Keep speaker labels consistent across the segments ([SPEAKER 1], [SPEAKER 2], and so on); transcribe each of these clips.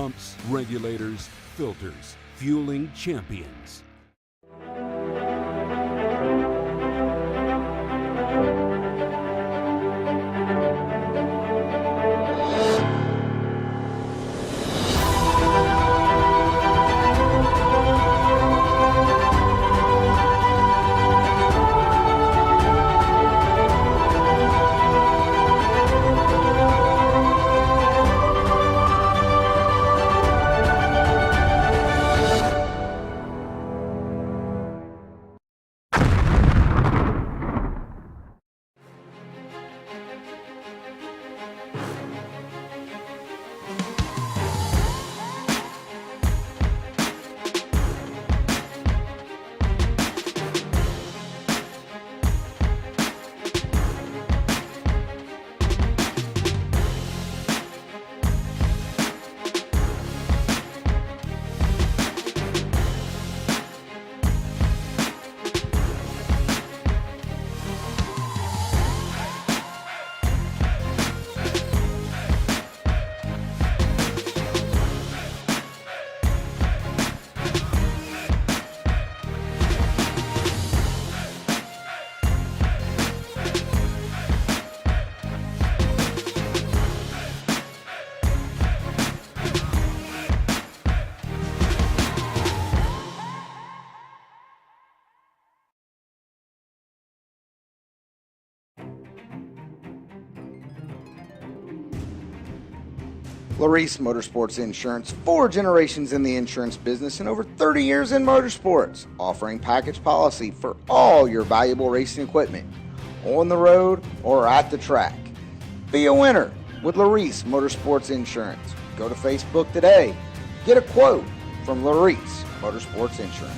[SPEAKER 1] pumps, regulators, filters, fueling champions.
[SPEAKER 2] Laris Motorsports Insurance, 4 generations in the insurance business and over 30 years in motorsports, offering package policy for all your valuable racing equipment, on the road or at the track. Be a winner with Laris Motorsports Insurance. Go to Facebook today. Get a quote from Laris Motorsports Insurance.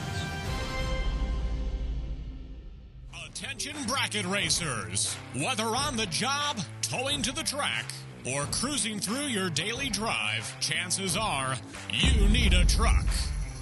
[SPEAKER 3] Attention bracket racers, whether on the job, towing to the track, or cruising through your daily drive, chances are you need a truck.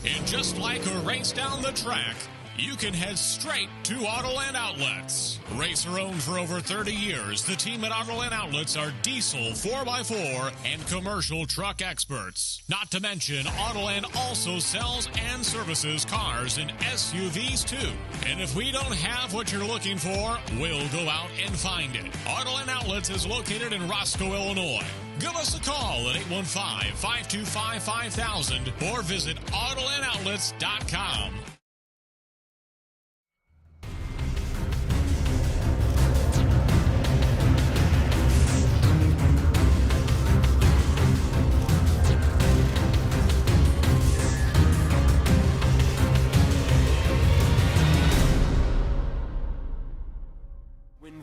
[SPEAKER 3] And just like a race down the track, you can head straight to Autoland Outlets. Racer-owned for over 30 years, the team at Autoland Outlets are diesel 4x4 and commercial truck experts. Not to mention, Autoland also sells and services cars and SUVs too. And if we don't have what you're looking for, we'll go out and find it. Autoland Outlets is located in Roscoe, Illinois. Give us a call at 815-525-5000 or visit AutolandOutlets.com.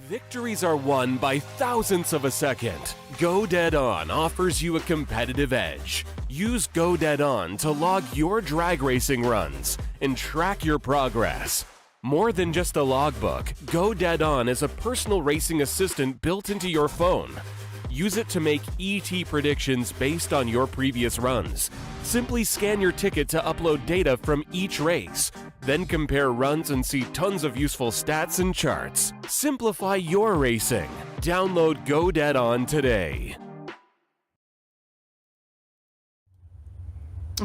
[SPEAKER 4] Victories are won by thousandths of a second. Go Dead On offers you a competitive edge. Use Go Dead On to log your drag racing runs and track your progress. More than just a logbook, Go Dead On is a personal racing assistant built into your phone. Use it to make ET predictions based on your previous runs. Simply scan your ticket to upload data from each race. Then compare runs and see tons of useful stats and charts. Simplify your racing. Download Go Dead On today.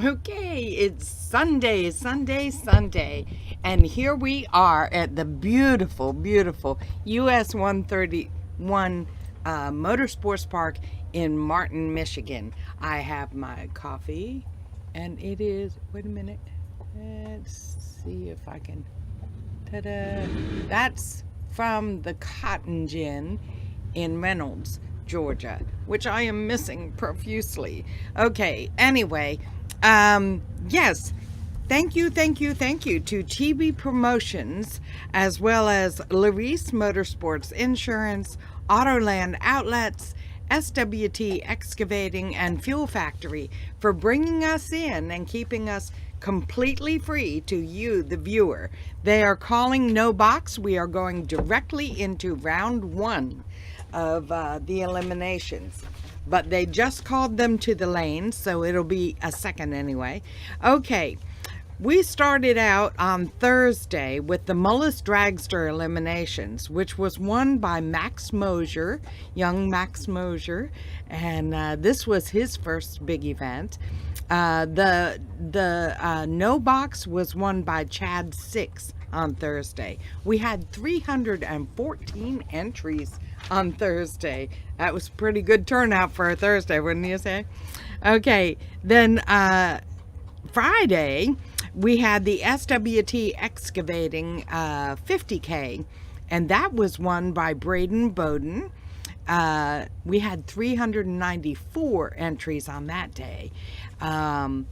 [SPEAKER 5] Okay, it's Sunday, and here we are at the beautiful, beautiful US 131 Motorsports Park in Martin, Michigan. I have my coffee, and it is, wait a minute, let's see if I can, ta-da, that's from the Cotton Gin in Reynolds, Georgia, which I am missing profusely. Okay, anyway, yes, thank you to TB Promotions, as well as Laris Motorsports Insurance, Autoland Outlets, SWT Excavating, and Fuel Factory for bringing us in and keeping us completely free to you, the viewer. They are calling no box. We are going directly into round 1 of the eliminations, but they just called them to the lane, so it'll be a second anyway. Okay, we started out on Thursday with the Mullins Dragster eliminations, which was won by Max Mosier, young Max Mosier, and this was his first big event. The no box was won by Chad 6 on Thursday. We had 314 entries on Thursday. That was pretty good turnout for a Thursday, wouldn't you say? Okay, then Friday we had the SWT Excavating 50K, and that was won by Braden Bowden. We had 394 entries on that day. And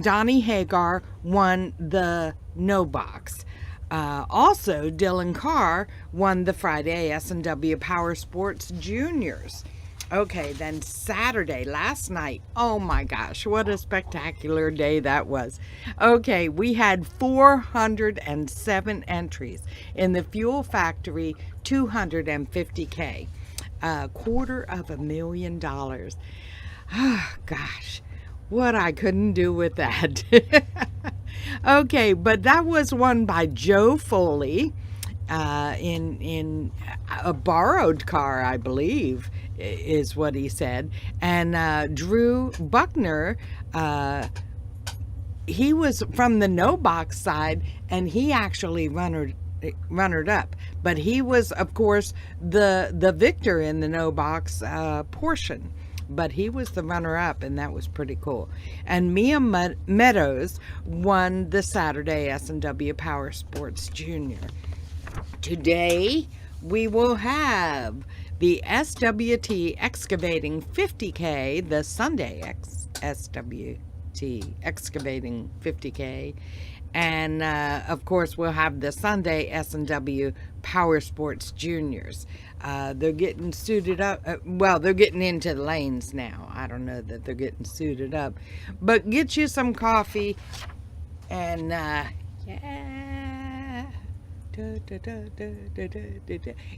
[SPEAKER 5] Donnie Hagar won the no box. Also, Dylan Carr won the Friday S&W Powersports Juniors. Okay, then Saturday, last night, oh my gosh, what a spectacular day that was. Okay, we had 407 entries in the Fuel Factory 250K. $250,000. Oh, gosh, what I couldn't do with that. Okay, but that was won by Joe Foley in a borrowed car, I believe, is what he said. And Drew Buckner, he was from the no box side, and he actually runnered up, but he was, of course, the victor in the no box portion, but he was the runner-up, and that was pretty cool. And Mia Meadows won the Saturday S&W Powersports Jr. Today we will have the SWT Excavating 50K, the Sunday SWT Excavating 50K, and of course we'll have the Sunday S&W Powersports Juniors. They're getting suited up. Well, they're getting into the lanes now. I don't know that they're getting suited up, but get you some coffee and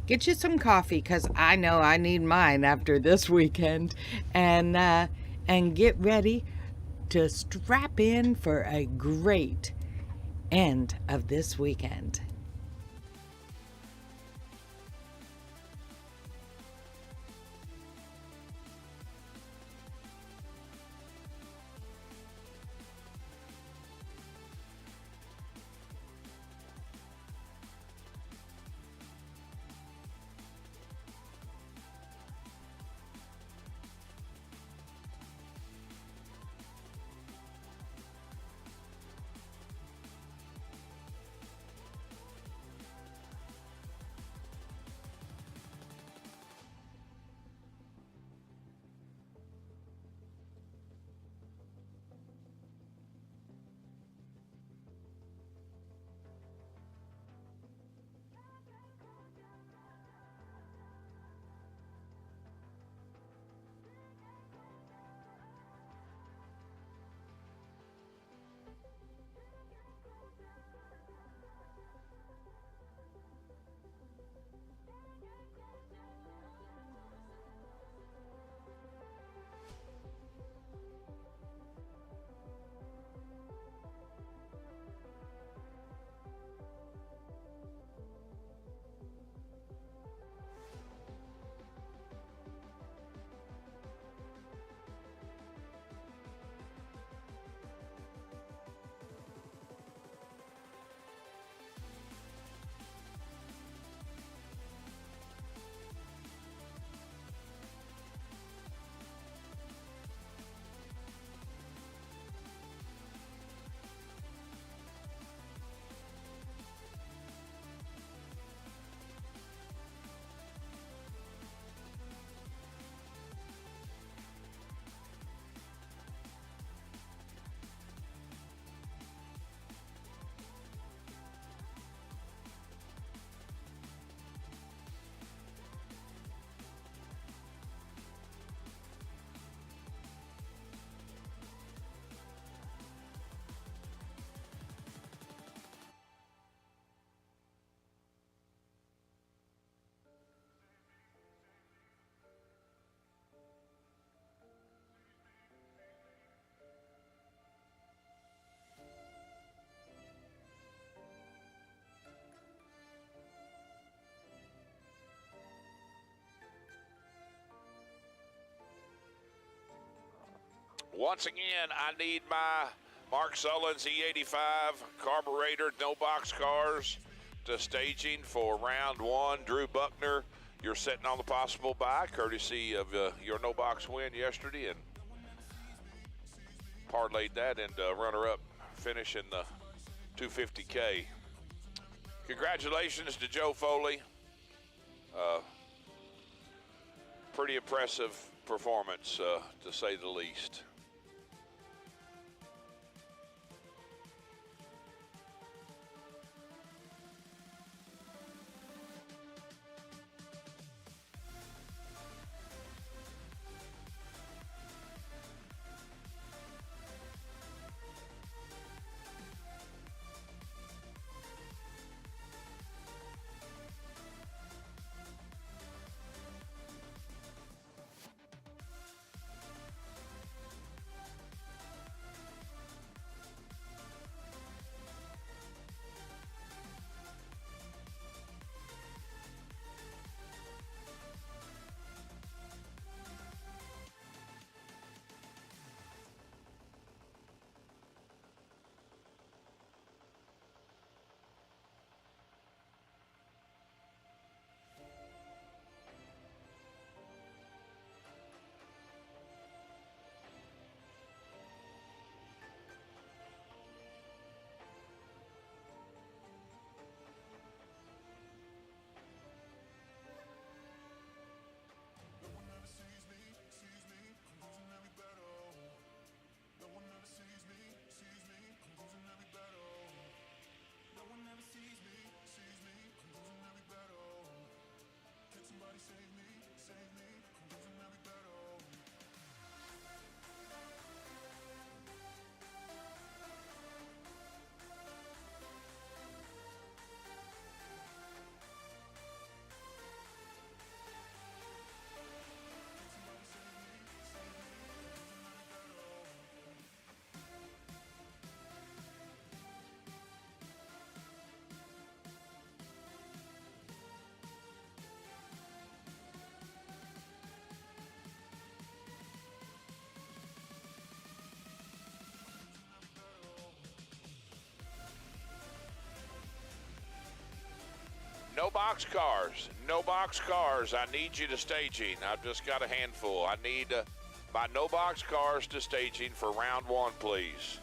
[SPEAKER 5] get you some coffee, because I know I need mine after this weekend, and get ready to strap in for a great end of this weekend.
[SPEAKER 6] Once again, I need my Mark Sullens E-85 Carburetor no box cars to staging for round one. Drew Buckner, you're sitting on the possible buy, courtesy of your no box win yesterday, and parlayed that into runner-up finish in the 250K. Congratulations to Joe Foley. Pretty impressive performance, to say the least. No box cars, no box cars. I need you to staging. I've just got a handful. I need my no box cars to staging for round one, please.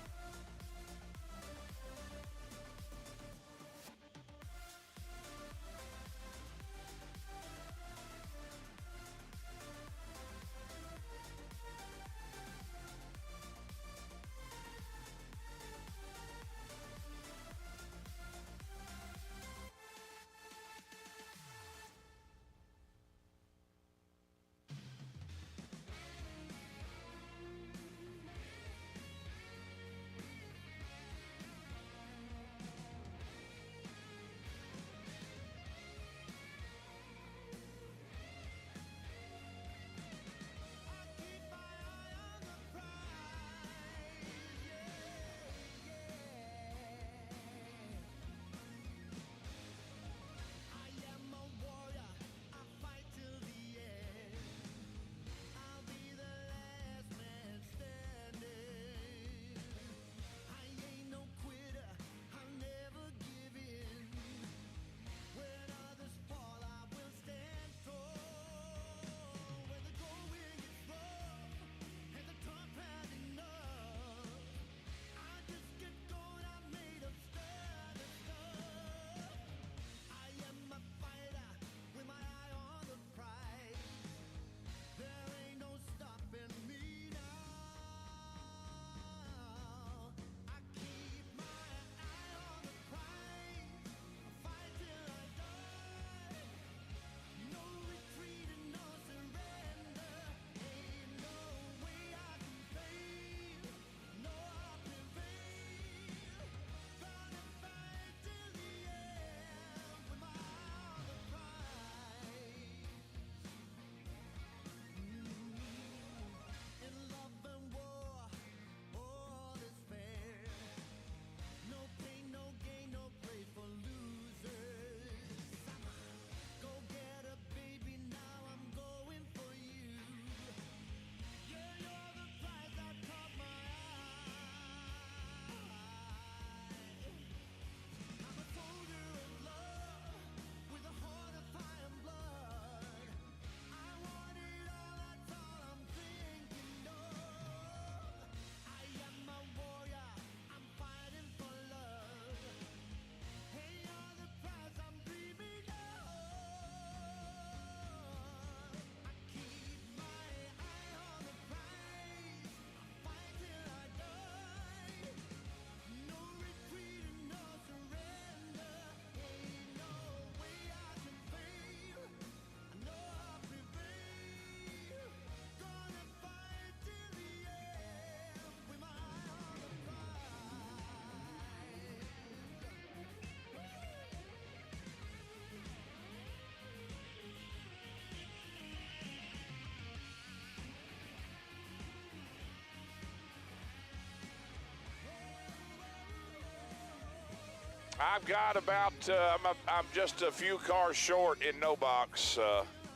[SPEAKER 6] I've got about, I'm just a few cars short in no box.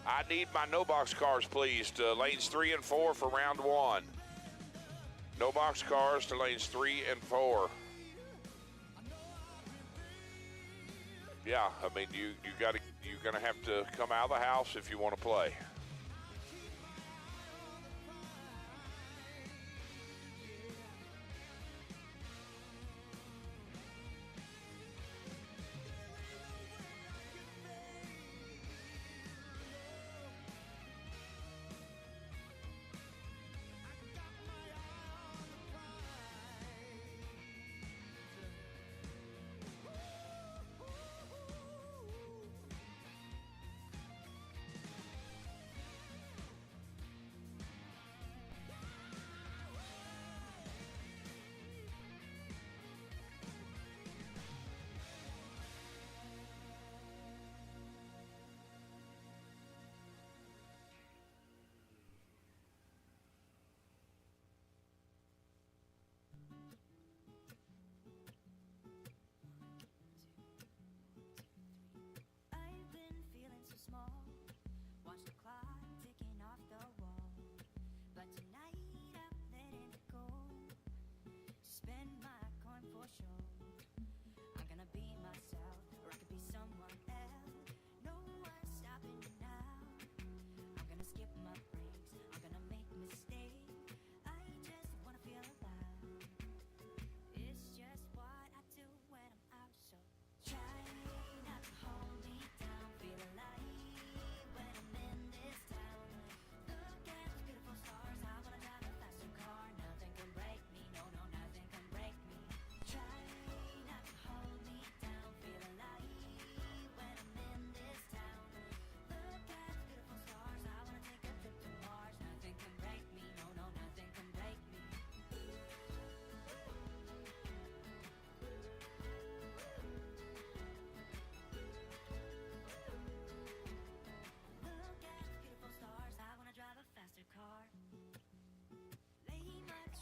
[SPEAKER 6] I need my no box cars, please, to lanes 3 and 4 for round 1. No box cars to lanes 3 and 4. Yeah, I mean, you're gonna have to come out of the house if you want to play.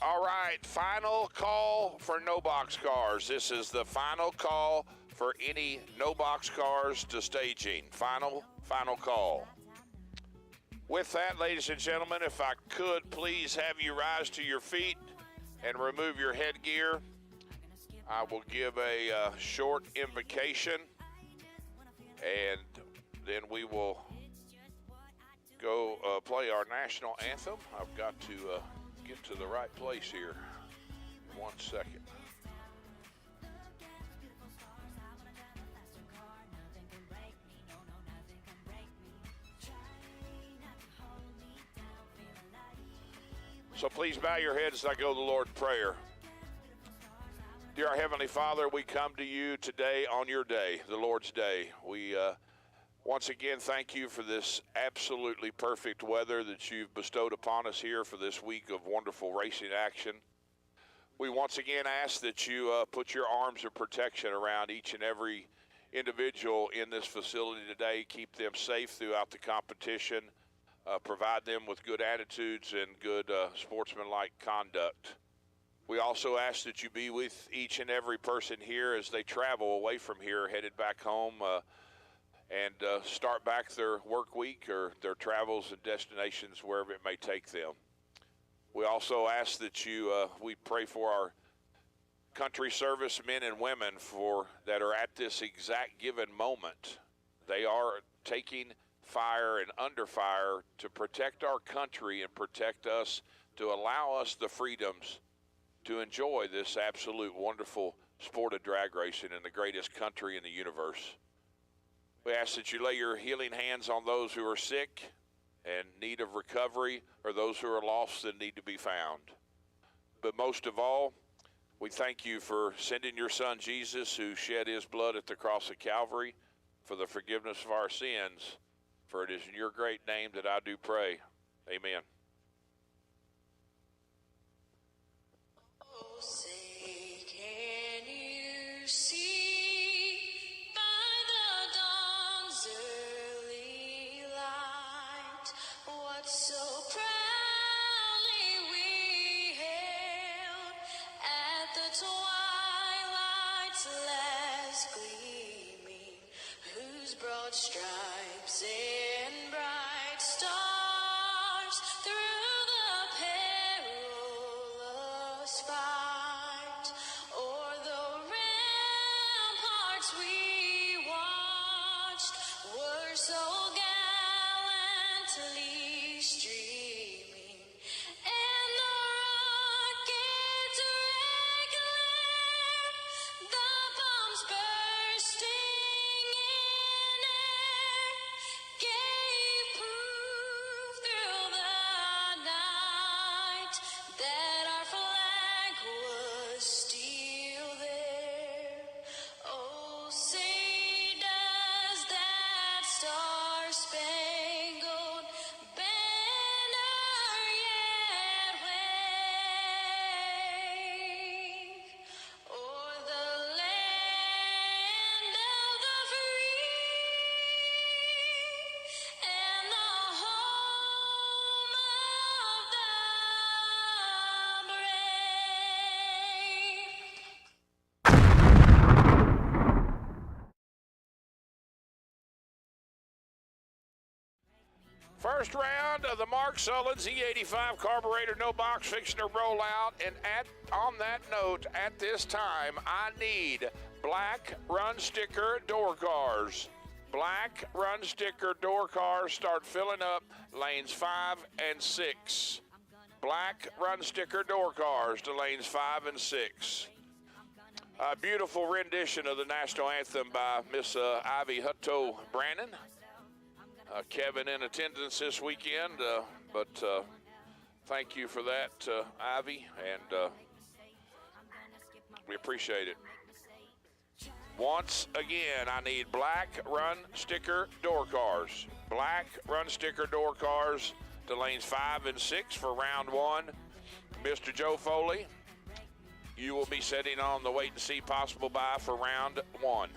[SPEAKER 6] All right, final call for no box cars. This is the final call for any no box cars to staging. Final call. With that, ladies and gentlemen, if I could please have you rise to your feet and remove your headgear, I will give a short invocation, and then we will go play our national anthem. I've got to get to the right place here. 1 second. So please bow your heads as I go to the Lord in prayer. Dear our Heavenly Father, we come to you today on your day, the Lord's day. We once again thank you for this absolutely perfect weather that you've bestowed upon us here for this week of wonderful racing action. We once again ask that you put your arms of protection around each and every individual in this facility today. Keep them safe throughout the competition. Provide them with good attitudes and good sportsmanlike conduct. We also ask that you be with each and every person here as they travel away from here, headed back home, and start back their work week or their travels and destinations wherever it may take them. We also ask that we pray for our country service men and women that are at this exact given moment. They are taking fire and under fire to protect our country and protect us, to allow us the freedoms to enjoy this absolute wonderful sport of drag racing in the greatest country in the universe. We ask that you lay your healing hands on those who are sick and need of recovery, or those who are lost and need to be found. But most of all, we thank you for sending your son Jesus, who shed his blood at the cross of Calvary for the forgiveness of our sins. For it is in your great name that I do pray. Amen.
[SPEAKER 7] Oh, say, can you see by the dawn's early light what so proudly we hailed at the twilight's last eyes gleaming, whose broad stripes and bright stars through the perilous fight o'er the ramparts we watched were so gallantly streaming, and the rockets regular, the bombs bursting in air, gave proof through the night that our flag was still there. Oh, say does that star-spangled banner yet wave o'er the land of the free and the home of the brave?
[SPEAKER 6] First round of the Mark Sullens E-85 Carburetor, no box, fixing to roll out. And on that note, at this time, I need black run sticker door cars. Black run sticker door cars start filling up lanes 5 and 6. Black run sticker door cars to lanes 5 and 6. A beautiful rendition of the national anthem by Miss Ivy Hutto Brannon. Kevin in attendance this weekend, but thank you for that, Ivy, and we appreciate it. Once again, I need black run sticker door cars. Black run sticker door cars to lanes 5 and 6 for round 1. Mr. Joe Foley, you will be sitting on the wait and see possible buy for round 1.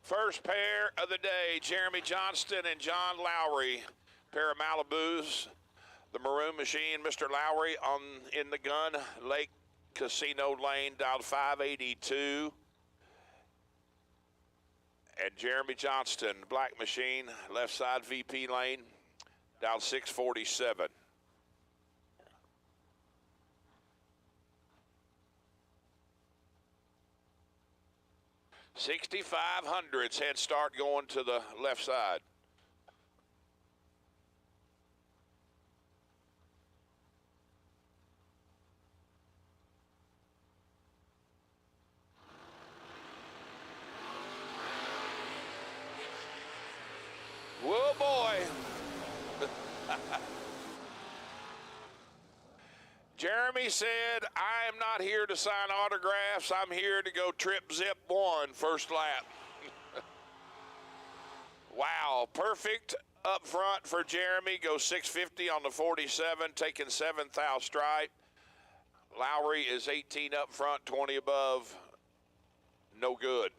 [SPEAKER 6] First pair of the day, Jeremy Johnston and John Lowry, pair of Malibus. The Maroon Machine, Mr. Lowry in the gun, Lake Casino Lane, dialed 582. And Jeremy Johnston, Black Machine, left side VP lane, dialed 647. $6,500's head start going to the left side. Whoa, boy. Jeremy said, I am not here to sign autographs. I'm here to go trip zip 1 first lap. Wow, perfect up front for Jeremy. Goes 650 on the 47, taking 7th out stripe. Lowry is 18 up front, 20 above. No good.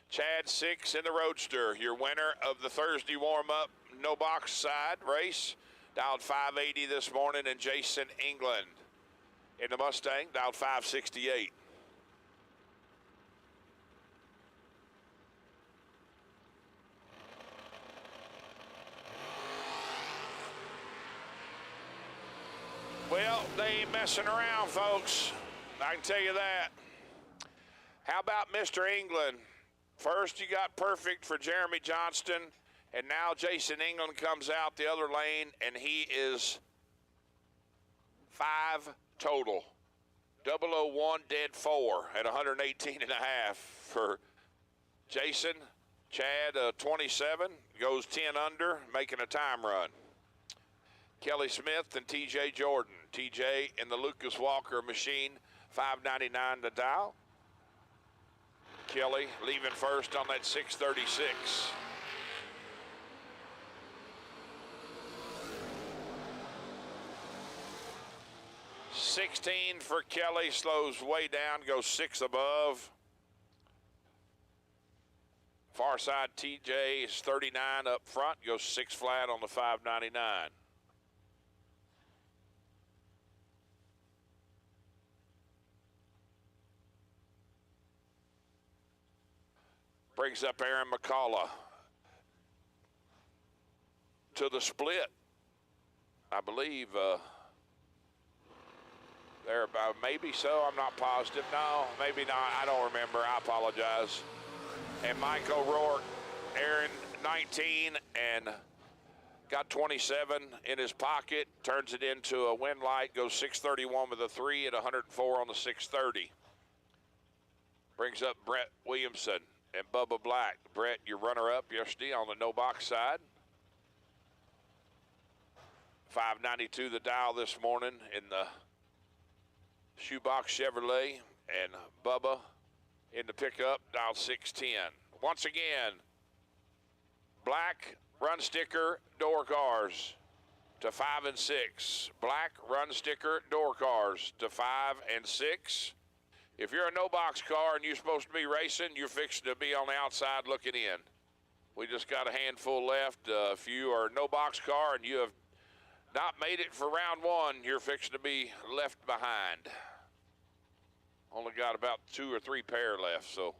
[SPEAKER 6] Chad 6 in the Roadster, your winner of the Thursday warm-up, no box side race, dialed 580 this morning, and Jason England in the Mustang, dialed 568. Well, they ain't messing around, folks. I can tell you that. How about Mr. England? First, you got perfect for Jeremy Johnston, and now Jason England comes out the other lane, and he is 5 total. 001 dead 4 at 118 and a half for Jason. Chad, 27, goes 10 under, making a time run. Kelly Smith and TJ Jordan. TJ in the Lucas Walker machine, $5.99 to dial. Kelly leaving first on that 636. $16 for Kelly, slows way down, goes 6 above. Far side TJ is 39 up front, goes 6 flat on the $5.99. Brings up Aaron McCullough to the split. I believe there about, maybe so, I'm not positive. No, maybe not, I don't remember, I apologize. And Mike O'Rourke, Aaron 19 and got 27 in his pocket, turns it into a win light, goes 631 with a 3 at 104 on the 630. Brings up Brett Williamson and Bubba Black. Brett, your runner-up yesterday on the no-box side. $5.92 the dial this morning in the Shoebox Chevrolet, and Bubba in the pickup, dial 610. Once again, black run sticker door cars to 5 and 6. Black run sticker door cars to 5 and 6. If you're a no-box car and you're supposed to be racing, you're fixing to be on the outside looking in. We just got a handful left. If you are a no-box car and you have not made it for round 1, you're fixing to be left behind. Only got about 2 or 3 pair left, so.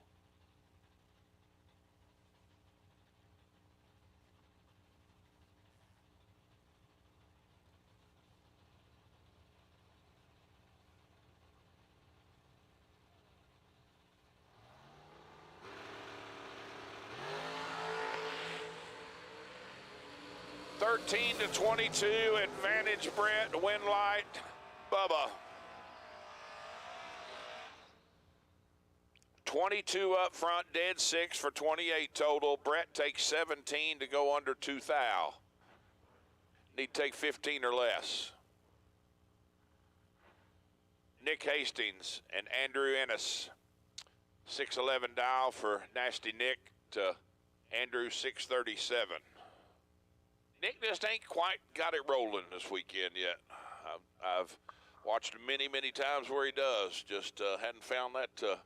[SPEAKER 6] $13 to 22, advantage Brett, win light, Bubba. 22 up front, dead 6 for 28 total. Brett takes 17 to go under 2 thou. Need to take 15 or less. Nick Hastings and Andrew Ennis. 611 dial for Nasty Nick to Andrew 637. Nick just ain't quite got it rolling this weekend yet. I've watched him many, many times where he does. Just hadn't found that.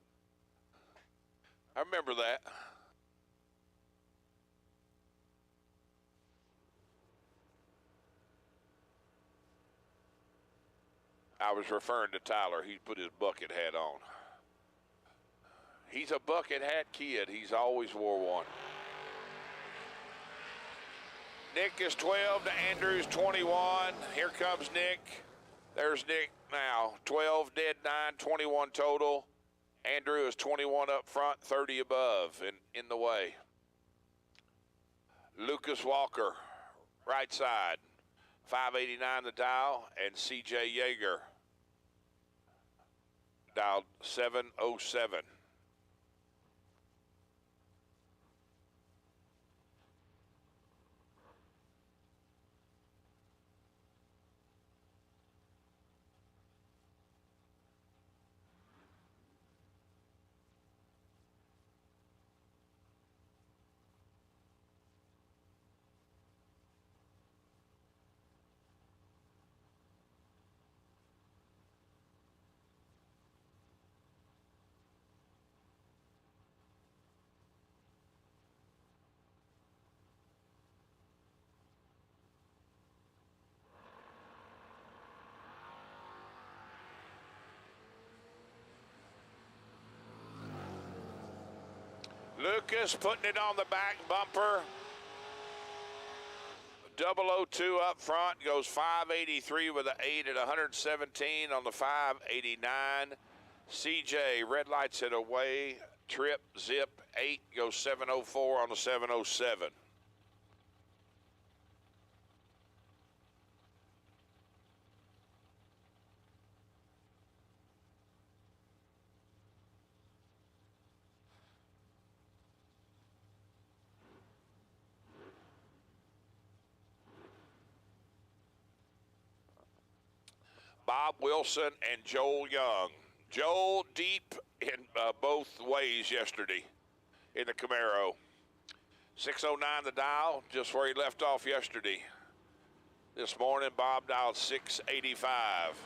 [SPEAKER 6] I remember that. I was referring to Tyler. He put his bucket hat on. He's a bucket hat kid. He's always wore one. Nick is 12 to Andrew's 21. Here comes Nick. There's Nick now. 12 dead 9, 21 total. Andrew is 21 up front, 30 above, and in the way. Lucas Walker, right side, 589 the dial, and CJ Yeager, dialed 707. Lucas putting it on the back bumper. 002 up front, goes 583 with an 8 at 117 on the 589. CJ, red lights hit away, trip, zip, 8, goes 704 on the 707. Bob Wilson and Joel Young. Joel deep in both ways yesterday in the Camaro. 609 the dial, just where he left off yesterday. This morning, Bob dialed 685.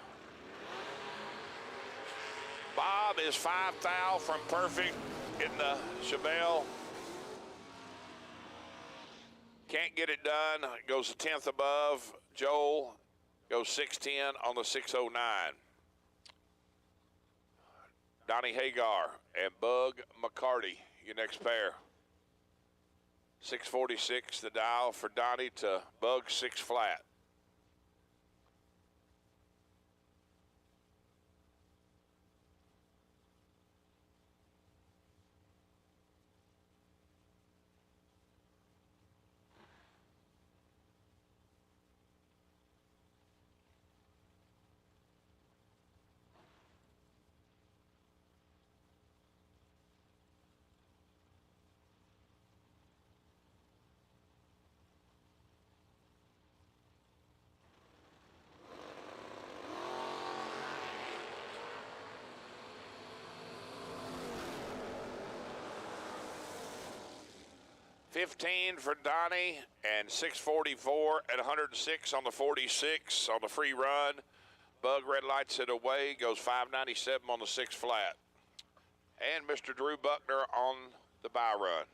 [SPEAKER 6] Bob is 5 thou from perfect in the Chevelle. Can't get it done. Goes a tenth above. Joel goes 610 on the 609. Donnie Hagar and Bug McCarty, your next pair. 646 the dial for Donnie to Bug 6 flat. $15 for Donnie and $644 at 106 on the 46 on the free run. Bug red lights it away, goes $597 on the 6 flat. And Mr. Drew Buckner on the buy run.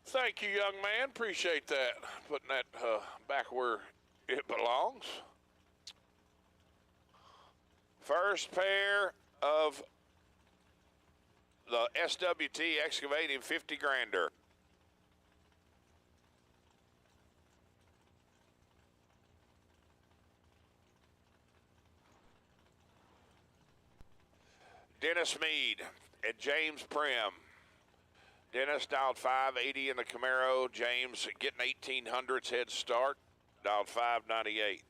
[SPEAKER 6] Thank you, young man. Appreciate that. Putting that back where it belongs. First pair of the SWT Excavating 50 grander. Dennis Mead and James Prim. Dennis dialed 580 in the Camaro. James getting 1800s head start. Dialed 598.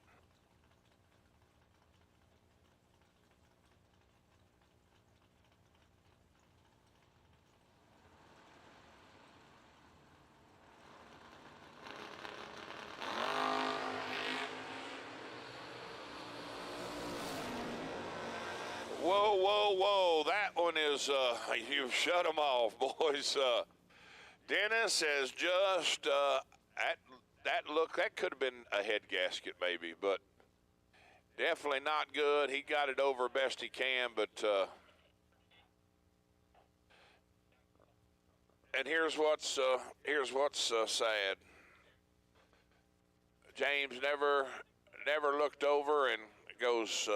[SPEAKER 6] Whoa, whoa, whoa. That one is, you've shut them off, boys. Dennis has just, that look, that could have been a head gasket maybe, but definitely not good. He got it over best he can, but, and here's what's sad. James never looked over and goes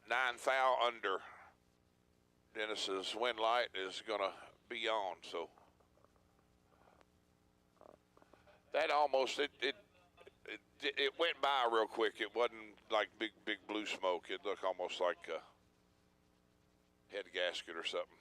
[SPEAKER 6] 9 thou under. Dennis's wind light is going to be on, so that almost it went by real quick. It wasn't like big blue smoke. It looked almost like a head gasket or something.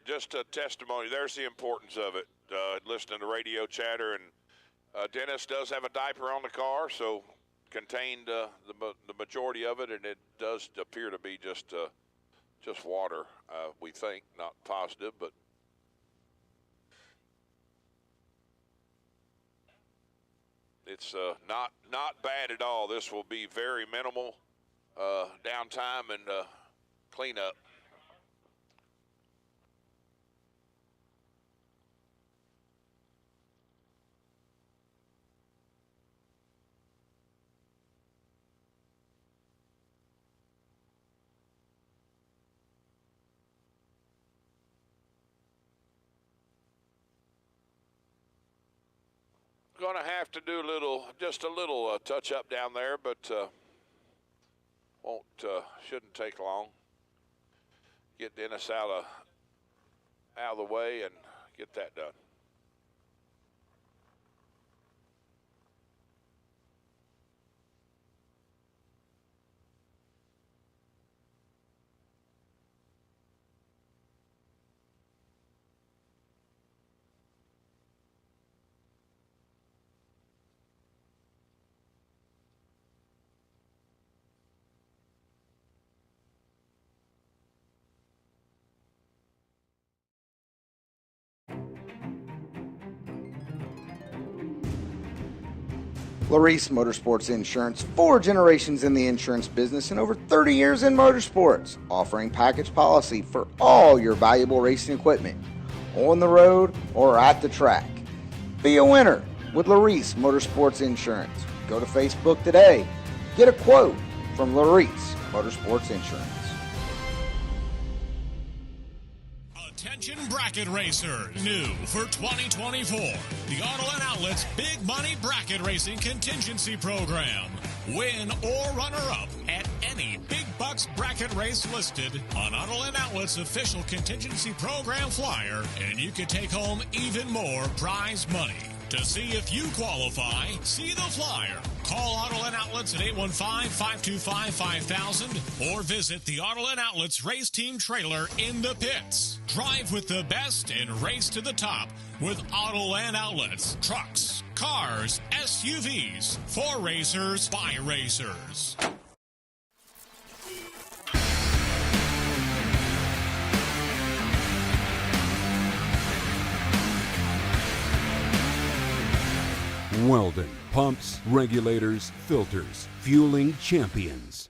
[SPEAKER 6] just a testimony. There's the importance of it. Listening to radio chatter, and Dennis does have a diaper on the car, so contained the majority of it, and it does appear to be just water. We think, not positive, but it's not bad at all. This will be very minimal downtime and cleanup. Going to have to do just a little touch up down there, but shouldn't take long. Get Dennis out of the way and get that done.
[SPEAKER 2] Laris Motorsports Insurance, 4 generations in the insurance business and over 30 years in motorsports, offering package policy for all your valuable racing equipment, on the road or at the track. Be a winner with Laris Motorsports Insurance. Go to Facebook today. Get a quote from Laris Motorsports Insurance.
[SPEAKER 3] Attention bracket racers. New for 2024. The Autoland Outlets Big Money Bracket Racing Contingency Program. Win or runner-up at any Big Bucks bracket race listed on Autoland Outlets official contingency program flyer, and you can take home even more prize money. To see if you qualify, see the flyer. Call Autoland Outlets at 815-525-5000 or visit the Autoland Outlets race team trailer in the pits. Drive with the best and race to the top with Autoland Outlets. Trucks, cars, SUVs, for racers, by racers.
[SPEAKER 1] Weldon, pumps, regulators, filters, fueling champions.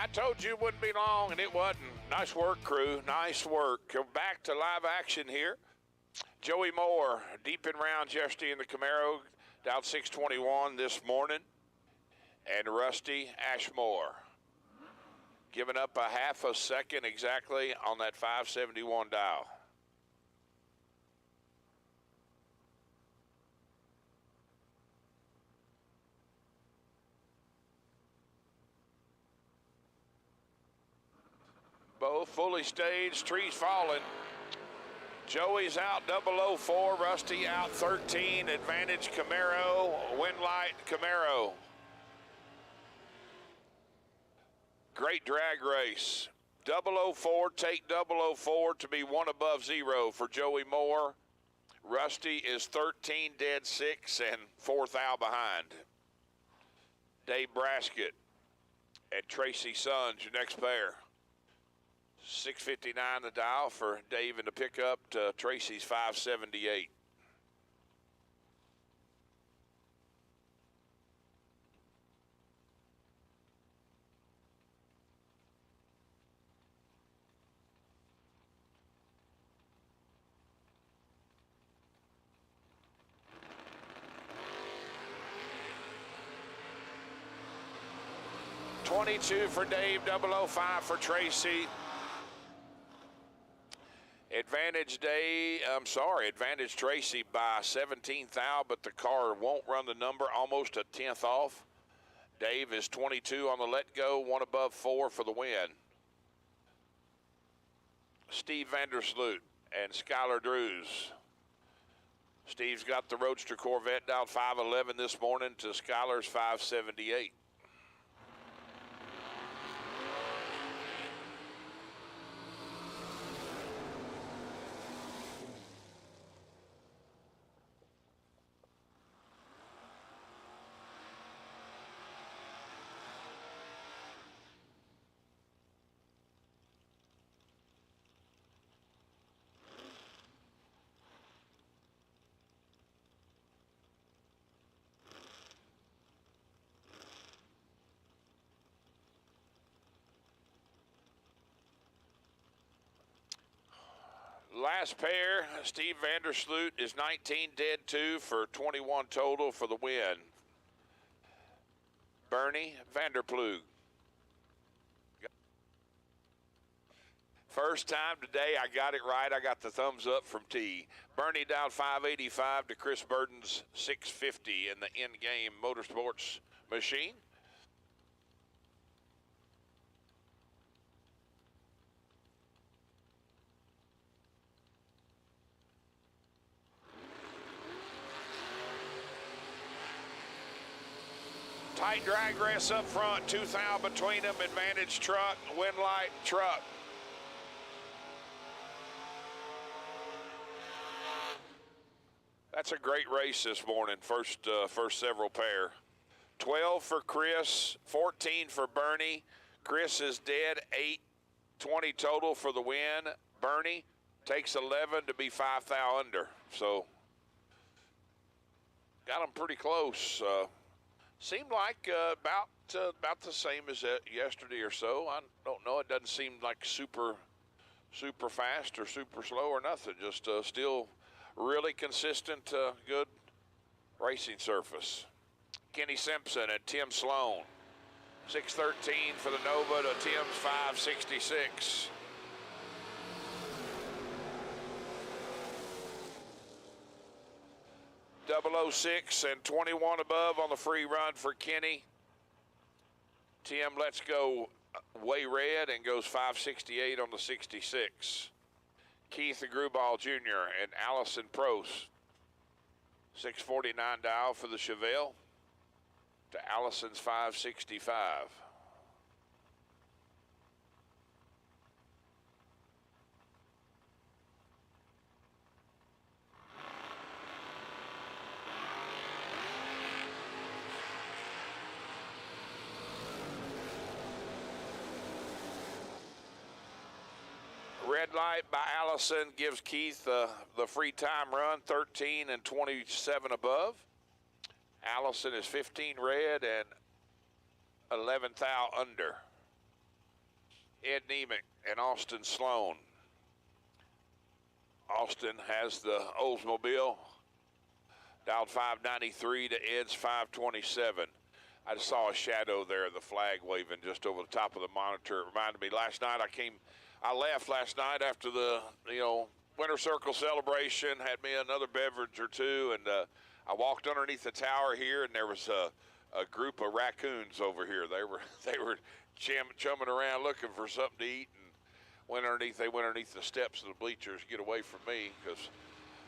[SPEAKER 6] I told you it wouldn't be long, and it wasn't. Nice work, crew. Nice work. Go back to live action here. Joey Moore, deep in rounds yesterday in the Camaro, down 621 this morning. And Rusty Ashmore, giving up a half a second exactly on that 571 dial. Both fully staged, trees falling. Joey's out 004, Rusty out 13, advantage Camaro, win light Camaro. Great drag race. 004, take 004 to be one above zero for Joey Moore. Rusty is 13 dead 6 and 4th out behind. Dave Braskett and Tracy Sullins, your next pair. 659 the dial for Dave in the pickup to Tracy's 578. $22 for Dave, 005 for Tracy. Advantage Tracy by 17th out, but the car won't run the number, almost a 10th off. Dave is 22 on the let go, one above 4 for the win. Steve Vandersloot and Skylar Drews. Steve's got the Roadster Corvette down 511 this morning to Skylar's 578. Last pair, Steve Vandersloot is 19 dead 2 for 21 total for the win. Bernie Vanderplug. First time today I got it right. I got the thumbs up from T. Bernie down 585 to Chris Burton's 650 in the in-game Motorsports machine. Tight drag race up front, 2th out between them, advantage truck, win light truck. That's a great race this morning, first several pair. 12 for Chris, 14 for Bernie. Chris is dead, 8, 20 total for the win. Bernie takes 11 to be 5 thou under, so got them pretty close. Seemed like about the same as yesterday or so. I don't know. It doesn't seem like super fast or super slow or nothing. Just still really consistent, good racing surface. Kenny Simpson and Tim Sloan. 613 for the Nova to Tim's 566. .006 and 21 above on the free run for Kenny. Tim lets go way red and goes 568 on the 66. Keith Grubal Jr. and Allison Prost. 649 dial for the Chevelle to Allison's 565. Red light by Allison gives Keith the free time run, 13 and 27 above. Allison is 15 red and 11 thou under. Ed Nemick and Austin Sloan. Austin has the Oldsmobile, dialed 593 to Ed's 527. I just saw a shadow there, the flag waving just over the top of the monitor. It reminded me last night I left last night after the, Winter Circle celebration, had me another beverage or two, and I walked underneath the tower here, and there was a group of raccoons over here. They were chumming around looking for something to eat, and they went underneath the steps of the bleachers to get away from me because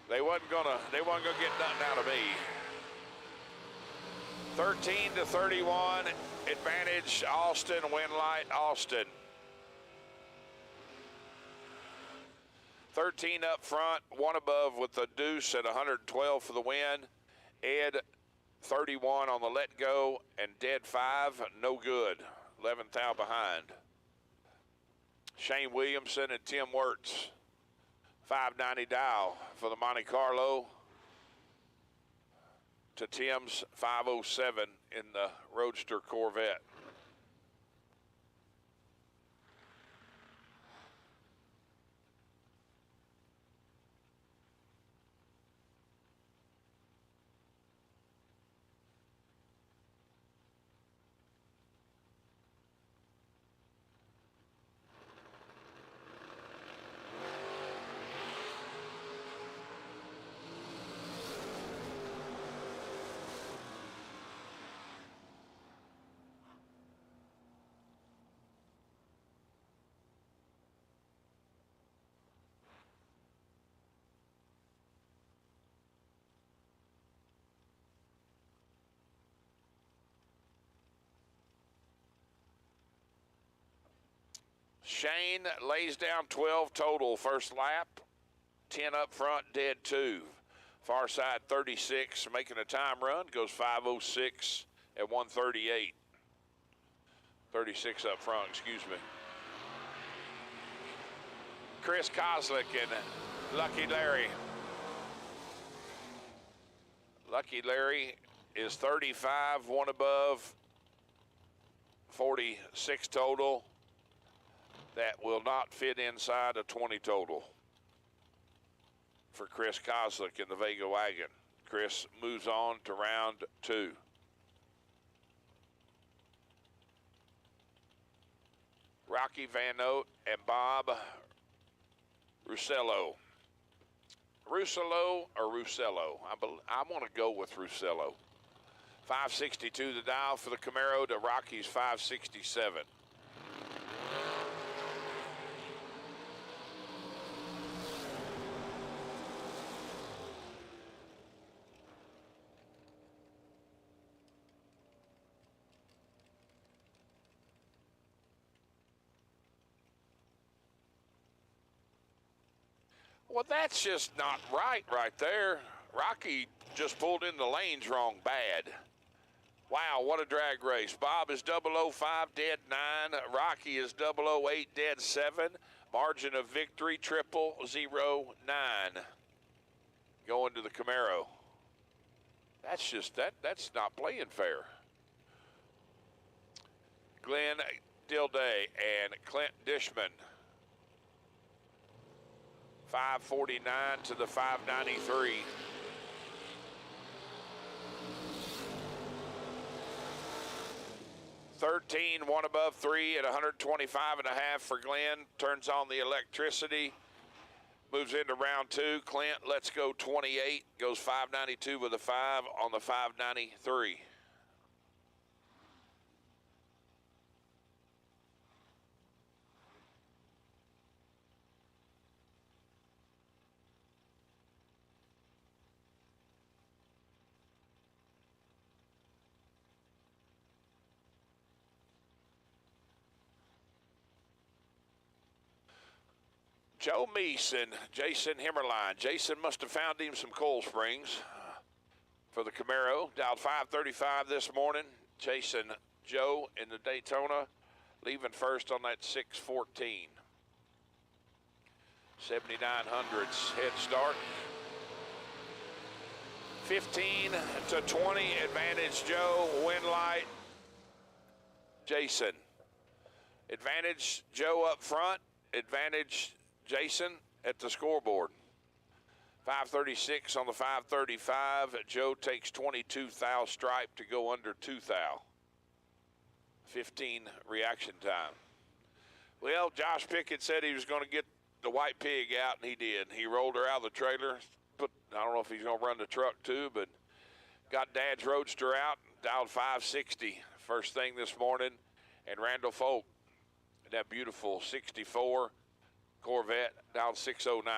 [SPEAKER 6] they wasn't gonna get nothing out of me. 13-31, advantage Austin, win light Austin. 13 up front, one above with the deuce at 112 for the win. Ed 31 on the let go, and dead 5, no good. 11th out behind. Shane Williamson and Tim Wirtz, 590 dial for the Monte Carlo to Tim's 507 in the Roadster Corvette. Shane lays down 12 total first lap, 10 up front, dead 2. Far side 36, making a time run, goes 5:06 at 1:38. 36 up front, excuse me. Chris Kozlik and Lucky Larry. Lucky Larry is 35, one above, 46 total. That will not fit inside a 20 total for Chris Kozlik in the Vega wagon. Chris moves on to round 2. Rocky Van Oat and Bob Russello. Russello or Russello? I want to go with Russello. 562 the dial for the Camaro to Rocky's 567. Well, that's just not right there. Rocky just pulled in the lanes wrong bad. Wow, what a drag race. Bob is 005, dead 9. Rocky is 008, dead 7. Margin of victory, 009. Going to the Camaro. That's just, that's not playing fair. Glenn Dilday and Clint Dishman. 549 to the 593. One above 3 at 125.5 for Glenn. Turns on the electricity. Moves into round 2. Clint lets go 28. Goes 592 with a 5 on the 593. Joe Meese and Jason Himmerline. Jason must have found him some coil springs for the Camaro. Dialed 535 this morning. Chasing Joe in the Daytona. Leaving first on that 614. 7900s head start. 15 to 20 advantage Joe. Win light Jason. Advantage Joe up front. Advantage Jason at the scoreboard. 536 on the 535. Joe takes 22 thou stripe to go under 2 thou. 15 reaction time. Well, Josh Pickett said he was going to get the white pig out, and he did. He rolled her out of the trailer. I don't know if he's going to run the truck too, but got Dad's Roadster out, dialed 560 first thing this morning. And Randall Folk, that beautiful 64 Corvette, dialed 609.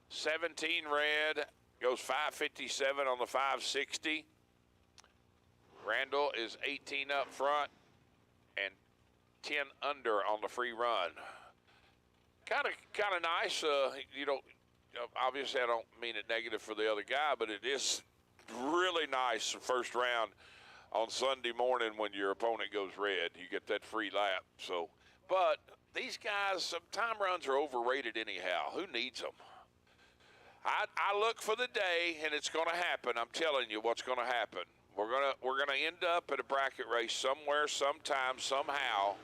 [SPEAKER 6] $17 red, goes 557 on the 560. Randall is 18 up front and 10 under on the free run. Kind of nice. You know, obviously I don't mean it negative for the other guy, but it is really nice first round on Sunday morning when your opponent goes red. You get that free lap. So, but these guys, some time runs are overrated anyhow. Who needs them? I look for the day, and it's going to happen. I'm telling you what's going to happen. We're gonna end up at a bracket race somewhere, sometime, somehow,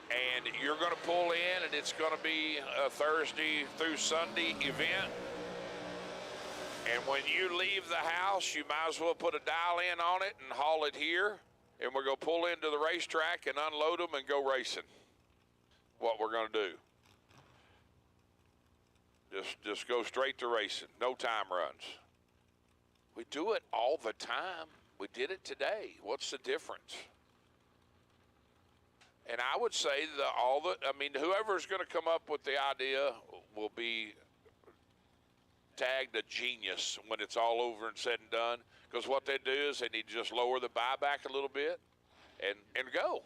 [SPEAKER 6] and you're going to pull in, and it's going to be a Thursday through Sunday event. And when you leave the house, you might as well put a dial in on it and haul it here, and we're going to pull into the racetrack and unload them and go racing. What we're going to do. Just go straight to racing. No time runs. We do it all the time. We did it today. What's the difference? And I would say whoever's going to come up with the idea will be tagged a genius when it's all over and said and done. Because what they do is they need to just lower the buyback a little bit and go.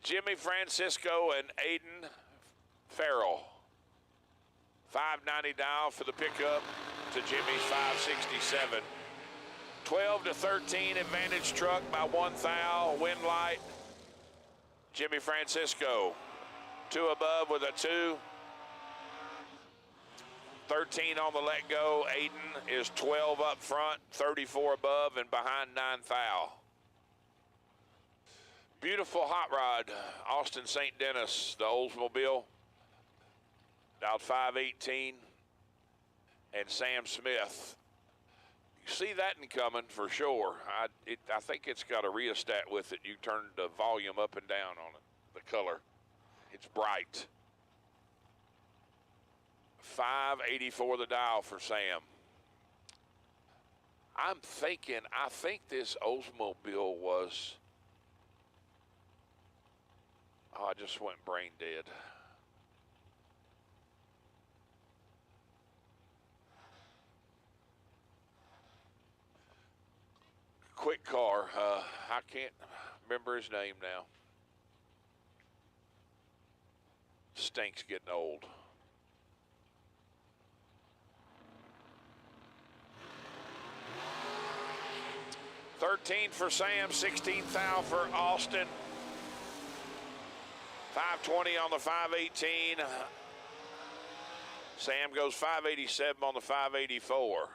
[SPEAKER 6] Jimmy Francisco and Aiden Farrell. $5.90 down for the pickup to Jimmy's $5.67. 12-13 advantage truck by 1 thou. Wind light. Jimmy Francisco. 2 above with a 2. 13 on the let go. Aiden is 12 up front, 34 above, and behind 9 thou. Beautiful hot rod, Austin St. Dennis, the Oldsmobile. Dialed 518. And Sam Smith. You see that one coming for sure. I think it's got a rheostat with it. You turn the volume up and down on it, the color. It's bright. 584 the dial for Sam. I think this Oldsmobile was, I just went brain dead. Quick car. I can't remember his name now. Stinks getting old. $13 for Sam, 16 thou for Austin. 520 on the 518. Sam goes 587 on the 584.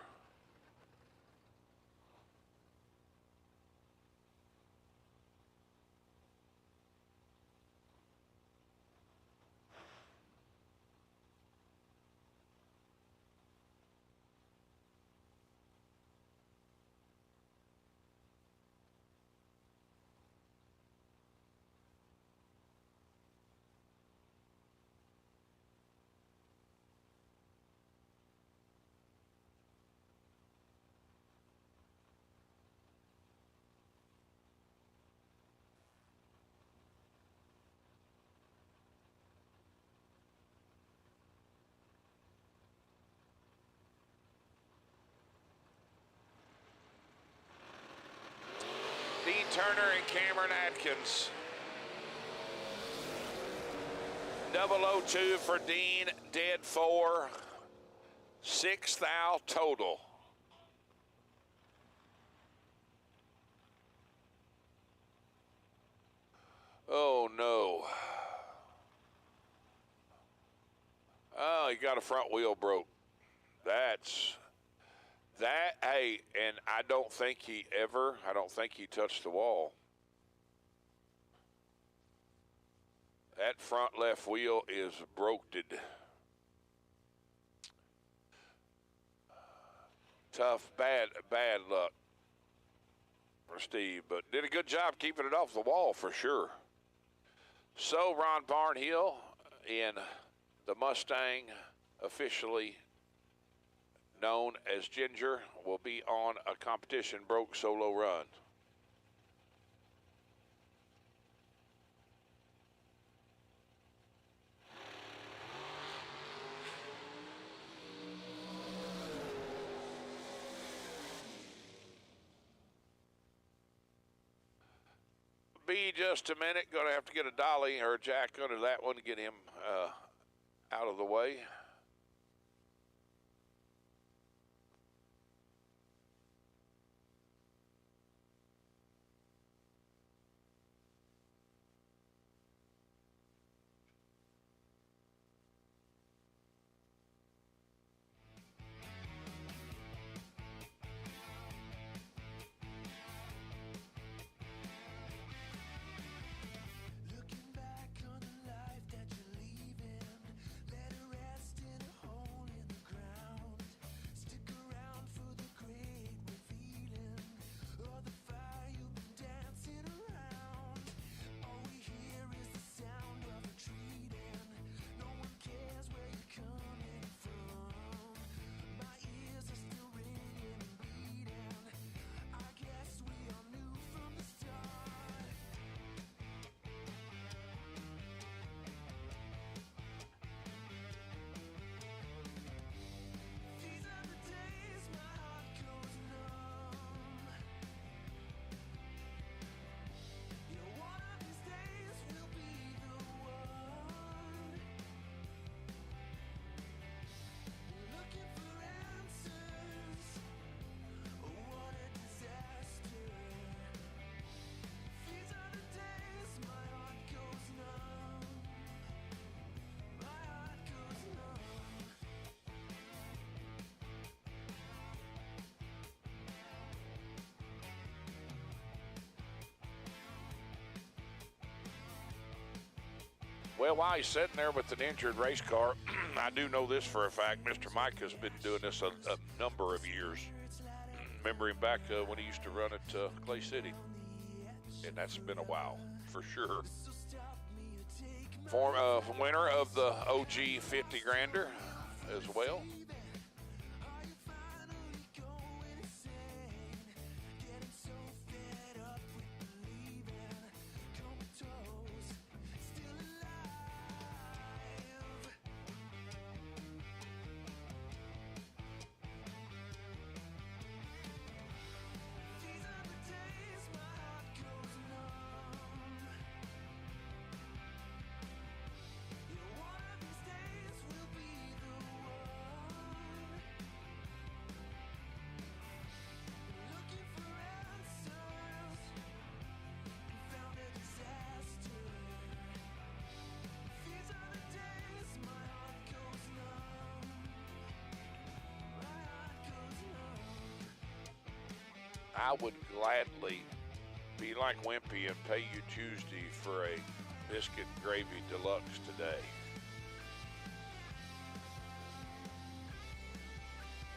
[SPEAKER 6] Turner and Cameron Atkins. 002 for Dean, dead 4. 6 thou total. Oh no. Oh, he got a front wheel broke. Hey, and I don't think he touched the wall. That front left wheel is broken. Tough, bad luck for Steve, but did a good job keeping it off the wall for sure. So Ron Barnhill in the Mustang, officially known as Ginger, will be on a competition broke solo run. Be just a minute. Going to have to get a dolly or a jack under that one to get him out of the way. Well, while he's sitting there with an injured race car, I do know this for a fact. Mr. Mike has been doing this a number of years. Remember him back when he used to run at Clay City. And that's been a while, for sure. Winner of the OG 50 Grander as well. I would gladly be like Wimpy and pay you Tuesday for a biscuit gravy deluxe today.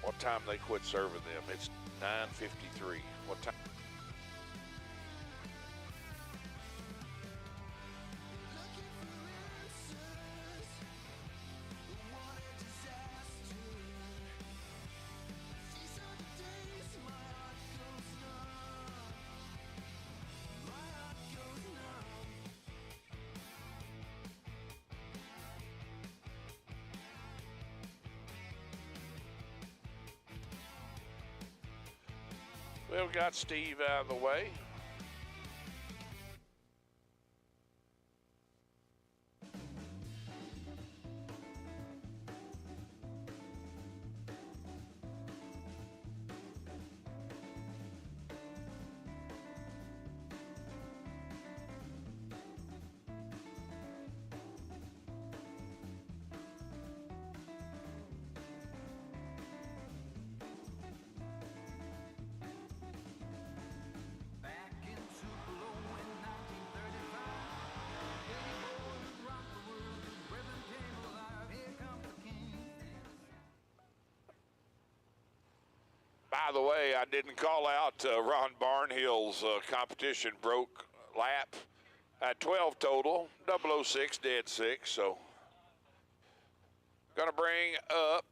[SPEAKER 6] What time they quit serving them? It's 9:53. What time? Well, we got Steve out of the way. by the way, I didn't call out Ron Barnhill's competition broke lap at 12 total, 006 dead 6. So, going to bring up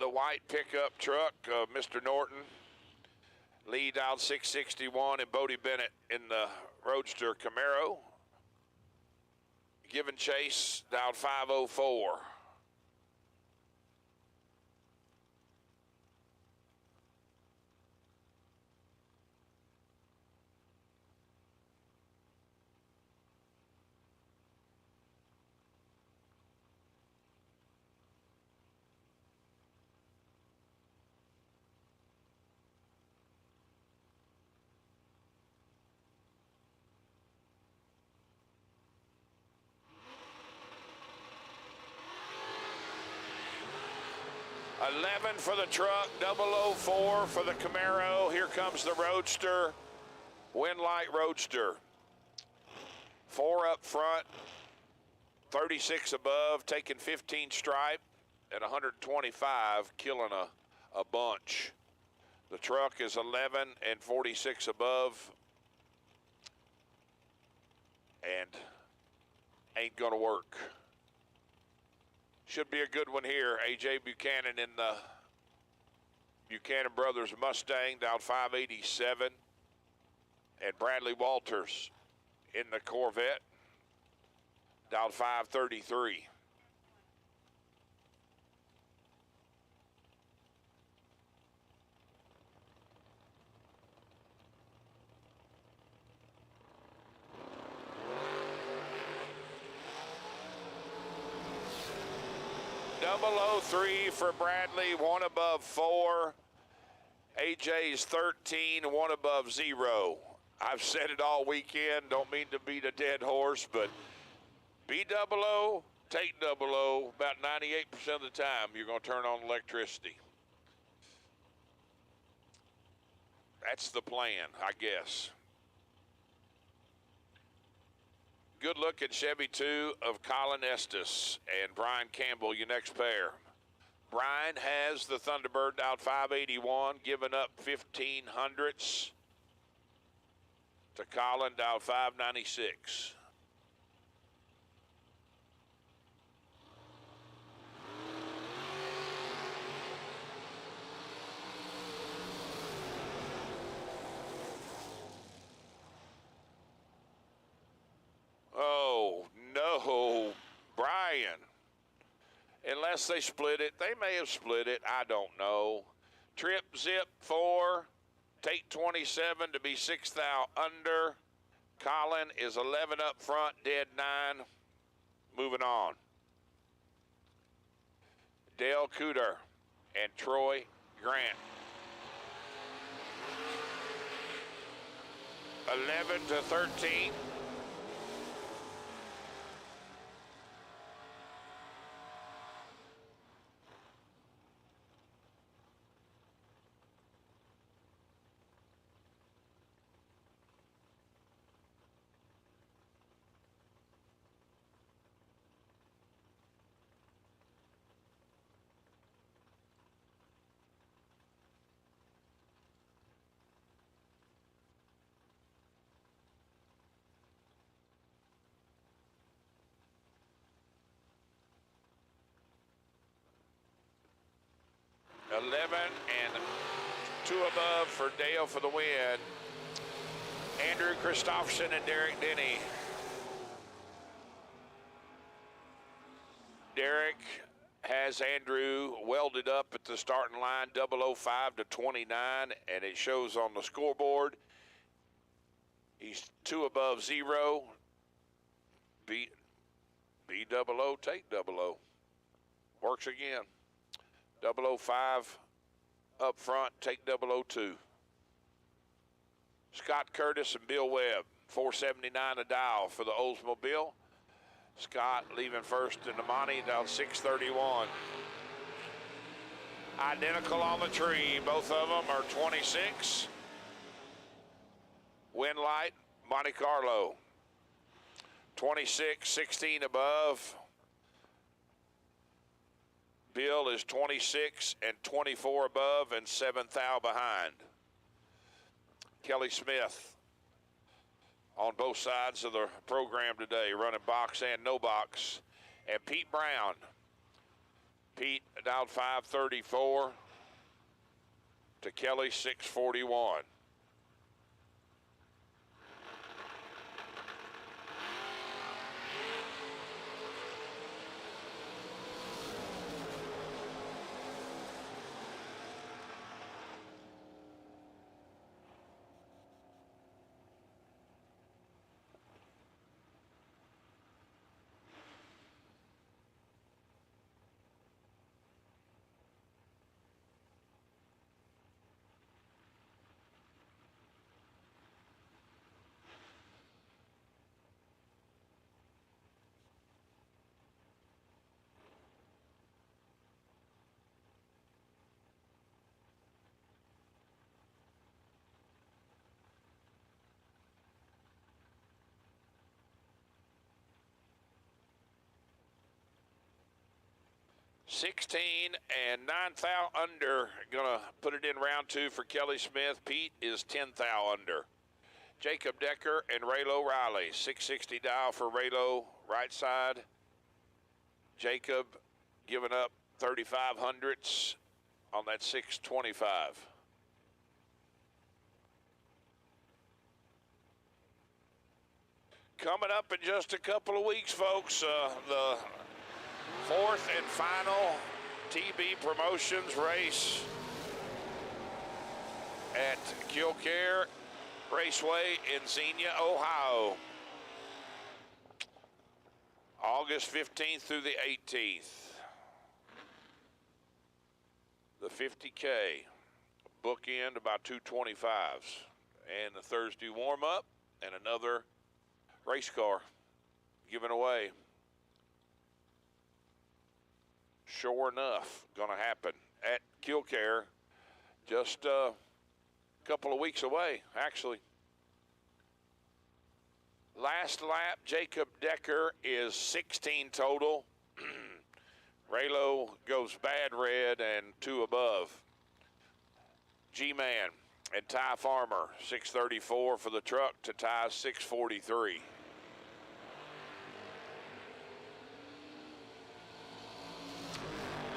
[SPEAKER 6] the white pickup truck, Mr. Norton. Lead out 661 and Bodie Bennett in the Roadster Camaro. Giving chase down 504. $11 for the truck, 004 for the Camaro. Here comes the Roadster, Winlight Roadster. 4 up front, 36 above, taking 15 stripe at 125, killing a bunch. The truck is 11 and 46 above, and ain't gonna work. Should be a good one here. A.J. Buchanan in the Buchanan Brothers Mustang down 587. And Bradley Walters in the Corvette down 533. Double 03 for Bradley, 1 above 4. AJ's 13, 1 above 0. I've said it all weekend, don't mean to beat a dead horse, but be 00, take 00, about 98% of the time you're going to turn on electricity. That's the plan, I guess. Good looking Chevy 2 of Colin Estes and Brian Campbell, your next pair. Brian has the Thunderbird out 581, giving up 1500s to Colin down 596. Oh, no, Brian. Unless they split it. They may have split it. I don't know. Trip zip 4. Take 27 to be 6th out under. Colin is 11 up front, dead 9. Moving on. Dale Cooter and Troy Grant. 11 to 13. And 2 above for Dale for the win. Andrew Christopherson and Derek Denny. Derek has Andrew welded up at the starting line, 005 to 29, and it shows on the scoreboard. He's 2 above 0. Be 00, take 00. Works again. 005 up front, take 002. Scott Curtis and Bill Webb, 479 a dial for the Oldsmobile. Scott leaving first in the Monty, down 631. Identical on the tree, both of them are 26. Winlight, Monte Carlo, 26, 16 above. Bill is 26 and 24 above and 7 thou behind. Kelly Smith on both sides of the program today, running box and no box. And Pete Brown. Pete down 534 to Kelly 641. $16 and 9 thou under. Gonna put it in round 2 for Kelly Smith. Pete is 10 thou under. Jacob Decker and Raylo Riley. 660 dial for Raylo, right side. Jacob giving up 3,500s on that 625. Coming up in just a couple of weeks, folks, the 4th and final TB Promotions race at Kilcare Raceway in Xenia, Ohio. August 15th through the 18th. The 50K bookend about 225s. And the Thursday warm-up and another race car given away. Sure enough, going to happen at Kilcare, just a couple of weeks away, actually. Last lap, Jacob Decker is 16 total. Raylo goes bad red and 2 above. G-Man and Ty Farmer, 634 for the truck to Ty's 643.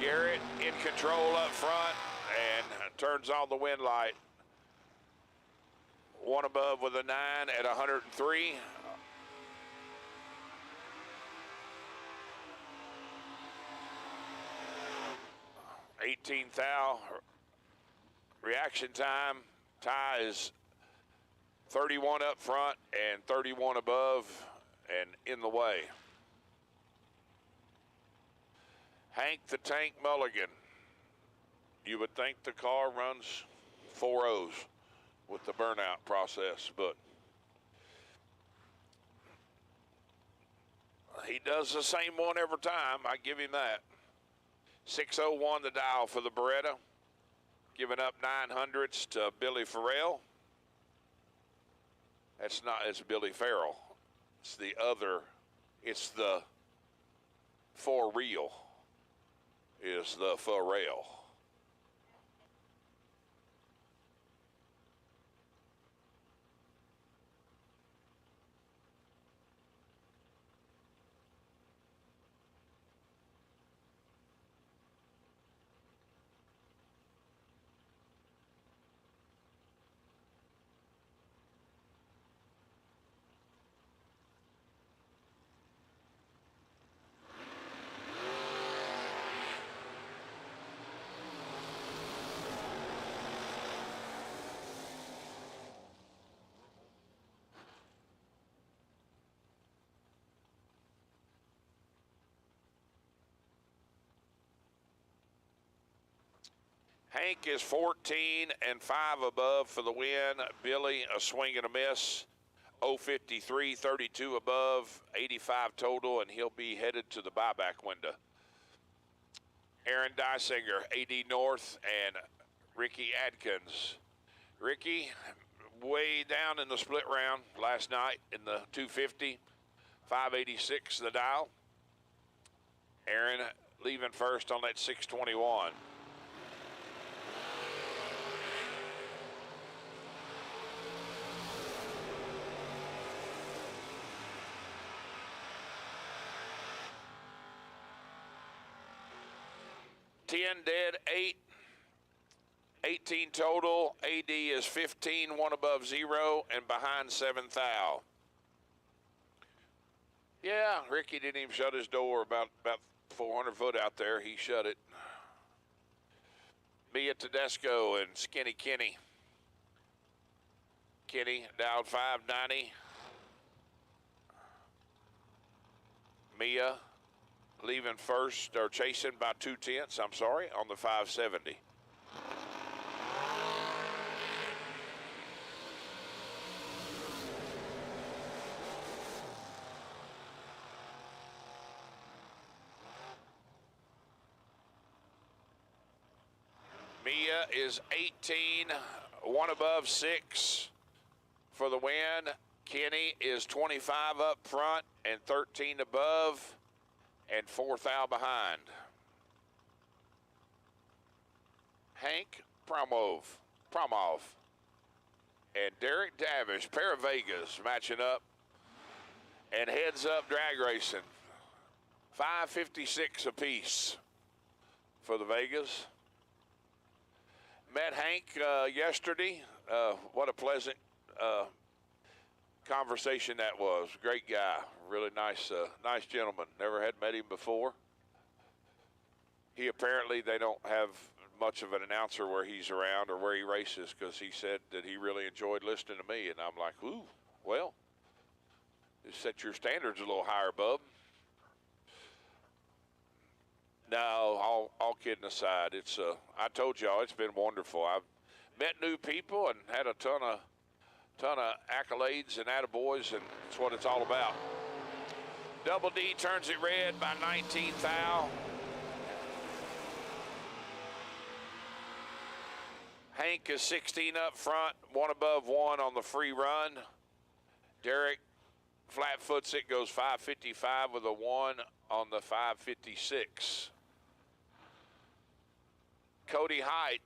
[SPEAKER 6] Garrett in control up front and turns on the wind light. 1 above with a 9 at 103. $18 thou reaction time. Ty is 31 up front and 31 above and in the way. Hank the Tank Mulligan. You would think the car runs 4 O's with the burnout process, but he does the same one every time. I give him that. 601 the dial for the Beretta. Giving up 900s to Billy Farrell. It's Billy Farrell. It's the other, it's the for real. Is the Farrell. Hank is 14 and 5 above for the win. Billy, a swing and a miss. 053, 32 above, 85 total, and he'll be headed to the buyback window. Aaron Dysinger, AD North, and Ricky Adkins. Ricky, way down in the split round last night in the 250, 586 the dial. Aaron leaving first on that 621. Dead, 8, 18 total. AD is 15, one above 0, and behind 7th thou. Yeah, Ricky didn't even shut his door. About 400 foot out there, he shut it. Mia Tedesco and Skinny Kenny. Kenny down 590. Mia leaving first, or chasing by 2/10, I'm sorry, on the 570. Mia is 18, one above 6 for the win. Kenny is 25 up front and 13 above and 4th thou behind. Hank Promov and Derek Davish, pair of Vegas, matching up. And heads up drag racing. 556 apiece for the Vegas. Met Hank yesterday. What a pleasant conversation that was. Great guy, really nice gentleman. Never had met him before. He apparently, they don't have much of an announcer where he's around or where he races, because he said that he really enjoyed listening to me, and I'm like, ooh, well, you set your standards a little higher, bub. No, all kidding aside, it's I told y'all it's been wonderful. I've met new people and had a ton of accolades and attaboys, and it's what it's all about. Double D turns it red by 19th thou. Hank is 16 up front, one above 1 on the free run. Derek flat foots it, goes 555 with a 1 on the 556. Cody Height,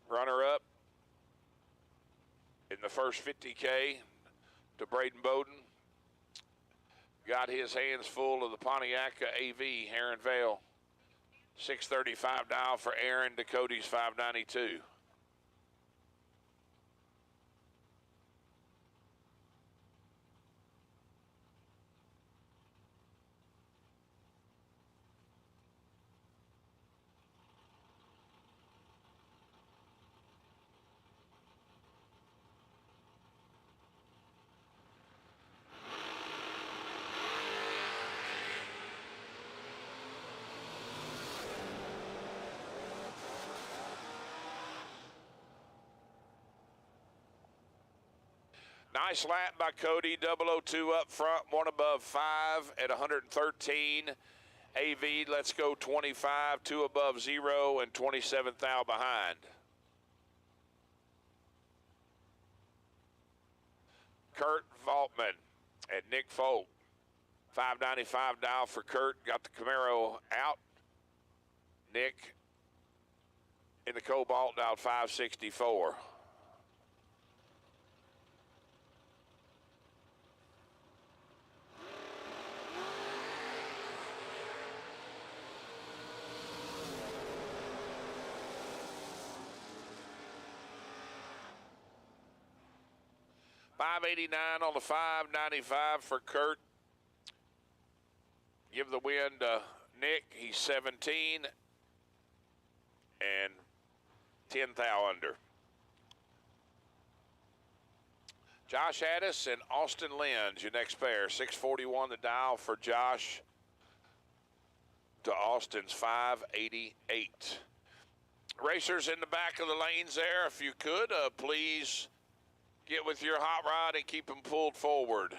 [SPEAKER 6] runner up in the first 50K to Braden Bowden. Got his hands full of the Pontiac AV, Heron Vale. 635 dial for Aaron to Cody's 592. Nice lap by Cody, 002 up front, 1 above 5 at 113. AV, let's go 25, 2 above 0, and 27th thou behind. Kurt Valtman and Nick Folk. 595 dial for Kurt, got the Camaro out. Nick in the Cobalt dialed 564. $589 on the 595 for Kurt. Give the win to Nick. He's 17 and 10 thou under. Josh Addis and Austin Lenz, your next pair. 641 the dial for Josh to Austin's 588. Racers in the back of the lanes there, if you could, please get with your hot rod and keep them pulled forward.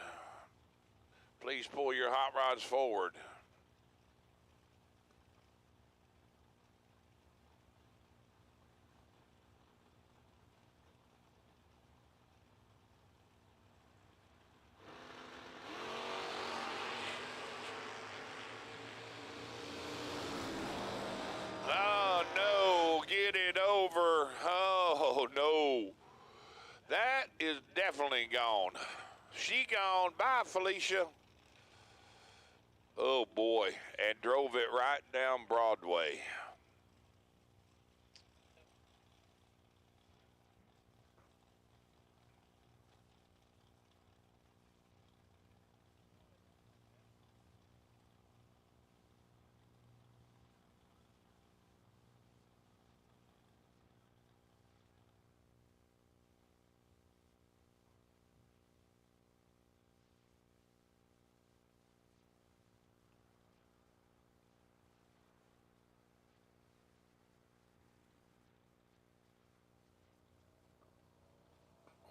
[SPEAKER 6] Please pull your hot rods forward. on by, Felicia. Oh, boy. And drove it right down Broadway.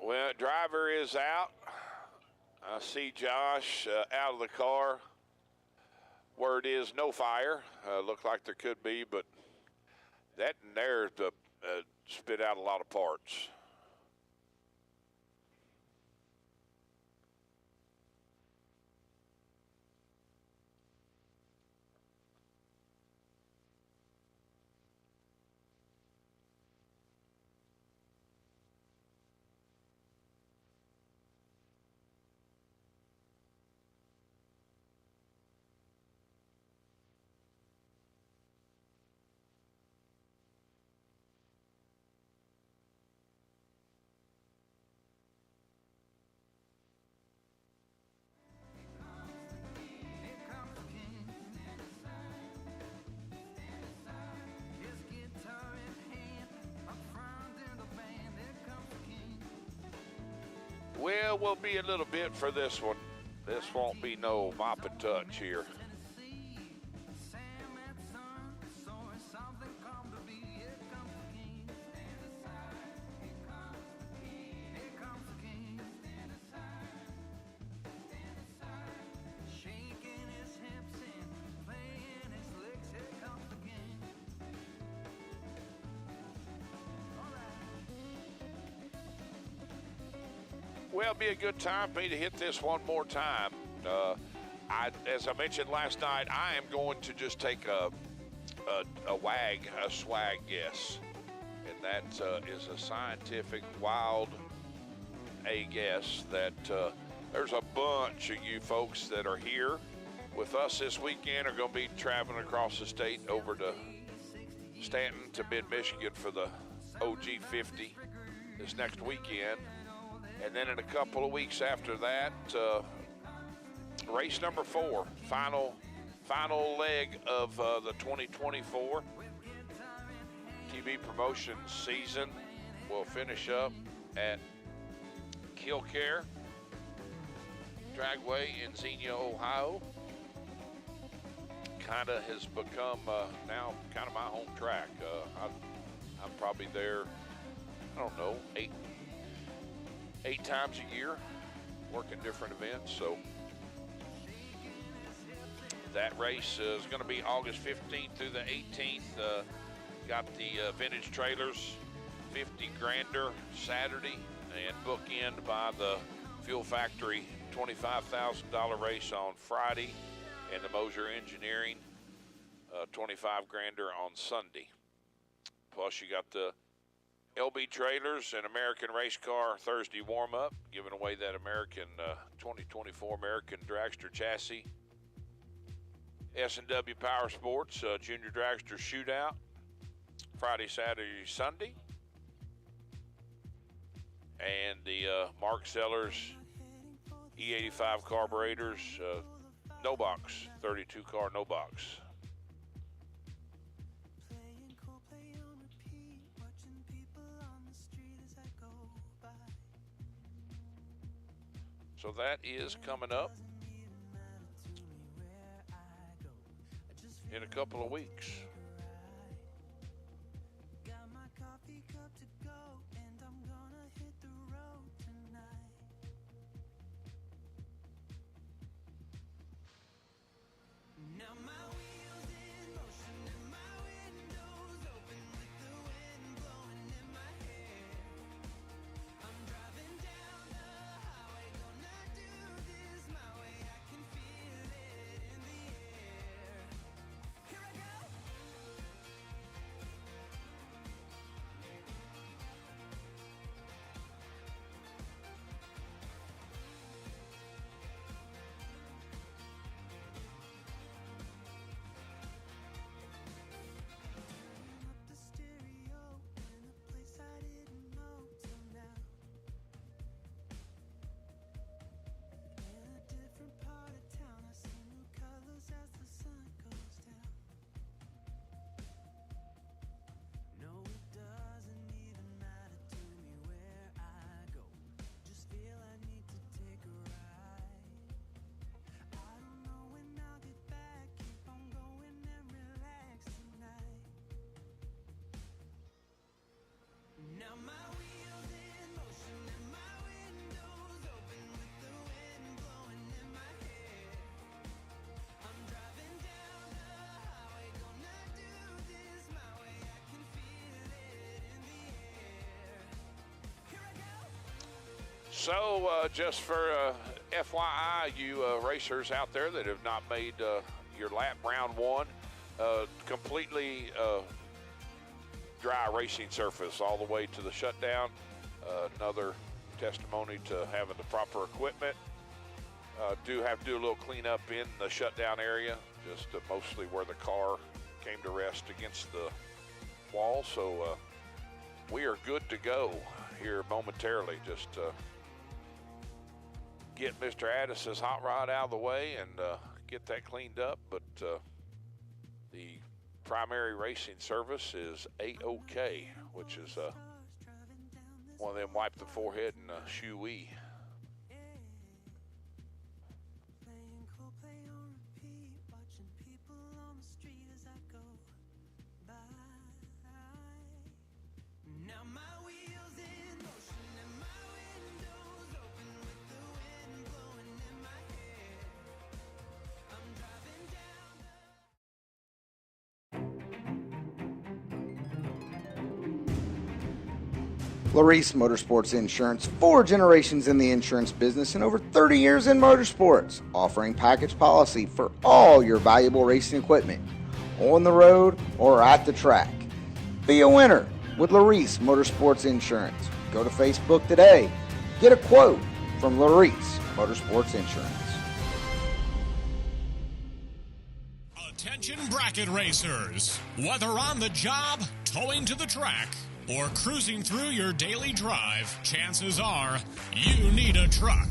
[SPEAKER 6] Well, driver is out. I see Josh out of the car. Word is no fire. Looked like there could be, but that and there spit out a lot of parts. Well, we'll be a little bit for this one. This won't be no mop and touch here. Well, it'll be a good time for me to hit this one more time. As I mentioned last night, I am going to just take a swag guess. And that is a scientific wild A guess that there's a bunch of you folks that are here with us this weekend are going to be traveling across the state over to Stanton to mid-Michigan for the OG 50 this next weekend. And then in a couple of weeks after that, race number 4, final leg of the 2024 TV promotion season will finish up at Killcare Dragway in Xenia, Ohio. Kind of has become now kind of my home track. I'm probably there, I don't know, eight times a year, working different events. So that race is going to be August 15th through the 18th. Got the vintage trailers, 50 grander Saturday, and bookend by the Fuel Factory $25,000 race on Friday, and the Moser Engineering 25 grander on Sunday. Plus you got the LB trailers and American Race Car Thursday warm-up, giving away that American 2024 American Dragster chassis. S&W Powersports Junior Dragster shootout Friday, Saturday, Sunday. And the Mark Sullens E-85 Carburetors no box, 32 car no box. So that is coming up in a couple of weeks.
[SPEAKER 7] Now my wheels in motion and my windows open with the wind blowing in my hair. I'm driving down the highway, gonna do this my way. I can feel it in the air. Here I go.
[SPEAKER 6] So, just for FYI, you racers out there that have not made your lap round one, completely dry racing surface all the way to the shutdown. Another testimony to having the proper equipment. Do have to do a little cleanup in the shutdown area, just mostly where the car came to rest against the wall. So we are good to go here momentarily. Just get Mr. Addis's hot rod out of the way and get that cleaned up. But the primary racing service is A-OK, which is one of them wipe the forehead and shoe-y.
[SPEAKER 7] Playing Coldplay on repeat, watching people on the street as I go by. Now my wheels in motion and my windows open with the wind blowing in my hair. I'm driving down
[SPEAKER 2] Laris Motorsports Insurance, 4 generations in the insurance business and over 30 years in motorsports, offering package policy for all your valuable racing equipment, on the road or at the track. Be a winner with Laris Motorsports Insurance. Go to Facebook today. Get a quote from Laris Motorsports Insurance.
[SPEAKER 3] Attention bracket racers. Whether on the job, towing to the track, or cruising through your daily drive, chances are you need a truck.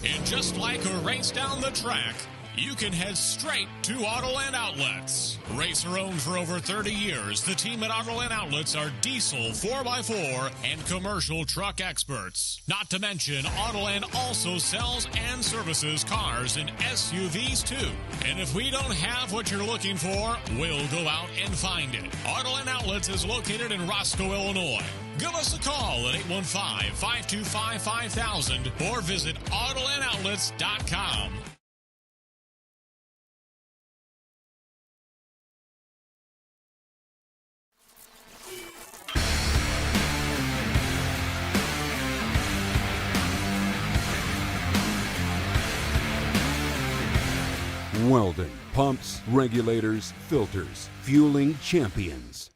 [SPEAKER 3] And just like a race down the track, you can head straight to Autoland Outlets. Racer owned for over 30 years, the team at Autoland Outlets are diesel 4x4 and commercial truck experts. Not to mention, Autoland also sells and services cars and SUVs too. And if we don't have what you're looking for, we'll go out and find it. Autoland Outlets is located in Roscoe, Illinois. Give us a call at 815-525-5000 or visit AutolandOutlets.com.
[SPEAKER 1] Weldon pumps, regulators, filters, fueling champions.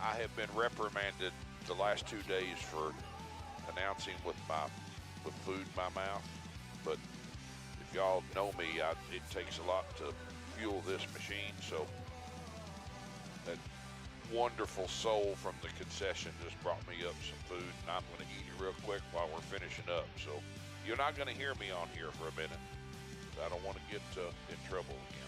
[SPEAKER 6] I have been reprimanded the last 2 days for announcing with food in my mouth. But if y'all know me, it takes a lot to fuel this machine. So that wonderful soul from the concession just brought me up some food, and I'm going to eat it real quick while we're finishing up. So you're not going to hear me on here for a minute. I don't want to get in trouble again.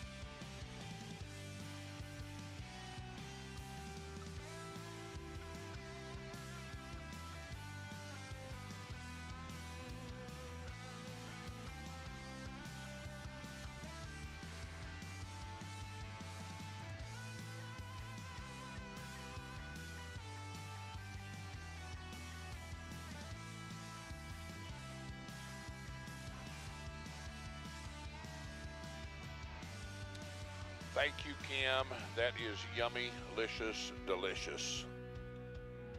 [SPEAKER 6] Thank you, Kim. That is yummy, licious, delicious.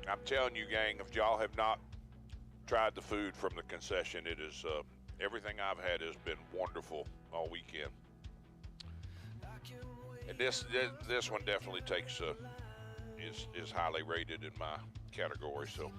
[SPEAKER 6] I'm telling you, gang, if y'all have not tried the food from the concession, it is everything I've had has been wonderful all weekend. And this one definitely takes is highly rated in my category. So.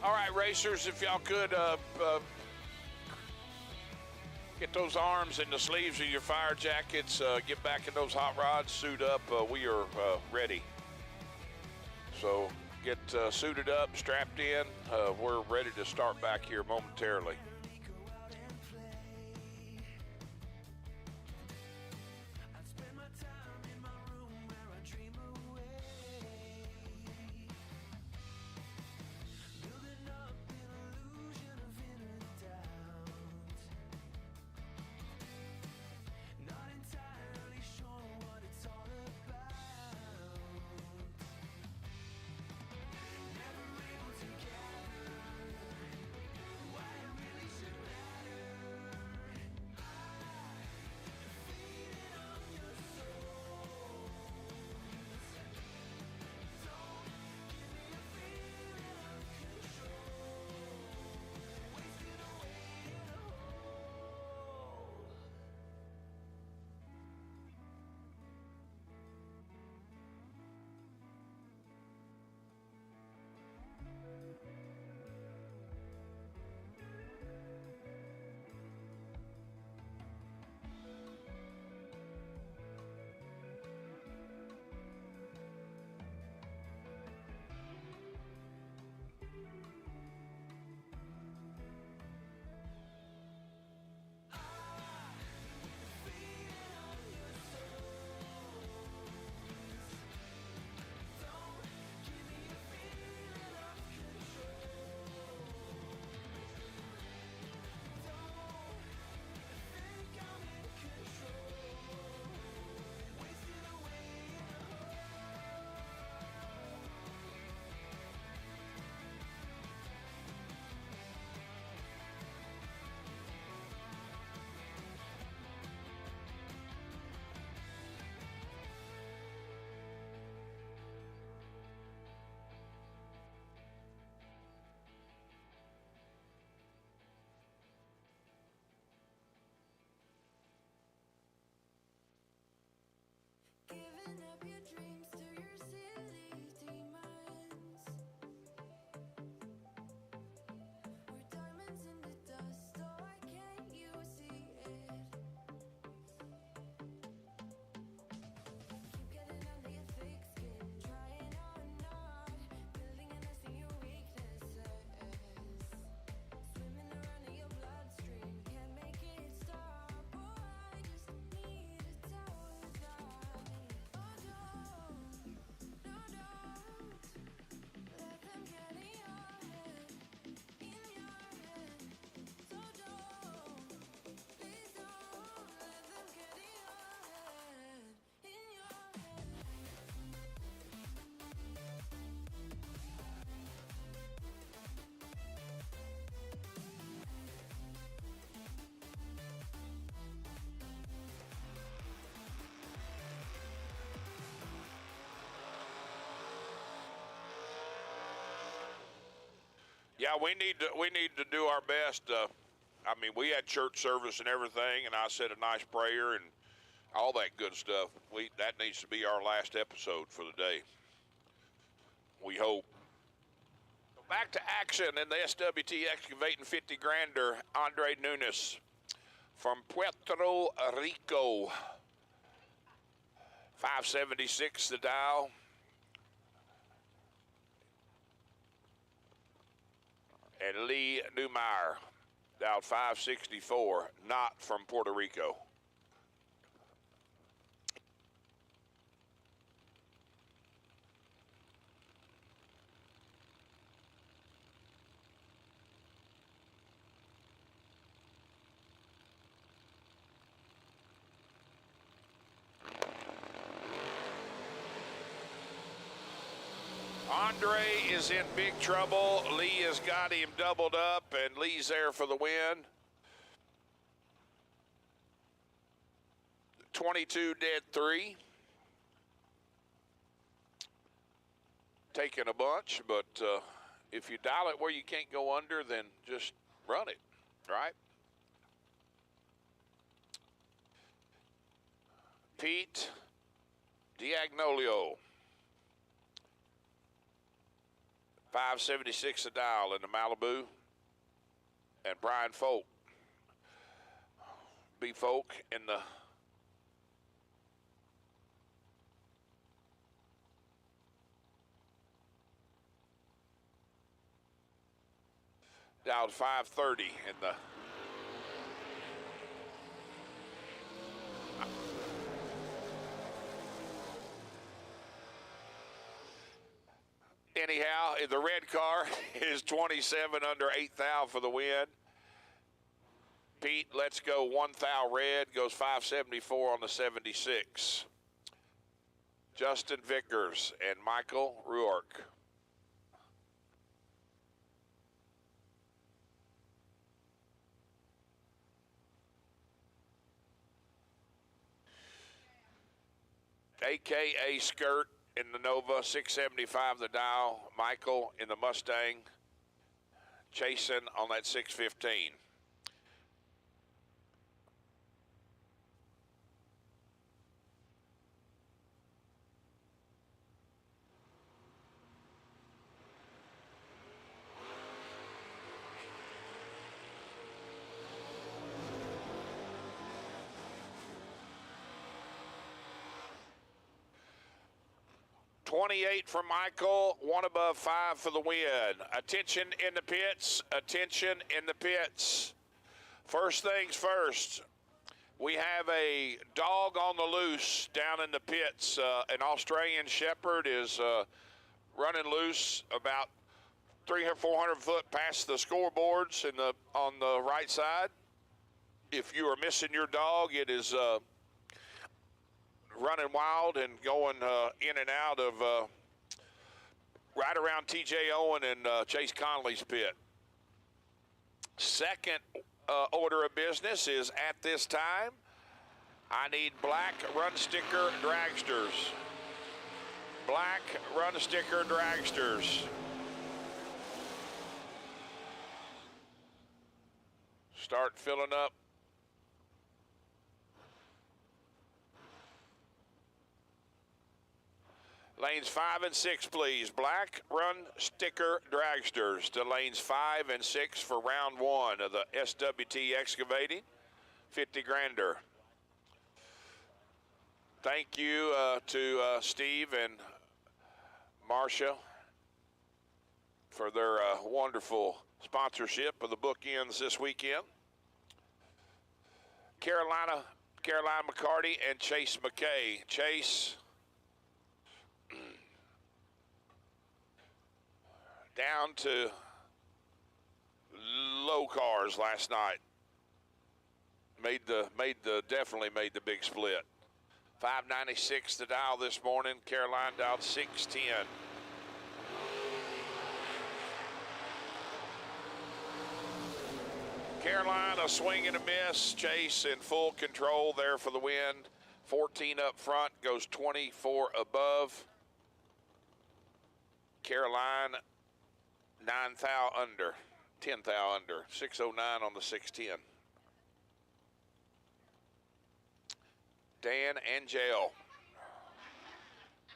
[SPEAKER 6] All right, racers, if y'all could get those arms in the sleeves of your fire jackets, get back in those hot rods, suit up. We are ready. So get suited up, strapped in. We're ready to start back here momentarily.
[SPEAKER 7] Mixing up your dreams to your silly demons. We're diamonds in the dust, oh why can't you see it? Keep getting under your thick skin, trying on not building a nest in your weaknesses. Swimming around in your bloodstream, can't make it stop. Oh, I just need a towel that. Oh, don't, no, don't let them get in your head, So don't, please don't let them get in your head,
[SPEAKER 6] Yeah, we need to do our best. I mean, we had church service and everything, and I said a nice prayer and all that good stuff. That needs to be our last episode for the day. We hope. Back to action in the SWT Excavating 50 Grander. Andre Nunes from Puerto Rico. 576 the dial. And Lee Newmeyer, dialed 564, not from Puerto Rico. Andre is in big trouble. Lee has got him doubled up, and Lee's there for the win. 22 dead 3. Taking a bunch, but if you dial it where you can't go under, then just run it, right? Pete Diagnolio. 576 a dial in the Malibu. And Brian Folk. B. Folk in the dialed 530 in the anyhow, the red car is 27 under 8 thou for the win. Pete, let's go 1 thou red, goes 574 on the 76. Justin Vickers and Michael Ruark. AKA Skirt in the Nova, 675 the dial. Michael in the Mustang, chasing on that 615. .28 for Michael, 1 above 5 for the win. Attention in the pits, attention in the pits. First things first, we have a dog on the loose down in the pits. An Australian Shepherd is running loose about 300, 400 foot past the scoreboards on the right side. If you are missing your dog, it is running wild and going in and out of right around TJ Owen and Chase Conley's pit. Second order of business is at this time, I need black run sticker dragsters. Black run sticker dragsters. Start filling up. Lanes 5 and 6, please. Black run sticker dragsters to lanes 5 and 6 for round 1 of the SWT Excavating 50 grander. Thank you to Steve and Marcia for their wonderful sponsorship of the bookends this weekend. Caroline McCarty and Chase McKay. Chase down to low cars last night. Definitely made the big split. 596 to dial this morning. Caroline dialed 610. Caroline, a swing and a miss. Chase in full control there for the win. 14 up front, goes 24 above. Caroline, 9 thou under, 10 thou under, 609 on the 610. Dan Angel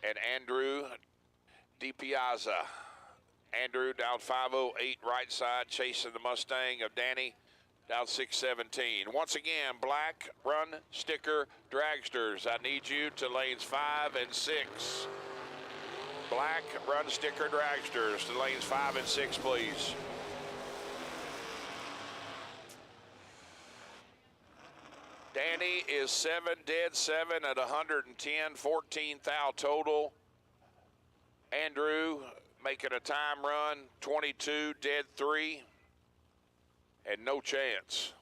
[SPEAKER 6] and Andrew DiPiazza. Andrew down 508 right side, chasing the Mustang of Danny down 617. Once again, black run sticker dragsters. I need you to lanes 5 and 6. Black run sticker dragsters to lanes 5 and 6, please. Danny is 7 dead 7 at 110, 14 thou total. Andrew making a time run, 22 dead 3, and no chance.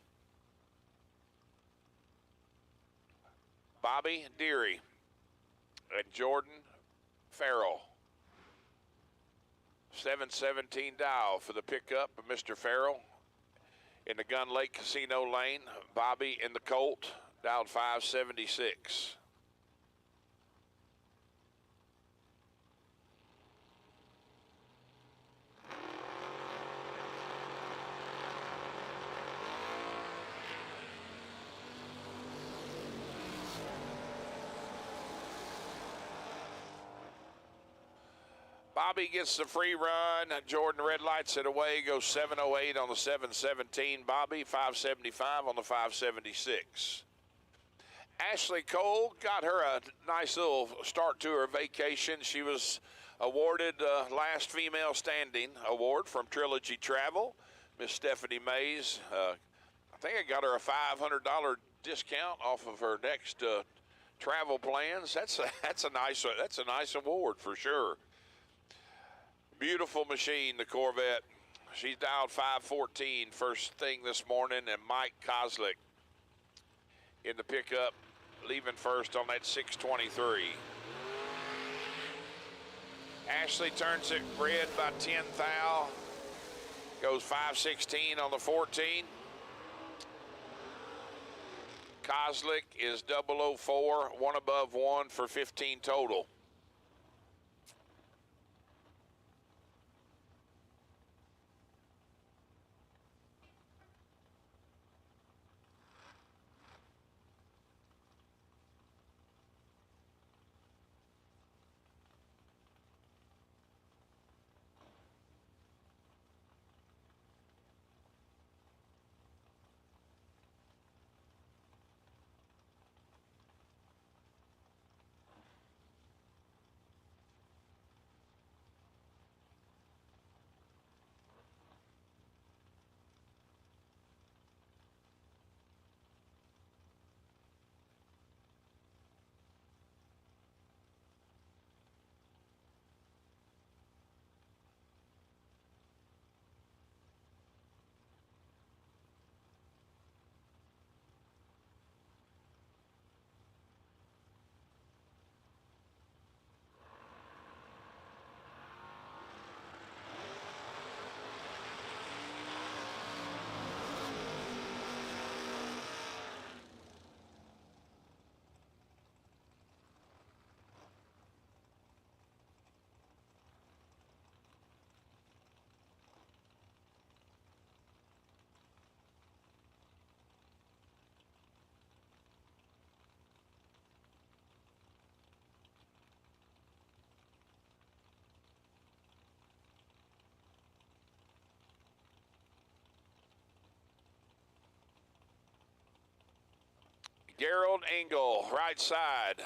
[SPEAKER 6] Bobby Deary and Jordan Farrell. 717 dial for the pickup of Mr. Farrell in the Gun Lake Casino lane. Bobby in the Colt, dialed 576. Bobby gets the free run. Jordan red lights it away, goes 708 on the 717. Bobby 575 on the 576. Ashley Cole got her a nice little start to her vacation. She was awarded Last Female Standing Award from Trilogy Travel. Miss Stephanie Mays, I think I got her a $500 discount off of her next travel plans. That's a nice award for sure. Beautiful machine, the Corvette. She's dialed 514 first thing this morning, and Mike Kozlik in the pickup, leaving first on that 623. Ashley turns it red by 10 thou, goes 516 on the 14. Kozlik is 004, one above one for 15 total. Gerald Engel, right side.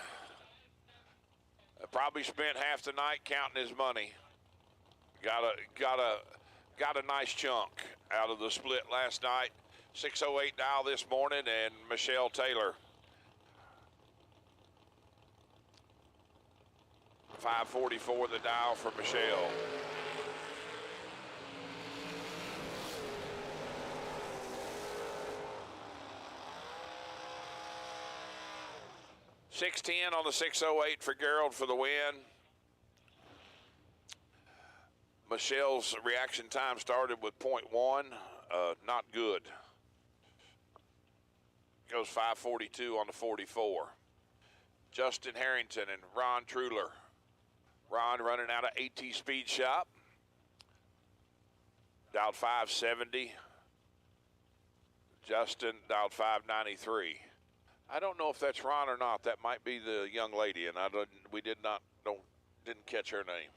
[SPEAKER 6] Probably spent half the night counting his money. Got a nice chunk out of the split last night. 608 dial this morning, and Michelle Taylor. 544 the dial for Michelle. $610 on the 608 for Gerald for the win. Michelle's reaction time started with 0.1, not good. Goes 542 on the 44. Justin Harrington and Ron Truler. Ron running out of AT Speed Shop. Dialed 570. Justin dialed 593. I don't know if that's Ron or not. That might be the young lady, and didn't catch her name.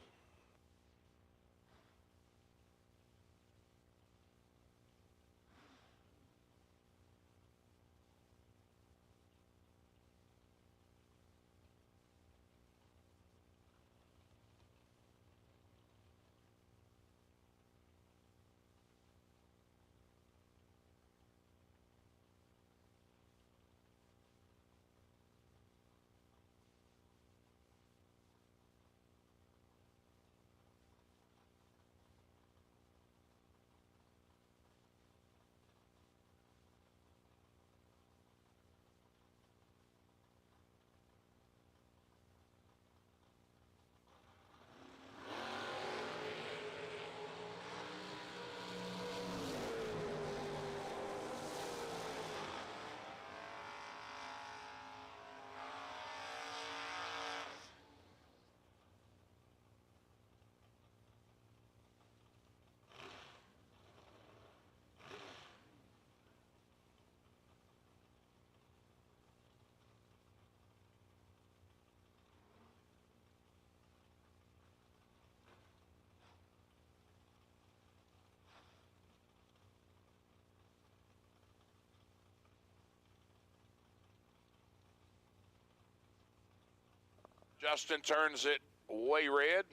[SPEAKER 6] Justin turns it way red.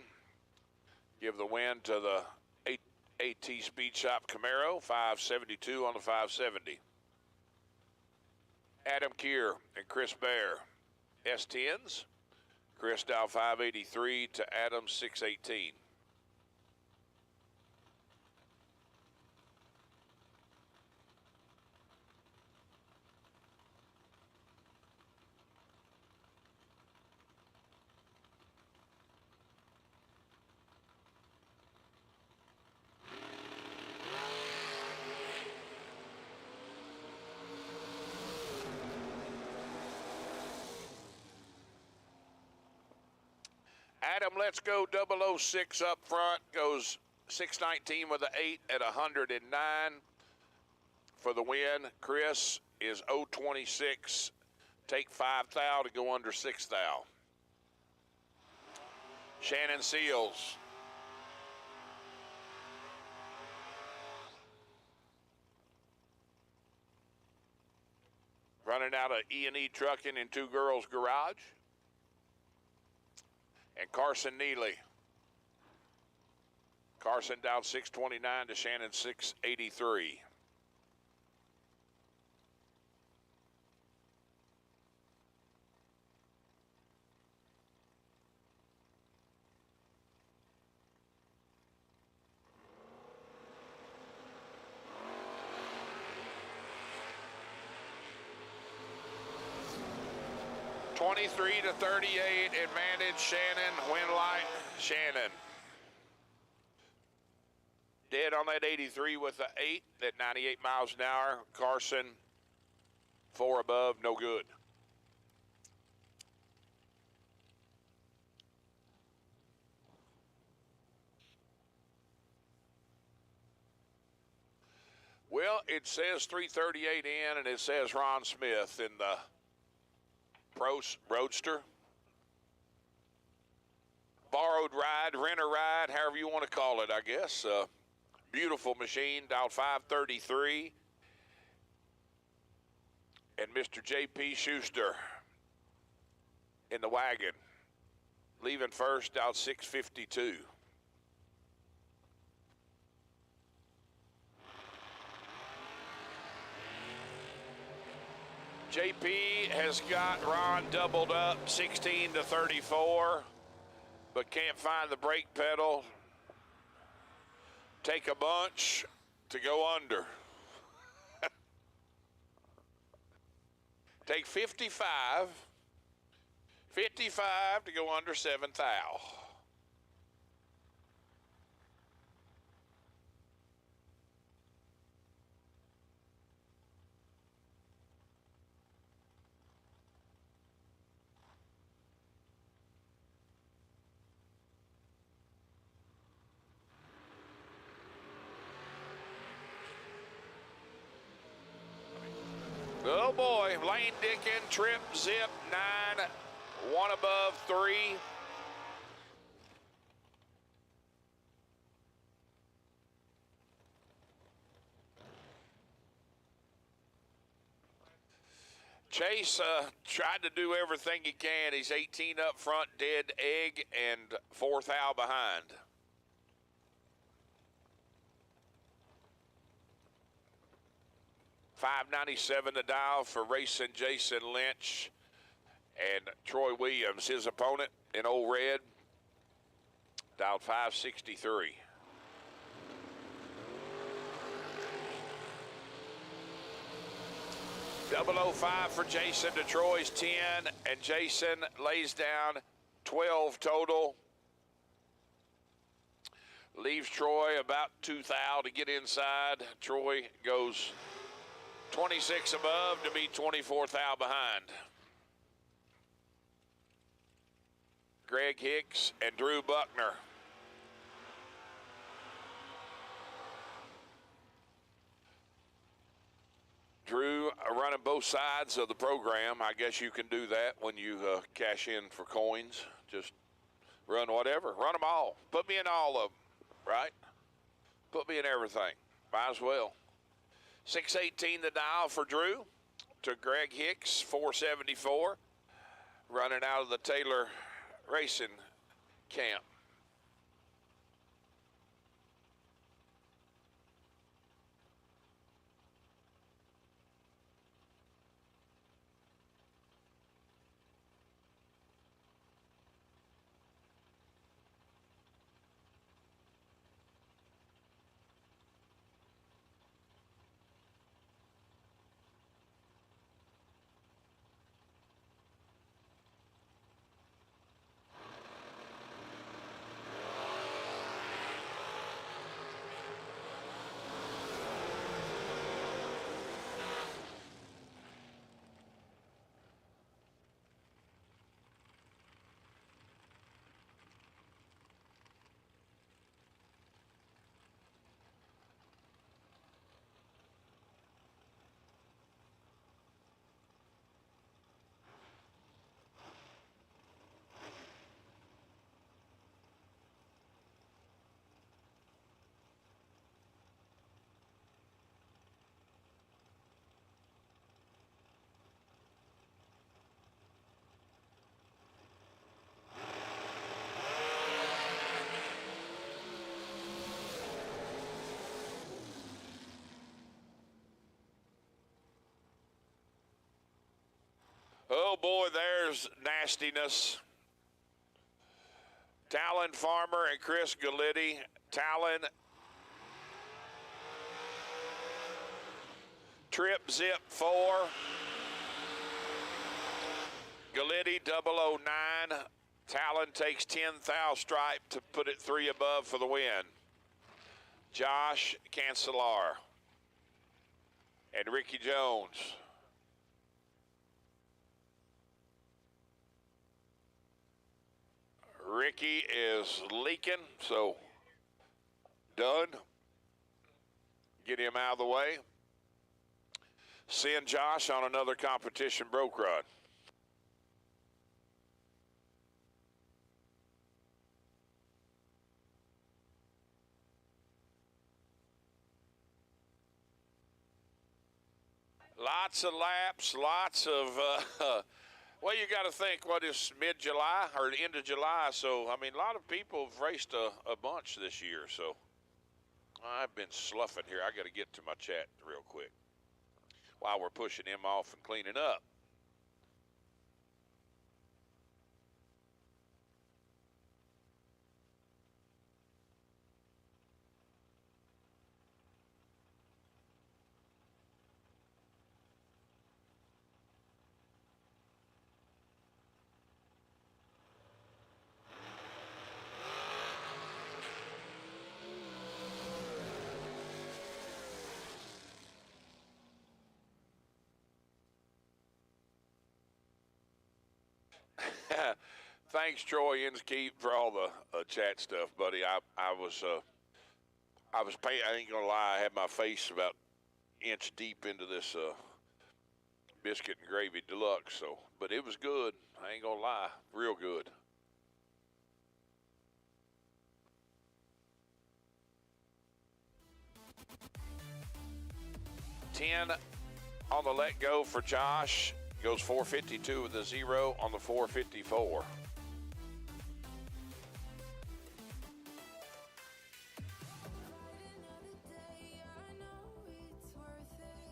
[SPEAKER 6] Give the win to the AT Speed Shop Camaro, 572 on the 570. Adam Keir and Chris Bear, S10s. Chris dial 583 to Adam 618. Adam, let's go 006 up front. Goes 619 with an 8 at 109 for the win. Chris is 026. Take 5 thou to go under 6 thou. Shannon Seals. Running out of E&E Trucking in Two Girls Garage. And Carson Neely. Carson down 629 to Shannon 683. $23 to $38, advantage Shannon, win light Shannon. Dead on that 83 with the 8 at 98 miles an hour. Carson, 4 above, no good. Well, it says 338 in, and it says Ron Smith in the Pro Roadster. Borrowed ride, renter ride, however you want to call it, I guess. Beautiful machine, dialed 533. and Mr. J.P. Schuster in the wagon, leaving first out 6:52. JP has got Ron doubled up 16 to 34, but can't find the brake pedal. Take a bunch to go under. Take 55 to go under 7th thou. Oh boy, Lane Dickin, trip, zip, 9, 1 above 3. Chase tried to do everything he can. He's 18 up front, dead egg, and 4th thou behind. $5.97 the dial for racing Jason Lynch and Troy Williams, his opponent in old red, dialed $5.63. $005 for Jason to Troy's 10, and Jason lays down 12 total. Leaves Troy about 2 thou to get inside. Troy goes 26 above to be 24 thou behind. Greg Hicks and Drew Buckner. Drew running both sides of the program. I guess you can do that when you cash in for coins. Just run whatever. Run them all. Put me in all of them, right? Put me in everything. Might as well. 618 the dial for Drew to Greg Hicks, 474. Running out of the Taylor Racing camp. Oh boy, there's nastiness. Talon Farmer and Chris Galletti. Talon, trip zip 4. Galletti 009. Talon takes 10 thou stripe to put it 3 above for the win. Josh Cancelar and Ricky Jones. Ricky is leaking, so done. Get him out of the way. Send Josh on another competition broke run. Lots of laps, lots of, well, you got to think, what is mid-July or the end of July? So, I mean, a lot of people have raced a bunch this year. So, I've been sloughing here. I got to get to my chat real quick while we're pushing him off and cleaning up. Thanks, Troy Inskeep, for all the chat stuff, buddy. I was paying. I ain't gonna lie. I had my face about inch deep into this biscuit and gravy deluxe. So, but it was good. I ain't gonna lie, real good. $10 on the let go for Josh. Goes 452 with a 0 on the 454.
[SPEAKER 7] Another day, I know it's worth it.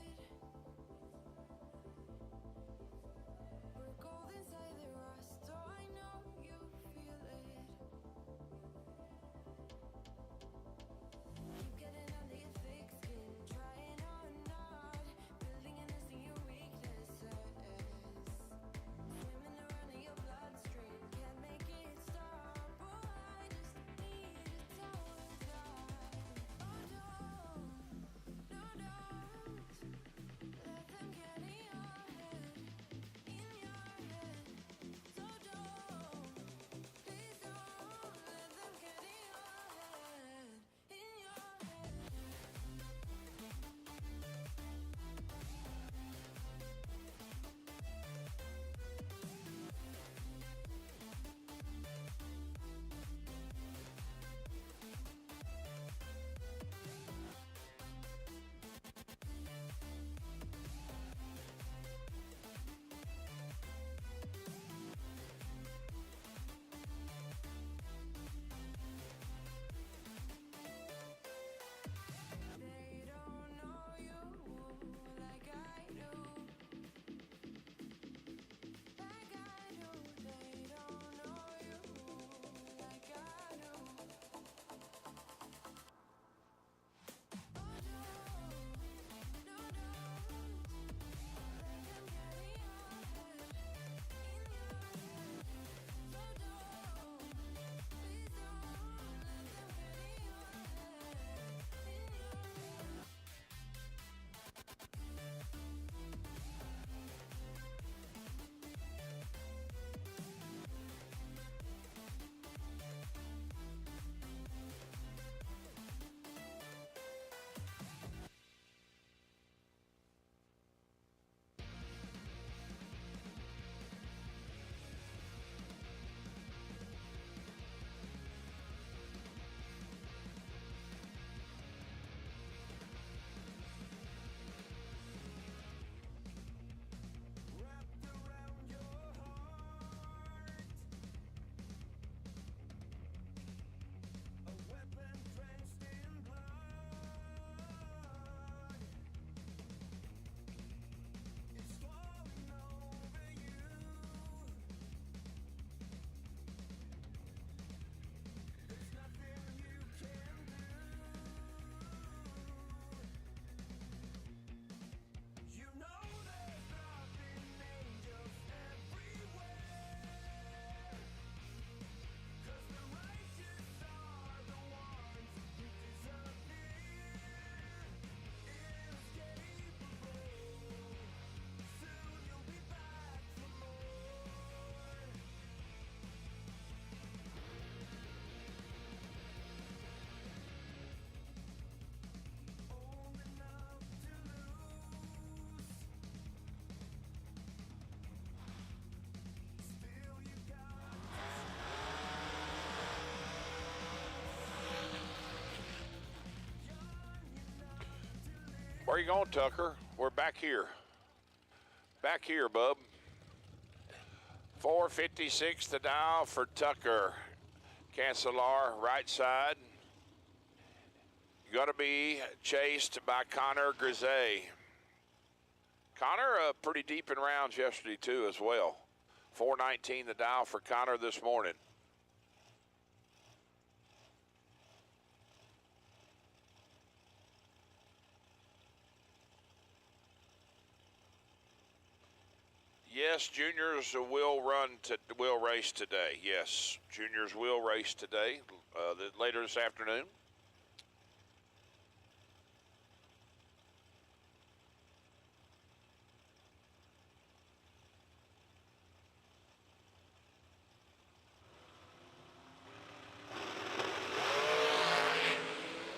[SPEAKER 7] We're gold inside the rust, so I know you feel it. Keep getting under your thick skin, trying or not, building a nest in your weaknesses. Swimming around in your bloodstream, can't make it stop. Oh, I just need a towel dry. Oh, don't, no, don't let them get in your head, So don't, please don't let them get in your head, They don't know you like I do. Like I do. They don't know you like I do. Oh, don't, no, don't let them get in your head, So don't, please don't let them get in your head,
[SPEAKER 6] Where you going, Tucker? We're back here. Back here, bub. 456 the dial for Tucker. Cancelar, right side. Going to be chased by Connor Grisey. Connor pretty deep in rounds yesterday, too, as well. 419 the dial for Connor this morning. Yes, juniors will race today. Yes, juniors will race today, later this afternoon.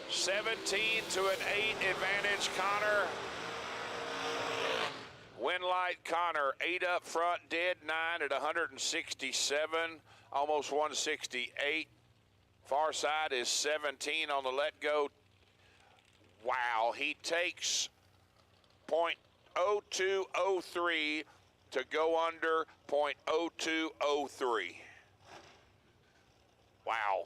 [SPEAKER 6] (17 to an 8 advantage, Connor. Winlight Connor, 8 up front, dead 9 at 167, almost 168. Far side is 17 on the let go. Wow, he takes .0203 to go under .0203. Wow.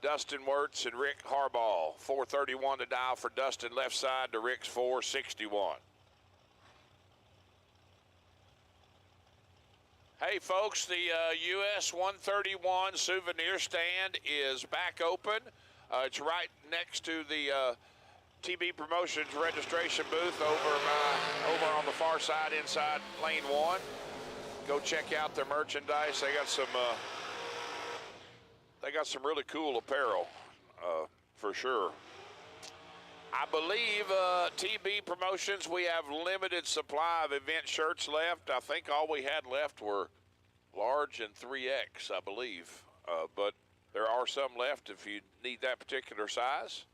[SPEAKER 6] Dustin Wirtz and Rick Harbaugh. 431 to dial for Dustin left side to Rick's 461. Hey folks, the US 131 souvenir stand is back open. It's right next to the TB Promotions registration booth over on the far side inside lane 1. Go check out their merchandise. They got some really cool apparel, for sure. I believe TB Promotions, we have limited supply of event shirts left. I think all we had left were large and 3X, I believe. But there are some left if you need that particular size.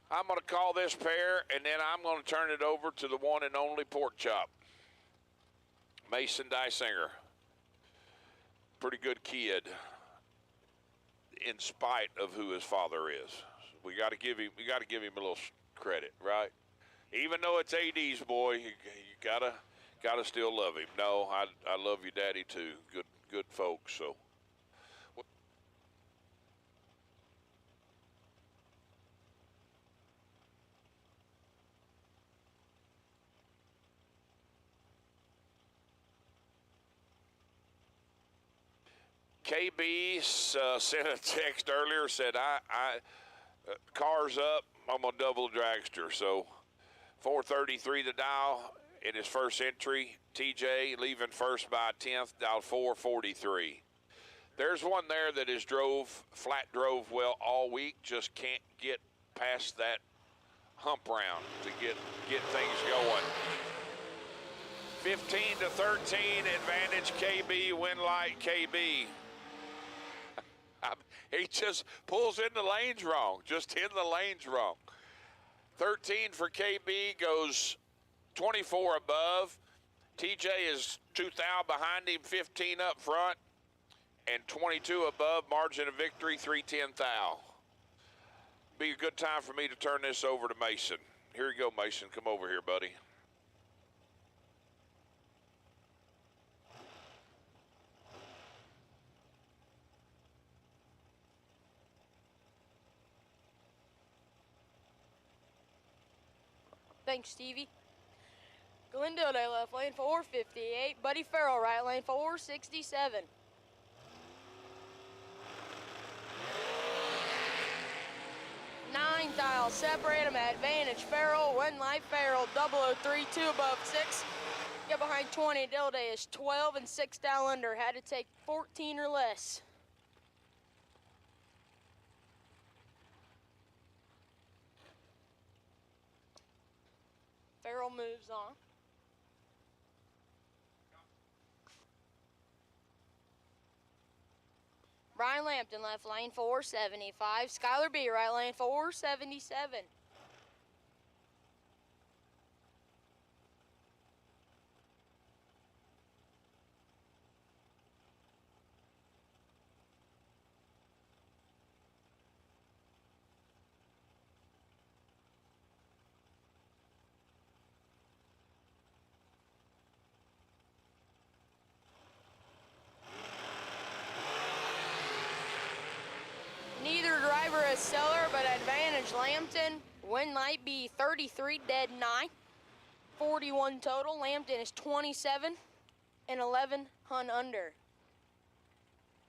[SPEAKER 6] I'm going to call this pair, and then I'm going to turn it over to the one and only pork chop, Mason Dysinger. Pretty good kid, in spite of who his father is. We got to give him a little credit, right? Even though it's AD's boy, you gotta still love him. No, I love your daddy too. Good folks. So. KB sent a text earlier, said, car's up, I'm going to double the dragster. So 433 the dial in his first entry. TJ leaving first by a 10th, dial 443. There's one there that is flat drove well all week, just can't get past that hump round to get things going. 15 to 13, advantage KB, Winlight KB. He just pulls in the lanes wrong, just in the lanes wrong. 13 for KB, goes 24 above. TJ is 2 thou behind him, 15 up front, and 22 above, margin of victory, 310 thou. Be a good time for me to turn this over to Mason. Here you go, Mason, come over here, buddy.
[SPEAKER 8] Thanks, Stevie. Glendale Day left lane 458. Buddy Farrell right lane 467. Nine thou separate him at advantage. Farrell, Winlight Farrell, 003, 2 above 6. Get behind 20. Dilday is 12 and 6 thou under. Had to take 14 or less. Farrell moves on. Ryan Lampton left lane 475. Skylar B right lane 477. 11. Win light be 33, dead 9. 41 total. Lambton is 27 and 11 hun under.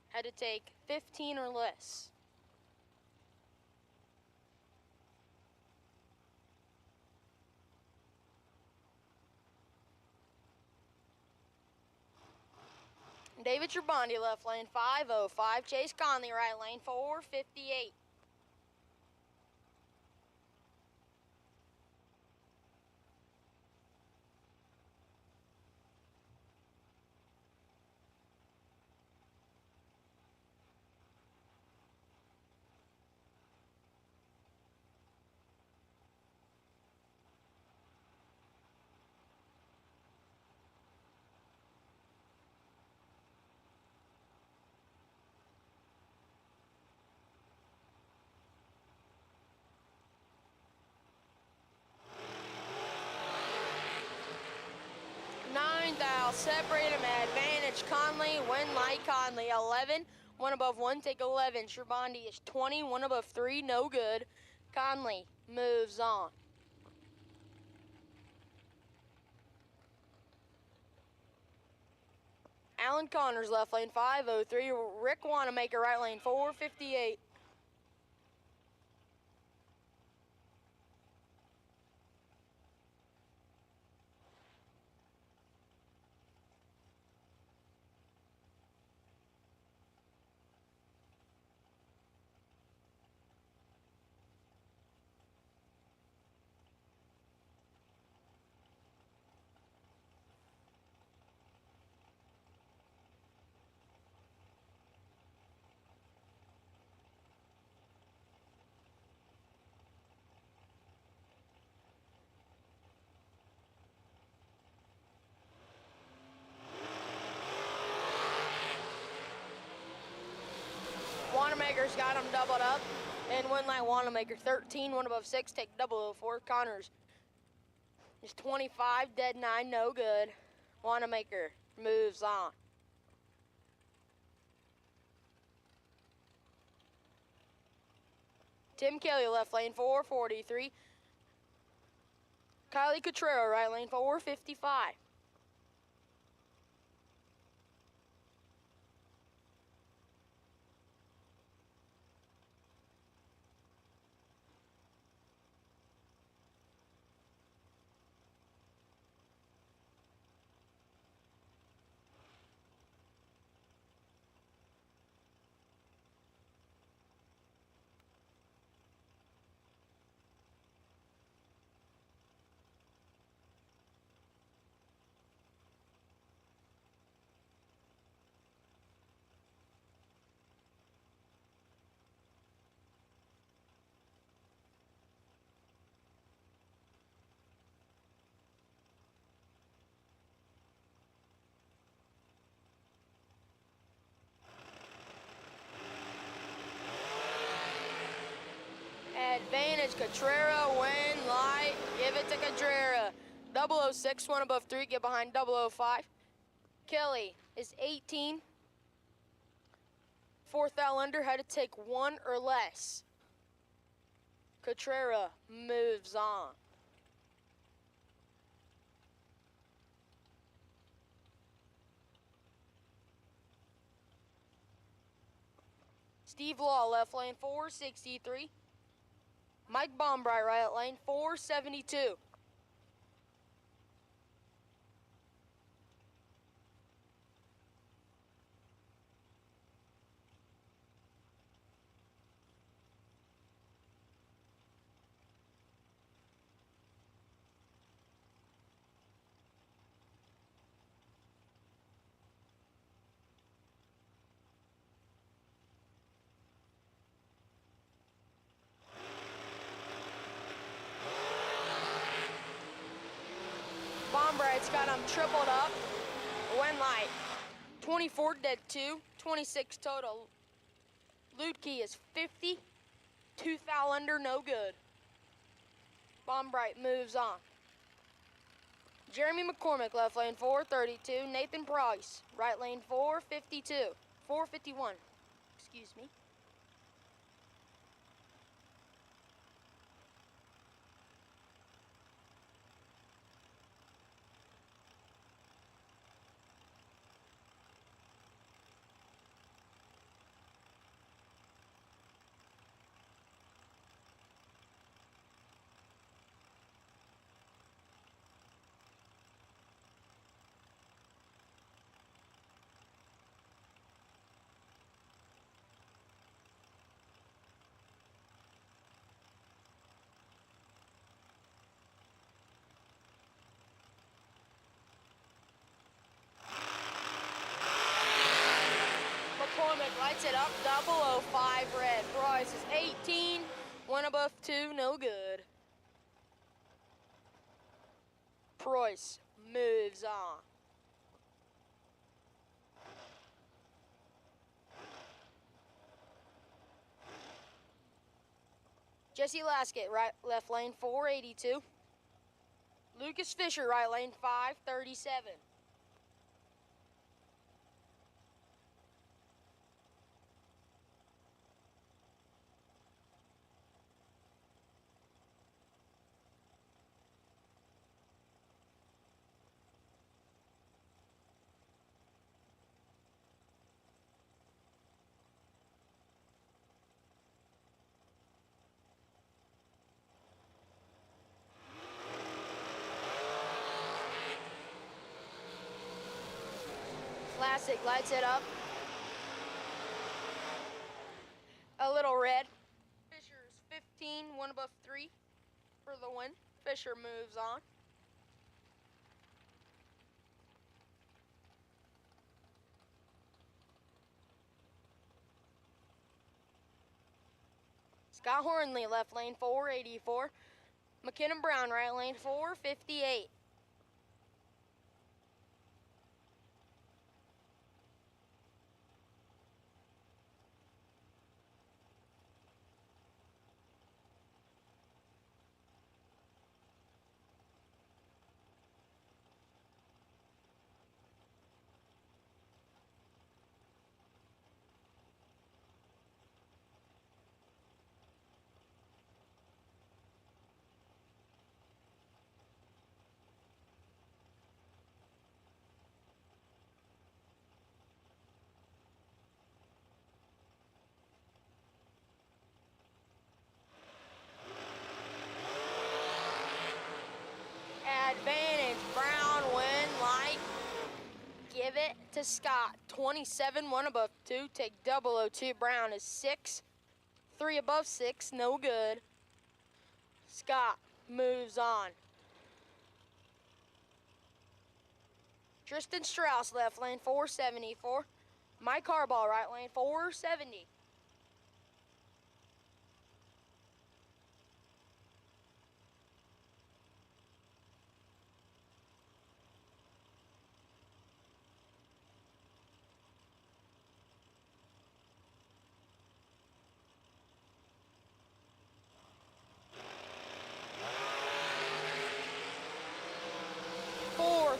[SPEAKER 8] Had to take 15 or less. David Trabandi, left lane 505. Chase Conley, right lane 458. Separate him at advantage. Conley, win light Conley, 11. One above 1, take 11. Trabandi is 20. One above 3, no good. Conley moves on. Alan Connors, left lane 503. Rick Wanamaker, right lane 458. Wanamaker's got him doubled up. And win light Wanamaker 13, one above 6, take 004. Connors is 25, dead 9, no good. Wanamaker moves on. Tim Kelly, left lane 443. Kylie Cotrero, right lane 455. Advantage, Cotrera, win, light, give it to Cotrera. 006, one above 3, get behind 005. Kelly is 18. Fourth L under, had to take 1 or less. Cotrera moves on. Steve Law, left lane 463. Mike Bombright, right lane 472. Bombright's got him tripled up. Win light. 24 dead 2, 26 total. Ludke is 50. 2 foul under, no good. Bombright moves on. Jeremy McCormick, left lane 432. Nathan Price, right lane 452. 451, excuse me. lights it up, 005 red. Price is 18, one above 2, no good. Price moves on. Jesse Laskett, left lane 482. Lucas Fisher, right lane 537. Classic lights it up. A little red. Fisher's 15, one above 3 for the win. Fisher moves on. Scott Hornley, left lane 484. McKinnon Brown, right lane 458. Advantage, Brown win, light. Give it to Scott. 27, one above 2. Take 002. Brown is 6. 3 above 6, no good. Scott moves on. Tristan Strauss, left lane 474. Mike Harbaugh, right lane 470.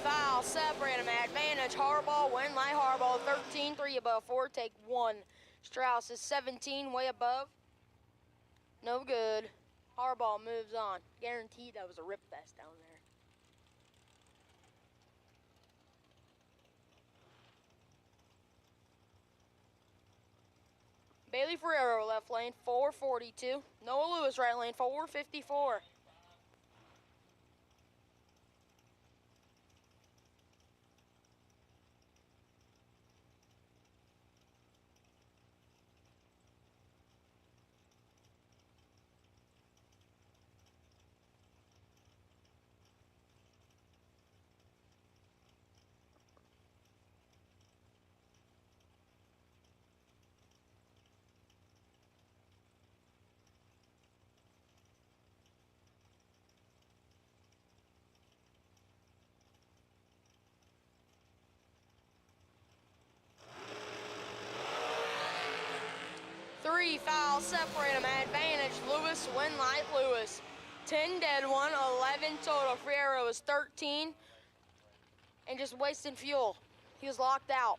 [SPEAKER 8] Foul, separate him, advantage, Harbaugh, win light, Harbaugh 13, 3 above 4, take 1. Strauss is 17, way above, no good. Harbaugh moves on. Guaranteed that was a rip fest down there. Bailey Ferrero, left lane 442. Noah Lewis, right lane 454. Three fouls separate them, advantage, Lewis, win light, Lewis. 10 dead, 1, 11 total. Ferrero is 13 and just wasting fuel. He was locked out.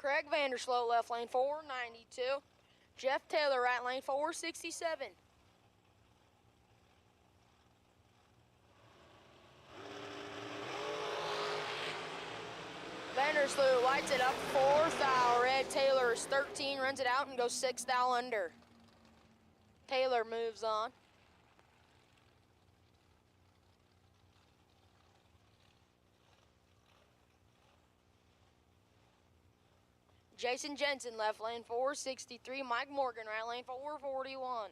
[SPEAKER 8] Craig Vandersloot, left lane 492. Jeff Taylor, right lane 467. Vandersloot lights it up, 4 thou red. Taylor is 13, runs it out and goes 6 thou under. Taylor moves on. Jason Jensen, left lane 463. Mike Morgan, right lane 441.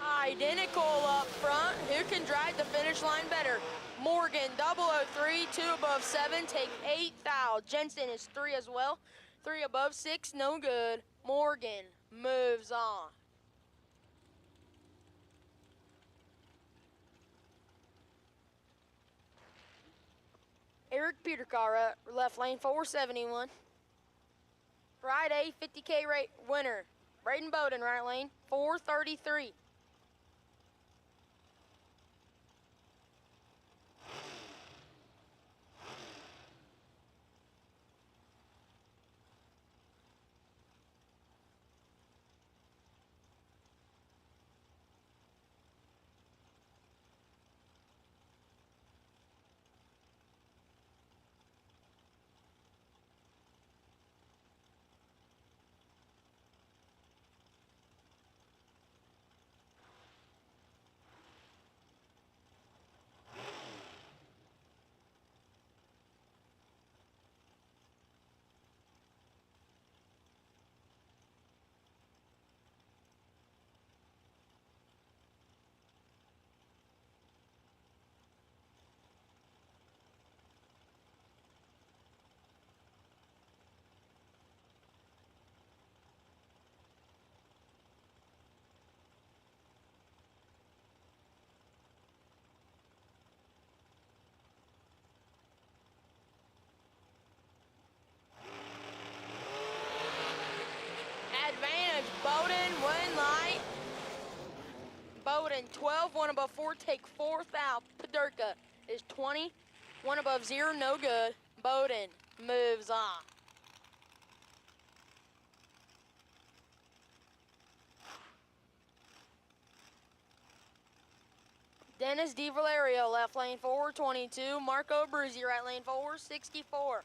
[SPEAKER 8] Identical up front. Who can drive the finish line better? Morgan, 003, 2 above 7, take 8 foul. Jensen is 3 as well. 3 above 6, no good. Morgan moves on. Eric Petercar, left lane 471. Friday 50K winner. Braden Bowden, right lane 433. Advantage, Bowden, win light. Bowden, 12, 1 above 4, take 4 foul. Paderka is 20, 1 above 0, no good. Bowden moves on. Dennis DiValerio, left lane 422. Marco Bruzzi, right lane 464.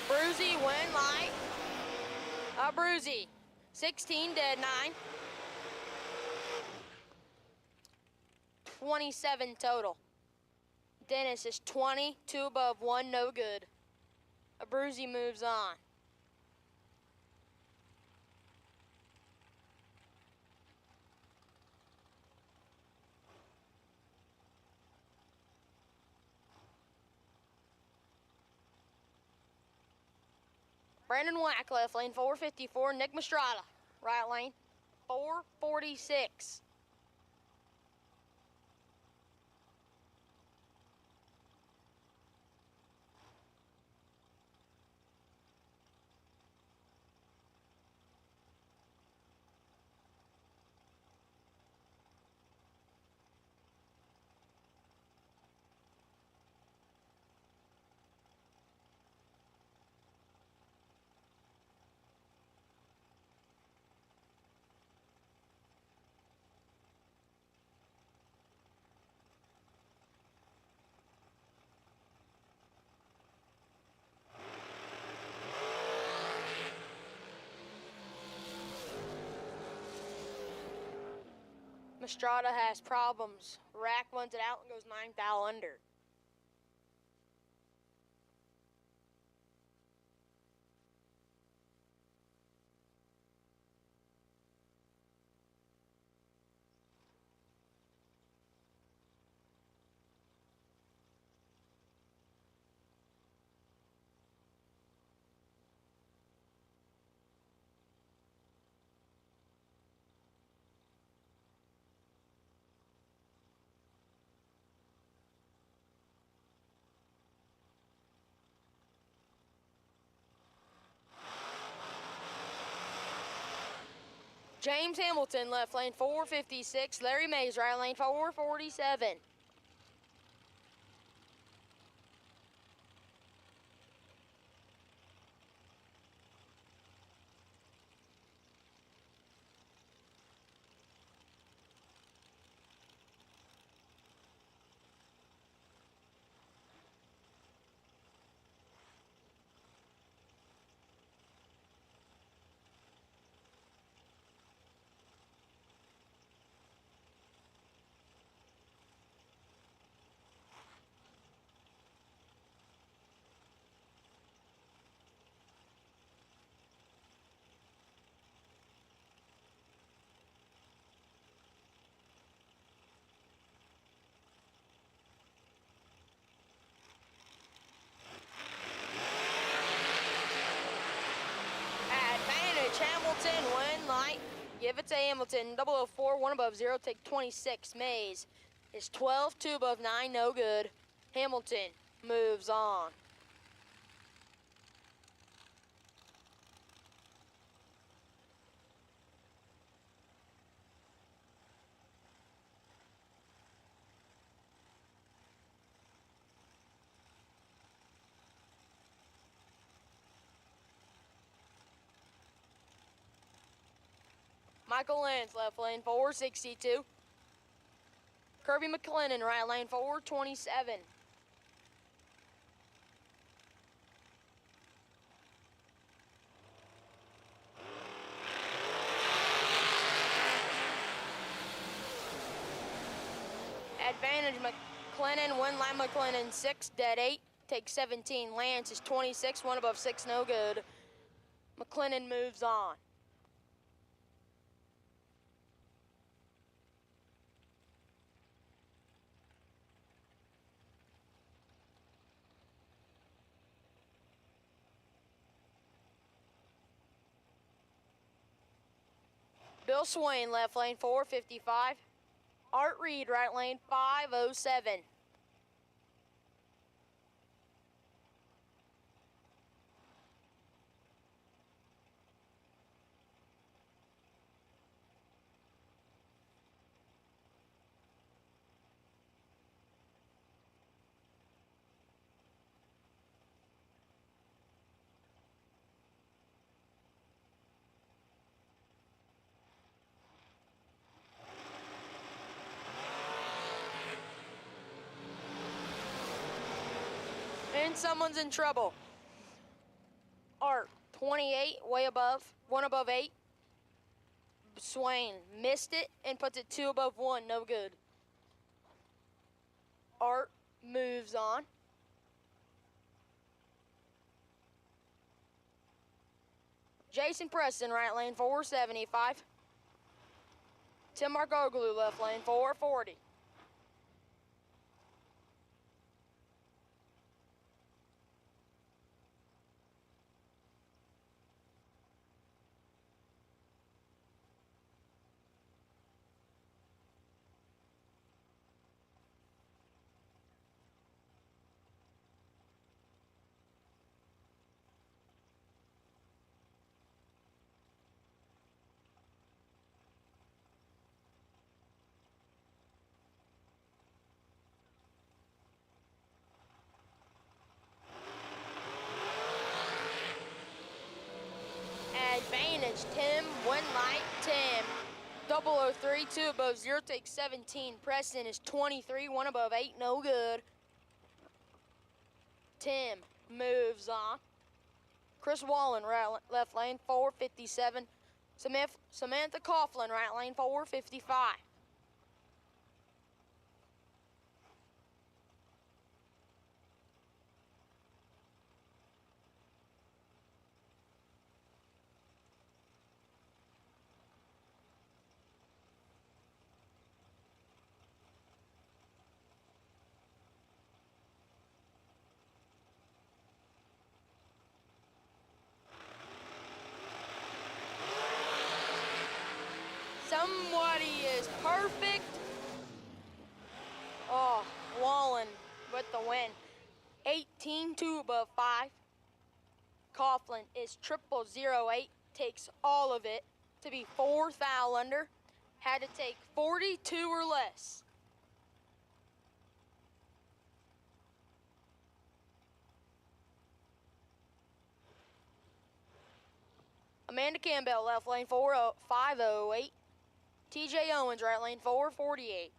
[SPEAKER 8] Abruzzi, win light. Abruzzi, 16 dead 9. 27 total. Dennis is 20, 2 above 1, no good. Abruzzi moves on. Brandon Wack, left lane 454. Nick Mastrada, right lane 446. Mastrada has problems. Rack runs it out and goes 9 foul under. James Hamilton, left lane 456. Larry Mays, right lane 447. Advantage Hamilton, win light. Give it to Hamilton. 004, 1 above 0, take 26. Mays is 12, 2 above 9, no good. Hamilton moves on. Michael Lenz, left lane 462. Kirby McLennan, right lane 427. Advantage McLennan, win line McLennan 6, dead 8, take 17. Lance is 26, 1 above 6, no good. McLennan moves on. Bill Swain, left lane 455. Art Reed, right lane 507. And someone's in trouble. Art, 28, way above, 1 above 8. Swain missed it and puts it 2 above 1, no good. Art moves on. Jason Preston, right lane 475. Tim Margoglu, left lane 440. Advantage, Tim, win light, Tim. 003, 2 above 0, take 17. Preston is 23, 1 above 8, no good. Tim moves on. Chris Wallen, right, left lane 457. Samantha Coughlin, right lane 455. Somebody is perfect. Oh, Wallen with the win. 18, 2 above 5. Coughlin is 0008, takes all of it to be 4 thou under. Had to take 42 or less. Amanda Campbell, left lane 4, 508. TJ Owens, right lane 4, 48.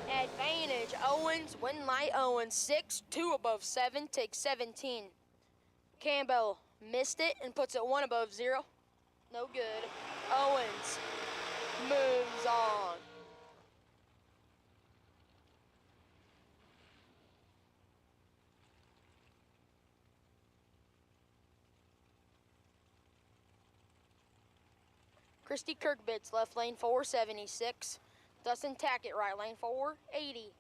[SPEAKER 8] Advantage, Owens, win light Owens, 6, 2 above 7, takes 17. Campbell missed it and puts it 1 above 0. No good. Owens moves on. Christy Kirkbitz, left lane 4, 76. Dustin Tackett, right lane 4, 80.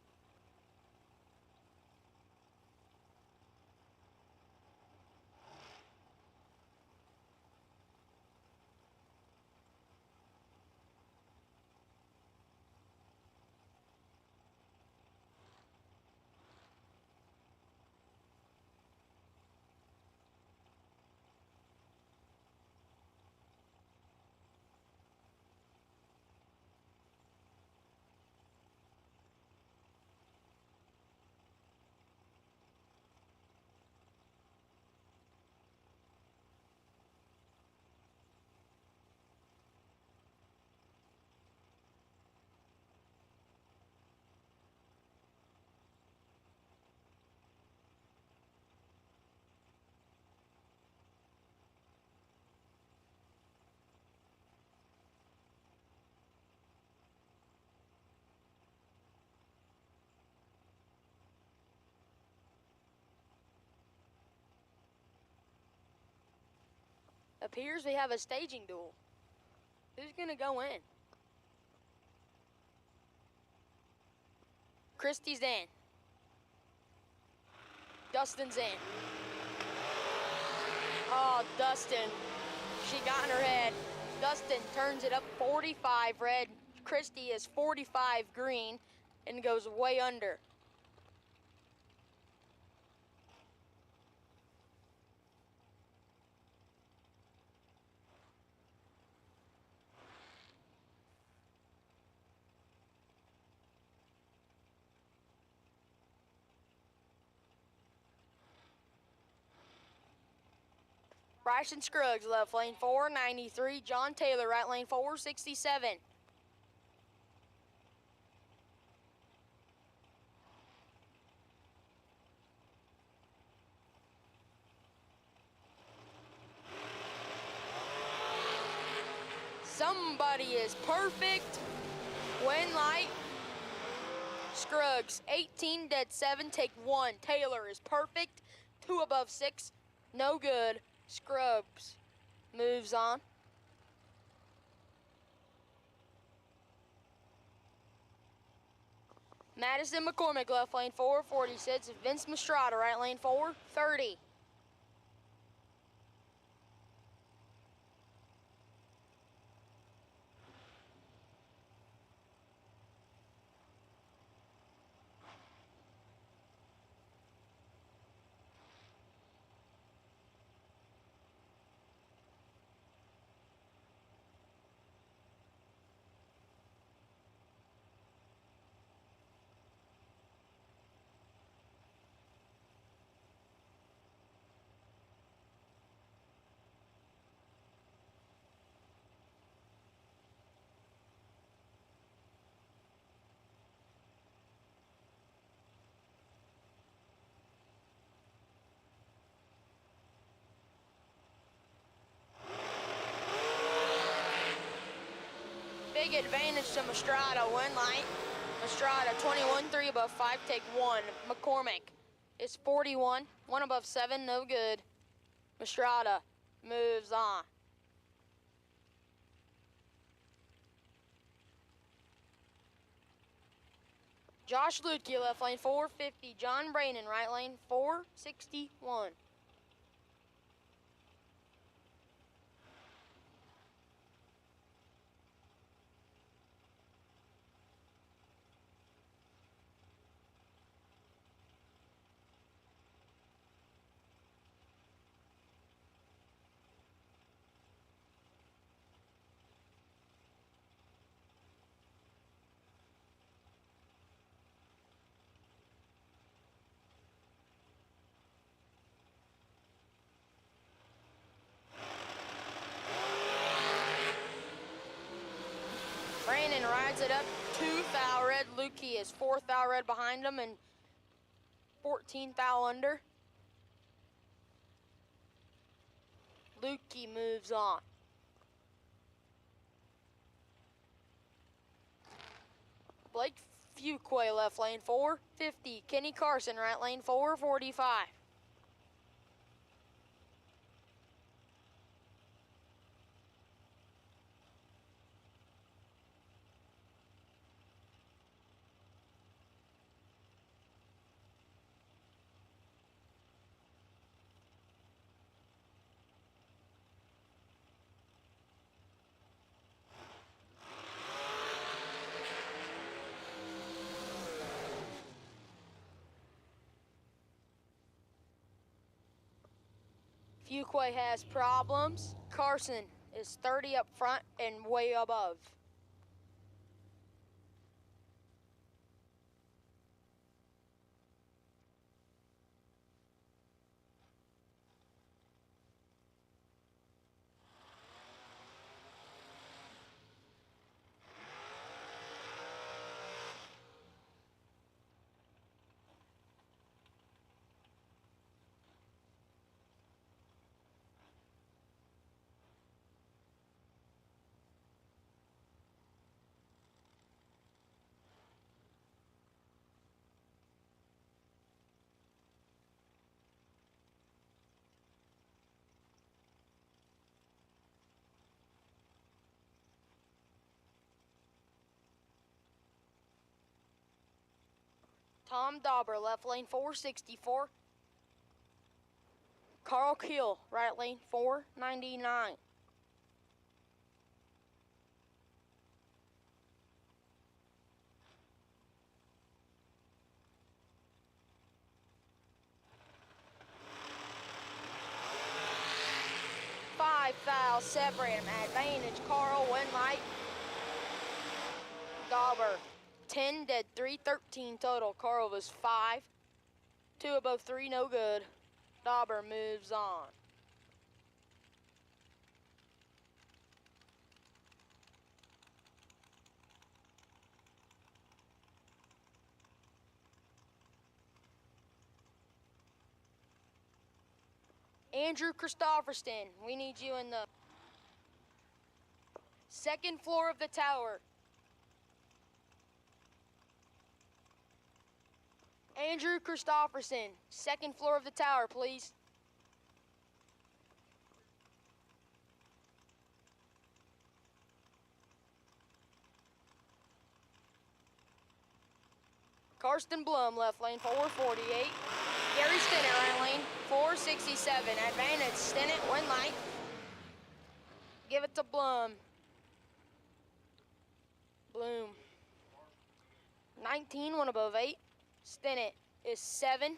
[SPEAKER 8] Appears we have a staging duel. Who's gonna go in? Christy's in. Dustin's in. Oh, Dustin. She got in her head. Dustin turns it up 45 red. Christy is 45 green and goes way under. Bryson Scruggs, left lane 4, 93. John Taylor, right lane 4, 67. Somebody is perfect. Win light. Scruggs, 18 dead 7, take 1. Taylor is perfect. 2 above 6, no good. Scruggs moves on. Madison McCormick, left lane 4, 46. Vince Mastrada, right lane 4, 30. Big advantage to Mastrada, win light. Mastrada, 21, 3 above 5, take 1. McCormick is 41, 1 above 7, no good. Mastrada moves on. Josh Lutke, left lane 450. John Brainen, right lane 461. Brainen rides it up 2 foul red. Lukey is 4 foul red behind him and 14 foul under. Lukey moves on. Blake Fuquay, left lane 450. Kenny Carson, right lane 445. Fuquay has problems. Carson is 30 up front and way above. Tom Dauber, left lane 464. Carl Keel, right lane 499. Five fouls separate him. Advantage, Carl, win light. Dauber, 10 dead, 313 total. Carl was 5. 2 above 3, no good. Dauber moves on. Andrew Christopherson, we need you in the second floor of the tower. Andrew Christopherson, second floor of the tower, please. Karsten Blum, left lane 448. Gary Stinnett, right lane 467. Advantage, Stinnett, win light. Give it to Blum. Bloom. 19, 1 above 8. Stinnett is 7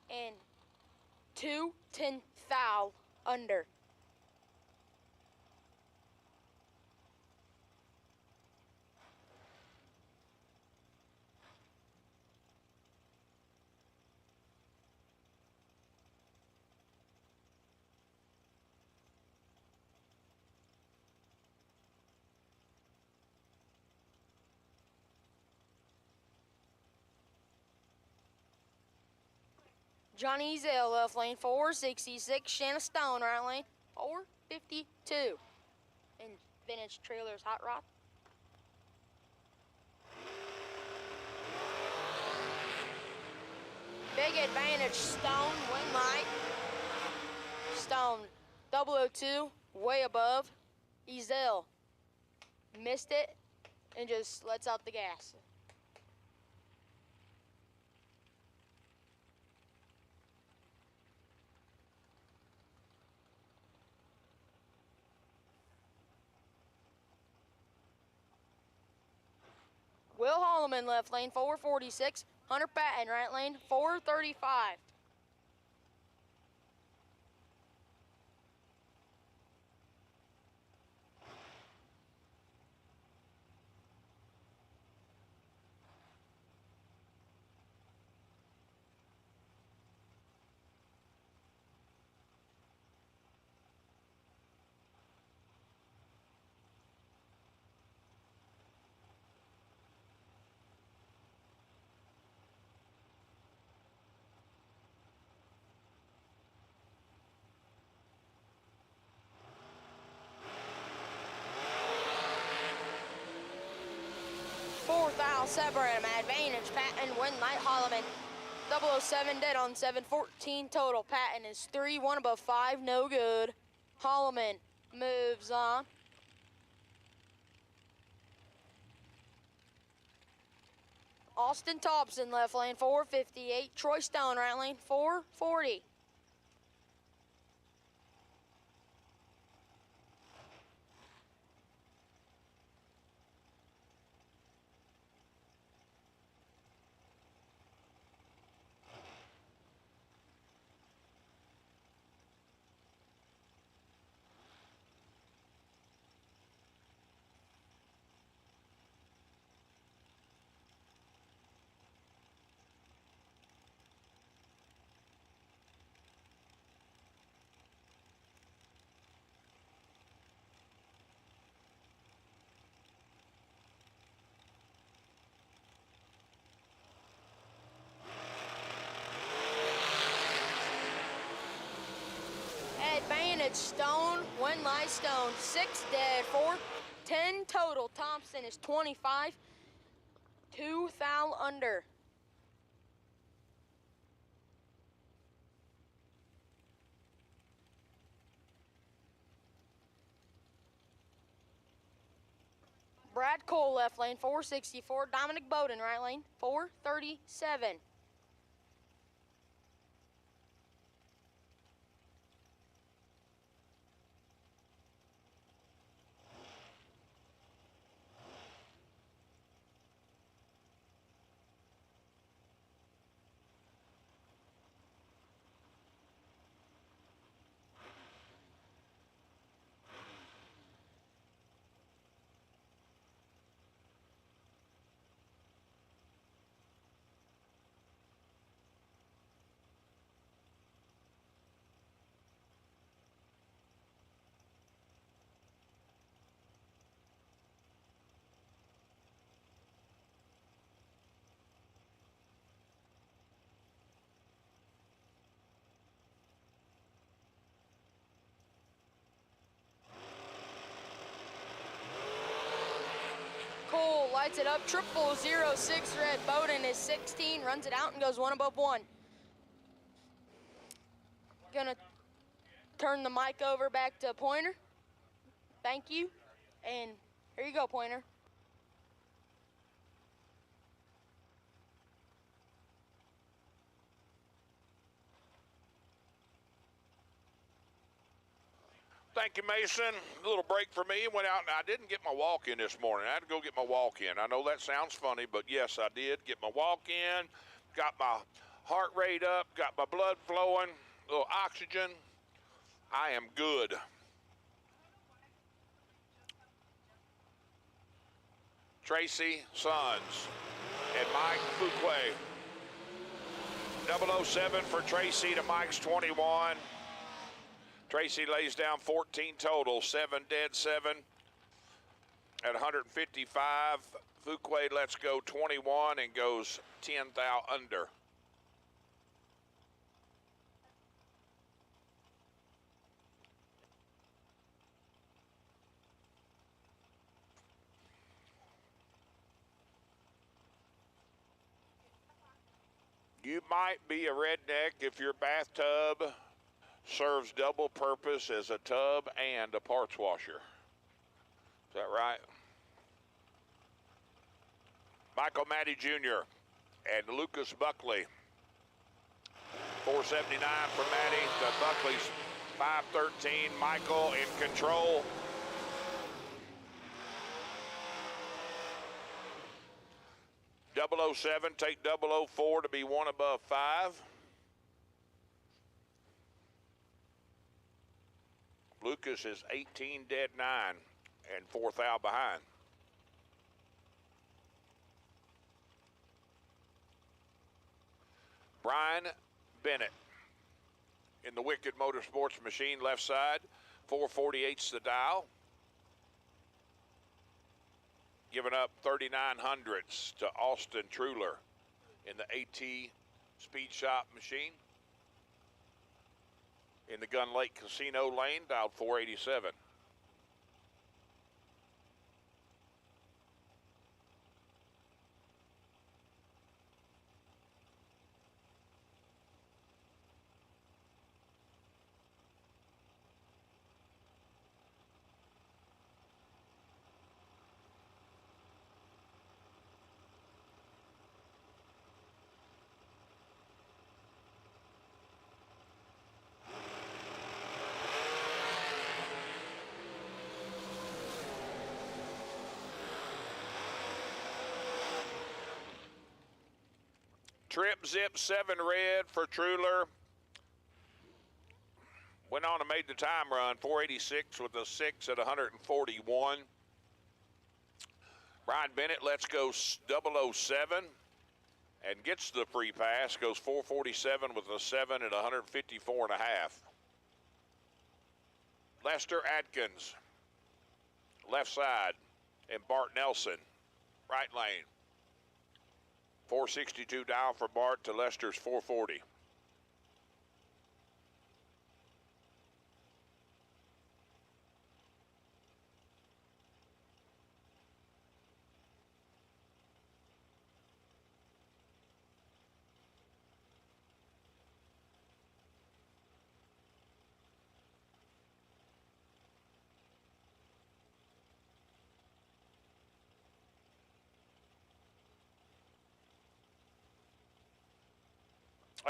[SPEAKER 8] and 2, 10 foul under. Johnny Zell, left lane 466. Shanna Stone, right lane 452. And Vintage Trailers Hot Rod. Big advantage, Stone, win light. Stone, 002, way above. Ezel missed it and just lets out the gas. Will Holloman, left lane, 446. Hunter Patton, right lane, 435. Fourth aisle separator, advantage, Patton, win light, Holloman. 007 dead on 714 total. Patton is 3-1 above 5, no good. Holloman moves on. Austin Thompson, left lane, 458. Troy Stone, right lane, 440. Advantage, Stone, win light, Stone. 6 dead, 410 total. Thompson is 25, 2 foul under. Brad Cole, left lane, 464. Dominic Bowden, right lane, 437. Cole lights it up, 0006 red. Bowden is 16, runs it out and goes 1 above 1. Gonna turn the mic over back to Pointer. Thank you. And here you go, Pointer.
[SPEAKER 6] Thank you, Mason. A little break for me. Went out and I didn't get my walk in this morning. I had to go get my walk in. I know that sounds funny, but yes, I did get my walk in. Got my heart rate up, got my blood flowing, a little oxygen. I am good. Tracy Sullins and Mike Fuquay. 007 for Tracy to Mike's 21. Tracy lays down 14 total, 7 dead, 7 at 155. Fuquay lets go 21 and goes 10 thou under. You might be a redneck if your bathtub serves double purpose as a tub and a parts washer. Is that right? Michael Matty Jr. and Lucas Buckley. 479 for Matty to Buckley's 513. Michael in control. 007, take 004 to be one above 5. Lucas is 18 dead 9 and 4th out behind. Brian Bennett in the Wicked Motorsports machine, left side, 448's the dial. Giving up 3900s to Austin Truler in the AT Speed Shop machine. In the Gun Lake Casino lane, dialed 487. Trip zip 7 red for Truler. Went on and made the time run, 486 with a 6 at 141. Brian Bennett lets go 007 and gets the free pass, goes 447 with a 7 at 154 and a half. Lester Atkins, left side, and Bart Nelson, right lane. 462 down for Bart to Lester's 440.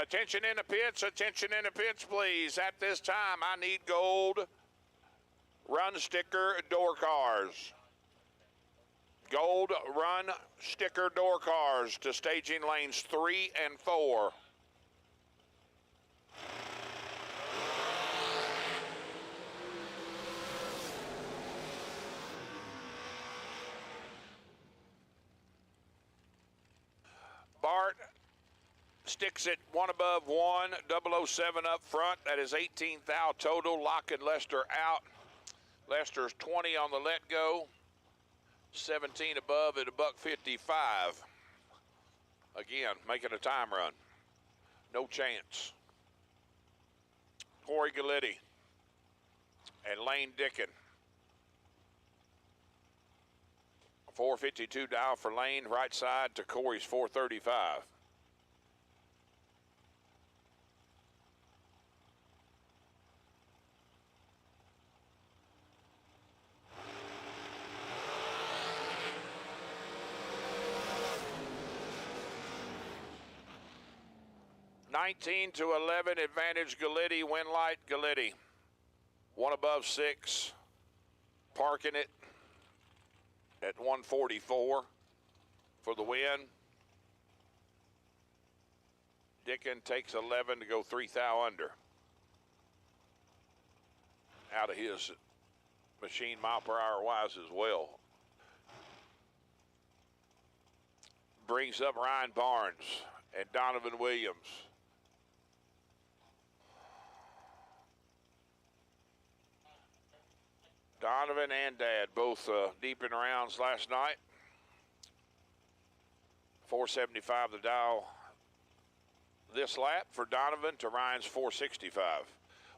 [SPEAKER 6] Attention in the pits, please. At this time, I need gold run sticker door cars. Gold run sticker door cars to staging lanes 3 and 4. Bart sticks it 1 above 1, 007 up front. That is 18th out total, locking Lester out. Lester's 20 on the let go, 17 above at $1.55. Again, making a time run. No chance. Corey Galletti and Lane Dickin. 452 down for Lane, right side to Corey's 435. $19 to 11, advantage Galletti, win light Galletti. 1 above 6, parking it at 144 for the win. Dickin takes 11 to go 3 thou under. Out of his machine mile per hour wise as well. Brings up Ryan Barnes and Donovan Williams. Donovan and Dad both deep in rounds last night. 475 the dial this lap for Donovan to Ryan's 465.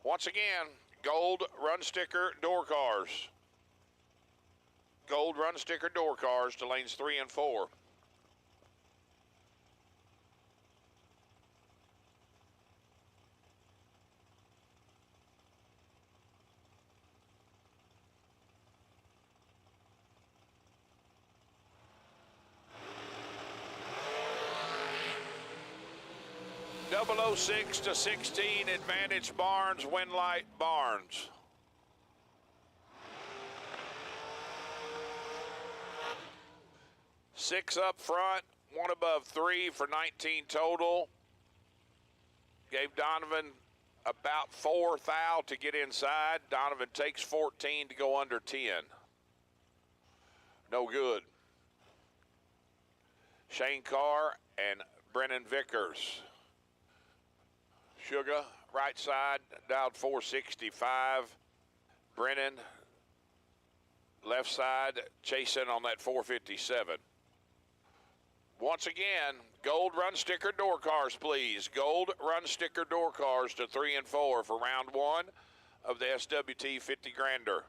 [SPEAKER 6] Once again, gold run sticker door cars. Gold run sticker door cars to lanes 3 and 4. .006 to 16, advantage Barnes, Winlight Barnes. Six up front, one above 3 for 19 total. Gave Donovan about 4 thou to get inside. Donovan takes 14 to go under 10. No good. Shane Carr and Brennan Vickers. Sugar, right side, dialed 465. Brennan, left side, chasing on that 457. Once again, gold run sticker door cars, please. Gold run sticker door cars to 3 and 4 for round 1 of the SWT 50 Grander.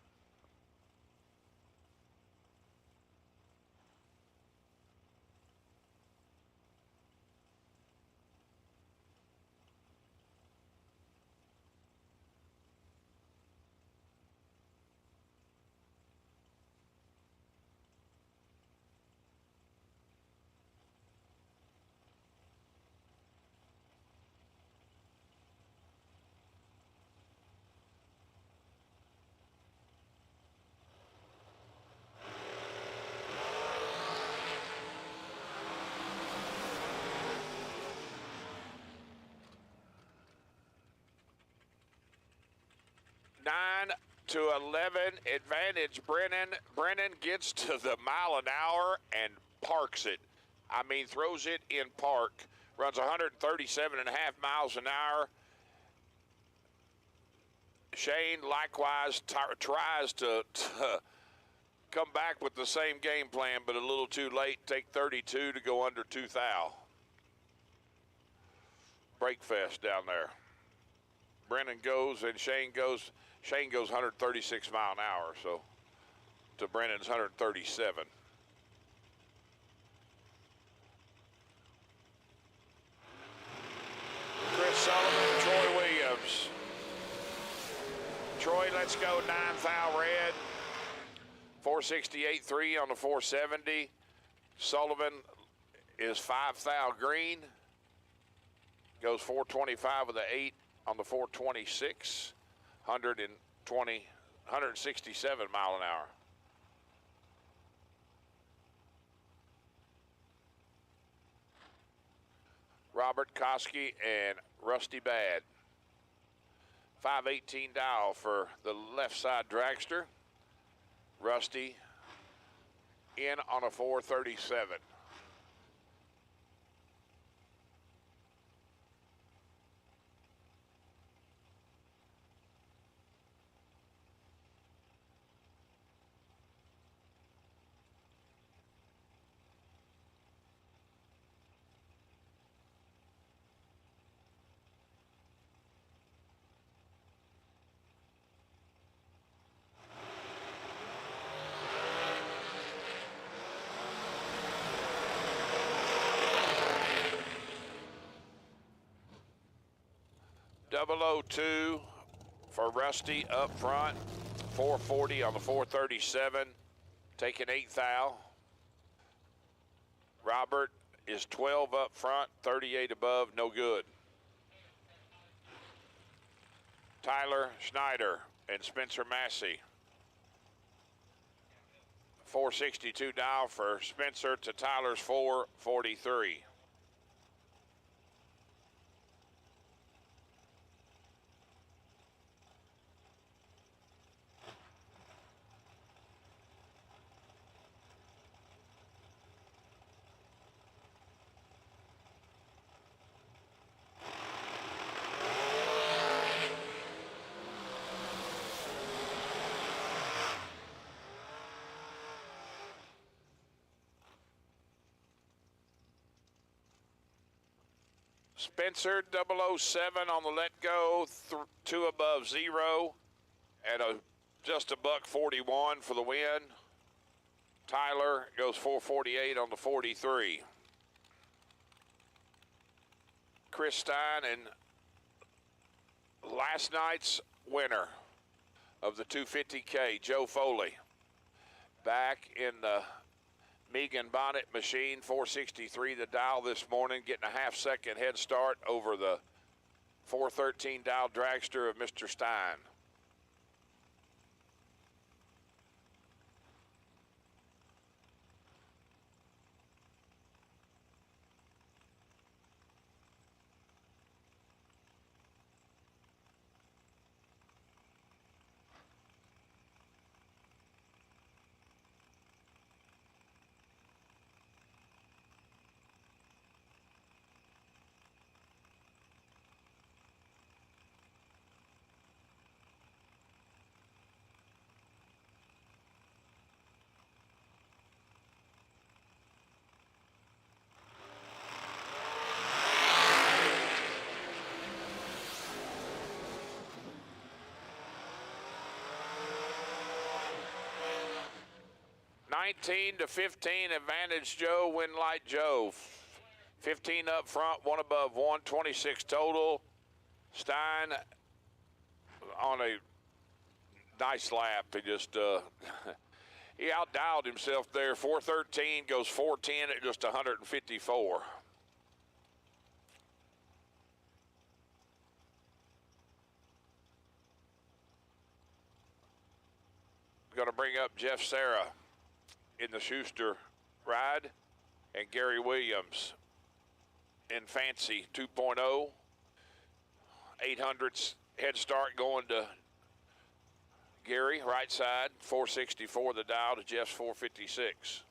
[SPEAKER 6] To 11 advantage Brennan. Brennan gets to the mile an hour and parks it. I mean, throws it in park. Runs 137.5 miles an hour. Shane likewise tries to come back with the same game plan, but a little too late. Take 32 to go under 2 thou. Break fest down there. Brennan goes and Shane goes. Shane goes 136 mile an hour, so to Brennan's 137. Chris Sullivan, Troy Williams. Troy, let's go 9 thou red. 468.3 on the 470. Sullivan is 5 thou green. Goes 425 with the 8 on the 426. 167 mile an hour. Robert Koski and Rusty Bad. 518 dial for the left side dragster. Rusty in on a 437. .002 for Rusty up front, 440 on the 437, taking 8 thou. Robert is 12 up front, 38 above, no good. Tyler Schneider and Spencer Massey. 462 dial for Spencer to Tyler's 443. Spencer 007 on the let go, 2 above 0 at just a $141 for the win. Tyler goes 448 on the 43. Chris Stein and last night's winner of the 250K, Joe Foley, back in the Megan Bonnet machine, 463 the dial this morning, getting a half-second head start over the 413 dial dragster of Mr. Stein. 19 to 15, advantage Joe, win light Joe. 15 up front, one above one, 26 total. Stein on a nice lap. He just, he outdialed himself there. 413 goes 410 at just 154. Going to bring up Jeff Serra in the Schuster ride, and Gary Williams in Fancy 2.0. 800s head start going to Gary, right side, 464 the dial to Jeff's 456.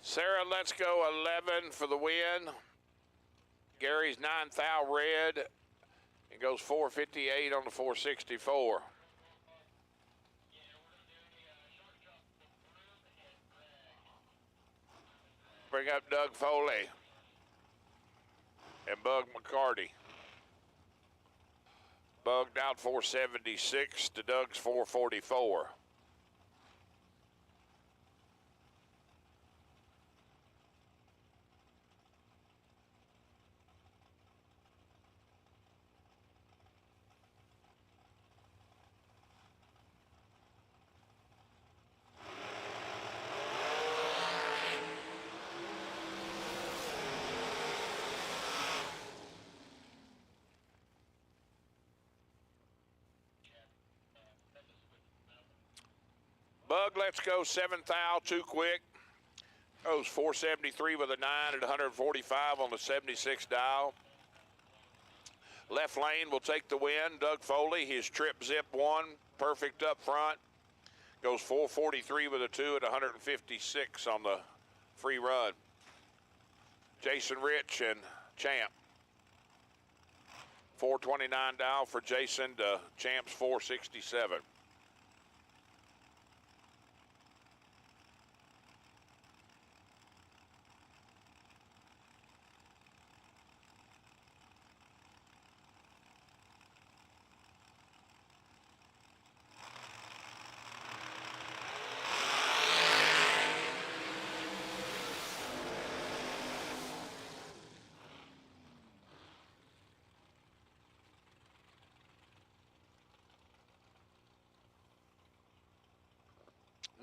[SPEAKER 6] Sarah, let's go 11 for the win. Gary's 9 thou red. It goes 458 on the 464. Bring up Doug Foley and Bug McCarty. Bugged out 476 to Doug's 444. Bug, let's go 7 thou, too quick. Goes 473 with a 9 at 145 on the 76 dial. Left lane will take the win. Doug Foley, his trip zip 1, perfect up front. Goes 443 with a 2 at 156 on the free run. Jason Rich and Champ. 429 dial for Jason to Champ's 467.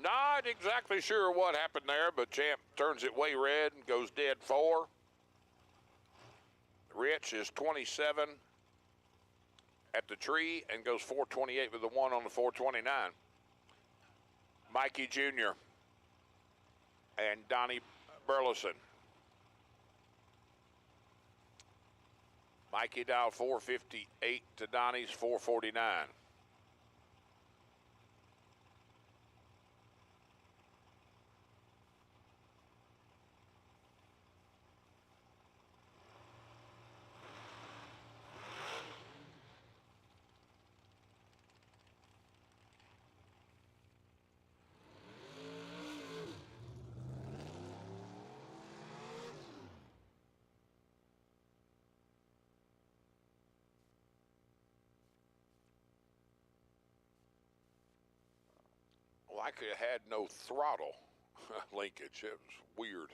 [SPEAKER 6] Not exactly sure what happened there, but Champ turns it way red and goes dead 4. Rich is 27 at the tree and goes 428 with the 1 on the 429. Mikey Jr. and Donnie Burleson. Mikey dial 458 to Donnie's 449. Like it had no throttle linkage. It was weird.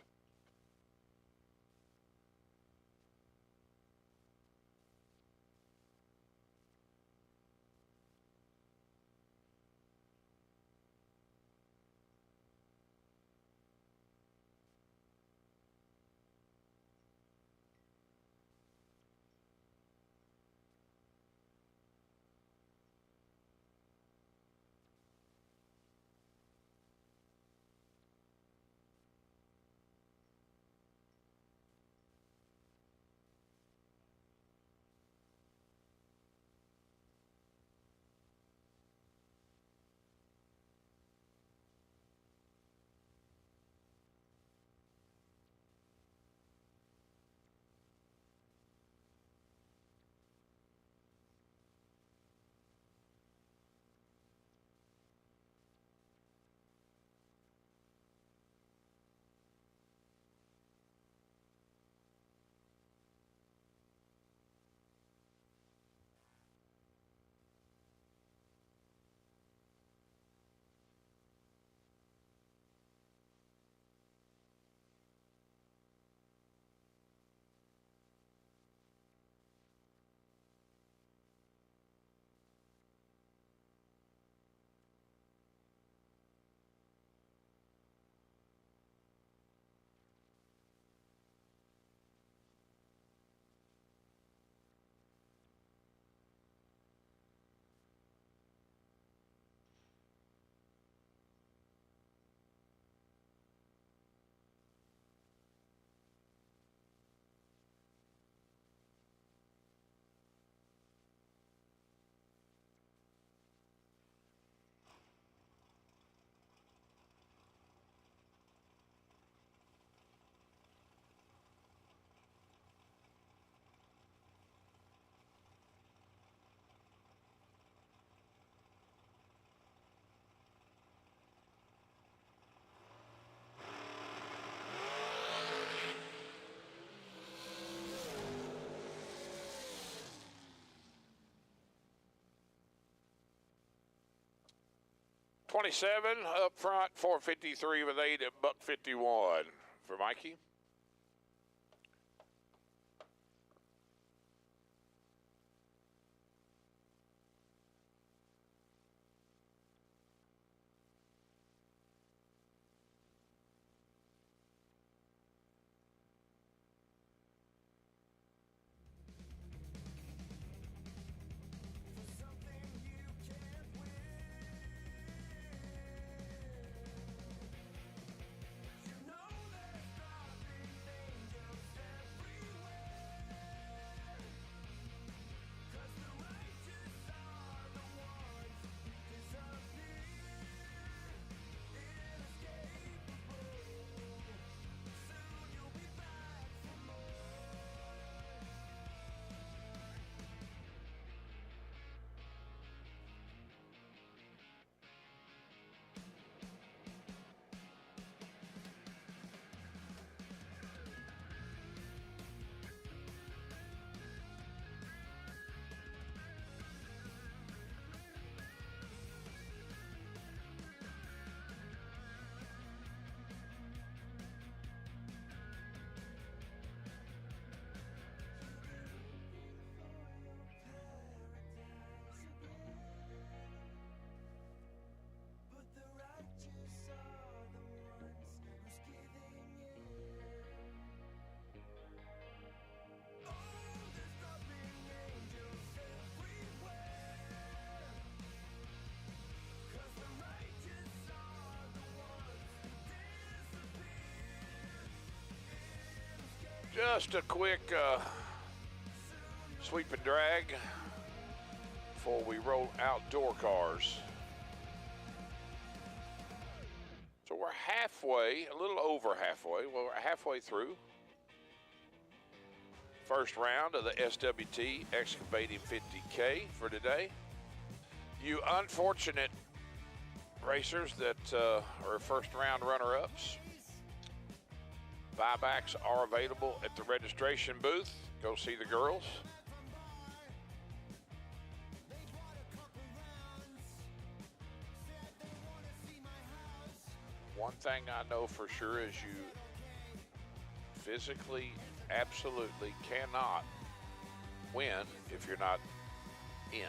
[SPEAKER 6] 27 up front, 453 with 8 at buck 51 for Mikey. Just a quick sweep and drag before we roll outdoor cars. So we're halfway, a little over halfway. Well, we're halfway through. First round of the SWT Excavating 50K for today. You unfortunate racers that are first round runner-ups, buybacks are available at the registration booth. Go see the girls. One thing I know for sure is you physically absolutely cannot win if you're not in.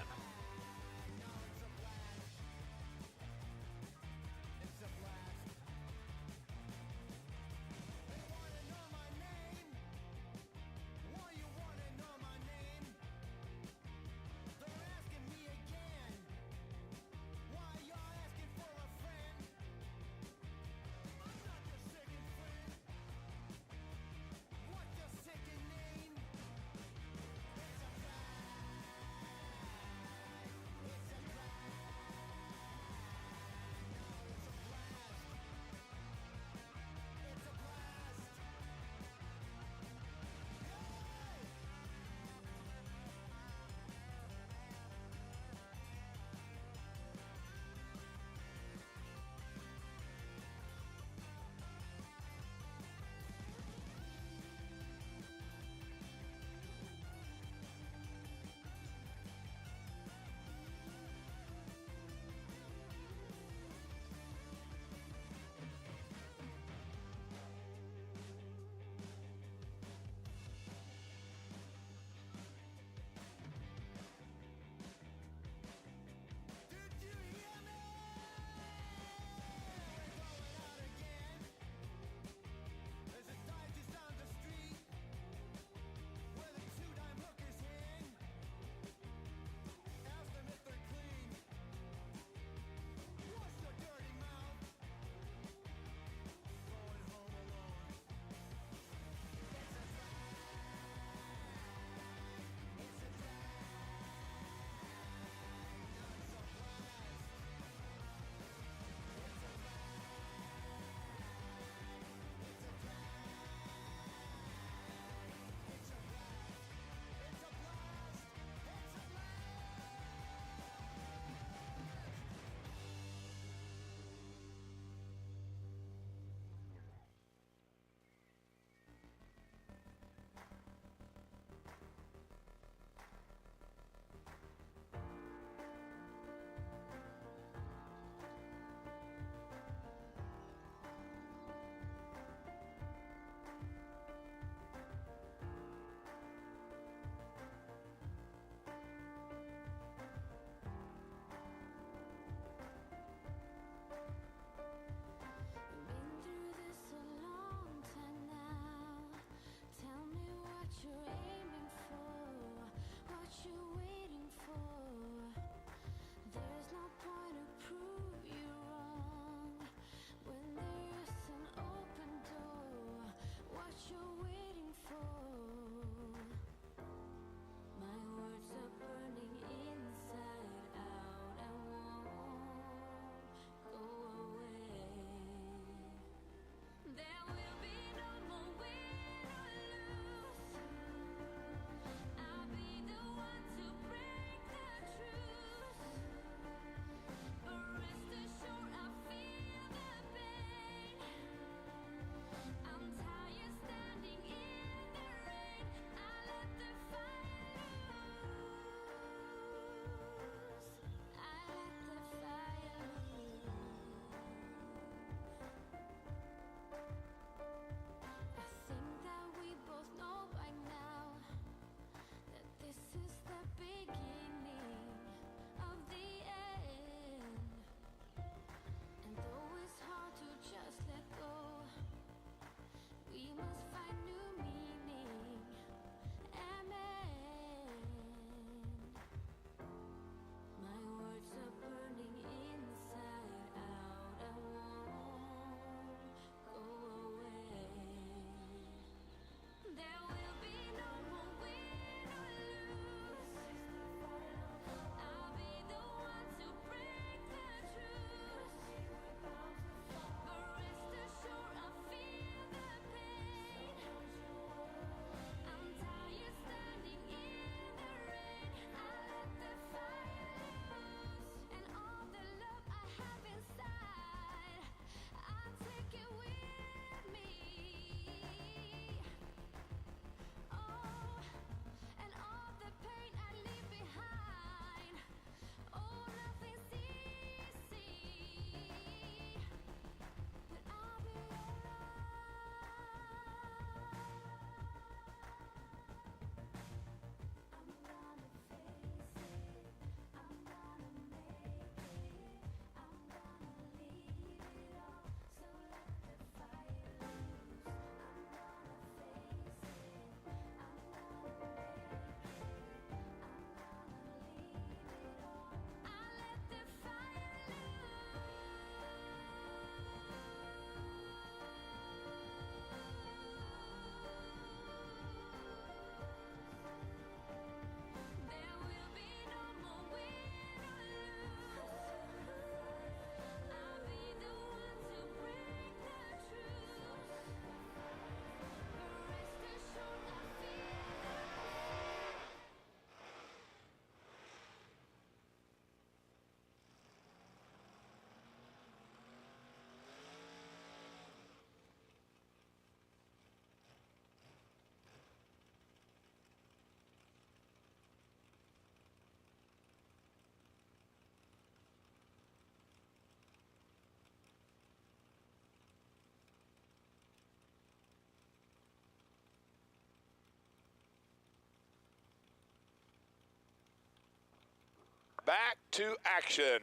[SPEAKER 6] Back to action.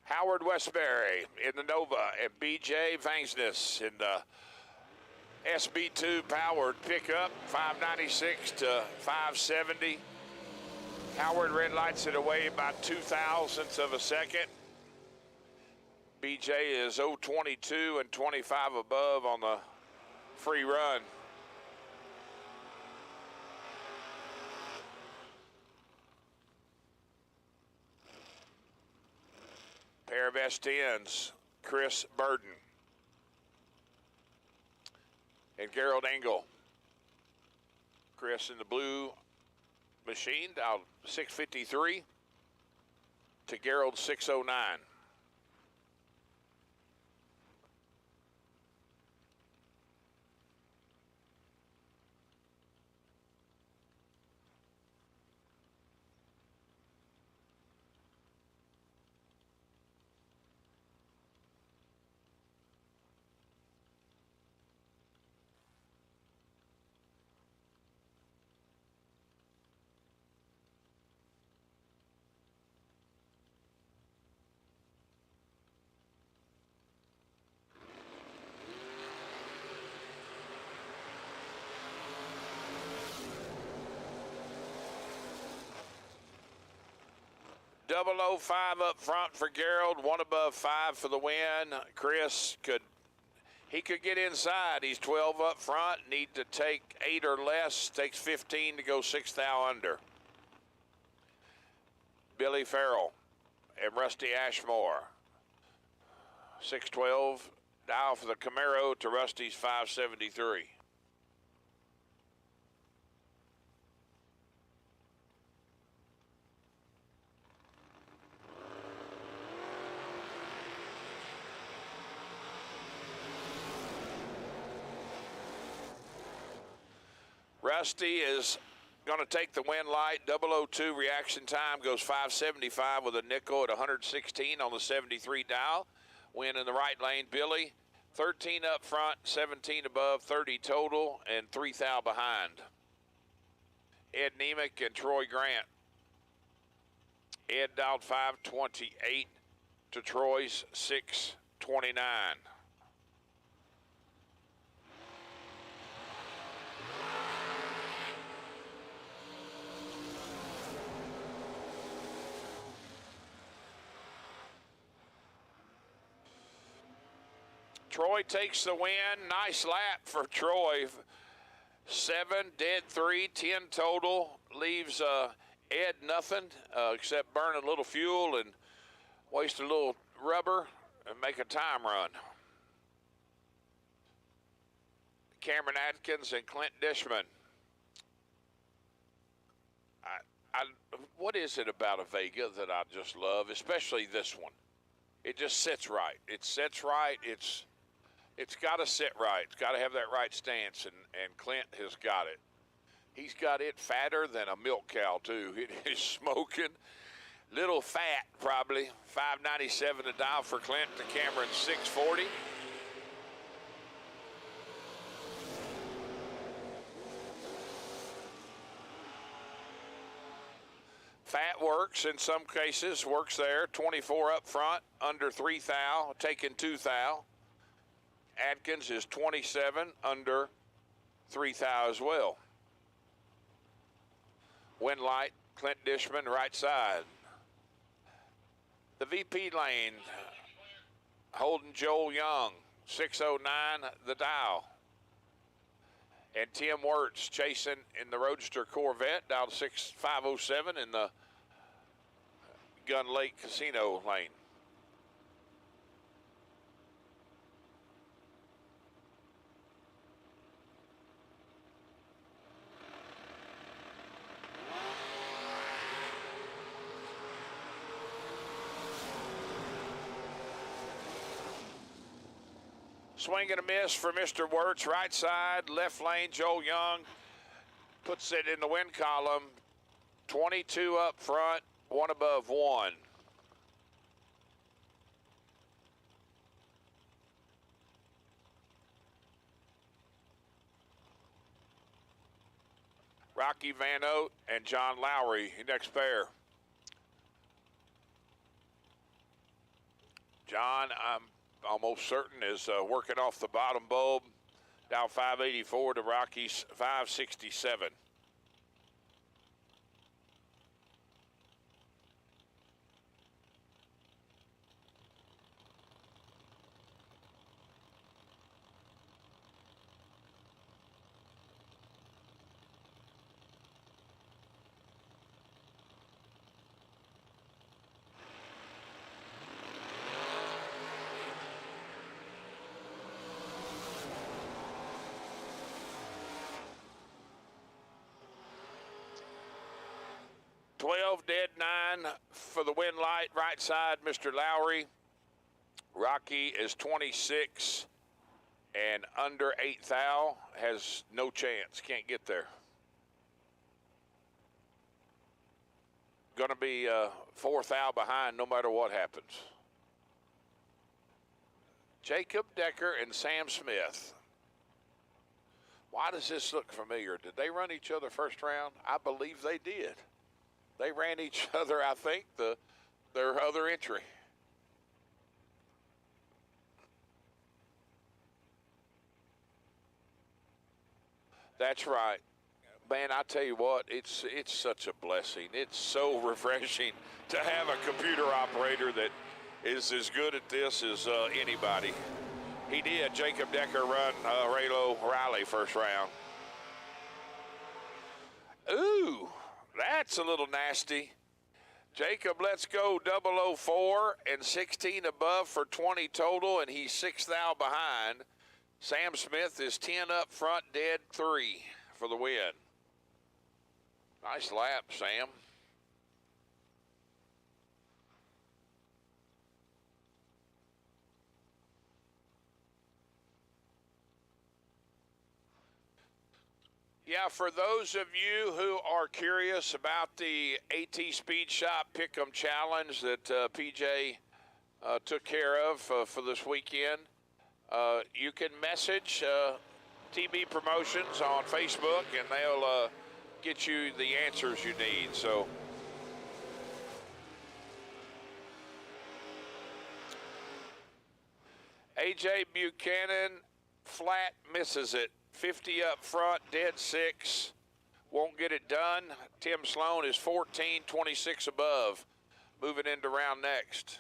[SPEAKER 6] Howard Westbury in the Nova and BJ Vangsness in the SB2 powered pickup, 596 to 570. Howard red lights it away by 0.02 of a second. BJ is 022 and 25 above on the free run. Pair of S10s, Chris Burden and Gerald Engel. Chris in the blue machine, down 653 to Gerald 609. Double 05 up front for Gerald, 1 above 5 for the win. Chris could get inside. He's 12 up front, need to take 8 or less, takes 15 to go 6 thou under. Billy Farrell and Rusty Ashmore. 612 dial for the Camaro to Rusty's 573. Rusty is going to take the win light. 002 reaction time goes 575 with a nickel at 116 on the 73 dial. Win in the right lane, Billy. 13 up front, 17 above, 30 total, and 3 thou behind. Ed Nemick and Troy Grant. Ed dialed 528 to Troy's 629. Troy takes the win. Nice lap for Troy. 7, dead 3, 10 total. Leaves Ed nothing except burn a little fuel and waste a little rubber and make a time run. Cameron Atkins and Clint Dishman. What is it about a Vega that I just love, especially this one? It just sits right. It sits right. It's got to sit right. It's got to have that right stance, and Clint has got it. He's got it fatter than a milk cow, too. It is smoking. Little fat, probably. 597 to dial for Clint to Cameron 640. Fat works in some cases, works there. 24 up front, under 3 thou, taking 2 thou. Atkins is 27, under 3 thou as well. Win light, Clint Dishman, right side. The VP lane, holding Joel Young, 609 the dial. And Tim Wirtz chasing in the Roadster Corvette, down 6507 in the Gun Lake Casino lane. Swing and a miss for Mr. Wirtz, right side, left lane, Joel Young puts it in the win column. 22 up front, 1 above 1. Rocky Van Oat and John Lowry, next pair. John, I'm almost certain, is working off the bottom bulb. Down 584 to Rocky's 567. Dead 9 for the win light, right side, Mr. Lowry. Rocky is 26 and under 8 thou, has no chance, can't get there. Going to be 4 thou behind no matter what happens. Jacob Decker and Sam Smith. Why does this look familiar? Did they run each other first round? I believe they did. They ran each other, I think, their other entry. That's right. Man, I tell you what, it's such a blessing. It's so refreshing to have a computer operator that is as good at this as anybody. He did. Jacob Decker run Raylo Riley first round. Ooh, that's a little nasty. Jacob, let's go 004 and 16 above for 20 total, and he's 6 thou behind. Sam Smith is 10 up front, dead 3 for the win. Nice lap, Sam. Yeah, for those of you who are curious about the AT Speed Shop Pick'em Challenge that PJ took care of for this weekend, you can message TB Promotions on Facebook, and they'll get you the answers you need. So, AJ Buchanan, flat, misses it. 50 up front, dead 6, won't get it done. Tim Sloan is 14, 26 above, moving into round next.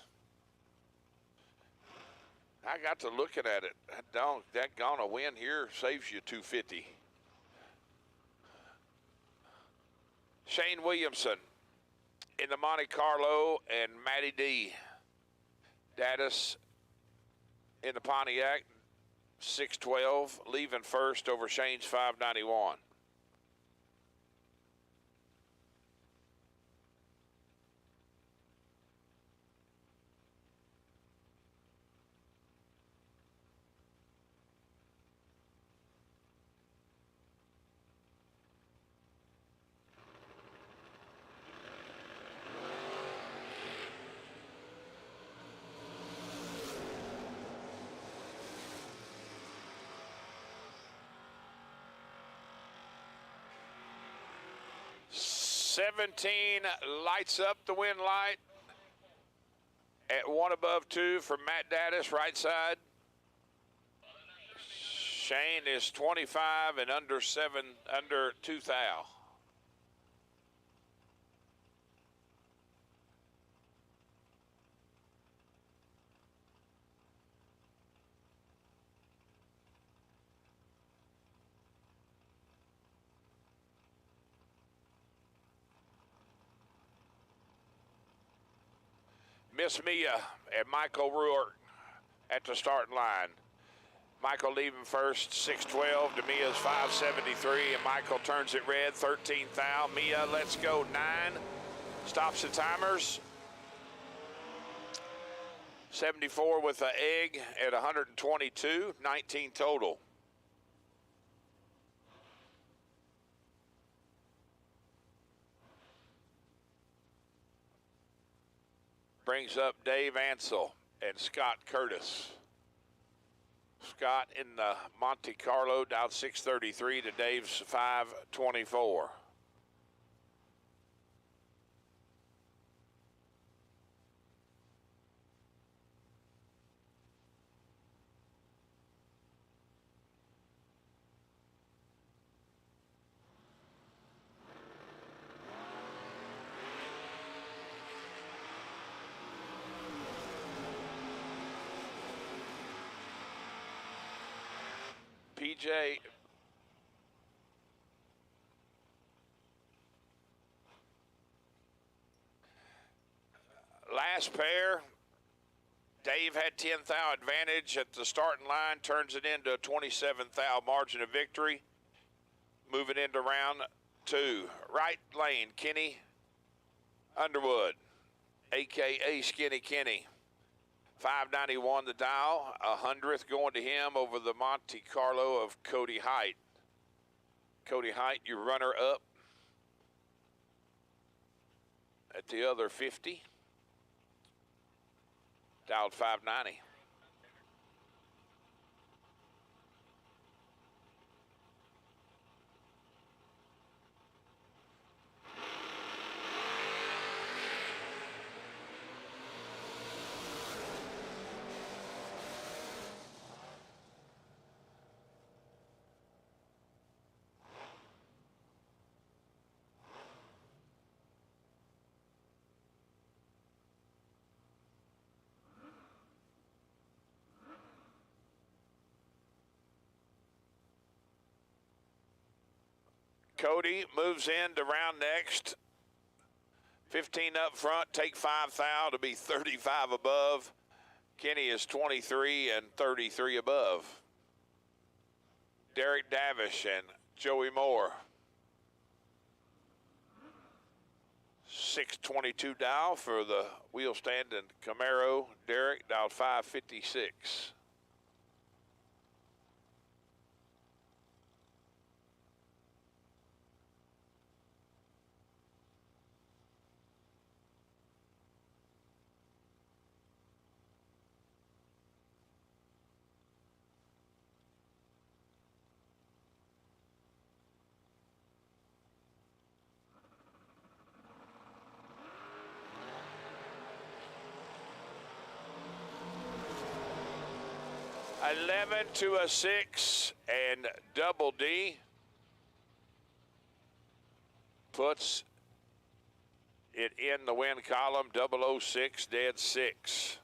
[SPEAKER 6] I got to looking at it. That gonna win here saves you 250. Shane Williamson in the Monte Carlo and Matty D. Datus in the Pontiac. 612, leaving first over Shane's 591. '17 lights up the win light at 1 above 2 for Matt Daddis, right side. Shane is 25 and under 2 thou. Miss Mia and Michael Ruhr at the starting line. Michael leaving first, 612 to Mia's 573, and Michael turns it red, 13 thou. Mia, let's go 9, stops the timers. 74 with an egg at 122, 19 total. Brings up Dave Ansel and Scott Curtis. Scott in the Monte Carlo down 633 to Dave's 524. PJ. Last pair. Dave had 10 thou advantage at the starting line, turns it into a 27 thou margin of victory. Moving into round 2. Right lane, Kenny Underwood, a.k.a. Skinny Kenny. 591 the dial, 100th going to him over the Monte Carlo of Cody Height. Cody Height, your runner-up at the other 50. Dialed 590. Cody moves in to round next. 15 up front, take 5 thou to be 35 above. Kenny is 23 and 33 above. Derek Davish and Joey Moore. 622 dial for the wheel stand and Camaro. Derek dialed 556. $11 to a 6 and Double D puts it in the win column. 006 dead 6.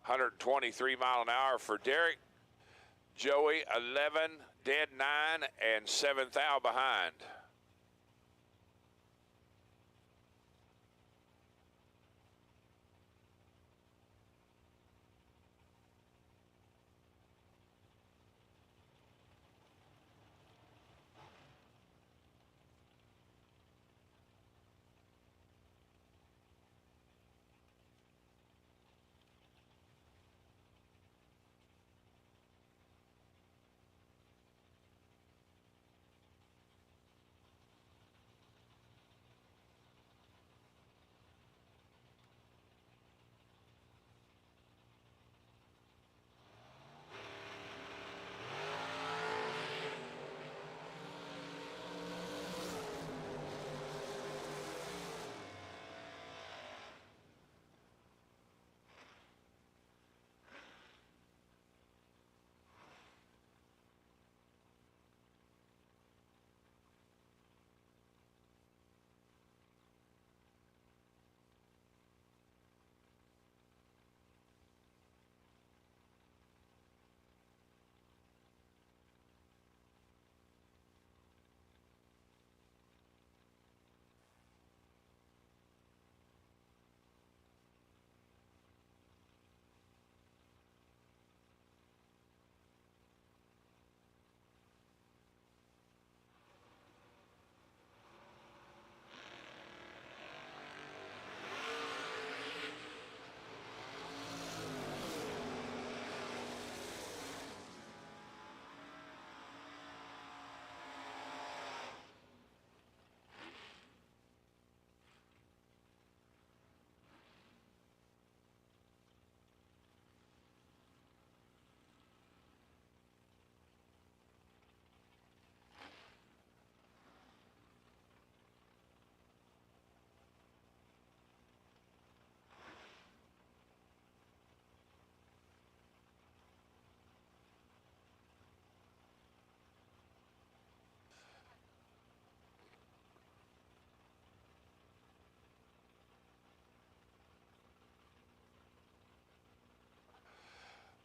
[SPEAKER 6] 123 mile an hour for Derek. Joey 11 dead 9 and 7 thou behind.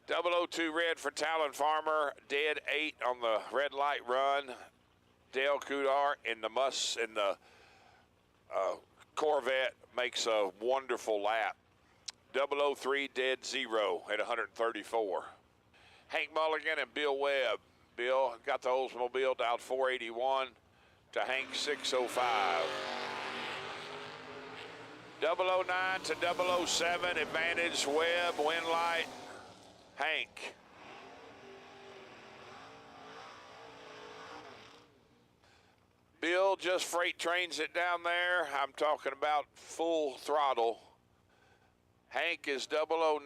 [SPEAKER 6] 002 red for Talon Farmer, dead 8 on the red light run. Dale Kudar in the Corvette makes a wonderful lap. 003 dead 0 at 134. Hank Mulligan and Bill Webb. Bill got the Oldsmobile down 481 to Hank 605. 009 to 007, advantage Webb, win light, Hank. Bill just freight trains it down there. I'm talking about full throttle. Hank is 009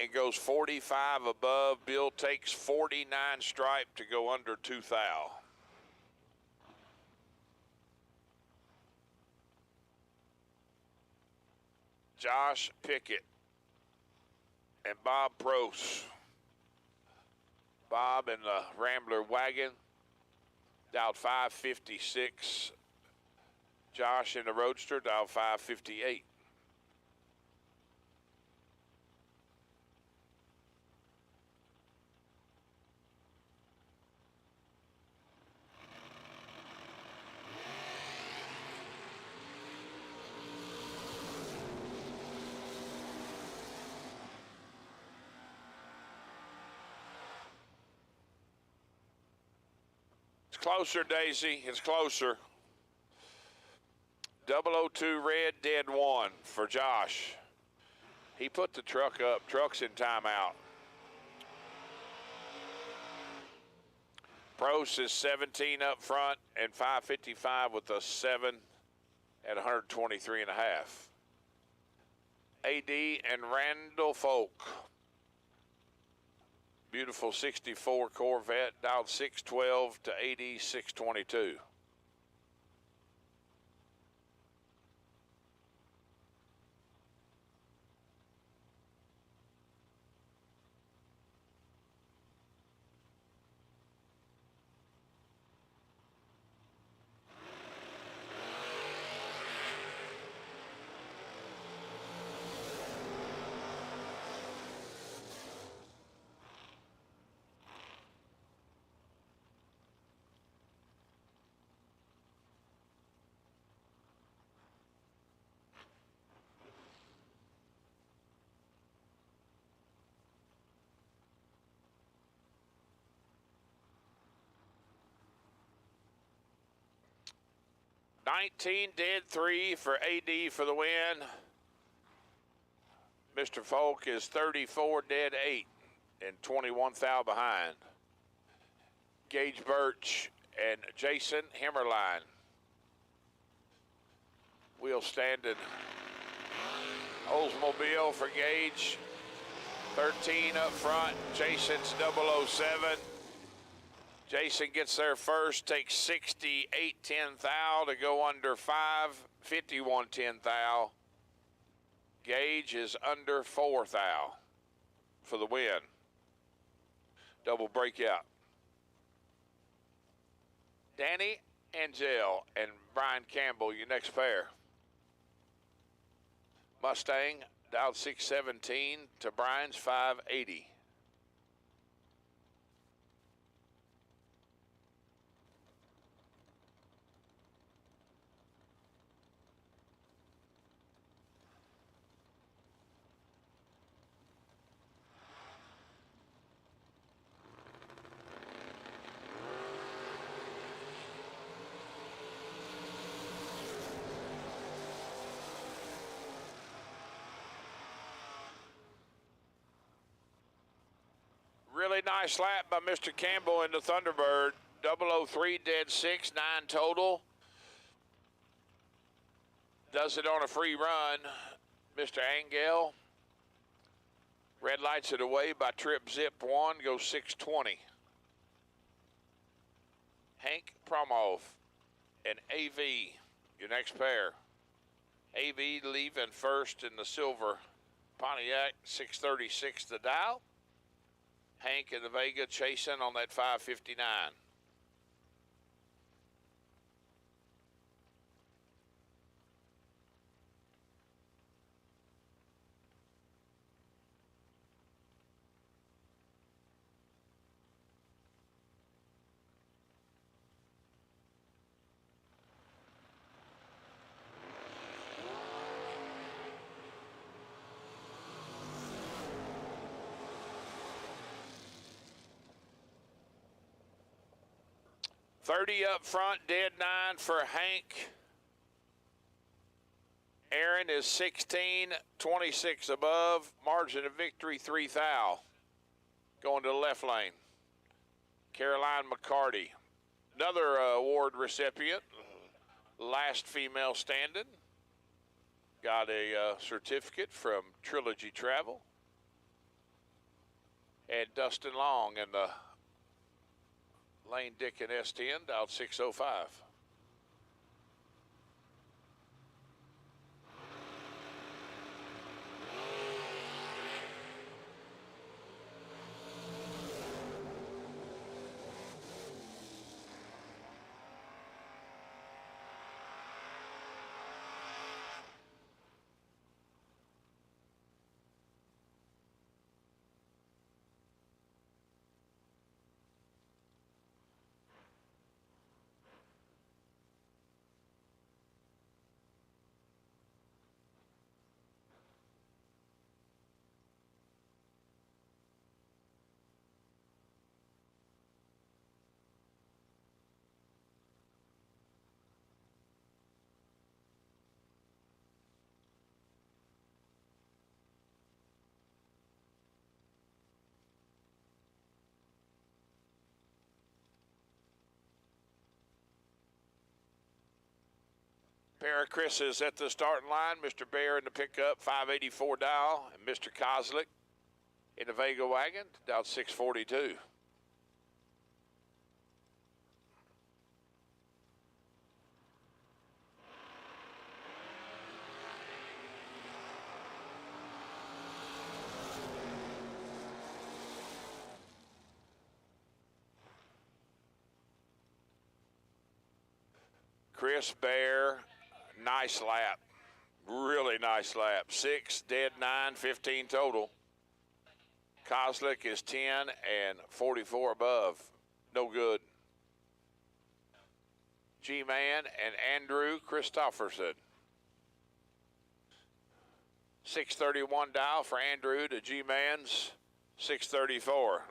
[SPEAKER 6] and goes 45 above. Bill takes 49 stripe to go under 2 thou. Josh Pickett and Bob Prost. Bob in the Rambler wagon, dialed 556. Josh in the Roadster, dialed 558. Closer, Daisy. It's closer. 002 red, dead 1 for Josh. He put the truck up. Truck's in timeout. Prost is 17 up front and 555 with a 7 at 123 and a half. AD and Randall Folk. Beautiful 64 Corvette, dialed 612 to 80, 622. $19 dead 3 for AD for the win. Mr. Folk is 34 dead 8 and 21 thou behind. Gage Birch and Jason Himmerline. Wheel standing. Oldsmobile for Gage. 13 up front. Jason's 007. Jason gets there first, takes 68 10 thou to go under 5, 51 10 thou. Gage is under 4 thou for the win. Double breakout. Danny Angel and Brian Campbell, your next pair. Mustang, dialed 617 to Brian's 580. Really nice lap by Mr. Campbell in the Thunderbird. 003 dead 6, 9 total. Does it on a free run. Mr. Angel. Red lights it away by Trip Zip 1, goes 620. Hank Promov and AV, your next pair. AV leaving first in the silver Pontiac, 636 the dial. Hank in the Vega chasing on that 559. 30 up front, dead 9 for Hank. Aaron is 16, 26 above. Margin of victory, 3 thou. Going to the left lane. Caroline McCarty. Another award recipient. Last female standing. Got a certificate from Trilogy Travel. And Dustin Long in the Lane Dickin S10, dialed 605. Pair of Chris's at the starting line. Mr. Bear in the pickup, 584 dial, and Mr. Kozlik in the Vega wagon, dialed 642. Chris Bear, nice lap. Really nice lap. 6, dead 9, 15 total. Kozlik is 10 and 44 above. No good. G-Man and Andrew Christofferson. 631 dial for Andrew to G-Man's 634.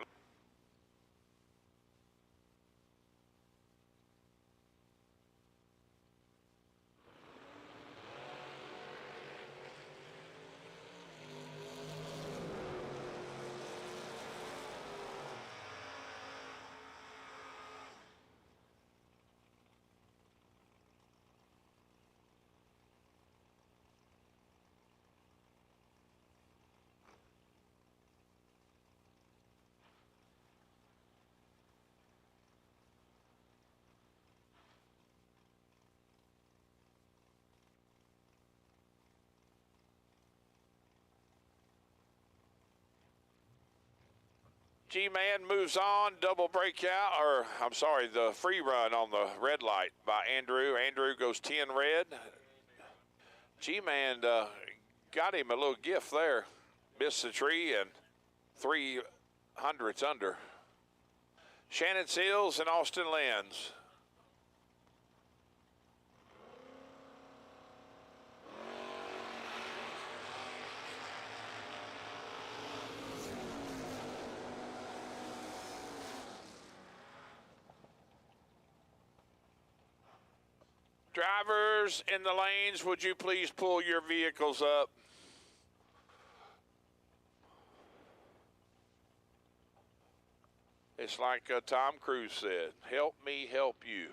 [SPEAKER 6] G-Man moves on, double breakout, or I'm sorry, the free run on the red light by Andrew. Andrew goes 10 red. G-Man got him a little gift there. Missed the tree and 300s under. Shannon Seals and Austin Lenz. Drivers in the lanes, would you please pull your vehicles up? It's like Tom Cruise said, help me help you.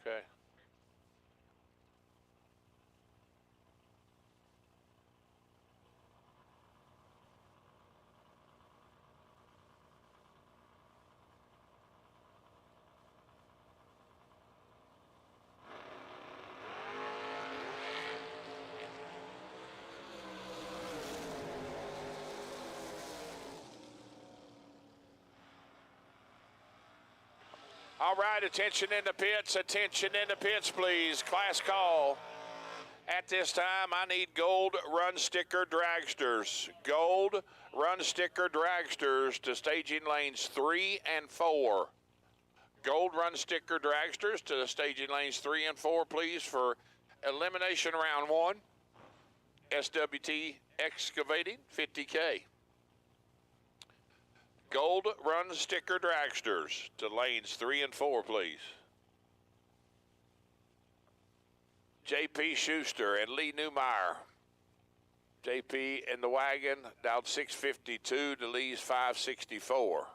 [SPEAKER 6] Okay. All right, attention in the pits, please. Class call. At this time, I need gold run sticker dragsters. Gold run sticker dragsters to staging lanes 3 and 4. Gold run sticker dragsters to the staging lanes 3 and 4, please, for elimination round 1. SWT Excavating, 50K. Gold Run sticker dragsters to lanes 3 and 4, please. J.P. Schuster and Lee Newmeyer. J.P. in the wagon, down 652 to Lee's 564.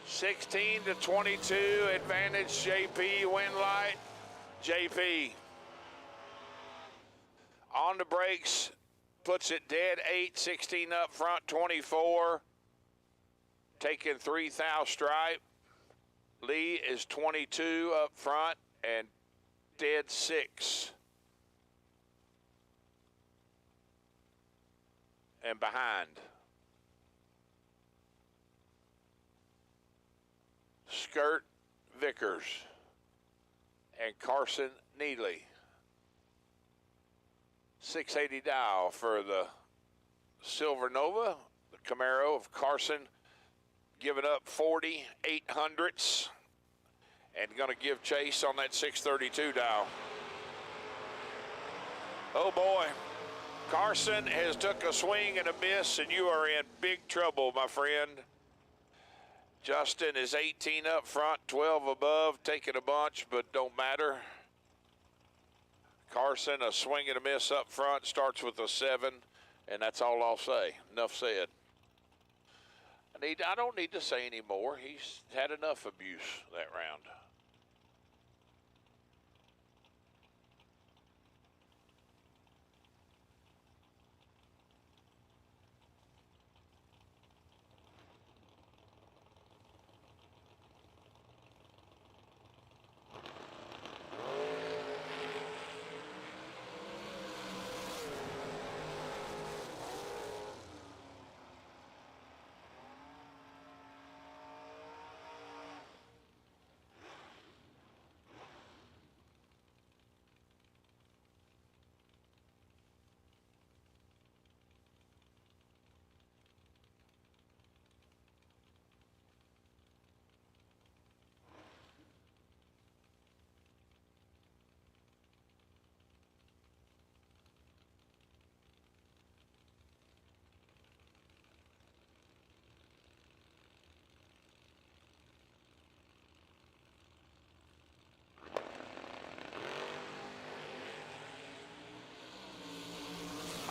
[SPEAKER 6] (16-22) advantage JP win light. JP on the brakes, puts it dead 8, 16 up front, 24, taking 3 thou stripe. Lee is 22 up front and dead 6. And behind. Skirt Vickers and Carson Neely. 680 dial for the Silver Nova, the Camaro of Carson, giving up 4800ths and going to give chase on that 632 dial. Oh boy, Carson has took a swing and a miss, and you are in big trouble, my friend. Justin is 18 up front, 12 above, taking a bunch, but don't matter. Carson, a swing and a miss up front, starts with a 7, and that's all I'll say. Enough said. I don't need to say any more. He's had enough abuse that round.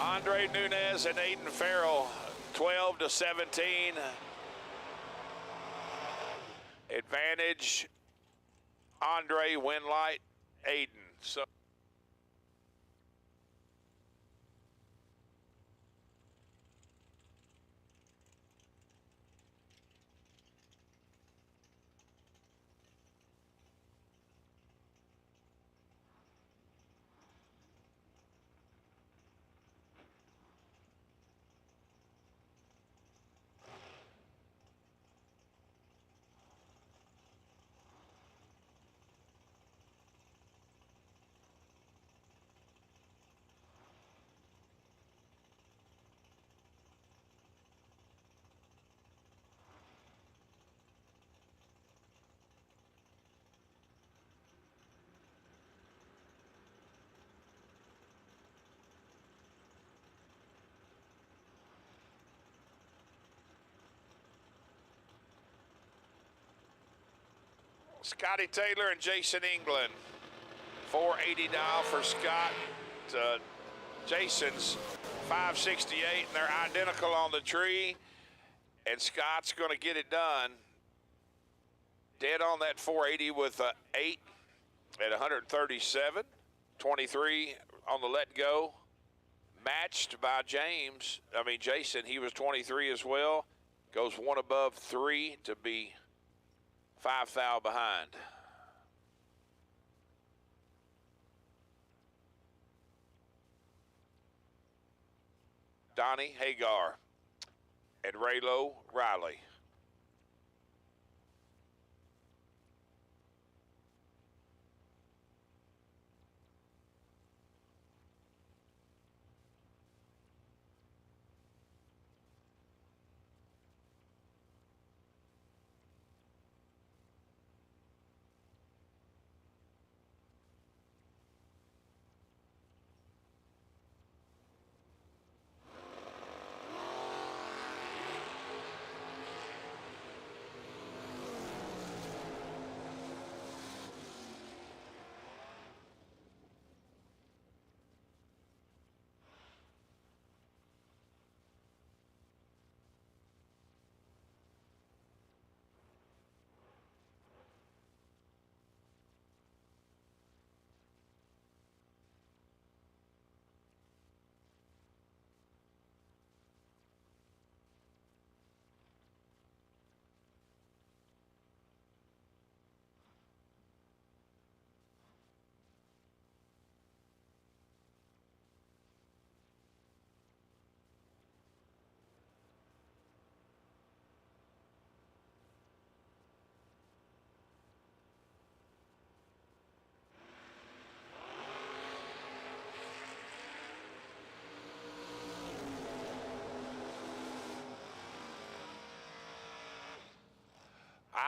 [SPEAKER 6] Andre Nunez and Aiden Farrell, 12-17. Advantage, Andre, win light, Aiden. So Scotty Taylor and Jason England. 480 dial for Scott. Jason's 568, and they're identical on the tree. And Scott's going to get it done. Dead on that 480 with 8 at 137. 23 on the let go. Matched by Jason. He was 23 as well. Goes one above 3 to be 5 thou behind. Donnie Hagar and Raylo Riley.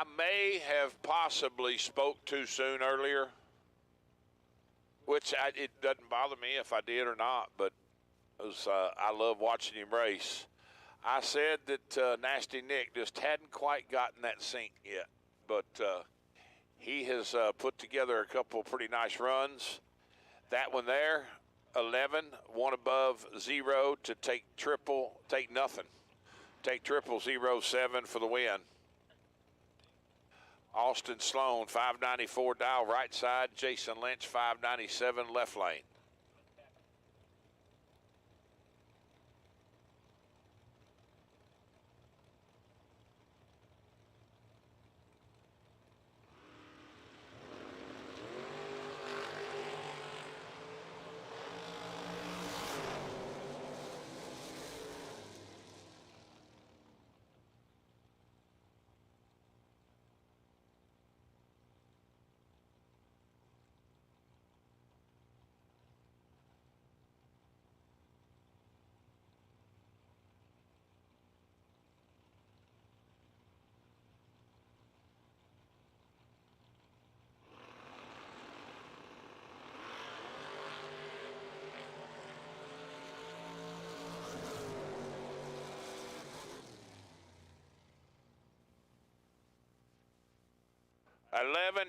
[SPEAKER 6] I may have possibly spoke too soon earlier, which it doesn't bother me if I did or not, but I love watching him race. I said that Nasty Nick just hadn't quite gotten that sync yet, but he has put together a couple pretty nice runs. That one there, 11, one above 0 to take nothing. Take 0007 for the win. Austin Sloan, 594 dial right side. Jason Lynch, 597 left lane.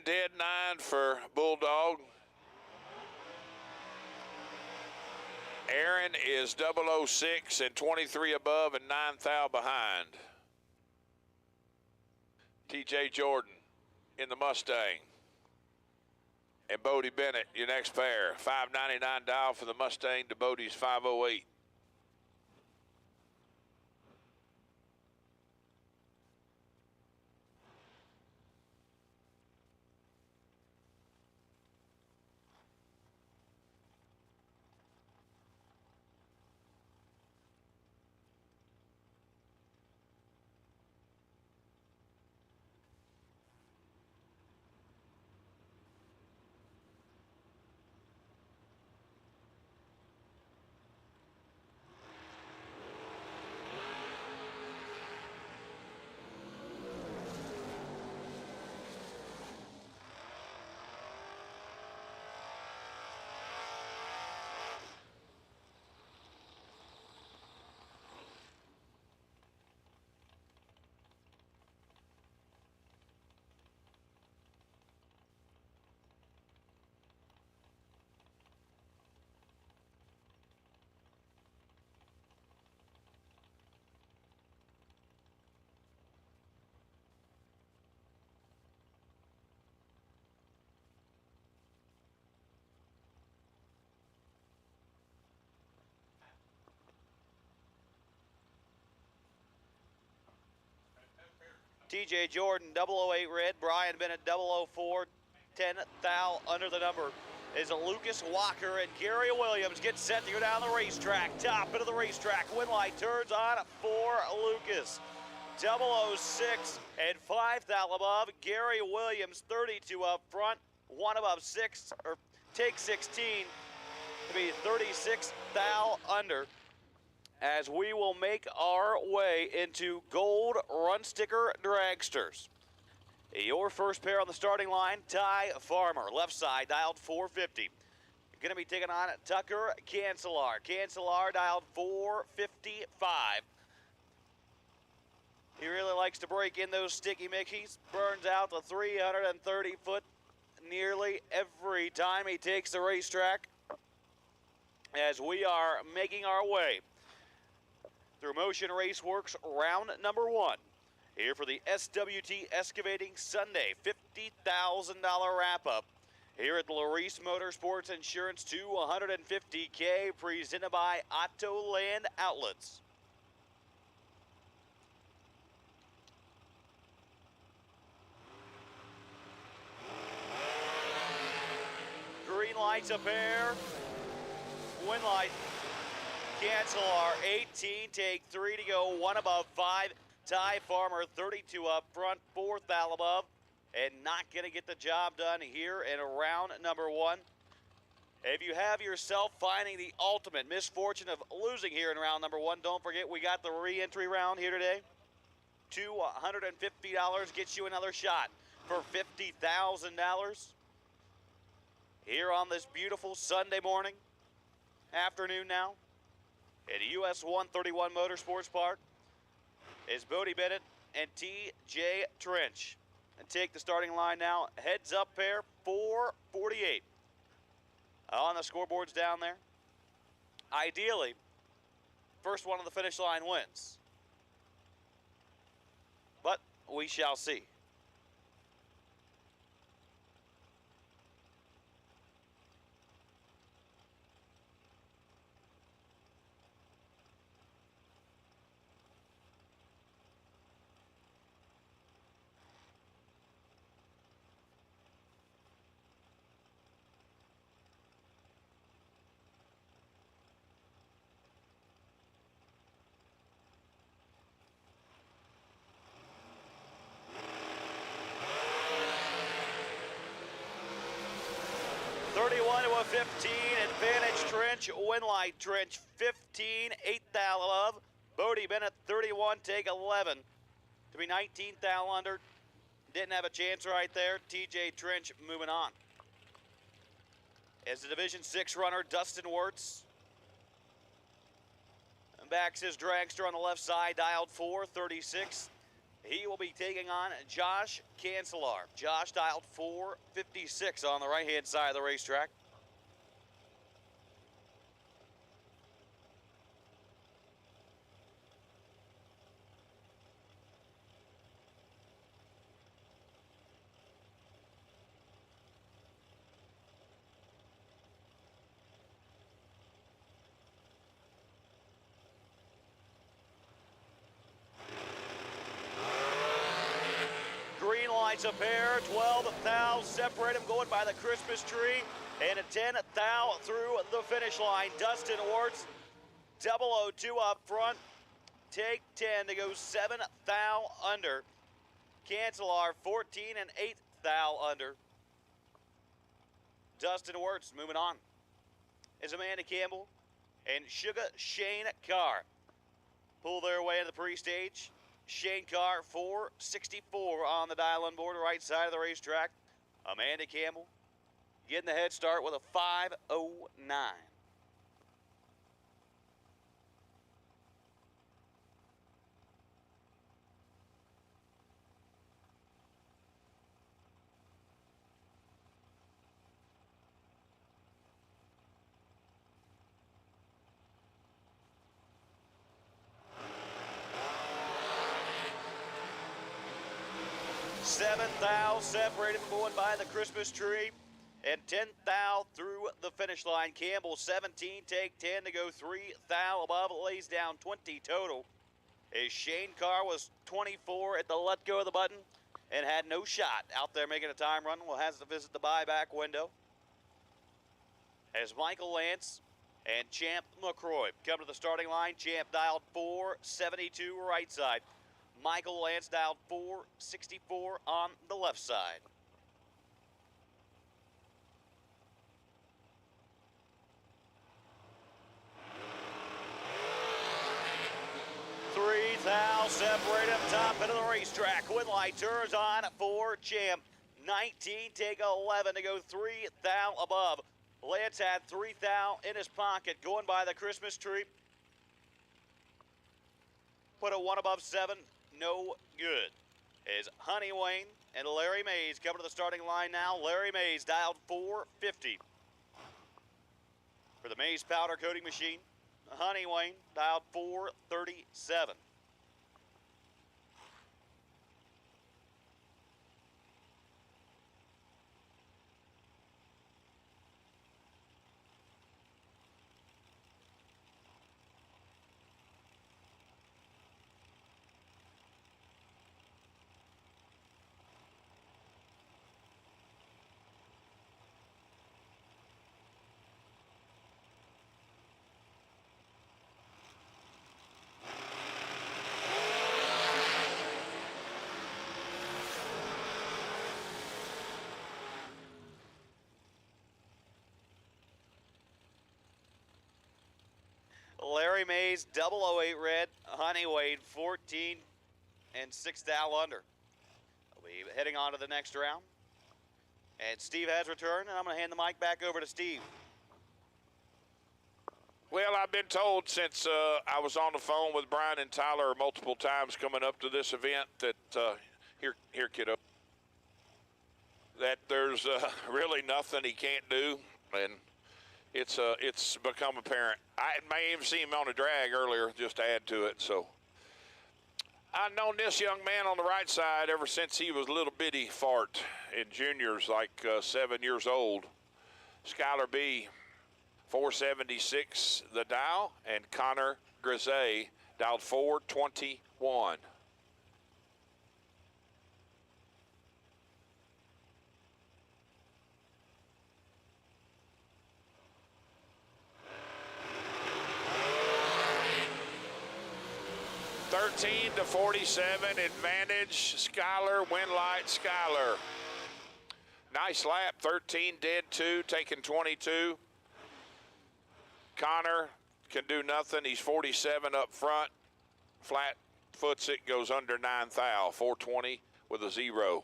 [SPEAKER 6] Dead 9 for Bulldog. Aaron is 006 and 23 above and 9 thou behind. TJ Jordan in the Mustang. And Bodie Bennett, your next pair. 599 dial for the Mustang to Bodie's 508.
[SPEAKER 9] TJ Jordan, 008 red. Brian Bennett, 004, 10 thou under the number is Lucas Walker, and Gary Williams gets set to go down the racetrack. Top end of the racetrack. Win light turns on for Lucas. 006 and 5 thou above. Gary Williams, 32 up front. 1 above 6, or take 16 to be 36 thou under, as we will make our way into gold run sticker dragsters. Your first pair on the starting line, Ty Farmer, left side, dialed 450. You're gonna be taking on Tucker Cancelar. Cancelar dialed 455. He really likes to break in those sticky Mickeys. Burns out the 330 foot nearly every time he takes the racetrack, as we are making our way through Motion Raceworks round number 1. Here for the SWT Excavating Sunday $50,000 wrap-up here at the Laris Motorsports Insurance 250K, presented by Autoland Outlets. Green lights a pair. Win light. Cancelar 18, take 3 to go, 1 above 5. Ty Farmer 32 up front, 4 thou above, and not going to get the job done here in round number 1. If you have yourself finding the ultimate misfortune of losing here in round number 1, don't forget we got the re-entry round here today. $250 gets you another shot for $50,000 here on this beautiful Sunday morning, afternoon now, at US 131 Motorsports Park is Bodie Bennett and T.J. Trench. And take the starting line now. Heads up pair, 4:48 on the scoreboards down there. Ideally, first one on the finish line wins. But we shall see. To a 15, advantage Trench, Winlight Trench 15, 8th thou above. Bodie Bennett 31, take 11 to be 19th thou under. Didn't have a chance right there. TJ Trench moving on. As the Division 6 runner, Dustin Wirtz backs his dragster on the left side, dialed 436. He will be taking on Josh Cancelar. Josh dialed 456 on the right-hand side of the racetrack. A pair, 12 thou separate them going by the Christmas tree, and a 10 thou through the finish line. Dustin Wirtz, 002 up front, take 10 to go 7 thou under. Cancelar 14 and 8 thou under. Dustin Wirtz moving on is Amanda Campbell and Sugar Shane Carr pull their way in the pre-stage. Shane Carr, 464 on the dial-in board, right side of the racetrack. Amanda Campbell getting the head start with a 5:09. Seventh thou separated going by the Christmas tree, and 10th thou through the finish line. Campbell 17, take 10 to go 3 thou above, lays down 20 total. As Shane Carr was 24 at the let go of the button and had no shot out there making a time run. Well, has to visit the buyback window. As Michael Lance and Champ McCroy come to the starting line. Champ dialed 472 right side. Michael Lance dialed 464 on the left side. Three thou separate him top into the racetrack. Winlight turns on for Champ. 19 take 11 to go 3 thou above. Lance had 3 thou in his pocket going by the Christmas tree. Put a 1 above 7. No good. Is Honey Wayne and Larry Mays coming to the starting line now. Larry Mays dialed 450 for the Mays powder coating machine. Honey Wayne dialed 437. Larry Mays, 008 red. Honey Wade, 14. and 6 thou under. We'll be heading on to the next round. And Steve has returned, and I'm going to hand the mic back over to Steve.
[SPEAKER 6] Well, I've been told since I was on the phone with Brian and Tyler multiple times coming up to this event that, here, kiddo, that there's really nothing he can't do, and it's become apparent. I may even see him on a drag earlier just to add to it. So I've known this young man on the right side ever since he was a little bitty fart in juniors, like 7 years old. Skylar B, 476 the dial, and Connor Grisey dialed 421. To 47 advantage. Skylar, win light, Skylar. Nice lap, 13 dead 2, taking 22. Connor can do nothing. He's 47 up front. Flat foots it, goes under 9 thou, 420 with a 0.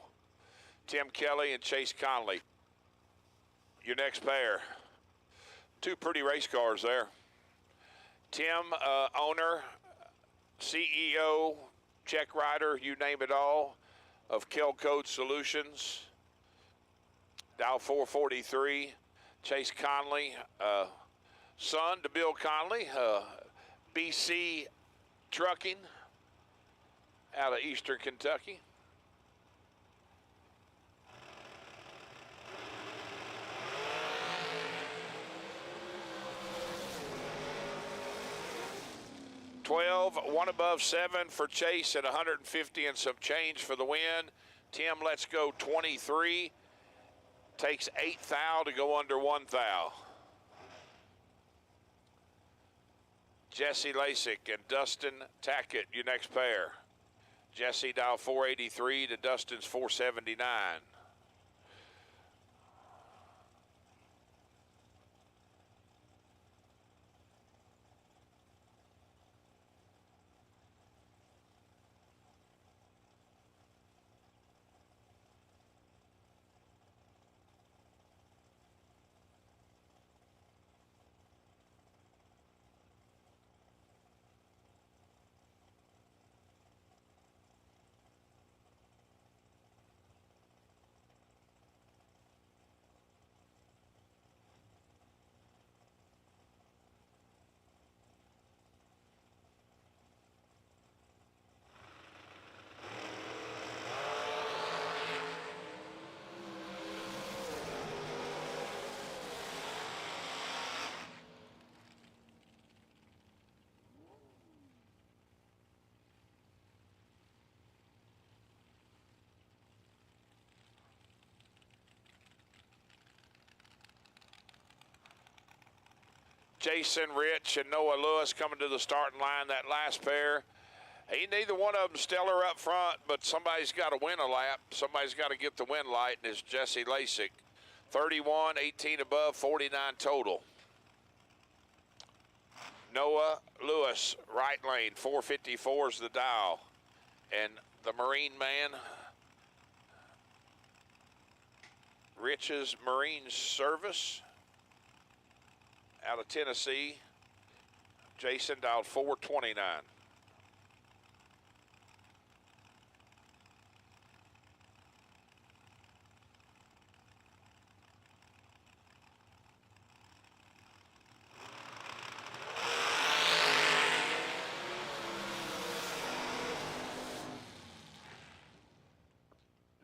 [SPEAKER 6] Tim Kelly and Chase Conley. Your next pair. Two pretty race cars there. Tim, owner, CEO, check writer, you name it all, of Kelcode Solutions. Dow 443. Chase Conley, son to Bill Conley, BC Trucking out of Eastern Kentucky. One above 7 for Chase at 150 and some change for the win. Tim lets go 23. Takes 8 thou to go under 1 thou. Jesse Lasik and Dustin Tackett, your next pair. Jesse dial 483 to Dustin's 479. Jason Rich and Noah Lewis coming to the starting line, that last pair. Ain't neither one of them stellar up front, but somebody's got to win a lap. Somebody's got to get the win light, and it's Jesse Lasik. 31, 18 above, 49 total. Noah Lewis, right lane, 454 is the dial. And the Marine man, Rich's Marine Service, out of Tennessee. Jason dialed 429.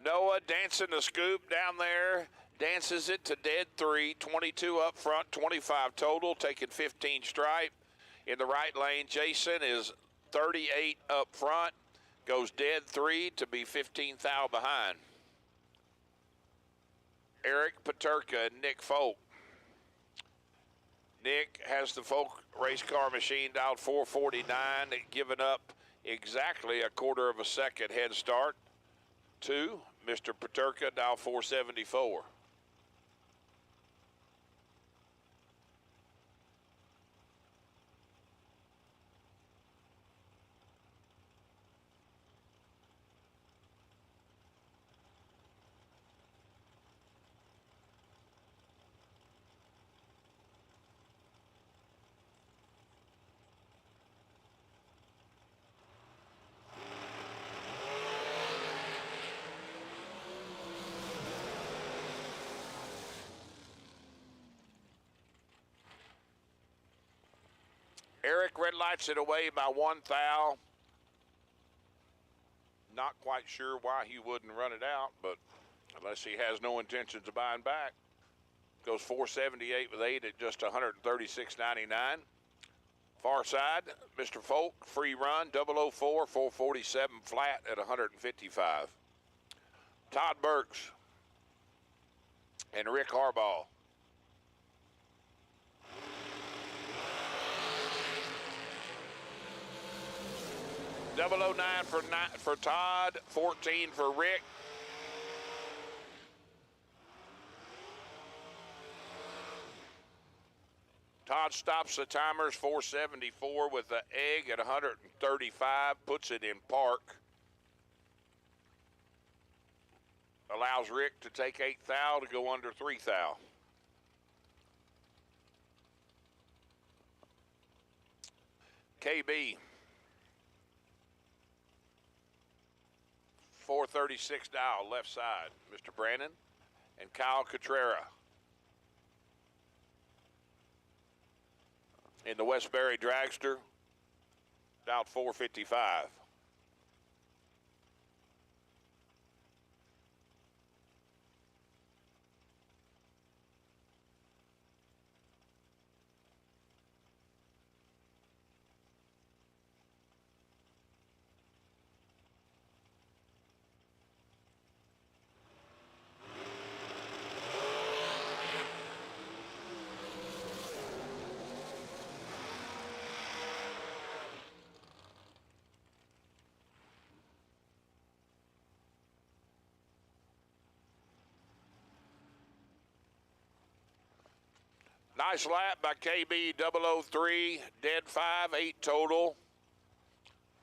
[SPEAKER 6] Noah dancing the scoop down there. Dances it to dead 3, 22 up front, 25 total, taking 15 stripe. In the right lane, Jason is 38 up front, goes dead 3 to be 15 thou behind. Eric Paterka and Nick Folk. Nick has the Folk race car machine dialed 449, giving up exactly a quarter of a second head start to Mr. Paterka, dial 474. Eric red lights it away by 1 thou. Not quite sure why he wouldn't run it out, but unless he has no intentions of buying back. Goes 478 with 8 at just 136.99. Far side, Mr. Folk, free run, 004, 447 flat at 155. Todd Burks and Rick Harbaugh. $009 for Todd, 14 for Rick. Todd stops the timers, 474 with the egg at 135, puts it in park. Allows Rick to take 8 thou to go under 3 thou. KB, 436 dial, left side, Mr. Brandon, and Kyle Cotrera. In the Westbury Dragster, dialed 455. Nice lap by KB 003, dead 5, 8 total.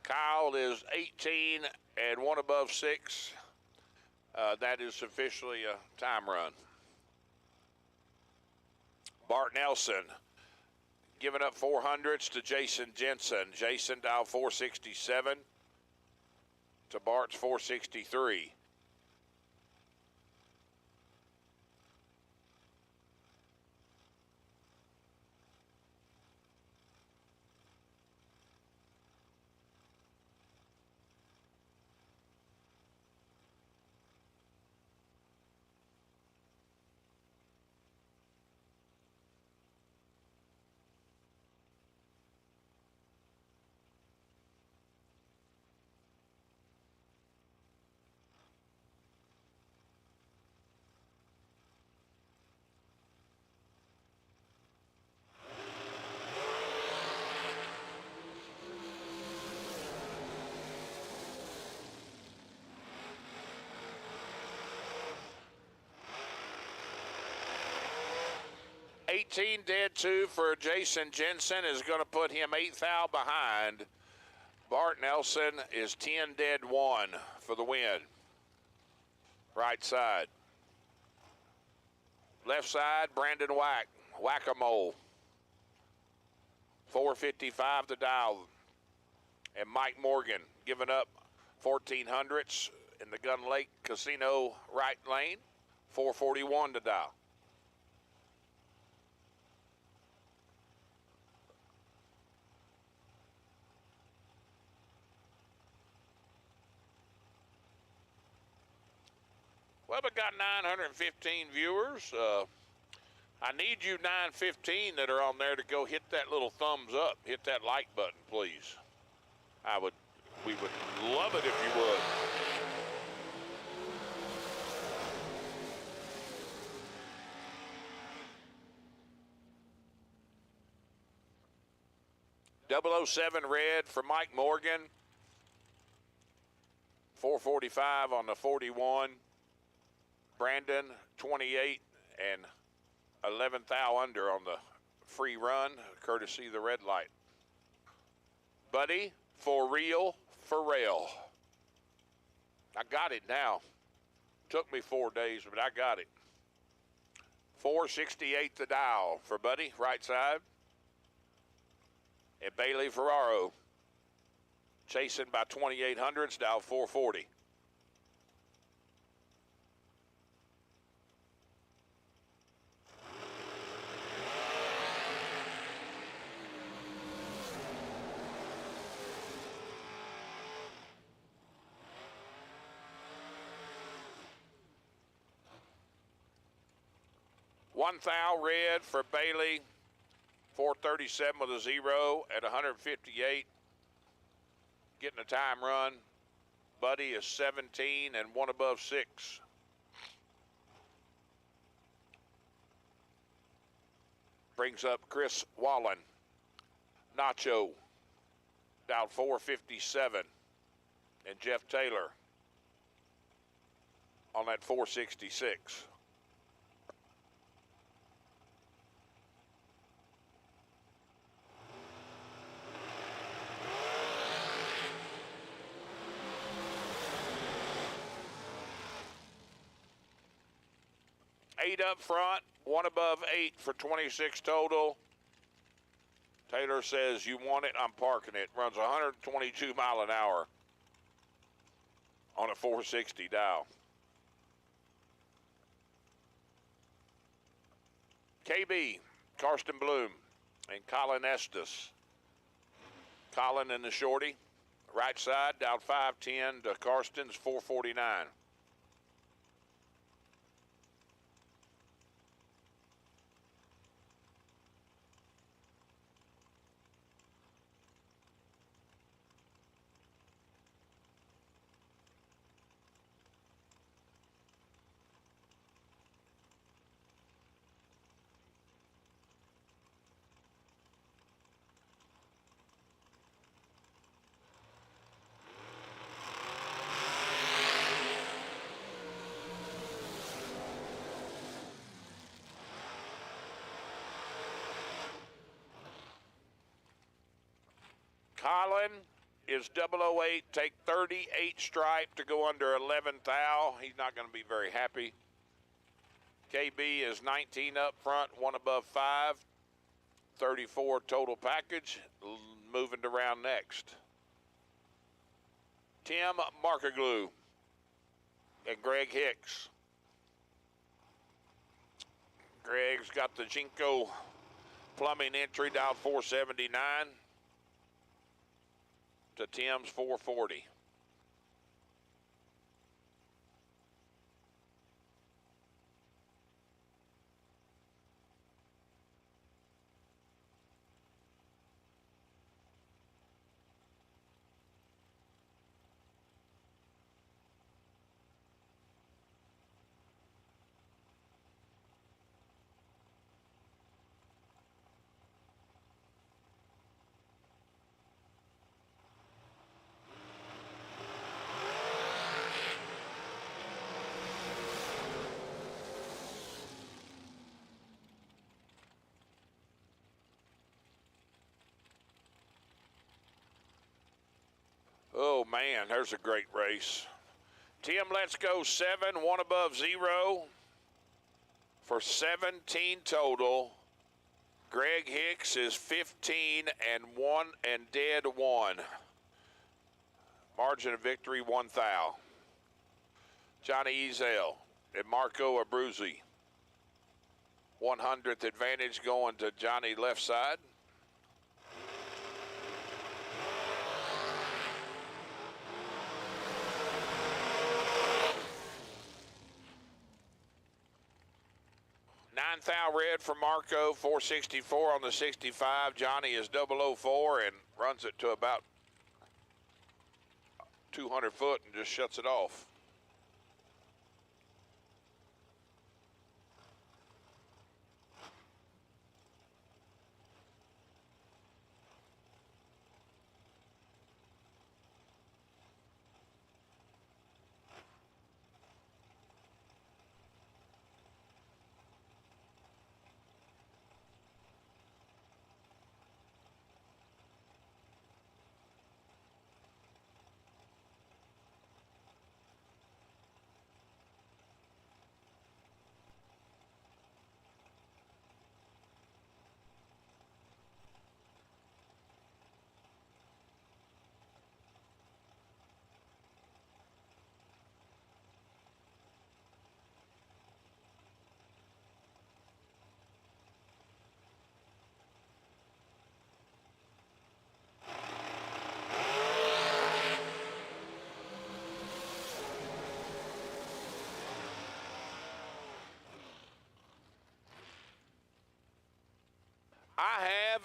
[SPEAKER 6] Kyle is 18 and 1 above 6. That is officially a time run. Bart Nelson giving up 400s to Jason Jensen. Jason dialed 467 to Bart's 463. Dead 2 for Jason Jensen is going to put him 8 thou behind. Bart Nelson is 10 dead 1 for the win. Right side. Left side, Brandon Whack-a-mole. 455 to dial. And Mike Morgan giving up 1400s in the Gun Lake Casino right lane. 441 to dial. Well, we got 915 viewers. I need you 915 that are on there to go hit that little thumbs up. Hit that like button, please. We would love it if you would. .007 red for Mike Morgan. 445 on the 41. Brandon, 28 and 11 thou under on the free run, courtesy of the red light. Buddy, for real, for rail. I got it now. Took me 4 days, but I got it. 468 the dial for Buddy, right side. And Bailey Ferraro, chasing by 2800s, dial 440. 1 thou red for Bailey. 437 with a 0 at 158. Getting a time run. Buddy is 17 and 1 above 6. Brings up Chris Wallen. Nacho down 457. And Jeff Taylor on that 466. Eight up front, 1 above 8 for 26 total. Taylor says, you want it, I'm parking it. Runs 122 mile an hour on a 460 dial. KB, Karsten Bloom, and Colin Estes. Colin in the shorty. Right side, down 510 to Karsten's 449. Colin is 008, take 38 stripe to go under 11 thou. He's not going to be very happy. KB is 19 up front, 1 above 5. 34 total package. Moving to round next. Tim Markerglue and Greg Hicks. Greg's got the Jinko plumbing entry down 479. To Tim's 440. Oh, man, there's a great race. Tim, let's go 7, 1 above 0 for 17 total. Greg Hicks is 15 and 1 and dead 1. Margin of victory 1 thou. Johnny Ezel and Marco Abruzzi. 100th advantage going to Johnny left side. Thou red for Marco, 464 on the 65. Johnny is 004 and runs it to about 200 foot and just shuts it off.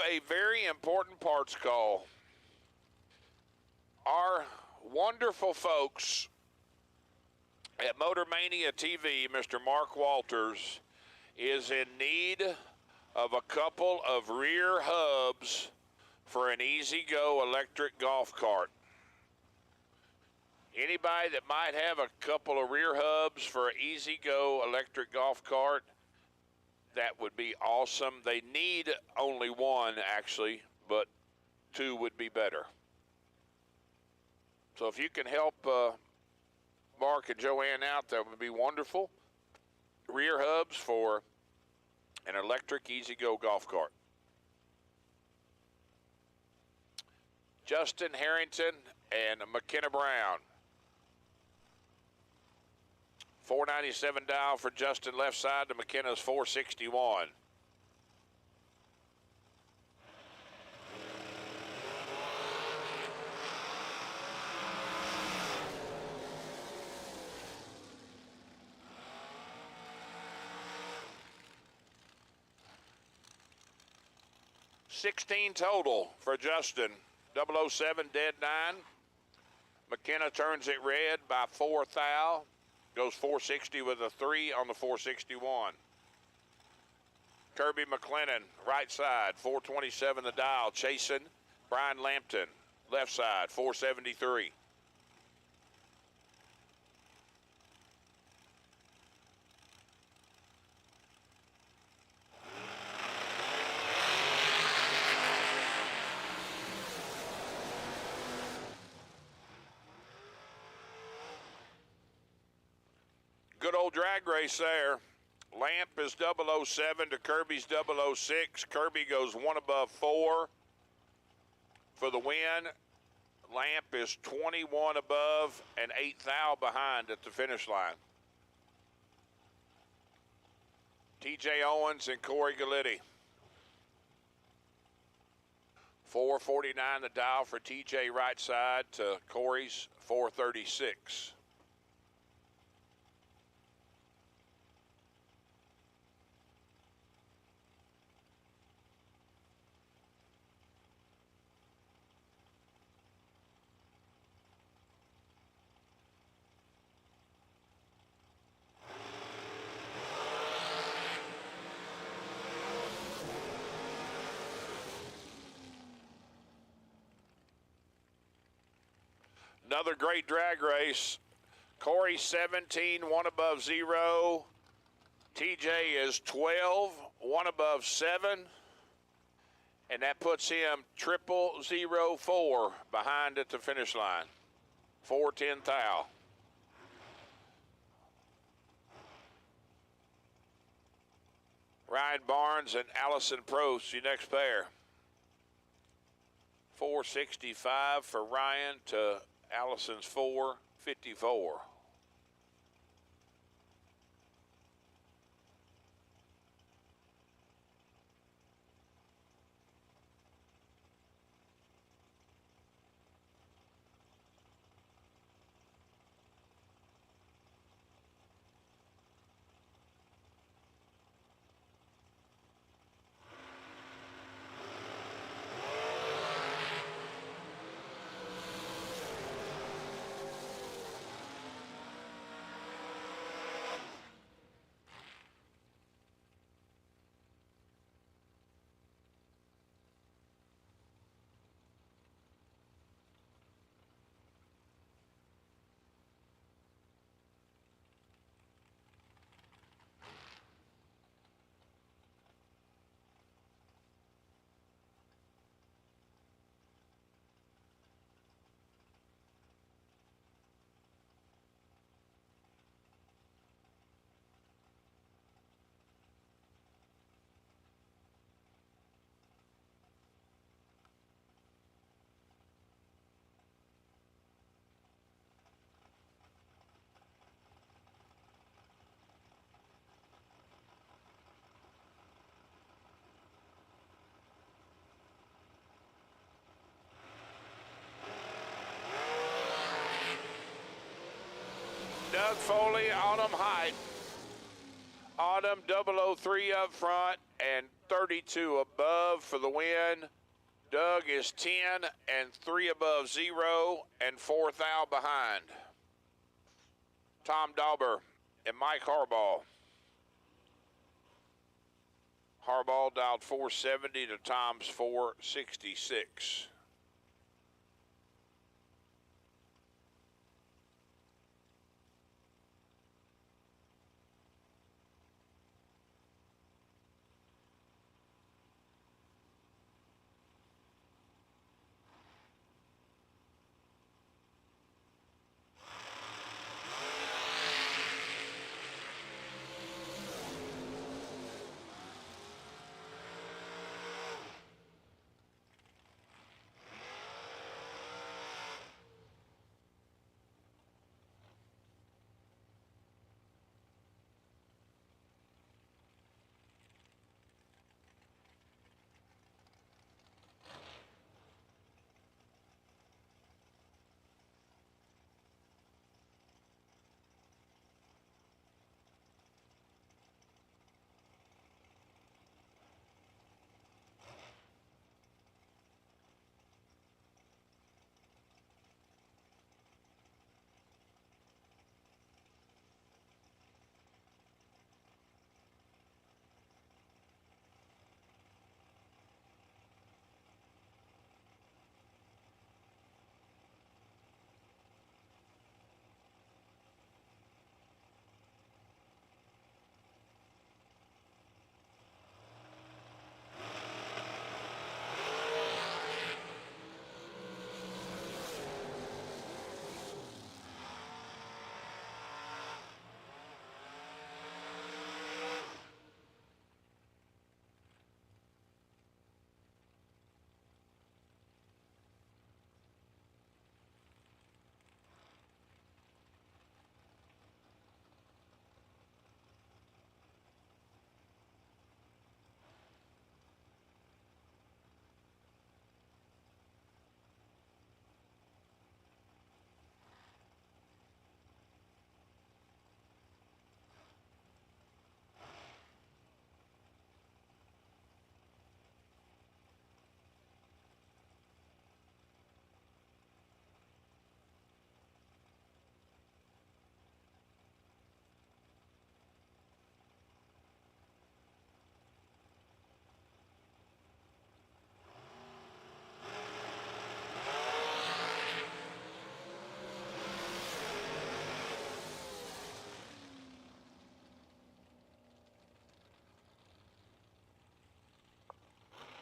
[SPEAKER 6] a very important parts call. Our wonderful folks at Motor Mania TV, Mr. Mark Walters, is in need of a couple of rear hubs for an easy-go electric golf cart. Anybody that might have a couple of rear hubs for an easy-go electric golf cart, that would be awesome. They need only one, actually, but two would be better. So if you can help Mark and Joanne out, that would be wonderful. Rear hubs for an electric easy-go golf cart. Justin Harrington and McKenna Brown. $497 dial for Justin left side to McKenna's $461. $16 total for Justin. 007 dead 9. McKenna turns it red by 4 thou. Goes 460 with a 3 on the 461. Kirby McLennan, right side, 427 the dial. Chasing Brian Lampton, left side, 473. Good old drag race there. Lamp is 007 to Kirby's 006. Kirby goes 1 above 4 for the win. Lamp is 21 above and 8 thou behind at the finish line. TJ Owens and Corey Galitti. 449 the dial for TJ right side to Corey's 436. Another great drag race. Corey 17, 1 above 0. TJ is 12, 1 above 7. And that puts him 0004 behind at the finish line. 410 thou. Ryan Barnes and Allison Prost, your next pair. 465 for Ryan to Allison's 454. Doug Foley, Autumn Height. Autumn 003 up front, and 32 above for the win. Doug is 10 and 3 above 0 and 4 thou behind. Tom Dauber and Mike Harbaugh. Harbaugh dialed 470 to Tom's 466.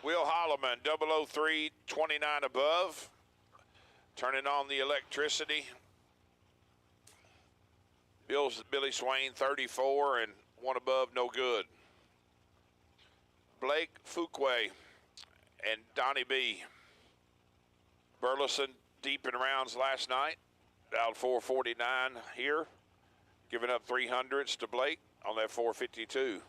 [SPEAKER 6] Will Holloman, 003, 29 above. Turning on the electricity. Billy Swain, 34 and 1 above, no good. Blake Fuquay and Donnie B. Burleson deep in rounds last night. Dialed 449 here. Giving up 300s to Blake on that 452.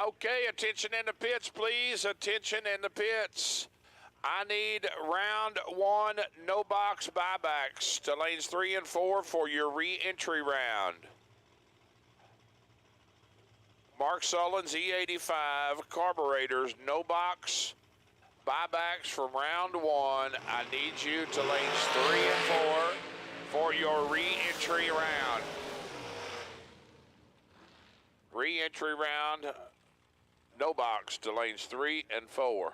[SPEAKER 6] Okay, attention in the pits, please. Attention in the pits. I need round 1, no box buybacks to lanes 3 and 4 for your re-entry round. Mark Sullens E-85 Carburetors, no box buybacks from round 1. I need you to lanes 3 and 4 for your re-entry round. Re-entry round, no box to lanes 3 and 4.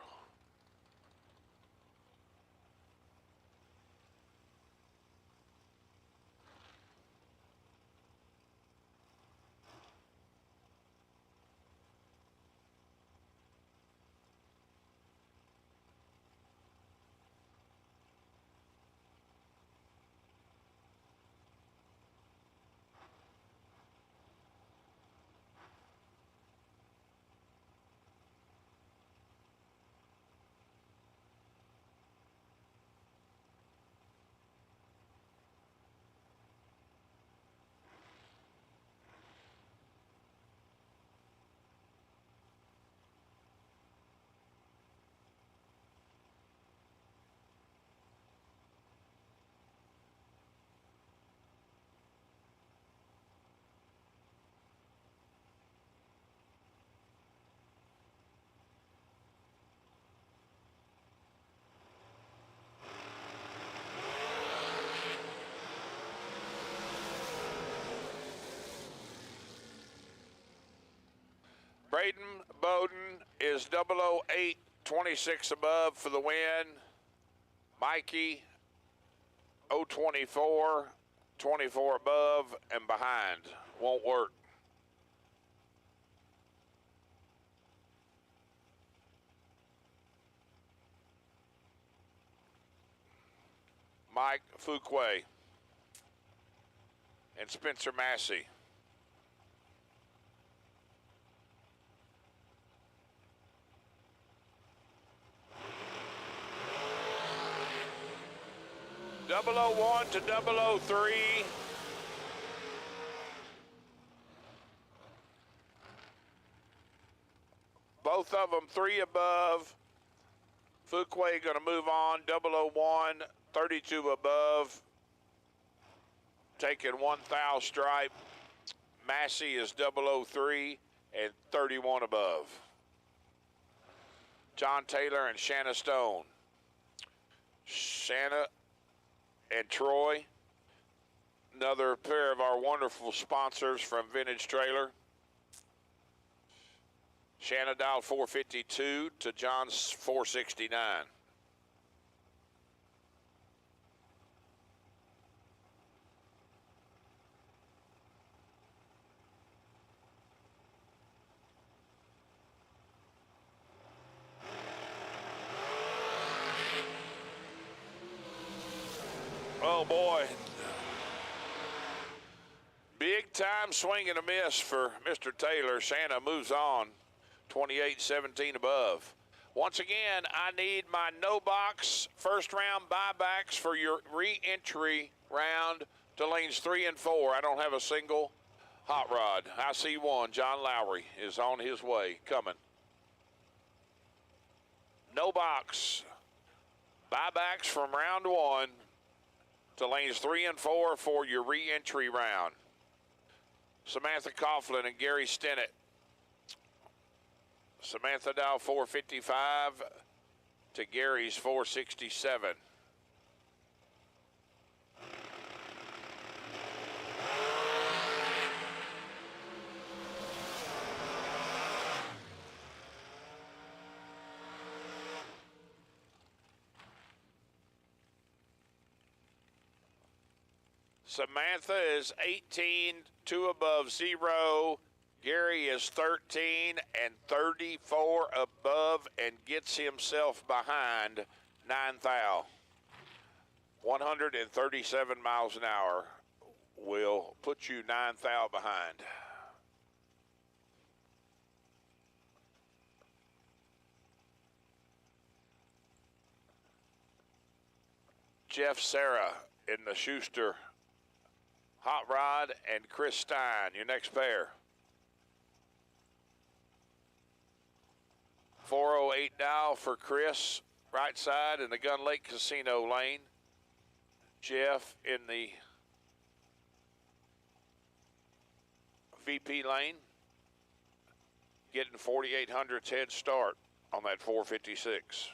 [SPEAKER 6] Braden Bowden is 008, 26 above for the win. Mikey 024, 24 above and behind. Won't work. Mike Fuquay and Spencer Massey. .001 to .003. Both of them 3 above. Fuquay going to move on. 001, 32 above. Taking 1 thou stripe. Massey is 003 and 31 above. John Taylor and Shanna Stone. Shanna and Troy, another pair of our wonderful sponsors from Vintage Trailer. Shanna dial 452 to John's 469. Oh boy. Big time swing and a miss for Mr. Taylor. Santa moves on. 28-17 above. Once again, I need my no box first round buybacks for your re-entry round to lanes 3 and 4. I don't have a single hot rod. I see one. John Lowry is on his way, coming. No box buybacks from round 1 to lanes 3 and 4 for your re-entry round. Samantha Coughlin and Gary Stennett. Samantha dial 455 to Gary's 467. Samantha is 18, 2 above 0. Gary is 13 and 34 above and gets himself behind 9 thou. 137 miles an hour will put you 9 thou behind. Jeff Sarah in the Schuster Hot Rod and Chris Stein, your next pair. 448 dial for Chris, right side in the Gun Lake Casino lane. Jeff in the VP lane, getting 4800's head start on that 456.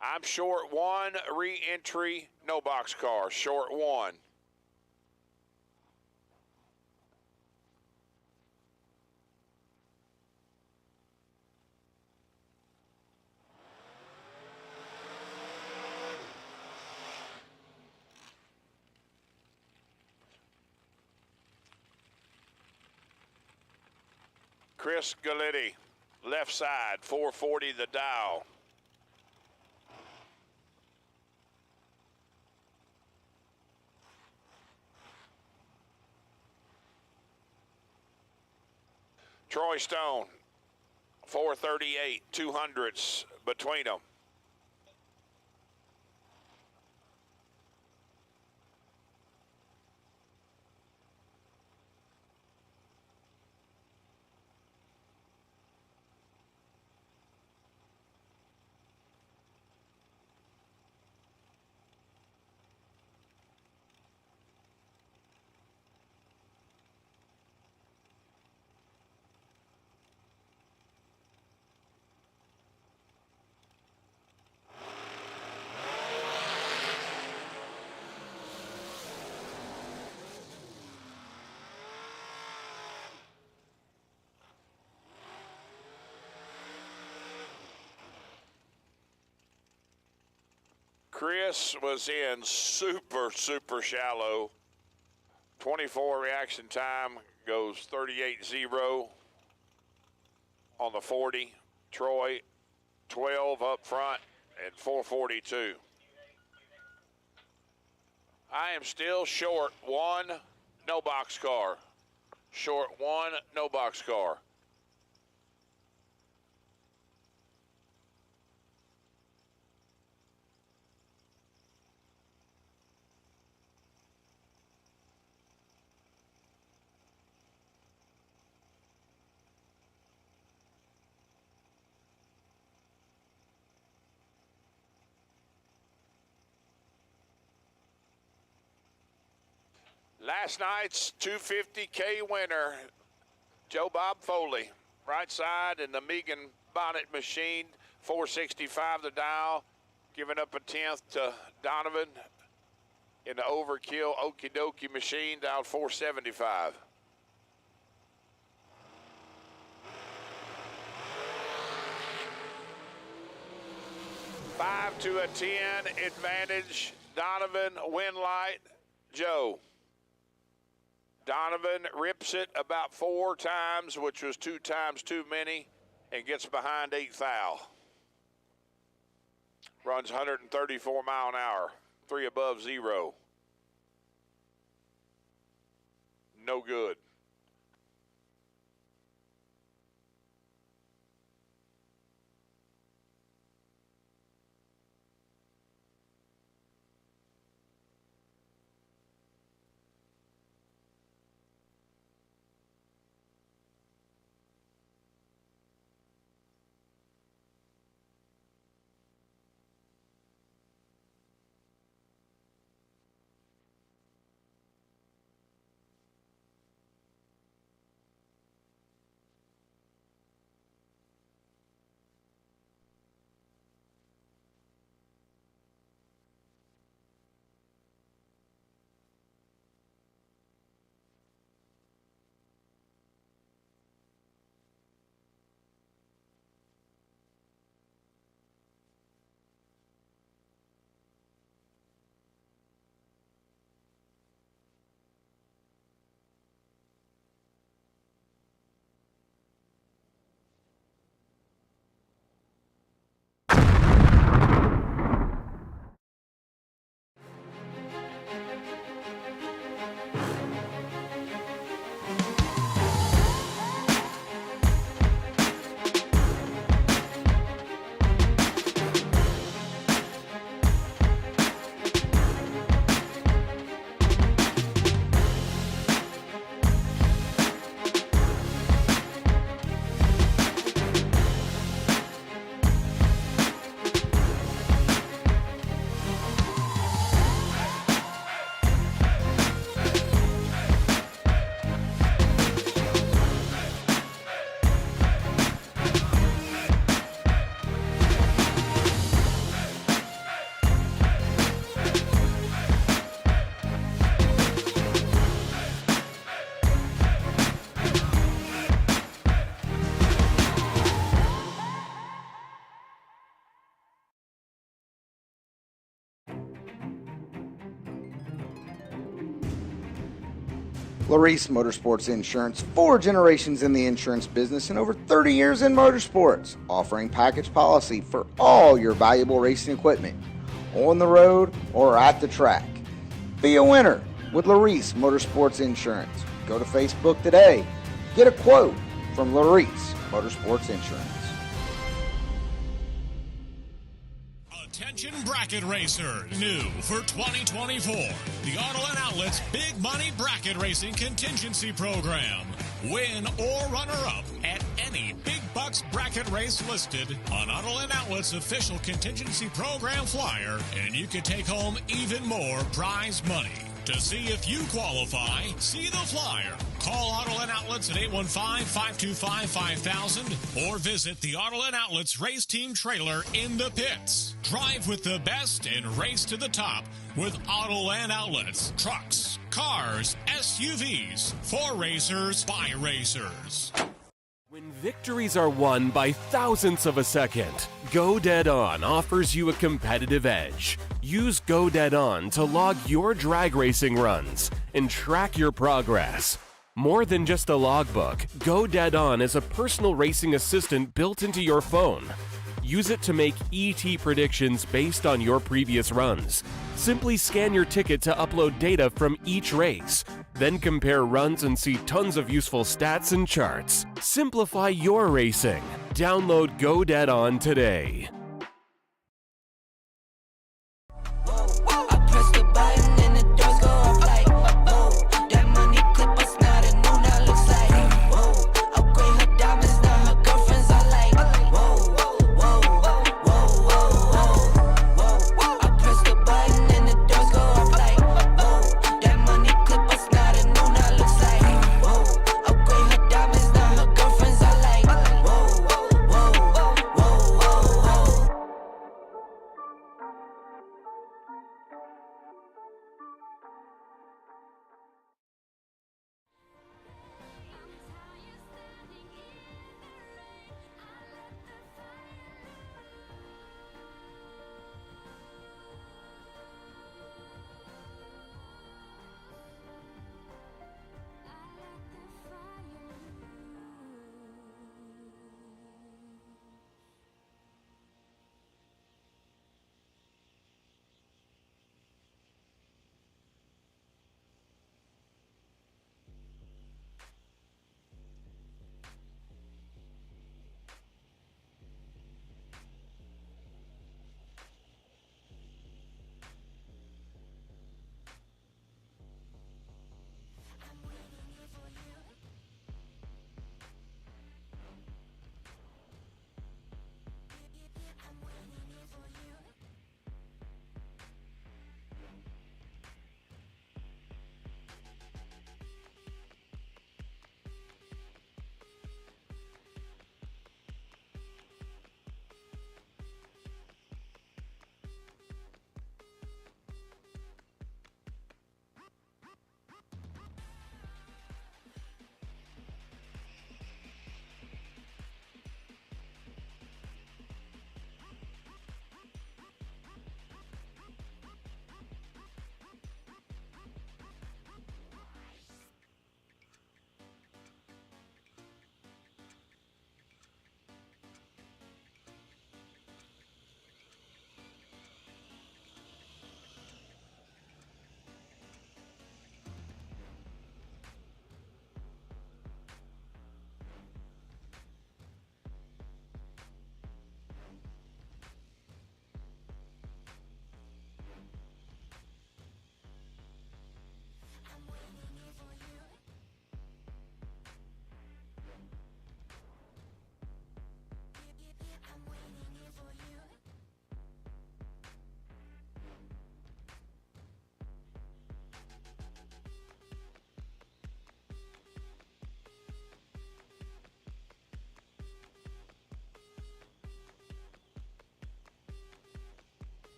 [SPEAKER 6] I'm short one, re-entry, no box car, short one. Chris Galletti, left side, 440 the dial. Troy Stone, 438, 200s between them. Chris was in super shallow. 24 reaction time goes 38.0 on the 40. Troy, 12 up front and 442. I am still short one, no box car. Short one, no box car. Last night's 250K winner, Joe Bob Foley, right side in the Megan Bonnet machine, 465 the dial, giving up a 10th to Donovan in the Overkill Okie Dokie machine, dialed 475. Five to a 10 advantage. Donovan, win light, Joe. Donovan rips it about 4 times, which was 2 times too many, and gets behind 8th thou. Runs 134 mile an hour, 3 above 0. No good.
[SPEAKER 2] Laris Motorsports Insurance, 4 generations in the insurance business and over 30 years in motorsports, offering package policy for all your valuable racing equipment, on the road or at the track. Be a winner with Laris Motorsports Insurance. Go to Facebook today. Get a quote from Laris Motorsports Insurance.
[SPEAKER 3] Attention bracket racers. New for 2024, the Autoland Outlets Big Money Bracket Racing Contingency Program. Win or runner-up at any Big Bucks bracket race listed on Autoland Outlets official contingency program flyer, and you can take home even more prize money. To see if you qualify, see the flyer. Call Autoland Outlets at 815-525-5000 or visit the Autoland Outlets race team trailer in the pits. Drive with the best and race to the top with Autoland Outlets. Trucks, cars, SUVs, for racers, by racers.
[SPEAKER 4] When victories are won by thousandths of a second, Go Dead On offers you a competitive edge. Use Go Dead On to log your drag racing runs and track your progress. More than just a logbook, Go Dead On is a personal racing assistant built into your phone. Use it to make ET predictions based on your previous runs. Simply scan your ticket to upload data from each race. Then compare runs and see tons of useful stats and charts. Simplify your racing. Download Go Dead On today.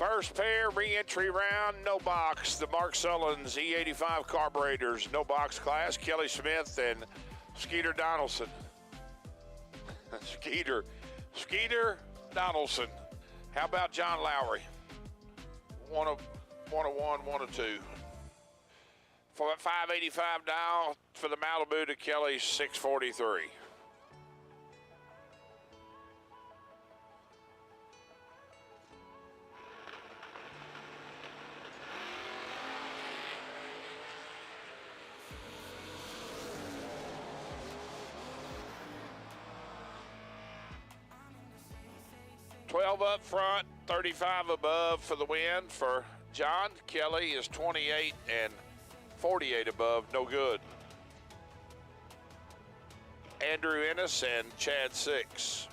[SPEAKER 6] First pair, re-entry round, no box. The Mark Sullens E-85 Carburetors, no box class. Kelly Smith and Skeeter Donaldson. Skeeter Donaldson. How about John Lowry? One of one, 1 of 2. For that 585 dial for the Malibu to Kelly's 643. $12 up front, 35 above for the win for John. Kelly is 28 and 48 above, no good. Andrew Ennis and Chad 6.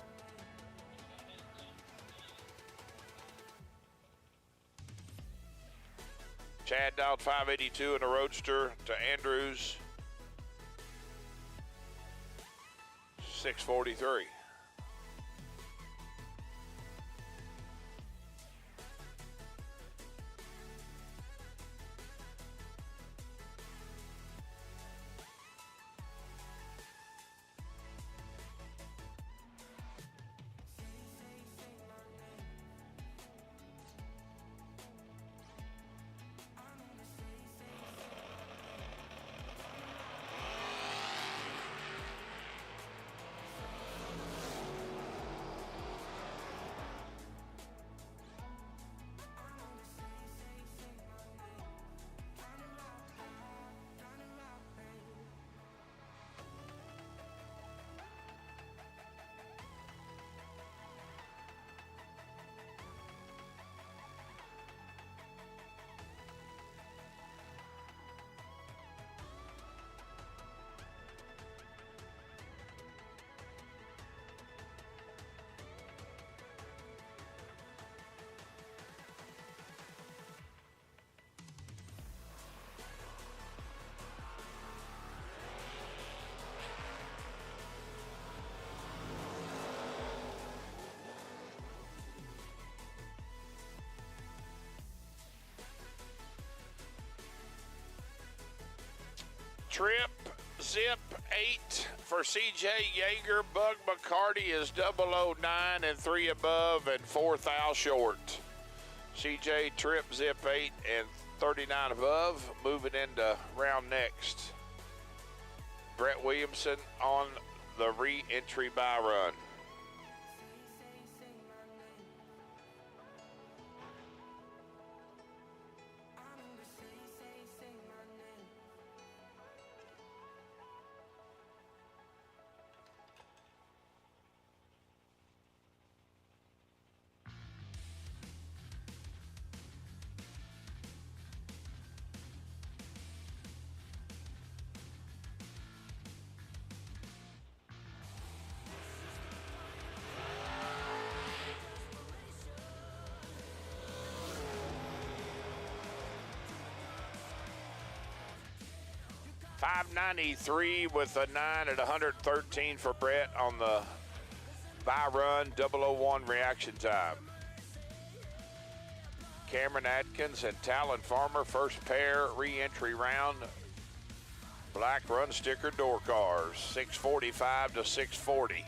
[SPEAKER 6] Chad dialed 582 in a Roadster to Andrews 643. Trip Zip 8 for CJ Yeager. Bug McCarty is 009 and 3 above and 4 thou short. CJ Trip Zip 8 and 39 above. Moving into round next. Brett Williamson on the re-entry by run. .593 with a 9 at 113 for Brett on the by run 001 reaction time. Cameron Atkins and Talon Farmer, first pair, re-entry round. Black run sticker door cars, 645 to 640.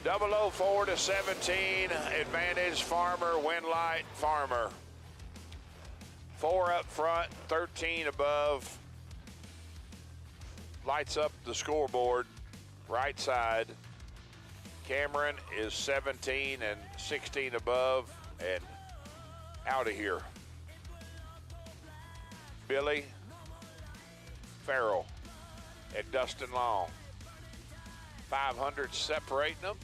[SPEAKER 6] .004 to 17, advantage Farmer, win light Farmer. 4 up front, 13 above. Lights up the scoreboard, right side. Cameron is 17 and 16 above and out of here. Billy Farrell and Dustin Long. 500 separating them.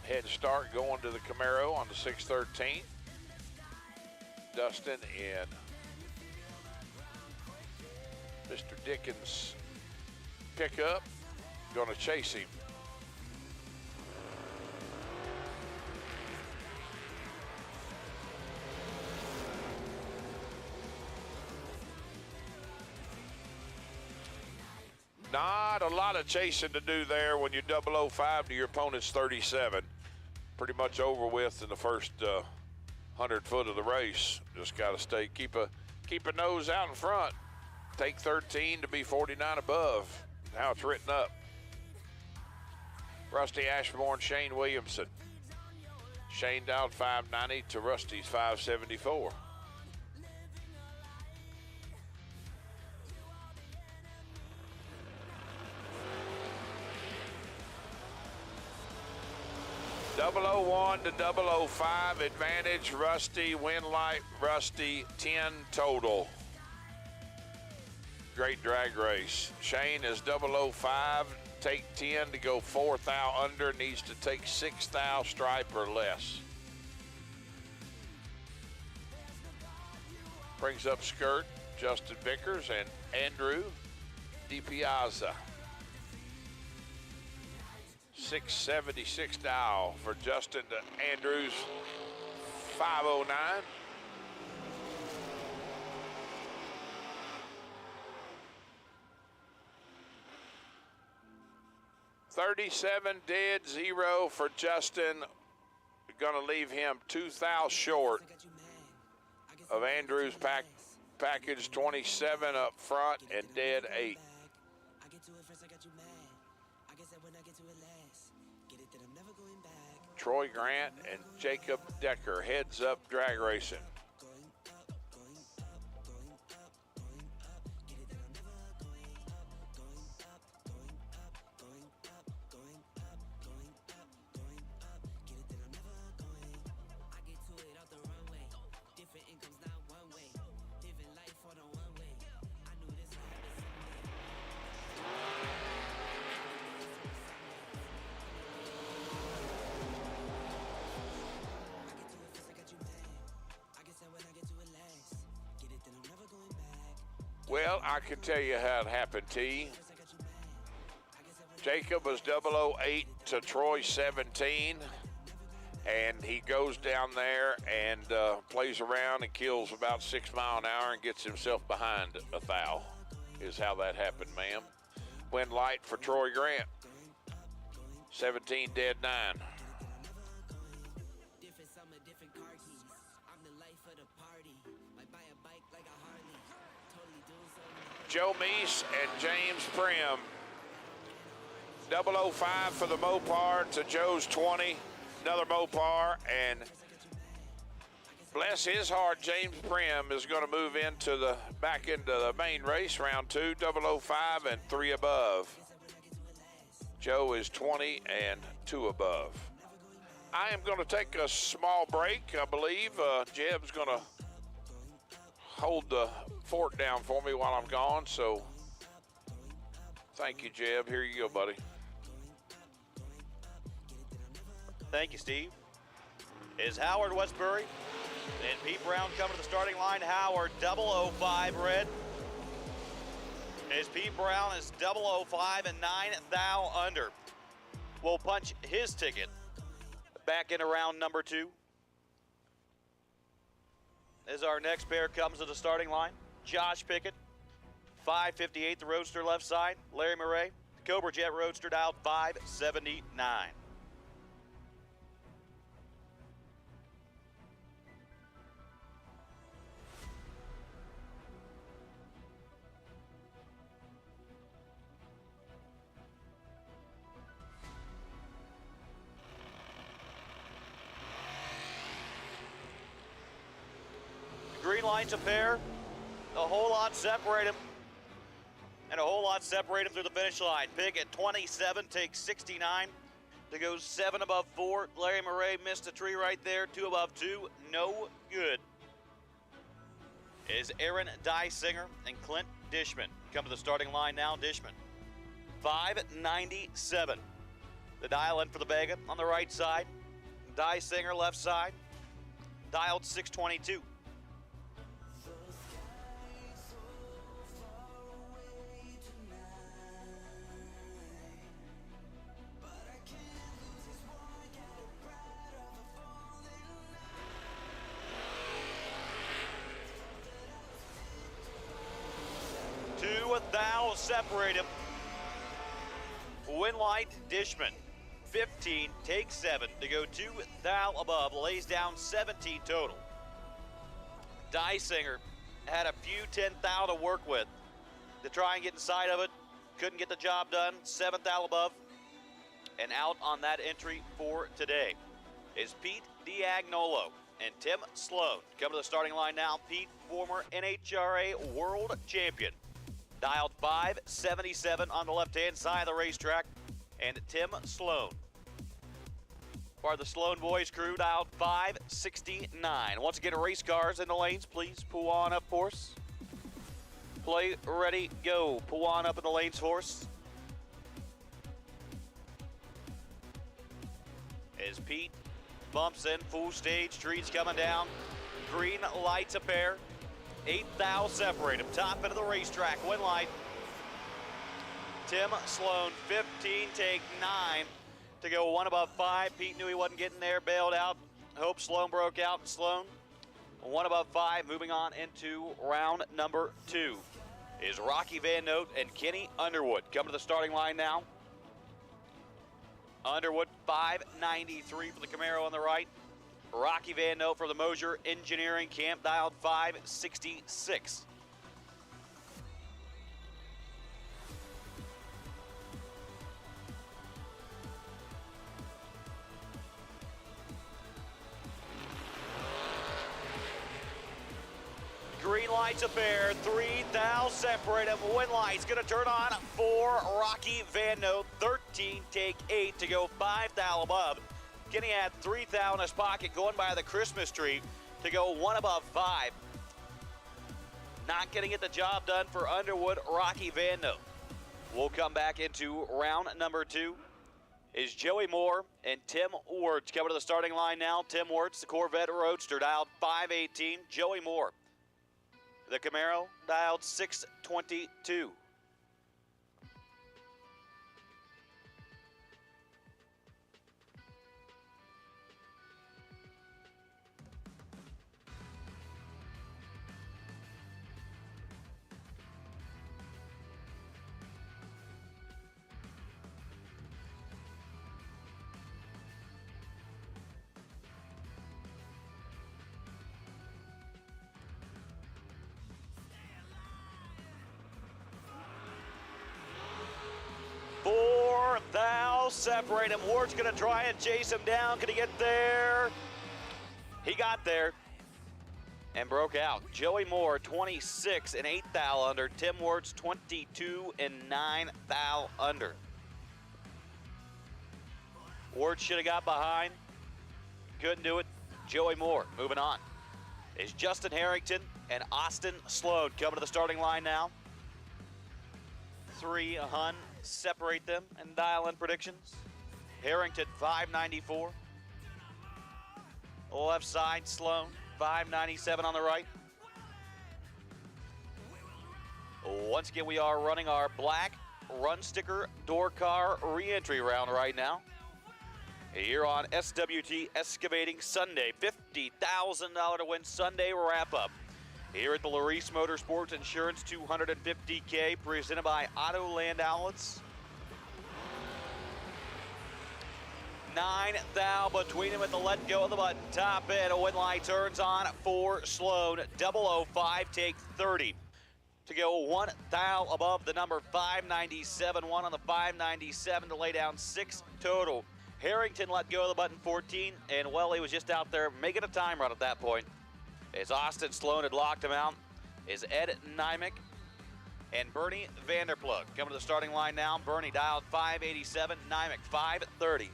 [SPEAKER 6] Head start going to the Camaro on the 613. Dustin in Mr. Dickens pickup, going to chase him. Not a lot of chasing to do there when you're 005 to your opponent's 37. Pretty much over with in the first 100 foot of the race. Just got to keep a nose out in front. Take 13 to be 49 above. How it's written up. Rusty Ashbourne, Shane Williamson. Shane down 590 to Rusty's 574. .001 to .005 advantage. Rusty, win light. Rusty 10 total. Great drag race. Shane is 005. Take 10 to go 4 thou under. Needs to take 6 thou stripe or less. Brings up skirt. Justin Vickers and Andrew DiPiazza. 676 thou for Justin to Andrews 509. $37 dead, 0 for Justin. Gonna leave him 2 thou short of Andrews package 27 up front and dead 8. Troy Grant and Jacob Decker, heads up drag racing. Well, I can tell you how it happened, T. Jacob was 008 to Troy 17, and he goes down there and plays around and kills about 6 miles an hour and gets himself behind a thou, is how that happened, ma'am. Win light for Troy Grant. 17 dead 9. Joe Meese and James Prim. 005 for the Mopar to Joe's 20. Another Mopar, and bless his heart, James Prim is going to move back into the main race, round 2, 005 and 3 above. Joe is 20 and 2 above. I am going to take a small break. I believe Jeb's going to hold the fort down for me while I'm gone, so thank you, Jeb. Here you go, buddy.
[SPEAKER 9] Thank you, Steve. Is Howard Westbury and Pete Brown coming to the starting line? Howard, 005 red. As Pete Brown is 005 and 9 thou under. Will punch his ticket back into round number 2. As our next pair comes to the starting line, Josh Pickett, 558, the Roadster left side. Larry Murray, Cobra Jet Roadster dialed 579. Green line's a pair. A whole lot separate him. And a whole lot separate him through the finish line. Pickett 27 takes 69 to go 7 above 4. Larry Murray missed a tree right there. 2 above 2. No good. Is Aaron Dysinger and Clint Dishman. Come to the starting line now. Dishman 597. The dial in for the Vega on the right side. Dysinger left side. Dialed 622. Thou separate him. Winlight Dishman, 15, take 7 to go 2 thou above, lays down 17 total. Dysinger had a few 10 thou to work with to try and get inside of it. Couldn't get the job done, 7 thou above. And out on that entry for today is Pete Diagnolo and Tim Sloan. Come to the starting line now. Pete, former NHRA world champion. Dialed 577 on the left-hand side of the racetrack. And Tim Sloan, part of the Sloan Boys crew, dialed 569. Once again, race cars in the lanes, please pull on up for us. Play, ready, go. Pull on up in the lanes for us. As Pete bumps in, full stage, trees coming down. Green lights a pair. 8 thou separate him. Top end of the racetrack, win light. Tim Sloan, 15, take 9 to go 1 above 5. Pete knew he wasn't getting there, bailed out. Hope Sloan broke out, and Sloan 1 above 5. Moving on into round number 2 is Rocky Van Note and Kenny Underwood. Come to the starting line now. Underwood, 593 for the Camaro on the right. Rocky Van Note for the Mosier Engineering Camp, dialed 566. Green lights a pair, 3 thou separate him. Win lights gonna turn on for Rocky Van Note. 13, take 8 to go 5 thou above. Kenny had 3 thou in his pocket going by the Christmas tree to go 1 above 5. Not gonna get the job done for Underwood, Rocky Van Note. We'll come back into round number 2 is Joey Moore and Tim Wirtz. Coming to the starting line now. Tim Wirtz, the Corvette Roadster, dialed 518. Joey Moore, the Camaro, dialed 622. Thou separate him. Ward's gonna try and chase him down. Can he get there? He got there and broke out. Joey Moore, 26 and 8 thou under. Tim Wirtz, 22 and 9 thou under. Ward should have got behind. Couldn't do it. Joey Moore moving on. Is Justin Harrington and Austin Sloan coming to the starting line now. 3 Hun separate them and dial in predictions. Harrington, 594. Left side, Sloan, 597 on the right. Once again, we are running our black run sticker door car re-entry round right now. Here on SWT Excavating Sunday, $50,000 to win Sunday wrap-up. Here at the Laris Motorsports Insurance, $250K, presented by Autoland Outlets. 9 thou between them at the let go of the button. Top end, a win light turns on for Sloan. 005, take 30. To go 1 thou above the number 597. 1 on the 597 to lay down 6 total. Harrington let go of the button 14, and well, he was just out there making a time run at that point. As Austin Sloan had locked him out, is Ed Nymick and Bernie Vanderplug. Coming to the starting line now. Bernie dialed 587, Nymick 530.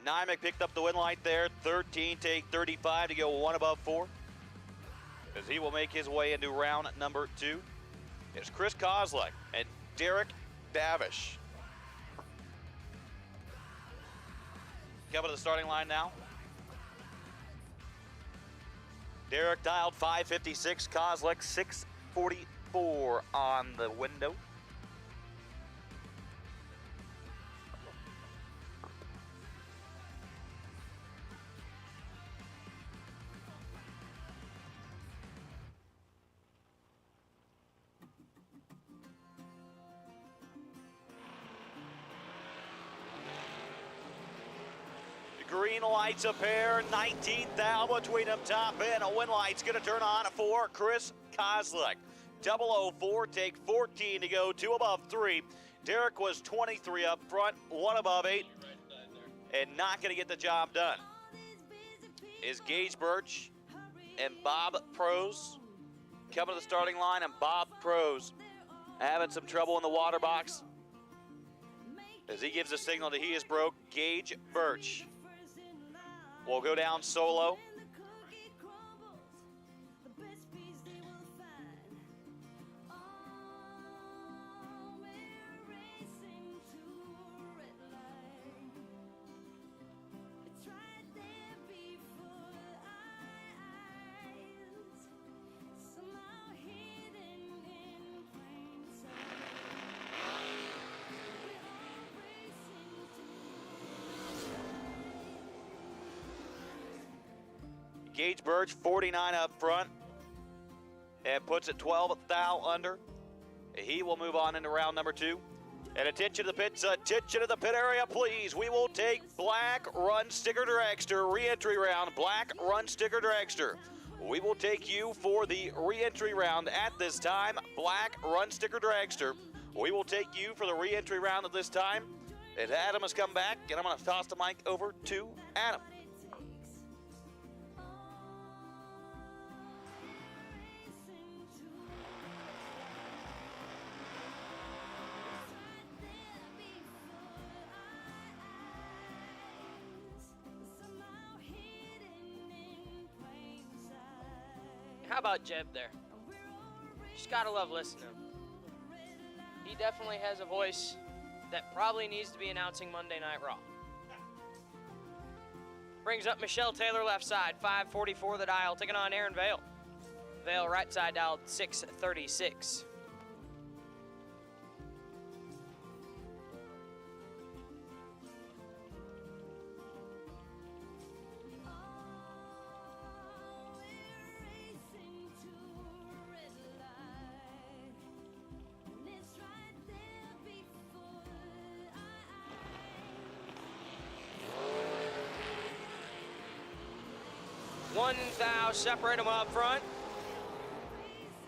[SPEAKER 9] Nymek picked up the win light there. 13, take 35 to go 1 above 4. As he will make his way into round number 2. It's Chris Kozlik and Derek Davish. Coming to the starting line now. Derek dialed 556, Kozlik 644 on the window. Green lights a pair, 19th thou between them, top end. A win light's gonna turn on for Chris Kozlik. 004, take 14 to go, 2 above 3. Derek was 23 up front, 1 above 8, and not gonna get the job done. Is Gage Birch and Bob Prose coming to the starting line, and Bob Prose having some trouble in the water box as he gives a signal that he is broke. Gage Birch will go down solo. Gage Birch, 49 up front, and puts it 12 thou under. He will move on into round number 2. And attention to the pits, attention to the pit area, please. We will take Black Run Sticker Dragster, re-entry round, Black Run Sticker Dragster. We will take you for the re-entry round at this time, Black Run Sticker Dragster. We will take you for the re-entry round at this time. And Adam has come back, and I'm going to toss the mic over to Adam.
[SPEAKER 10] How about Jeb there? Just gotta love listening to him. He definitely has a voice that probably needs to be announcing Monday Night Raw. Brings up Michelle Taylor left side, 544 the dial, taking on Aaron Vale. Vale right side dialed 636. One thou separate them up front.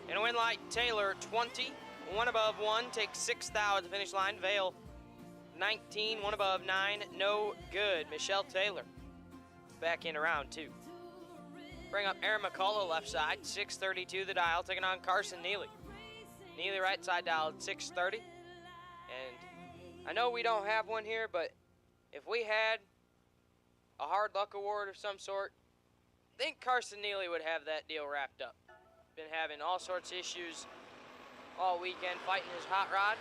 [SPEAKER 10] And a win light Taylor 20, 1 above 1, takes 6 thou at the finish line. Vale 19, 1 above 9, no good. Michelle Taylor back in round 2. Bring up Aaron McCullough left side, 632 the dial, taking on Carson Neely. Neely right side dialed 630. And I know we don't have one here, but if we had a hard luck award of some sort, I think Carson Neely would have that deal wrapped up. Been having all sorts of issues all weekend fighting his hot rod.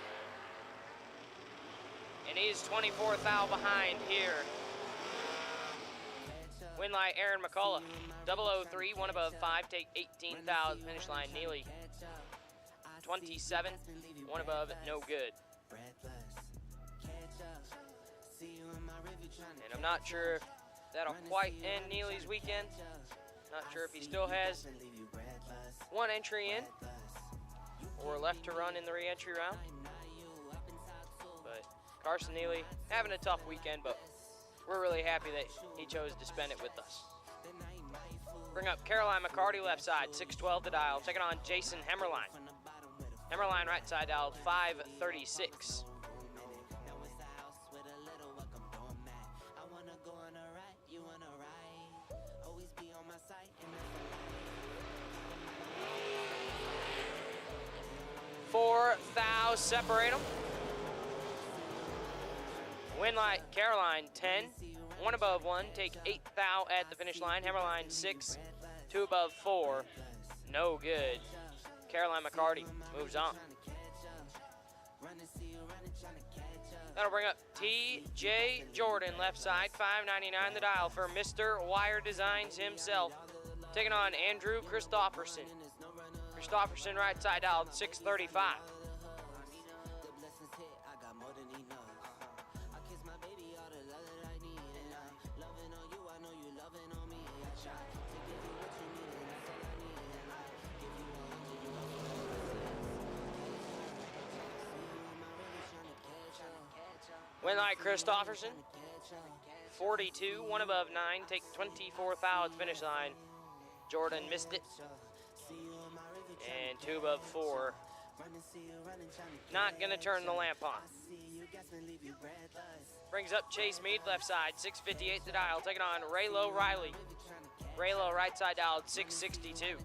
[SPEAKER 10] And he's 24 thou behind here. Win light Aaron McCullough, 003, 1 above 5, take 18 thou at the finish line. Neely 27, 1 above, no good. And I'm not sure if that'll quite end Neely's weekend. Not sure if he still has one entry in or left to run in the re-entry round. But Carson Neely having a tough weekend, but we're really happy that he chose to spend it with us. Bring up Caroline McCarty left side, 612 the dial, taking on Jason Hemmerline. Hemmerline right side dialed 536. Four thou separate them. Win light Caroline 10, 1 above 1, take 8 thou at the finish line. Hammerline 6, 2 above 4, no good. Caroline McCarty moves on. That'll bring up T.J. Jordan, left side, $5.99 the dial for Mr. Wire Designs himself. Taking on Andrew Christofferson. Christofferson, right side dial, $6.35. Winlight Christofferson, 42, 1 above 9, take 24 thou at the finish line. Jordan missed it. And 2 above 4. Not gonna turn the lamp on. Brings up Chase Mead, left side, 658 the dial, taking on Raylo Riley. Raylo, right side dial, 662.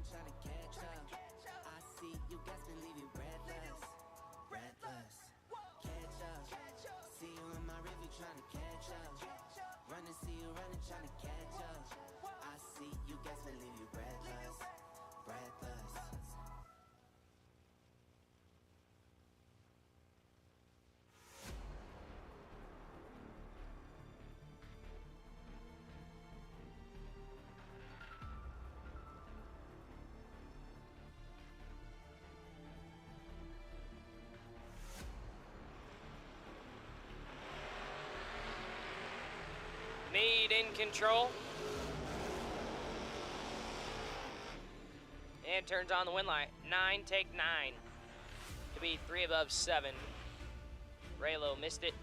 [SPEAKER 10] Mead in control. And turns on the wind light. 9, take 9. To be 3 above 7. Raylo missed it.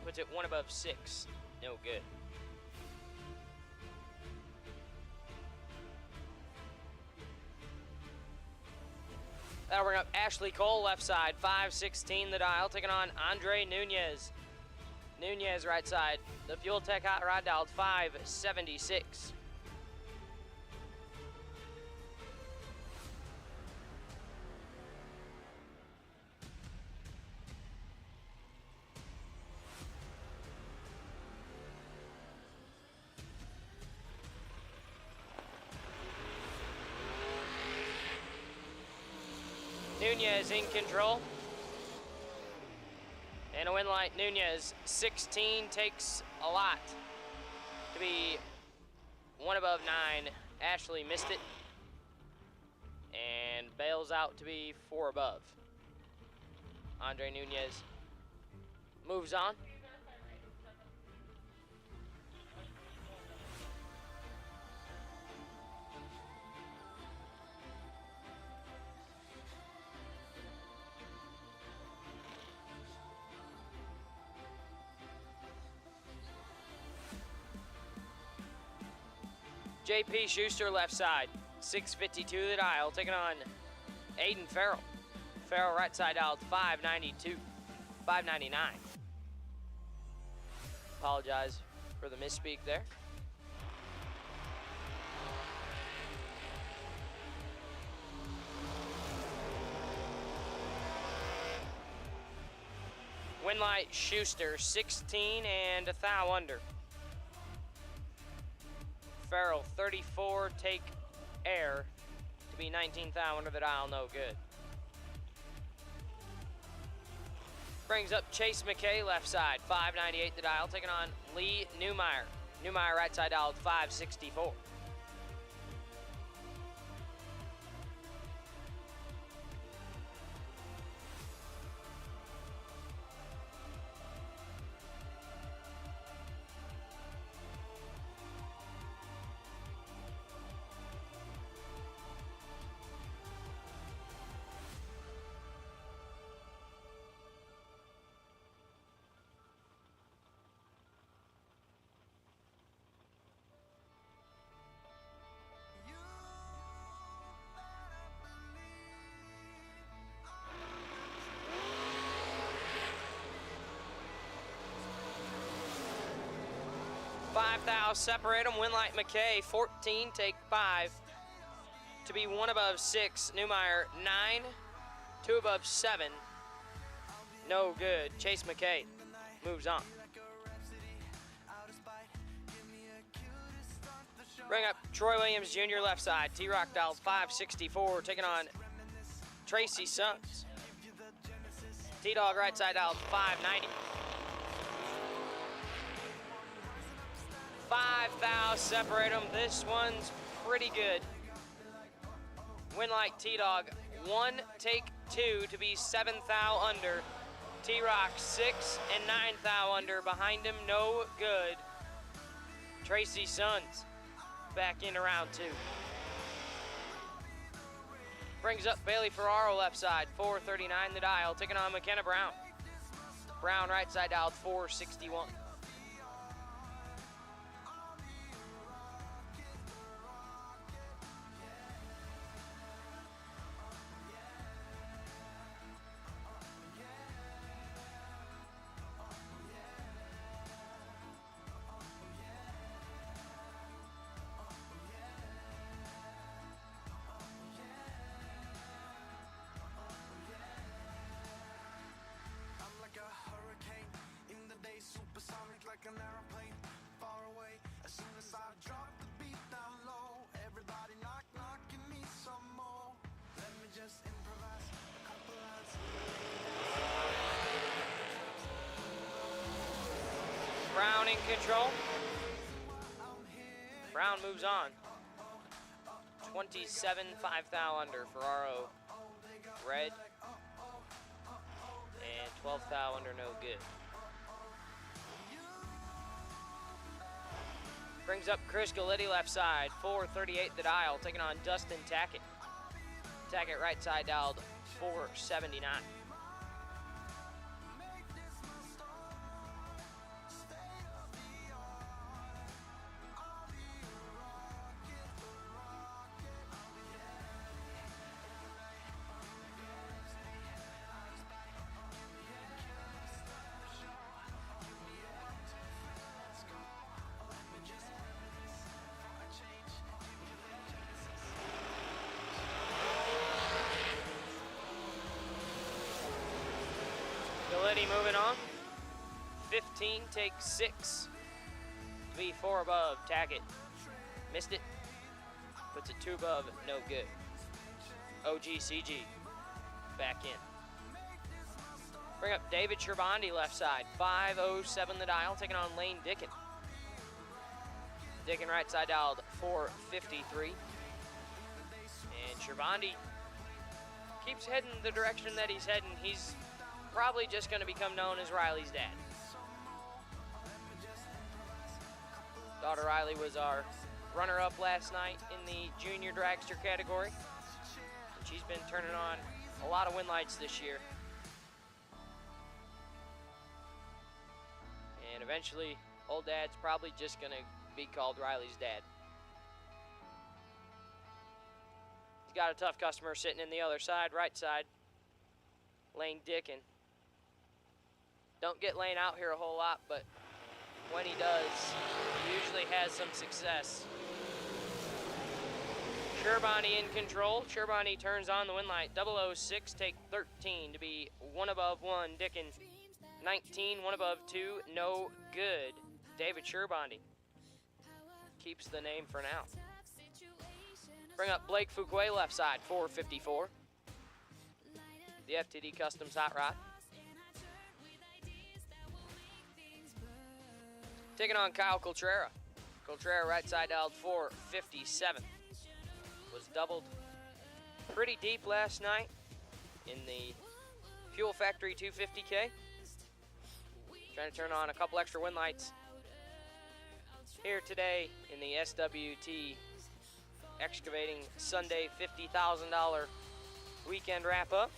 [SPEAKER 10] Puts it 1 above 6. No good. That'll bring up Ashley Cole, left side, 516 the dial, taking on Andre Nunez. Nunez, right side, the Fuel Tech Hot Rod dialed 576. Nunez in control. And a win light, Nunez, 16 takes a lot. To be 1 above 9, Ashley missed it. And bails out to be 4 above. Andre Nunez moves on. JP Schuster, left side, 652 the dial, taking on Aiden Farrell. Farrell, right side dialed 592, 599. Apologize for the misspeak there. Winlight Schuster, 16 and a thou under. Farrell, 34, take air to be 19 thou under the dial, no good. Brings up Chase McKay, left side, 598 the dial, taking on Lee Newmeyer. Newmeyer, right side dialed 564. Five thou separate them. Winlight McKay, 14, take 5. To be 1 above 6. Newmeyer, 9, 2 above 7. No good. Chase McKay moves on. Bring up Troy Williams Jr. left side. T-Rock dialed 564, taking on Tracy Sullins. T-Dog right side dialed 590. 5 thou separate them. This one's pretty good. Win like T-Dog. 1, take 2 to be 7 thou under. T-Rock 6 and 9 thou under. Behind him, no good. Tracy Sullins back into round 2. Brings up Bailey Ferraro left side, 439 the dial, taking on McKenna Brown. Brown right side dialed 461. Brown in control. Brown moves on. 27 5 thou under. Ferraro red. And 12 thou under, no good. Brings up Chris Galletti left side, 438 the dial, taking on Dustin Tackett. Tackett right side dialed 479. Galletti moving on. 15, take 6. To be 4 above. Tackett missed it. Puts it 2 above, no good. OGCG back in. Bring up David Cherbondi left side. 507 the dial, taking on Lane Dickin. Dickin right side dialed 453. And Cherbondi keeps heading the direction that he's heading. He's probably just going to become known as Riley's dad. Daughter Riley was our runner-up last night in the junior dragster category. And she's been turning on a lot of win lights this year. And eventually, old dad's probably just going to be called Riley's dad. He's got a tough customer sitting in the other side, right side. Lane Dickin. Don't get Lane out here a whole lot, but when he does, he usually has some success. Cherbondi in control. Cherbondi turns on the win light. 006, take 13 to be 1 above 1. Dickin, 19, 1 above 2, no good. David Cherbondi keeps the name for now. Bring up Blake Fuquay left side, 454. The FTD Customs Hot Rod. Taking on Kyle Coltrera. Coltrera right side dialed 457. Was doubled pretty deep last night in the Fuel Factory 250K. Trying to turn on a couple extra win lights here today in the SWT Excavating Sunday $50,000 weekend wrap-up.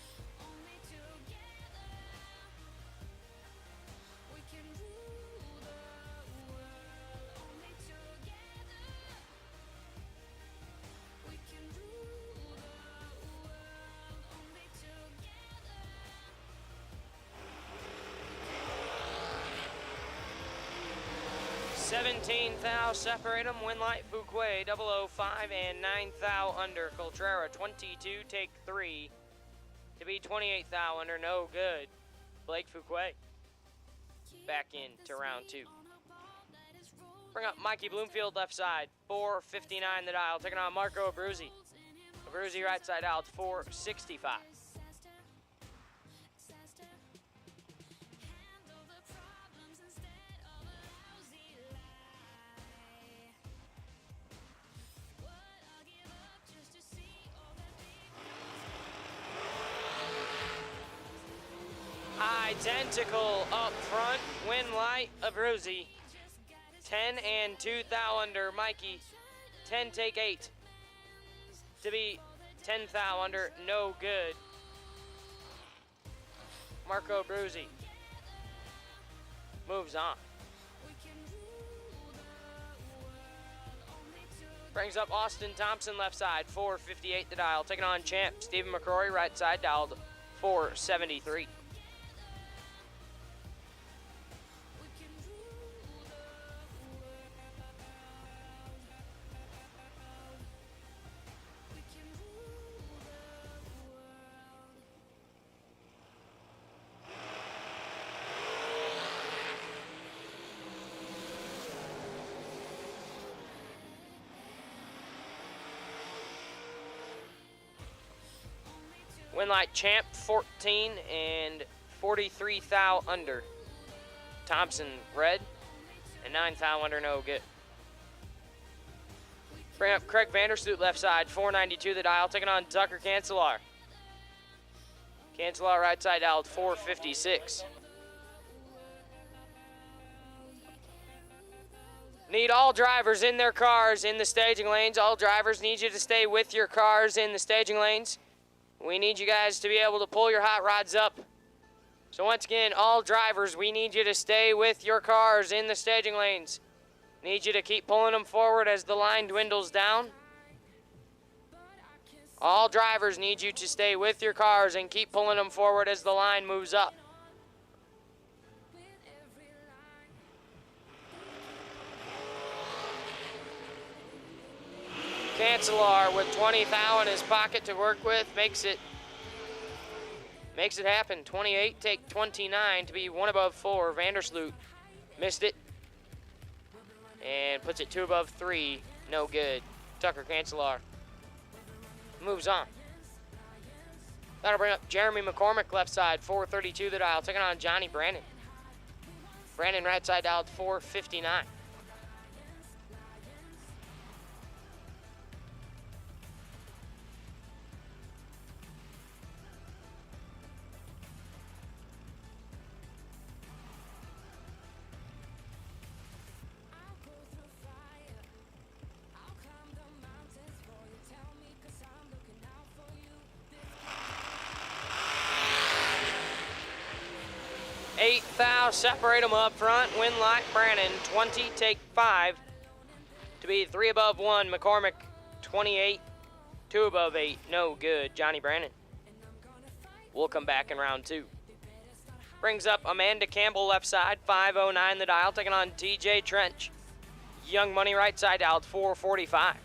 [SPEAKER 10] $17 thou separate them. Win light Fuquay 005 and 9 thou under. Coltrera 22 take 3 to be 28 thou under, no good. Blake Fuquay back into round 2. Bring up Mikey Bloomfield left side, 459 the dial. Taking on Marco Abruzzi. Abruzzi right side out, 465. Identical up front, win light, Abruzzi. 10 and 2 thou under, Mikey. 10 take 8. To be 10 thou under, no good. Marco Abruzzi moves on. Brings up Austin Thompson left side, 458 the dial. Taking on champ Stephen McCrory right side, dialed 473. Win light champ, 14 and 43 thou under. Thompson red and 9 thou under, no good. Bring up Craig Vandersloot left side, 492 the dial, taking on Tucker Cancelar. Cancelar right side dialed 456. Need all drivers in their cars in the staging lanes. All drivers need you to stay with your cars in the staging lanes. We need you guys to be able to pull your hot rods up. So once again, all drivers, we need you to stay with your cars in the staging lanes. Need you to keep pulling them forward as the line dwindles down. All drivers need you to stay with your cars and keep pulling them forward as the line moves up. Cancelar with 20 thou in his pocket to work with makes it happen. 28 take 29 to be 1 above 4. Vandersloot missed it and puts it 2 above 3. No good. Tucker Cancelar moves on. That'll bring up Jeremy McCormick left side, 432 the dial, taking on Johnny Brandon. Brandon right side dialed 459. Separate them up front. Win light Brandon, 20, take 5. To be 3 above 1, McCormick, 28, 2 above 8. No good, Johnny Brandon. We'll come back in round 2. Brings up Amanda Campbell left side, 509 the dial, taking on TJ Trench. Young Money right side dialed 445.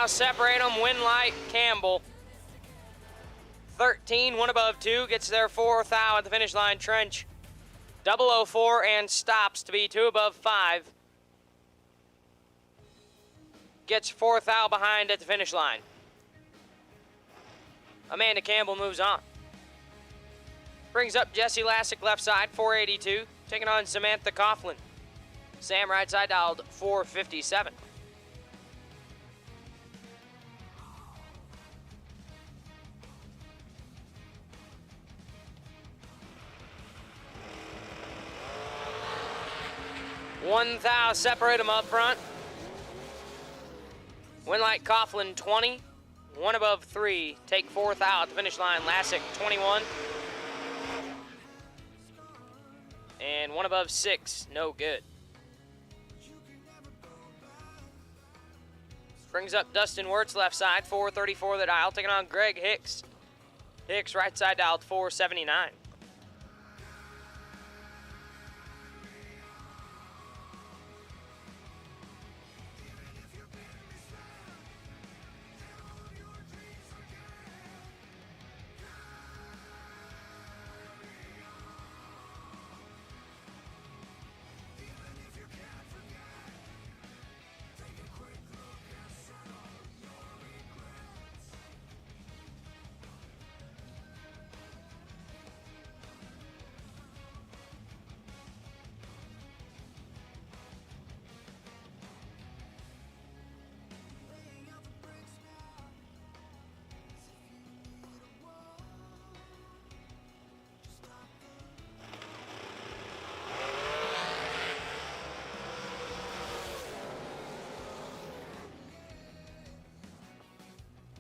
[SPEAKER 10] Separate them, win light Campbell. 13, 1 above 2, gets there 4 thou at the finish line. Trench 004 and stops to be 2 above 5. Gets 4 thou behind at the finish line. Amanda Campbell moves on. Brings up Jesse Lassick left side, 482, taking on Samantha Coughlin. Sam right side dialed 457. 1 thou, separate them up front. Winlight Coughlin 20, 1 above 3, take 4 thou at the finish line. Lassick 21. And 1 above 6, no good. Brings up Dustin Wirtz left side, 434 the dial, taking on Greg Hicks. Hicks right side dialed 479.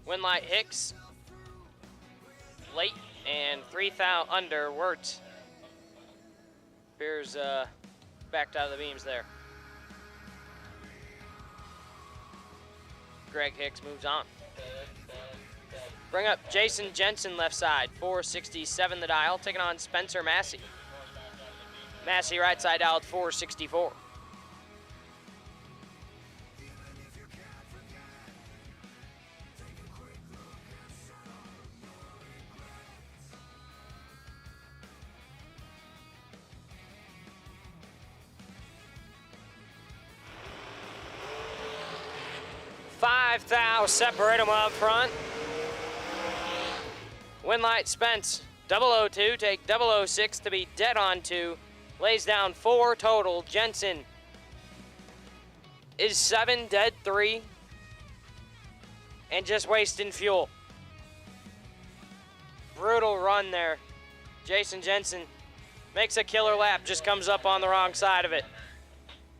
[SPEAKER 10] Winlight Hicks, late, and 3 thou under Wirtz. Appears backed out of the beams there. Greg Hicks moves on. Bring up Jason Jensen left side, 467 the dial, taking on Spencer Massey. Massey right side dialed 464. Thou, separate them up front. Winlight Spence, 002, take 006 to be dead on 2. Lays down 4 total. Jensen is 7, dead 3. And just wasting fuel. Brutal run there. Jason Jensen makes a killer lap, just comes up on the wrong side of it.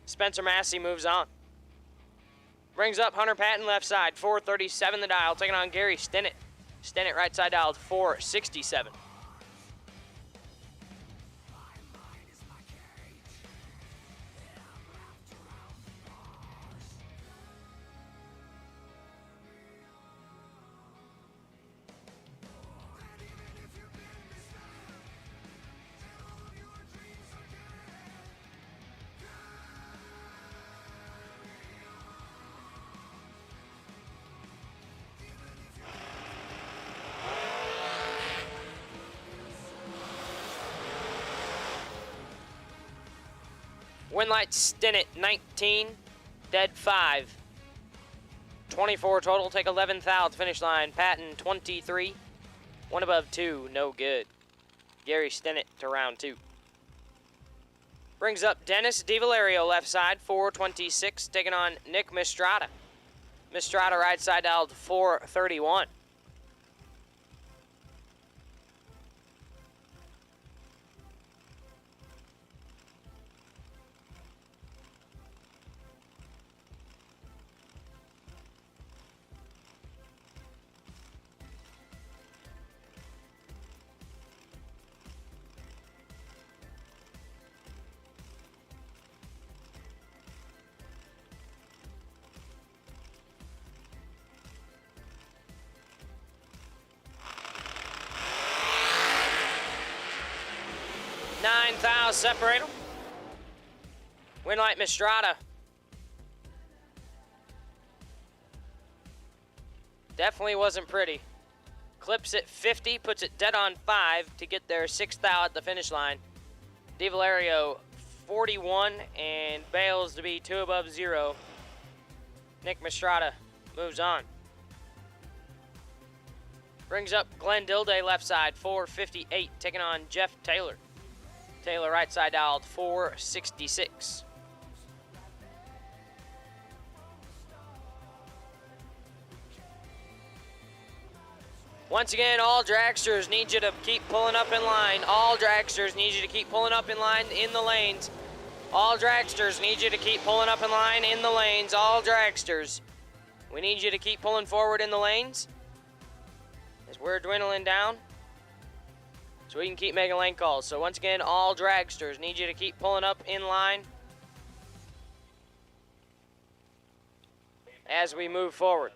[SPEAKER 10] Spencer Massey moves on. Brings up Hunter Patton left side, 437 the dial, taking on Gary Stinnett. Stinnett right side dialed 467. Winlight Stinnett, 19, dead 5. 24 total, take 11 thou at the finish line. Patton, 23, 1 above 2, no good. Gary Stinnett to round 2. Brings up Dennis DiValerio left side, 426, taking on Nick Mistrata. Mistrata right side dialed 431. Thou, separate them. Winlight Mistrata. Definitely wasn't pretty. Clips at 50, puts it dead on 5 to get their 6th thou at the finish line. DiValerio 41 and bails to be 2 above 0. Nick Mistrata moves on. Brings up Glenn Dilday left side, 458, taking on Jeff Taylor. Taylor right side dialed 466. Once again, all dragsters need you to keep pulling up in line. All dragsters need you to keep pulling up in line in the lanes. All dragsters, need you to keep pulling up in line in the lanes. All dragsters, we need you to keep pulling forward in the lanes as we're dwindling down so we can keep making lane calls. So once again, all dragsters, need you to keep pulling up in line as we move forward.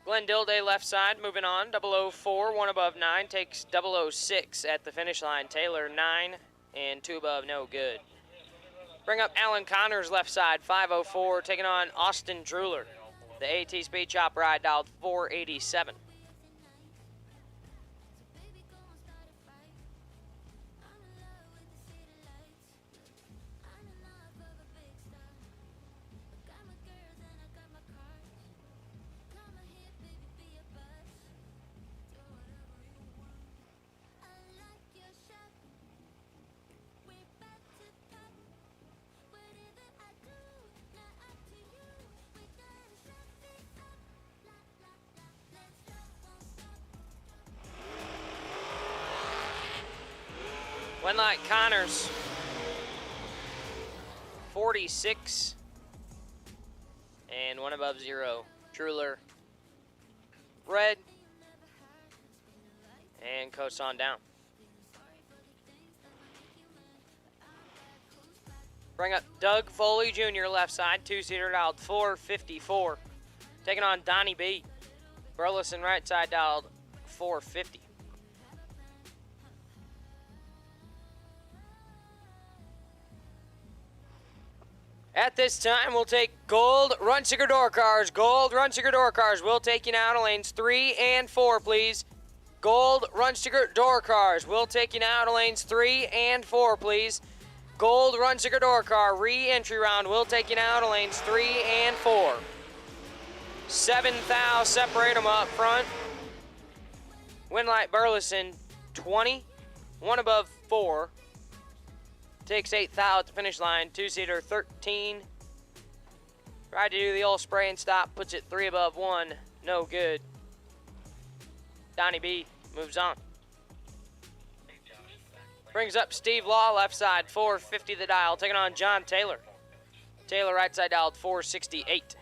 [SPEAKER 10] Glenn Dilday left side, moving on. 004, 1 above 9, takes 006 at the finish line. Taylor 9 and 2 above, no good. Bring up Alan Connors left side, 504, taking on Austin Druler. The AT Speed Chop ride dialed 487. One like Connors, 46, and 1 above 0. Druler, red, and coast on down. Bring up Doug Foley Jr. left side, 2-seater dialed 454. Taking on Donnie B. Burleson right side dialed 450. At this time, we'll take gold Runsiger door cars. Gold Runsiger door cars. We'll take you now to lanes 3 and 4, please. Gold Runsiger door cars. We'll take you now to lanes 3 and 4, please. Gold Runsiger door car. Re-entry round. We'll take you now to lanes 3 and 4. 7,000 separate them up front. Winlight Burleson 20. 1 above 4. Takes 8,000 at the finish line, 2-seater 13. Tried to do the old spray and stop, puts it 3 above 1, no good. Donnie B moves on. Brings up Steve Law left side, 450 the dial, taking on John Taylor. Taylor right side dialed 468.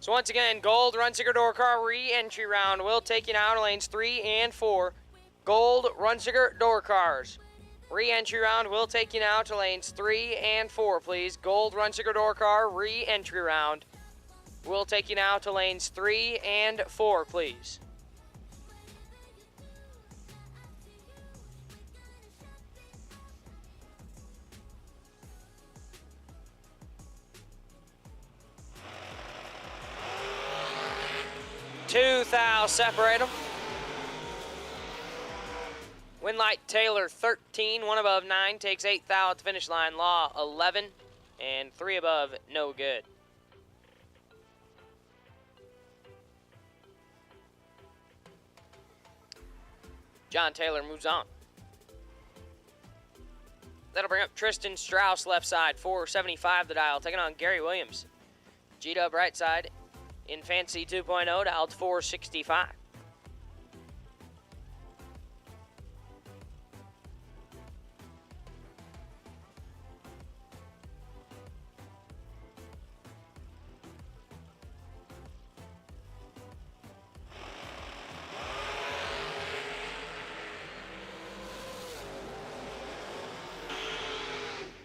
[SPEAKER 10] So once again, gold Runsiger door car re-entry round. We'll take you now to lanes 3 and 4. Gold Runsiger door cars. Re-entry round, we'll take you now to lanes 3 and 4, please. Gold Runsiger door car, re-entry round. We'll take you now to lanes 3 and 4, please. Two-thou separate them. Winlight Taylor 13, 1 above 9, takes 8,000 at the finish line. Law 11, and 3 above, no good. John Taylor moves on. That'll bring up Tristan Strauss left side, 475 the dial, taking on Gary Williams. G-Dub right side in Fancy 2.0, dialed 465.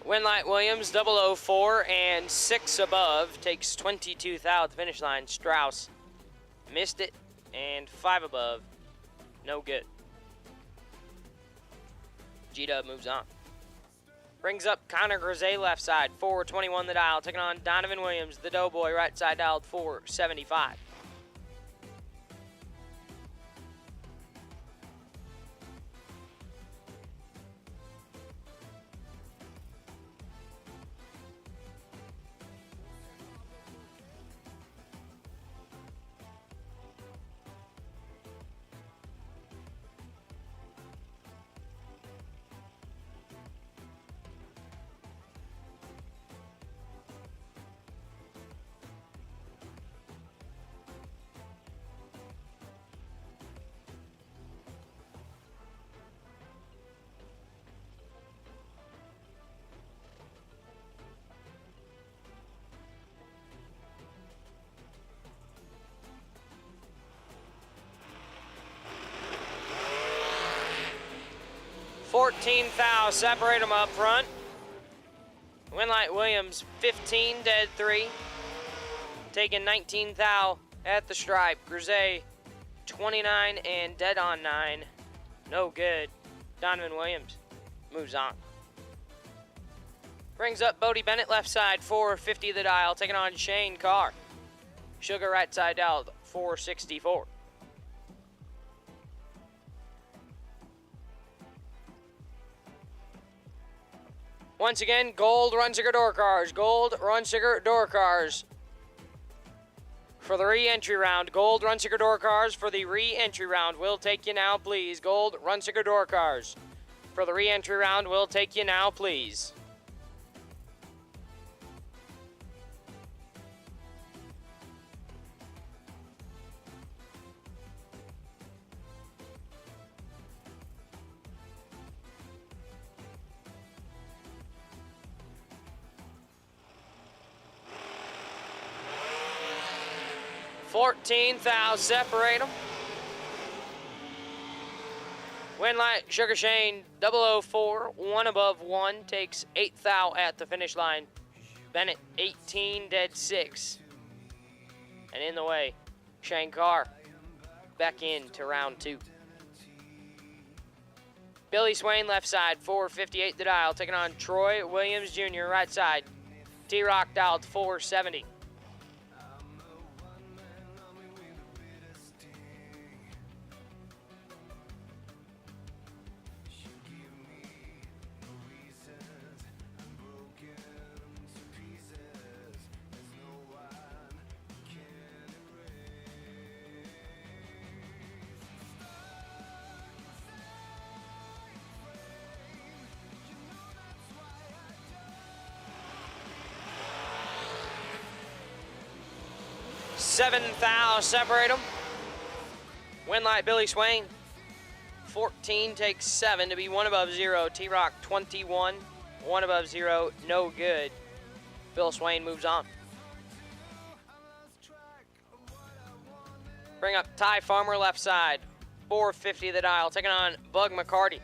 [SPEAKER 10] Winlight Williams, 004 and 6 above, takes 22,000 at the finish line. Strauss missed it, and 5 above, no good. G-Dub moves on. Brings up Connor Grisey left side, 421 the dial, taking on Donovan Williams, the Doughboy right side dialed 475. 14 thou, separate them up front. Winlight Williams, 15 dead 3. Taking 19 thou at the stripe. Grisey, 29 and dead on 9. No good. Donovan Williams moves on. Brings up Bodie Bennett left side, 450 the dial, taking on Shane Carr. Sugar right side dial, 464. Once again, gold Runsiger door cars. Gold Runsiger door cars. For the re-entry round, gold Runsiger door cars for the re-entry round. We'll take you now, please. Gold Runsiger door cars. For the re-entry round, we'll take you now, please. $14 thou, separate them. Winlight Sugar Shane 004, 1 above 1, takes 8 thou at the finish line. Bennett 18 dead 6. And in the way, Shane Carr back into round 2. Billy Swain left side, 458 the dial, taking on Troy Williams Jr. right side. T-Rock dialed 470. $7 thou, separate them. Winlight Billy Swain, 14 takes 7 to be 1 above 0. T-Rock 21, 1 above 0, no good. Bill Swain moves on. Bring up Ty Farmer left side, 450 the dial, taking on Bug McCarty.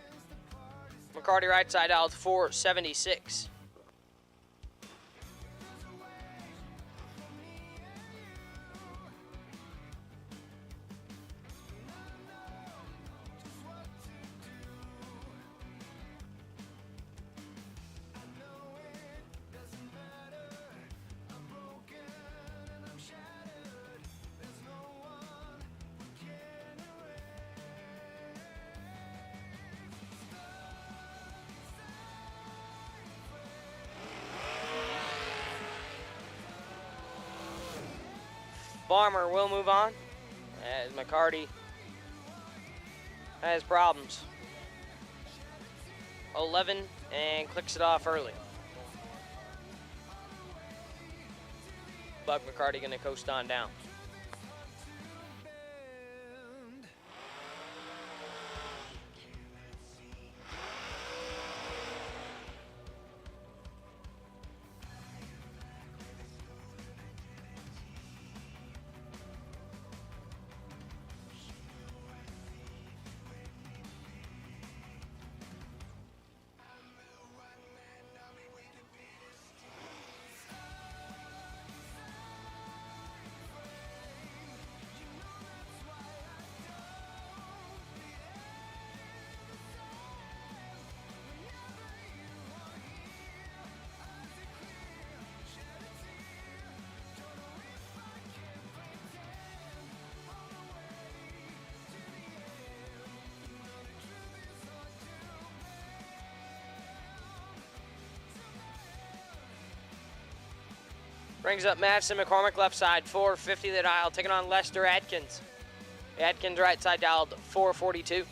[SPEAKER 10] McCarty right side dialed 476. Farmer will move on as McCarty has problems. 11 and clicks it off early. Bug McCarty going to coast on down. Brings up Madison McCormick left side, 450 the dial, taking on Lester Adkins. Adkins right side dialed 442.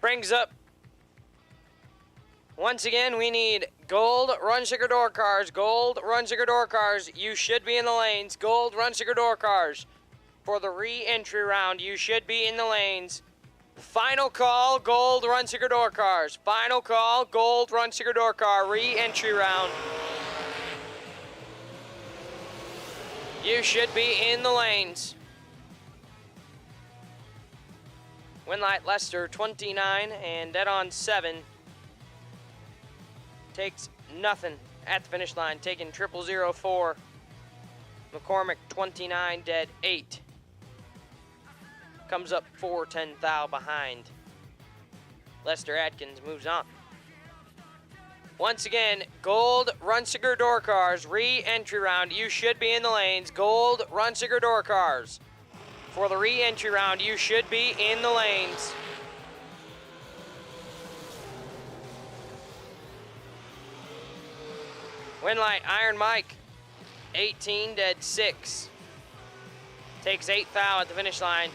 [SPEAKER 10] Brings up, once again, we need gold Runsiger door cars. Gold Runsiger door cars. You should be in the lanes. Gold Runsiger door cars. For the re-entry round, you should be in the lanes. Final call, gold Runsiger door cars. Final call, gold Runsiger door car, re-entry round. You should be in the lanes. Winlight Lester 29 and dead on 7. Takes nothing at the finish line, taking 0004. McCormick 29 dead 8. Comes up 4 10 behind. Lester Atkins moves on. Once again, gold Runsiger door cars, re-entry round. You should be in the lanes. Gold Runsiger door cars. For the re-entry round, you should be in the lanes. Winlight Iron Mike, 18 dead 6. Takes 8 thou at the finish line.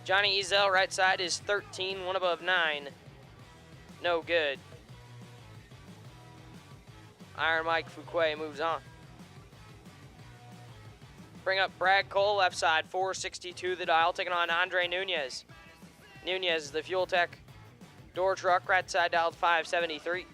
[SPEAKER 10] Johnny Ezel right side is 13, 1 above 9. No good. Iron Mike Fuquay moves on. Bring up Brad Cole, left side, 462 the dial, taking on Andre Nunez. Nunez, the Fuel Tech door truck, right side dialed 573.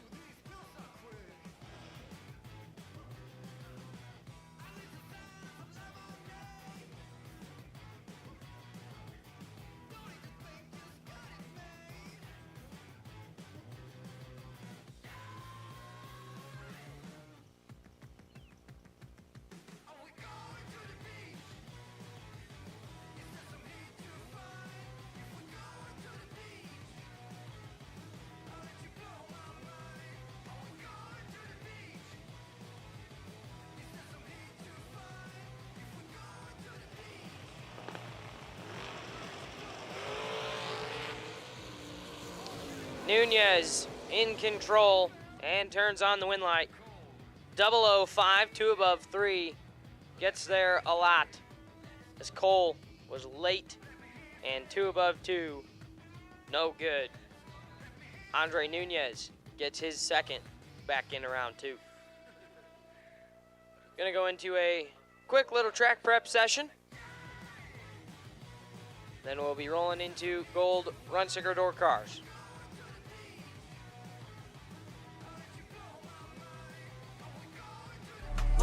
[SPEAKER 10] Nunez in control and turns on the win light. 005, 2 above 3. Gets there a lot as Cole was late, and 2 above 2. No good. Andre Nunez gets his second back in round 2. Gonna go into a quick little track prep session. Then we'll be rolling into gold Runsiger door cars.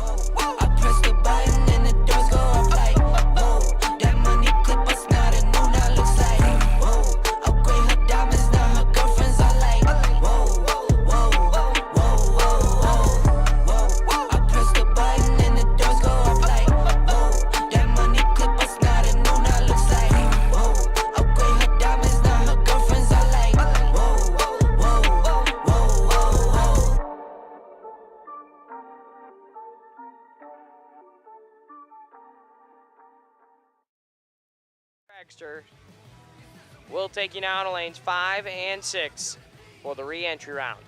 [SPEAKER 7] I press the button and the doors go off like, whoa. That money clip us not a new, now looks like, whoa. Upgrade her diamonds, now her girlfriends are like, whoa, whoa, whoa, whoa, whoa. I press the button and the doors go off like, whoa. That money clip us not a new, now looks like, whoa. Upgrade her diamonds, now her girlfriends are like, whoa, whoa, whoa, whoa, whoa.
[SPEAKER 10] Dragster will take you now to lanes 5 and 6 for the re-entry round.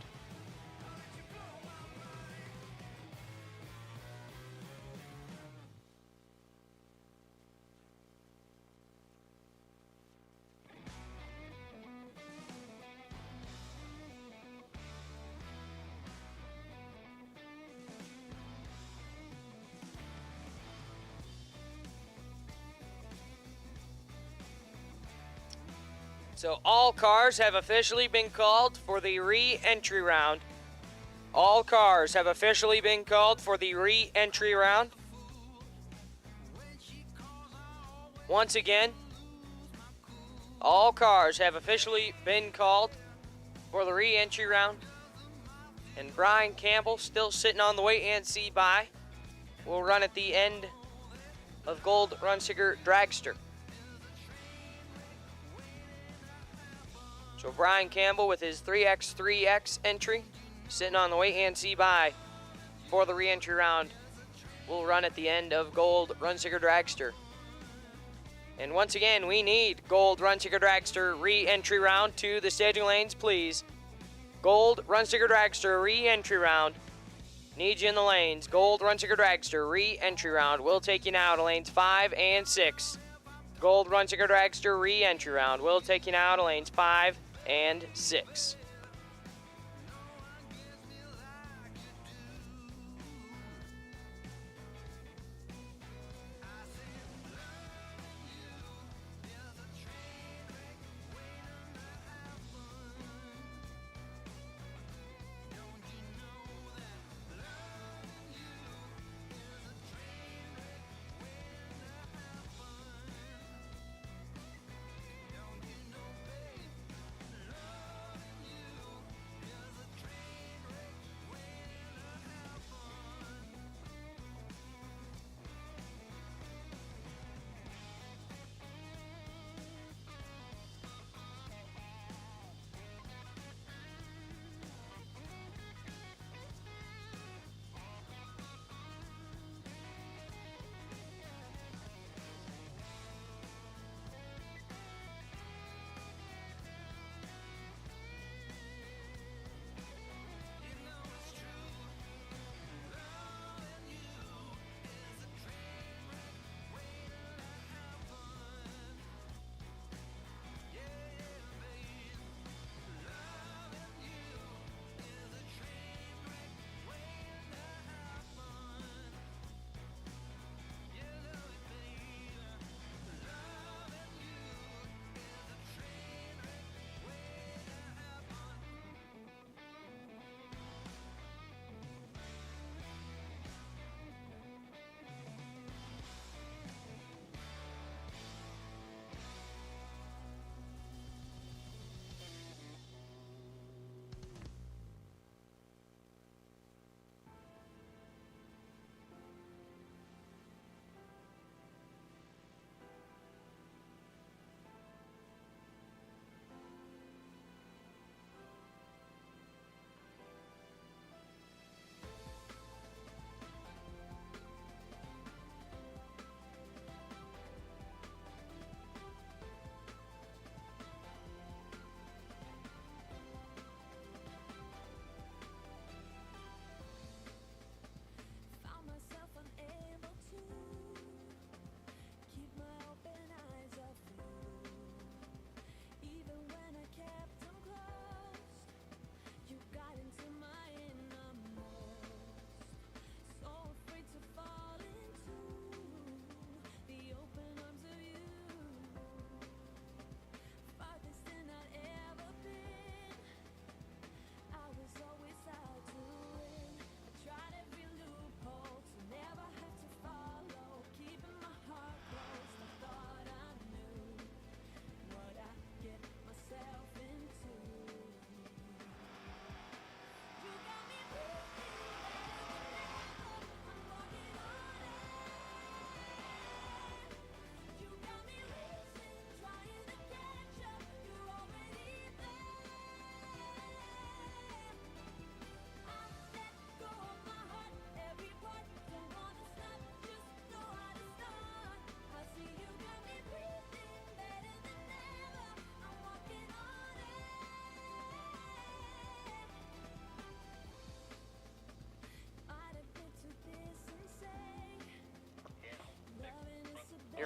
[SPEAKER 10] So all cars have officially been called for the re-entry round. All cars have officially been called for the re-entry round. Once again, all cars have officially been called for the re-entry round. And Brian Campbell, still sitting on the wait-and-see bye, will run at the end of Gold Runsiger Dragster. So Brian Campbell with his 3x3x entry, sitting on the wait-and-see bye for the re-entry round, will run at the end of Gold Runsiger Dragster. And once again, we need Gold Runsiger Dragster re-entry round to the staging lanes, please. Gold Runsiger Dragster re-entry round. Need you in the lanes. Gold Runsiger Dragster re-entry round. We'll take you now to lanes 5 and 6. Gold Runsiger Dragster re-entry round. We'll take you now to lanes 5 and 6.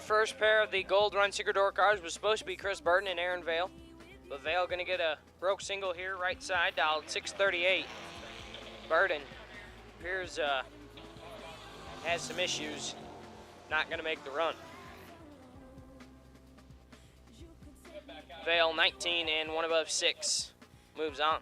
[SPEAKER 10] first pair of the Gold Run Secret Door cars was supposed to be Chris Burton and Aaron Vale. But Vale going to get a broke single here, right side, dialed 638. Burton appears has some issues, not going to make the run. Vale 19 and 1 above 6 moves on.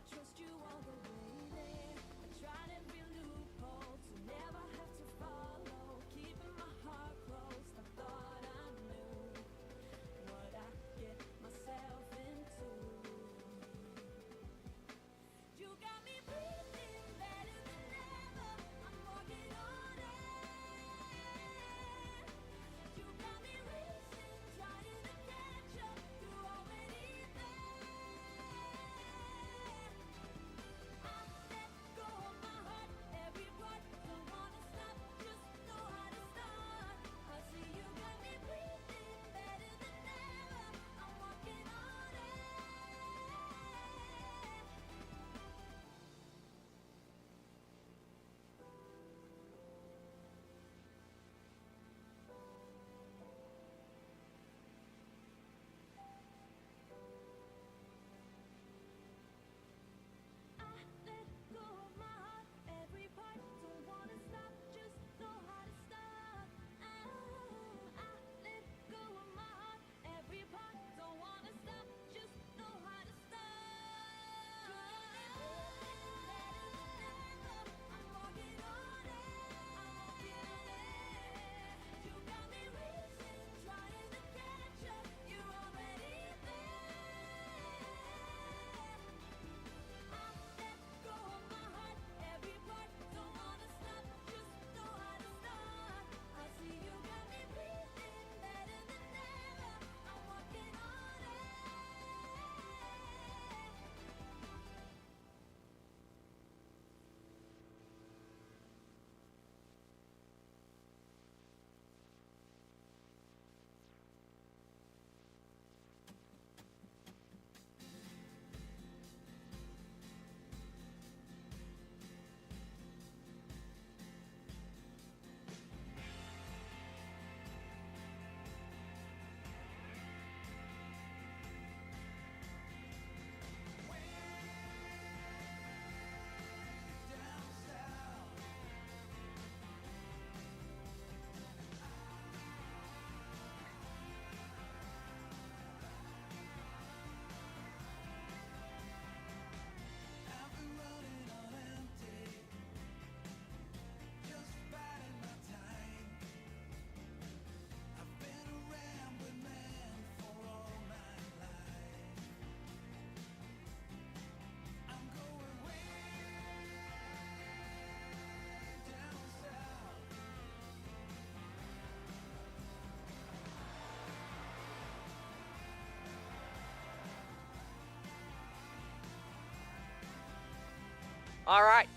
[SPEAKER 10] All right.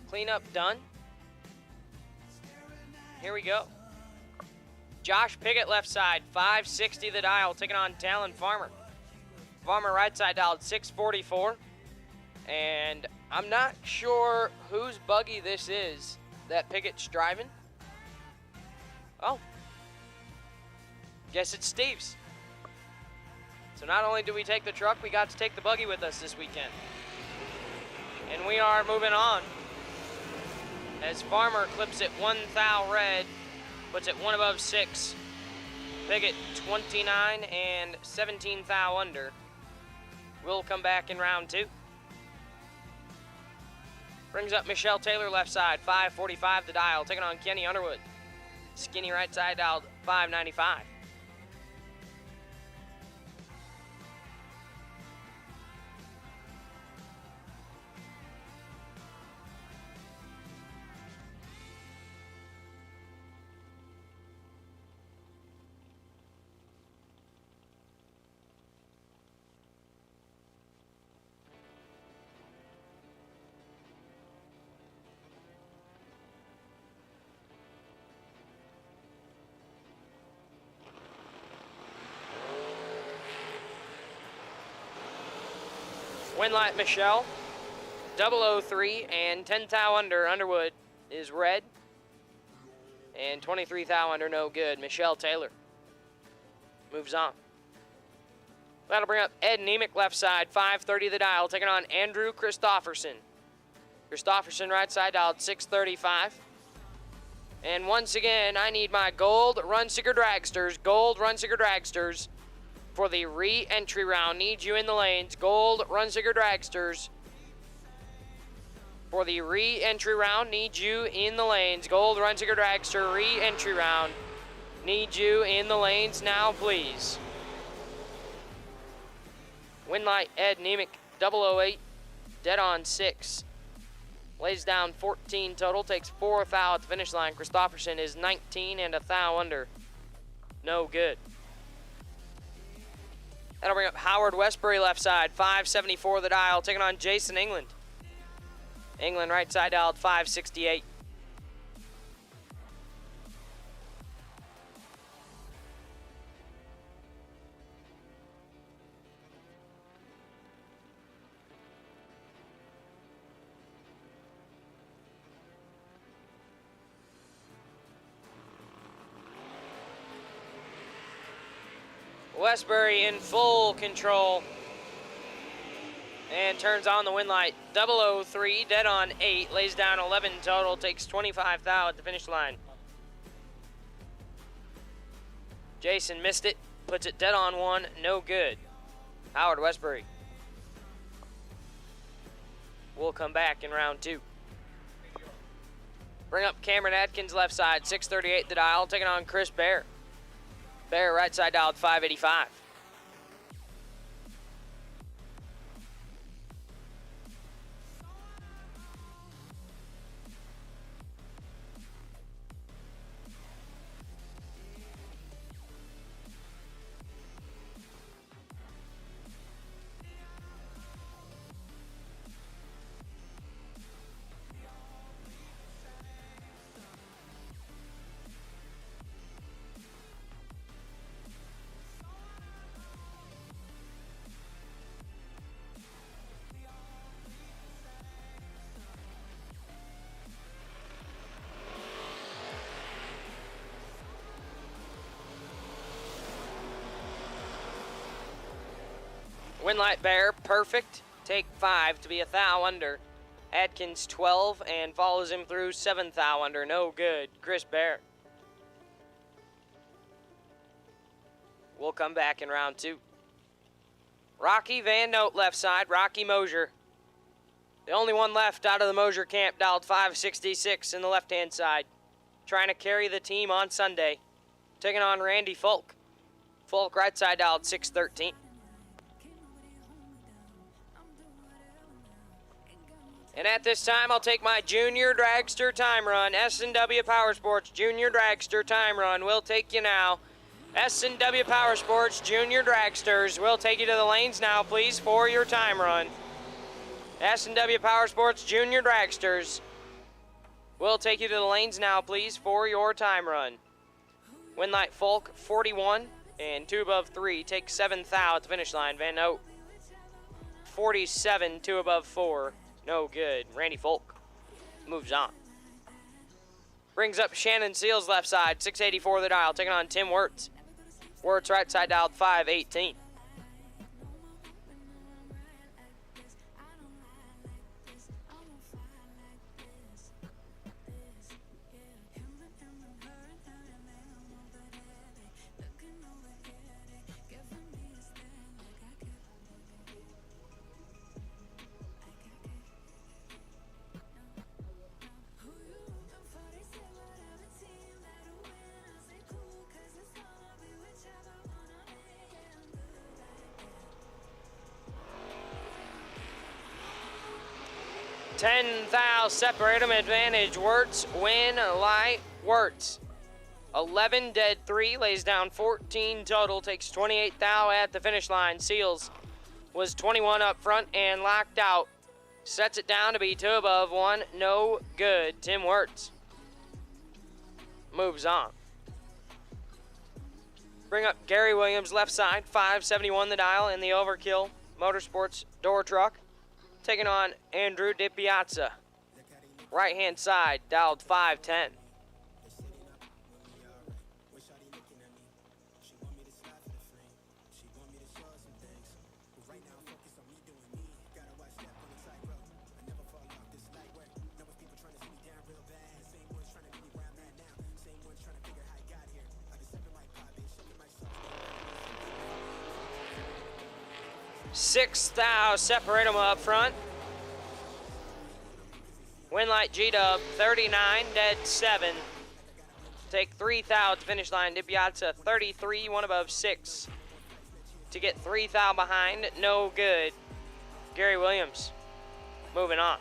[SPEAKER 10] Cleanup done. Here we go. Josh Piggott left side, 560 the dial, taking on Talon Farmer. Farmer right side dialed 644. And I'm not sure whose buggy this is that Piggott's driving. Oh. Guess it's Steve's. So not only do we take the truck, we got to take the buggy with us this weekend. And we are moving on as Farmer clips it 1 thou red, puts it 1 above 6. Piggott 29 and 17 thou under. We'll come back in round 2. Brings up Michelle Taylor left side, 545 the dial, taking on Kenny Underwood. Skinny right side dialed 595. Winlight Michelle, 003 and 10 thou under. Underwood is red. and 23 thou under, no good. Michelle Taylor moves on. That'll bring up Ed Nemec left side, 530 the dial, taking on Andrew Christofferson. Christofferson right side dialed 635. And once again, I need my gold Runseeker Dragsters, for the re-entry round. Need you in the lanes, gold Runseeker Dragsters. For the re-entry round, need you in the lanes, gold Runseeker Dragster re-entry round. Need you in the lanes now, please. Winlight Ed Nemec, 008, dead on 6. Lays down 14 total, takes 4 thou at the finish line. Christofferson is 19 and a thou under. No good. That'll bring up Howard Westbury left side, 574 the dial, taking on Jason England. England right side dialed 568. Westbury in full control and turns on the win light. 003, dead on 8, lays down 11 total, takes 25 thou at the finish line. Jason missed it, puts it dead on 1, no good. Howard Westbury will come back in round 2. Bring up Cameron Atkins left side, 638 the dial, taking on Chris Bear. Bear right side dialed 585. Winlight Bear, perfect. Take 5 to be a thou under. Atkins 12 and follows him through 7 thou under. No good. Chris Bear will come back in round 2. Rocky Van Note left side. Rocky Mosier. The only one left out of the Mosier camp, dialed 566 in the left-hand side. Trying to carry the team on Sunday. Taking on Randy Folk. Folk right side dialed 613. And at this time, I'll take my Junior Dragster time run. S&W Powersports Junior Dragster time run. We'll take you now. S&W Powersports Junior Dragsters. We'll take you to the lanes now, please, for your time run. S&W Powersports Junior Dragsters. We'll take you to the lanes now, please, for your time run. Winlight Folk, 41, and 2 above 3. Take 7 thou at the finish line. Van Note, 47, 2 above 4. No good. Randy Folk moves on. Brings up Shannon Seals left side, 684 the dial, taking on Tim Wirtz. Wirtz right side dialed 518. Separate them, advantage Wirtz, win light Wirtz. 11 dead 3, lays down 14 total, takes 28 thou at the finish line. Seals was 21 up front and locked out. Sets it down to be 2 above 1, no good. Tim Wirtz moves on. Bring up Gary Williams left side, 571 the dial in the Overkill Motorsports door truck. Taking on Andrew DiPiazza. Right-hand side, dialed 510. 6 thou, separate them up front. Winlight G-Dub, 39, dead 7. Take 3 thou at the finish line. DiPiazza, 33, 1 above 6. To get 3 thou behind, no good. Gary Williams, moving on.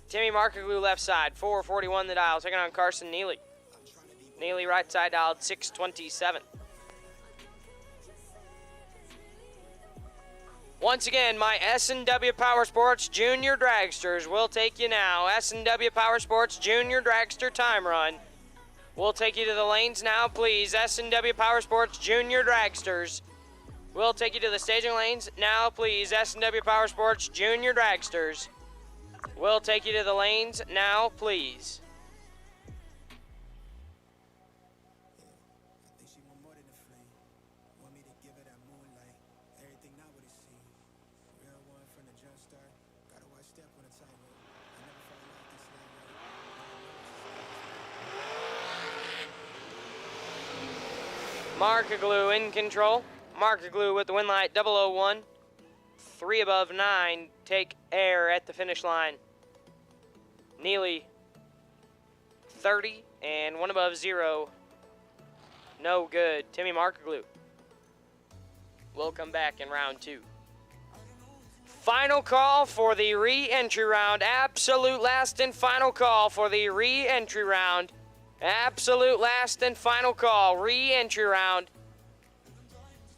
[SPEAKER 10] Timmy Markaglu left side, 441 the dial, taking on Carson Neely. Neely right side dialed, 627. Once again, my S&W Powersports Jr Dragsters will take you now. S&W Powersports Jr Dragster time run. We'll take you to the lanes now, please. S&W Powersports Jr Dragsters. We'll take you to the staging lanes now, please. S&W Powersports Jr Dragsters. We'll take you to the lanes now, please. Markaglu in control. Markaglu with the win light, 001. 3 above 9, take air at the finish line. Neely, 30, and 1 above 0. No good. Timmy Markaglu will come back in round 2. Final call for the re-entry round. Absolute last and final call for the re-entry round. Absolute last and final call. Re-entry round.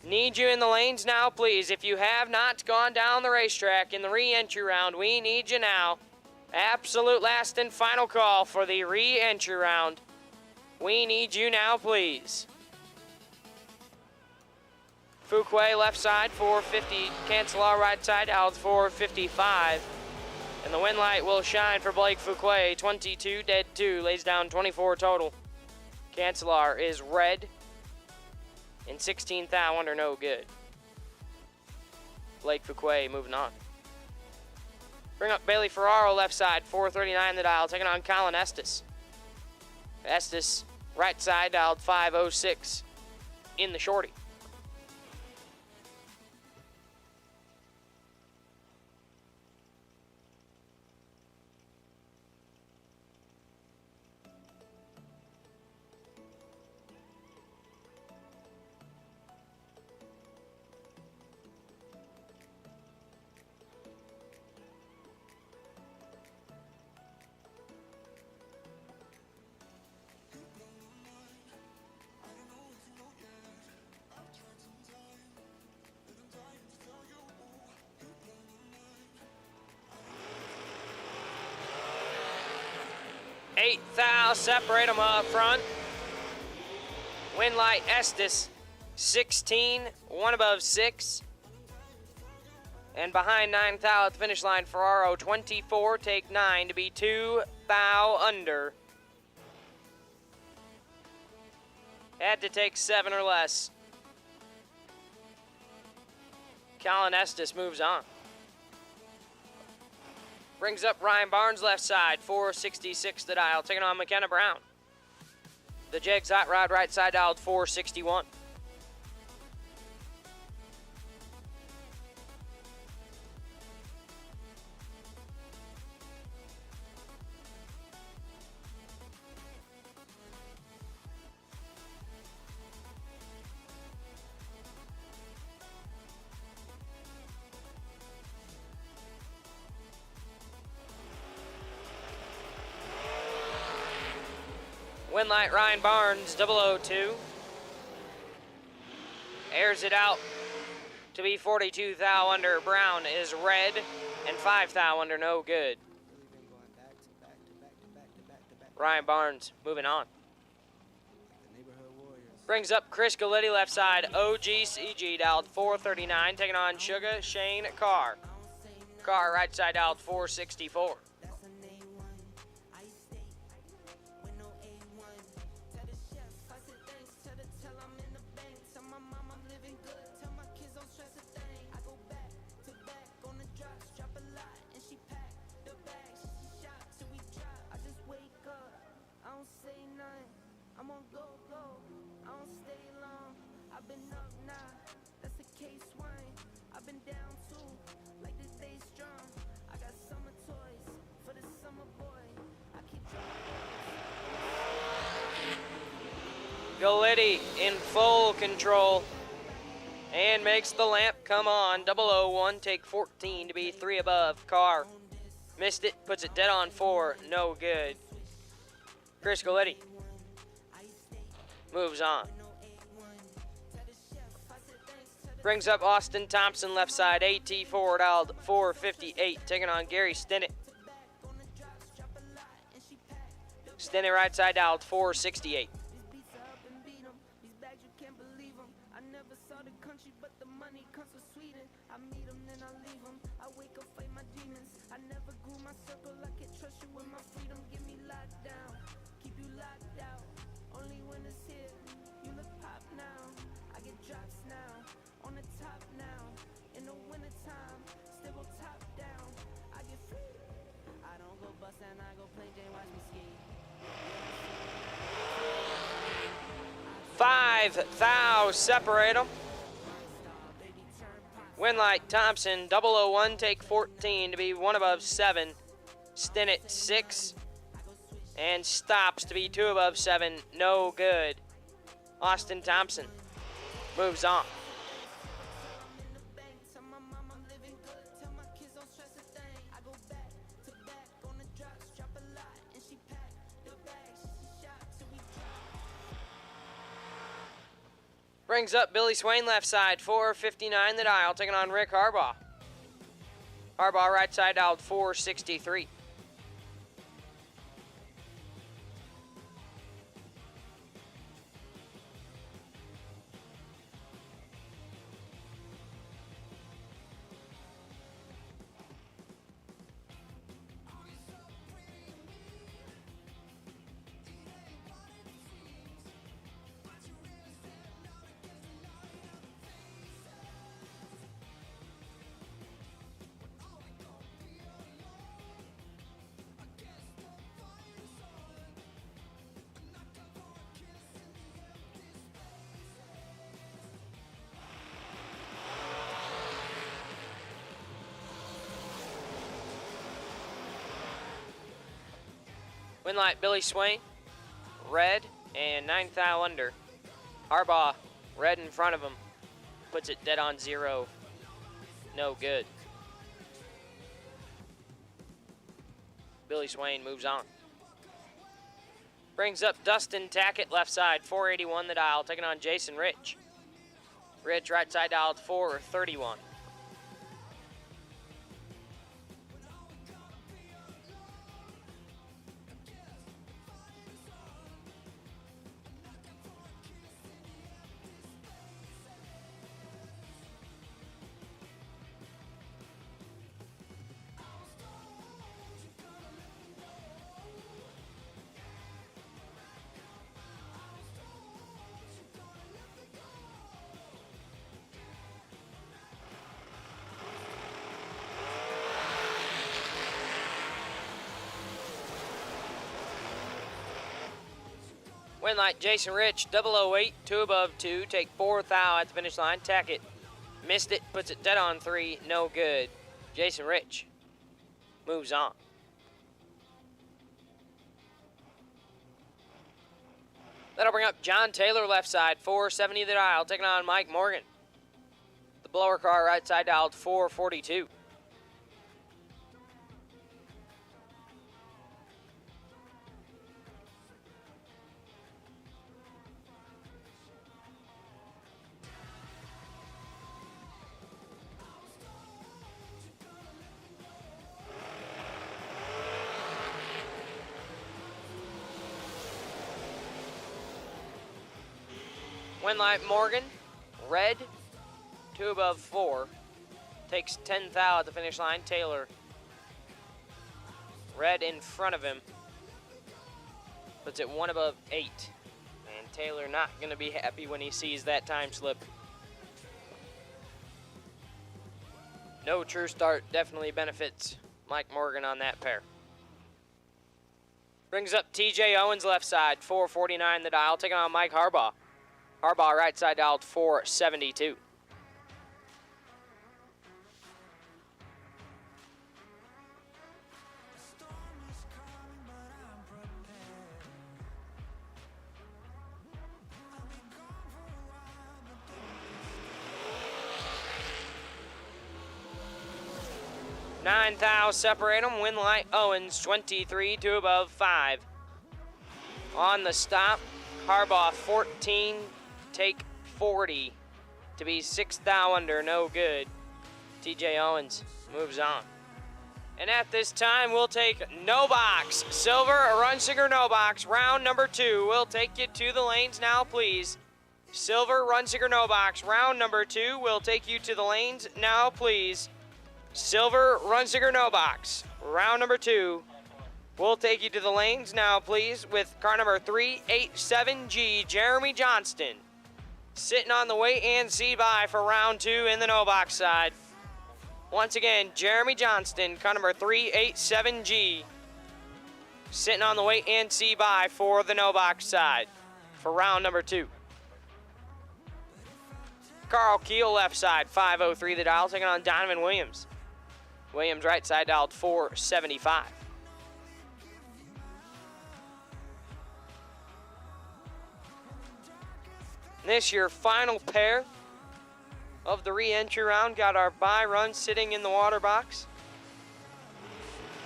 [SPEAKER 10] Need you in the lanes now, please. If you have not gone down the racetrack in the re-entry round, we need you now. Absolute last and final call for the re-entry round. We need you now, please. Fuquay left side, 450. Cancelar right side, out 455. And the win light will shine for Blake Fuquay, 22, dead 2, lays down 24 total. Cancelar is red and 16 thou under, no good. Blake Fuquay moving on. Bring up Bailey Ferraro left side, 439 the dial, taking on Colin Estes. Estes right side dialed 506 in the shorty. Eight thou, separate them up front. Win light Estes, 16, 1 above 6. And behind 9 thou at the finish line, Ferraro, 24, take 9 to be 2 thou under. Had to take 7 or less. Colin Estes moves on. Brings up Ryan Barnes left side, 466 the dial, taking on McKenna Brown. The Jegs Hot Rod right side dialed 461. Win light Ryan Barnes, 002. Airs it out to be 42 thou under. Brown is red and 5 thou under, no good. Ryan Barnes moving on. Brings up Chris Galitti left side, OGCG dialed 439, taking on Sugar Shane Carr. Carr right side dialed 464.
[SPEAKER 7] I'm on go, I don't stay long. I've been up now, that's a case one.
[SPEAKER 10] Galletti in full control and makes the lamp come on. 001, take 14 to be 3 above. Carr missed it, puts it dead on 4, no good. Chris Galletti moves on. Brings up Austin Thompson left side, AT4 dialed 458, taking on Gary Stinnett. Stinnett right side dialed 468. Five thou separate them. Winlight Thompson 001 take 14 to be 1 above 7. Stinnett 6 and stops to be 2 above 7. No good. Austin Thompson moves on. Brings up Billy Swain left side, 459 the dial, taking on Rick Harbaugh. Harbaugh right side dialed 463. Winlight Billy Swain, red and 9 thou under. Harbaugh, red in front of him, puts it dead on 0. No good. Billy Swain moves on. Brings up Dustin Tackett left side, 481 the dial, taking on Jason Rich. Rich right side dialed 431. Winlight Jason Rich, 008, 2 above 2, take 4 thou at the finish line. Tackett missed it, puts it dead on 3, no good. Jason Rich moves on. That'll bring up John Taylor left side, 470 the dial, taking on Mike Morgan. The blower car right side dialed 442. Winlight Morgan, red, 2 above 4, takes 10 thou at the finish line. Taylor, red in front of him, puts it 1 above 8. And Taylor not going to be happy when he sees that time slip. No true start definitely benefits Mike Morgan on that pair. Brings up TJ Owens left side, 449 the dial, taking on Mike Harbaugh. Harbaugh right side dialed 472. 9 thou separate them. Winlight Owens 23 to above 5. On the stop, Harbaugh 14, take 40 to be 6 thou under, no good. TJ Owens moves on. And at this time, we'll take no box. Silver, Runsinger, no box. Round number 2. We'll take you to the lanes now, please. Silver, Runsinger, no box. Round number 2. We'll take you to the lanes now, please. Silver, Runsinger, no box. Round number 2. We'll take you to the lanes now, please, with car number 387G, Jeremy Johnston. Sitting on the wait and see by for round 2 in the no box side. Once again, Jeremy Johnston, car number 387G. Sitting on the wait and see by for the no box side for round number 2. Carl Keel, left side, 503 the dial, taking on Donovan Williams. Williams, right side, dialed 475. This your final pair of the re-entry round. Got our bye run sitting in the water box.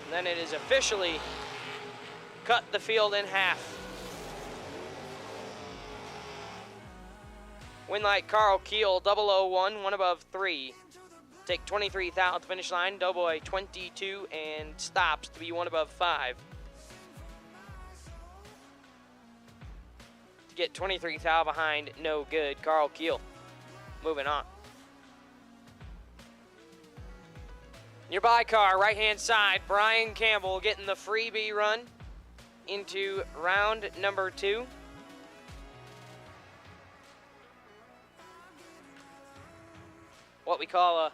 [SPEAKER 10] And then it is officially cut the field in half. Winlight Carl Keel, 001, 1 above 3. Take 23 thou at the finish line. Doughboy 22 and stops to be 1 above 5. To get 23 thou behind, no good. Carl Keel moving on. Your bye car, right-hand side, Brian Campbell getting the freebie run into round number 2. What we call a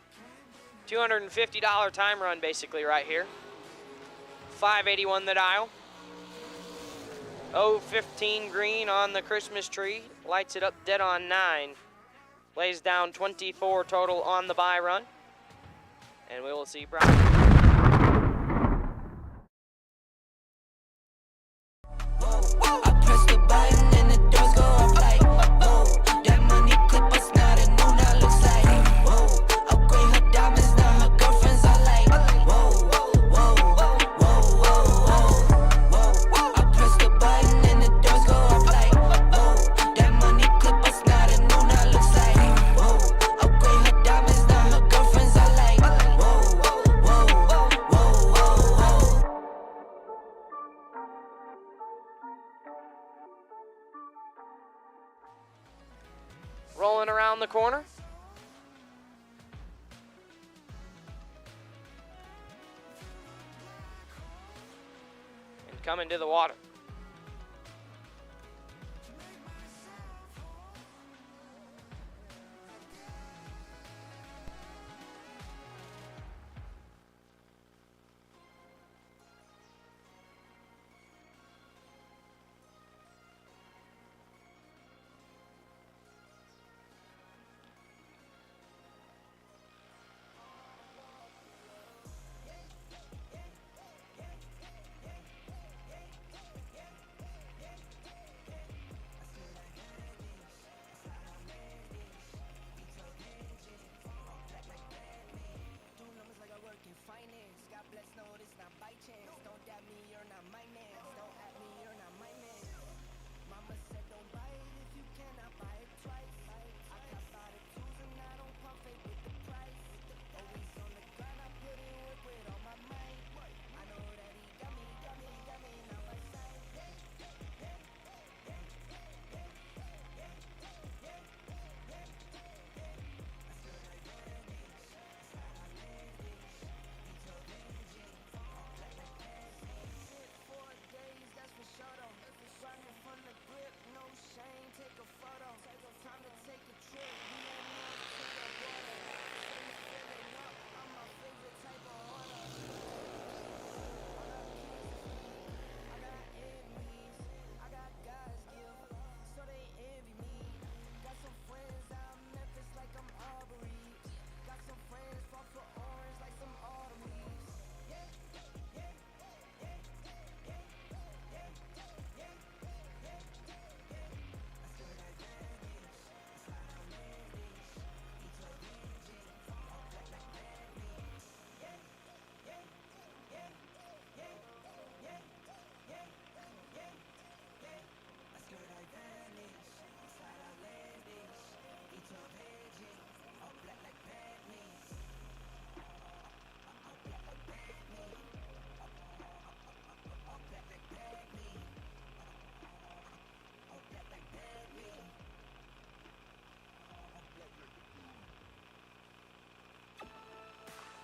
[SPEAKER 10] $250 time run, basically, right here. 581 the dial. 015 green on the Christmas tree. Lights it up dead on 9. Lays down 24 total on the bye run. And we will see Brian.
[SPEAKER 7] I press the button and the doors go off like, whoa. That money clip us now, that new now looks like, whoa. Upgrade her diamonds, now her girlfriends are like, whoa, whoa, whoa, whoa, whoa. I press the button and the doors go off like, whoa. That money clip us now, that new now looks like, whoa. Upgrade her diamonds, now her girlfriends are like, whoa, whoa, whoa, whoa, whoa.
[SPEAKER 10] Rolling around the corner. And coming to the water.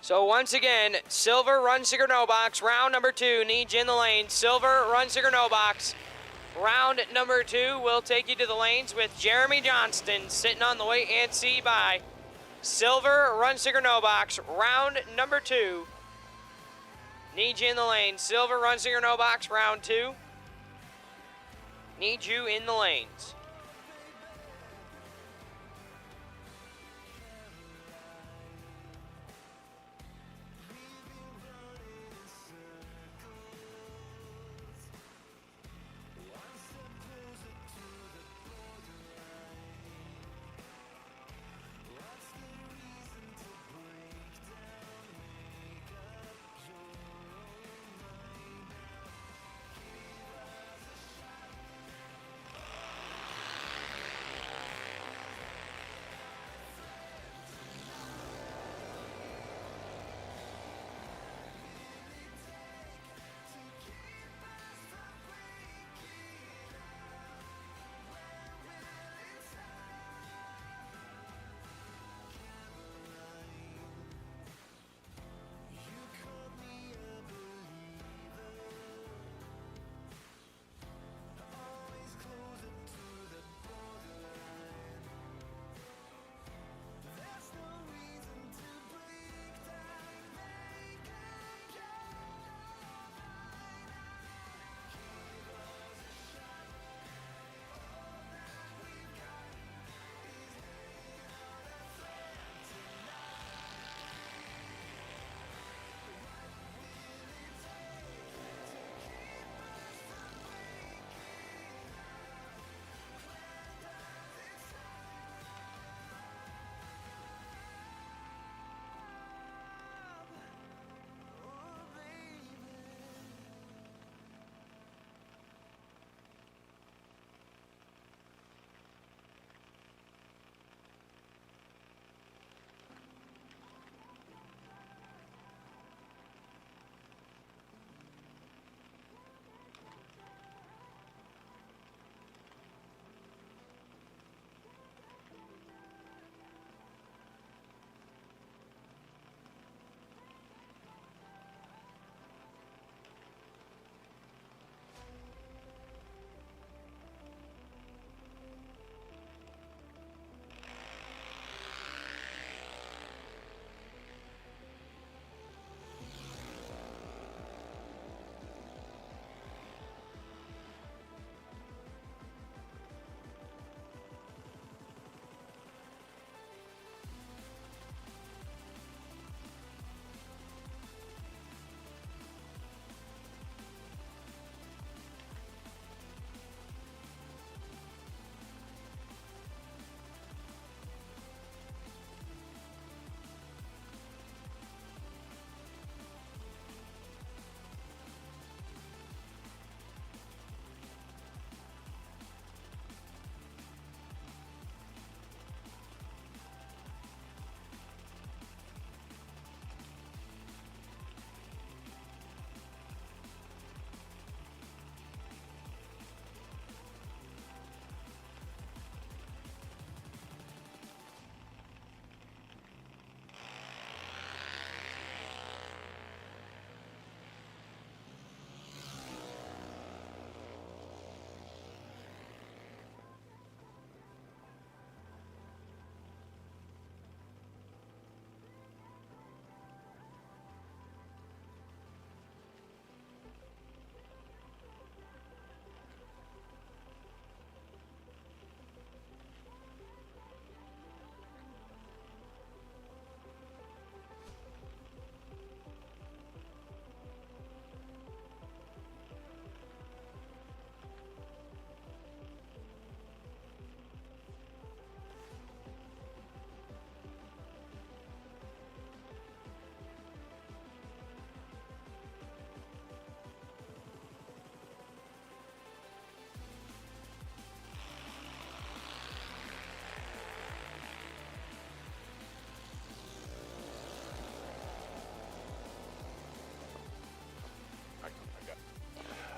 [SPEAKER 10] So once again, silver, run, sticker, no box. Round number 2 needs you in the lane. Silver, run, sticker, no box. Round number 2 will take you to the lanes with Jeremy Johnston sitting on the wait-and see by. Silver, run, sticker, no box. Round number 2 needs you in the lane. Silver, run, sticker, no box. Round 2 needs you in the lanes.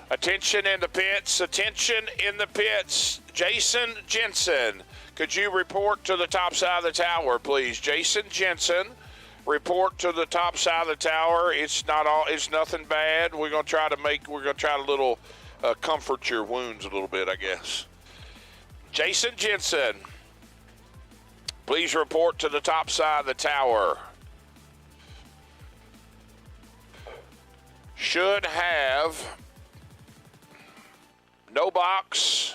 [SPEAKER 6] Attention in the pits, attention in the pits. Jason Jensen, could you report to the top side of the tower, please? Jason Jensen, report to the top side of the tower. It's nothing bad. We're gonna try to little comfort your wounds a little bit, I guess. Jason Jensen, please report to the top side of the tower. Should have no box.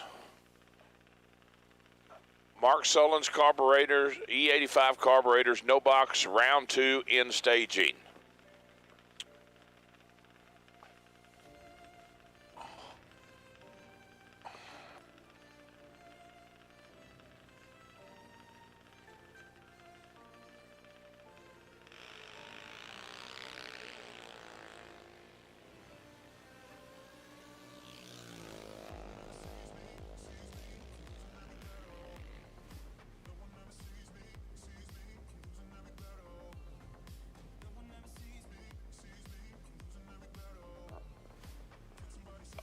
[SPEAKER 6] Mark Sullens carburetors, E-85 carburetors, no box, round 2 in staging.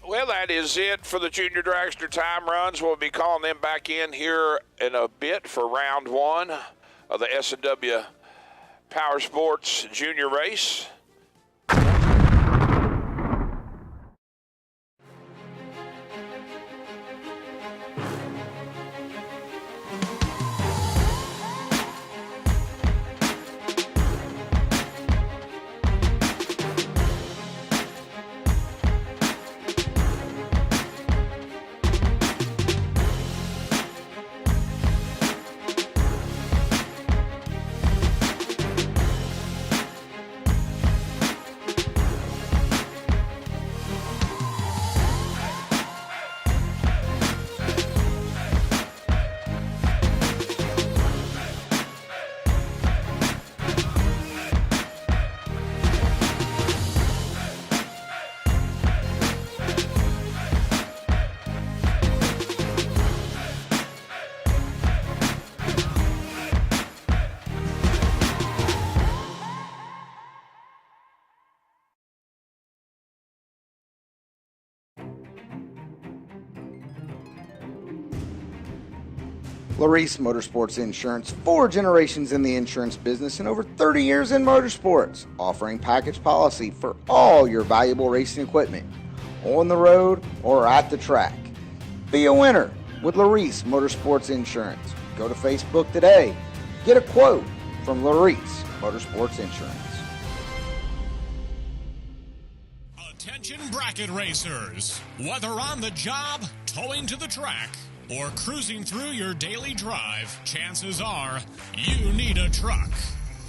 [SPEAKER 6] Well, that is it for the Junior Dragster time runs. We'll be calling them back in here in a bit for round 1 of the S&W Powersports Junior race.
[SPEAKER 2] Laris Motorsports Insurance, 4 generations in the insurance business and over 30 years in motorsports, offering package policy for all your valuable racing equipment, on the road or at the track. Be a winner with Laris Motorsports Insurance. Go to Facebook today. Get a quote from Laris Motorsports Insurance.
[SPEAKER 3] Attention bracket racers. Whether on the job, towing to the track, or cruising through your daily drive, chances are you need a truck.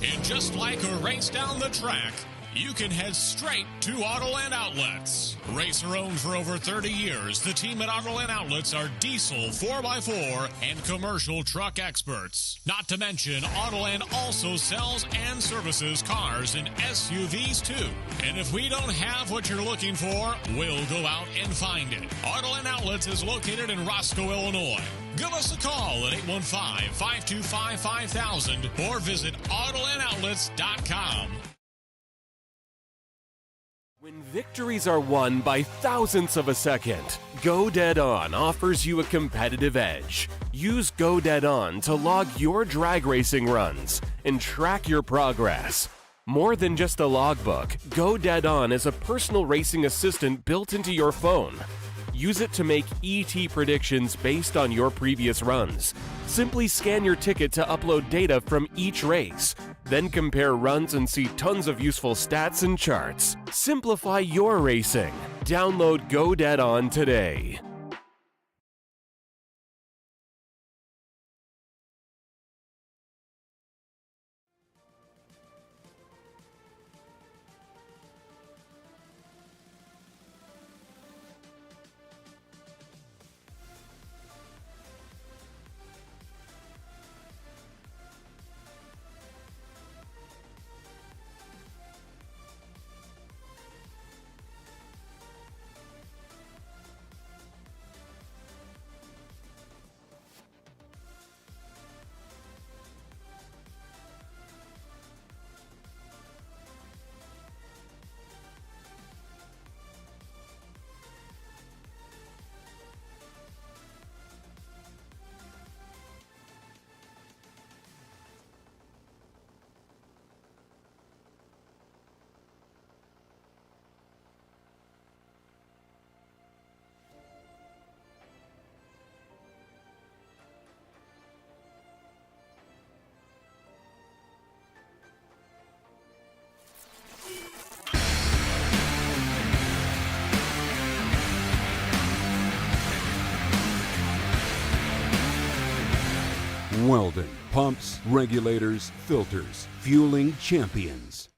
[SPEAKER 3] And just like a race down the track, you can head straight to Autoland Outlets. Racer owned for over 30 years, the team at Autoland Outlets are diesel 4x4 and commercial truck experts. Not to mention, Autoland also sells and services cars and SUVs too. And if we don't have what you're looking for, we'll go out and find it. Autoland Outlets is located in Roscoe, Illinois. Give us a call at 815-525-5000 or visit AutolandOutlets.com.
[SPEAKER 4] When victories are won by thousandths of a second, Go Dead On offers you a competitive edge. Use Go Dead On to log your drag racing runs and track your progress. More than just a logbook, Go Dead On is a personal racing assistant built into your phone. Use it to make ET predictions based on your previous runs. Simply scan your ticket to upload data from each race. Then compare runs and see tons of useful stats and charts. Simplify your racing. Download Go Dead On today.
[SPEAKER 1] Weldon, pumps, regulators, filters, fueling champions.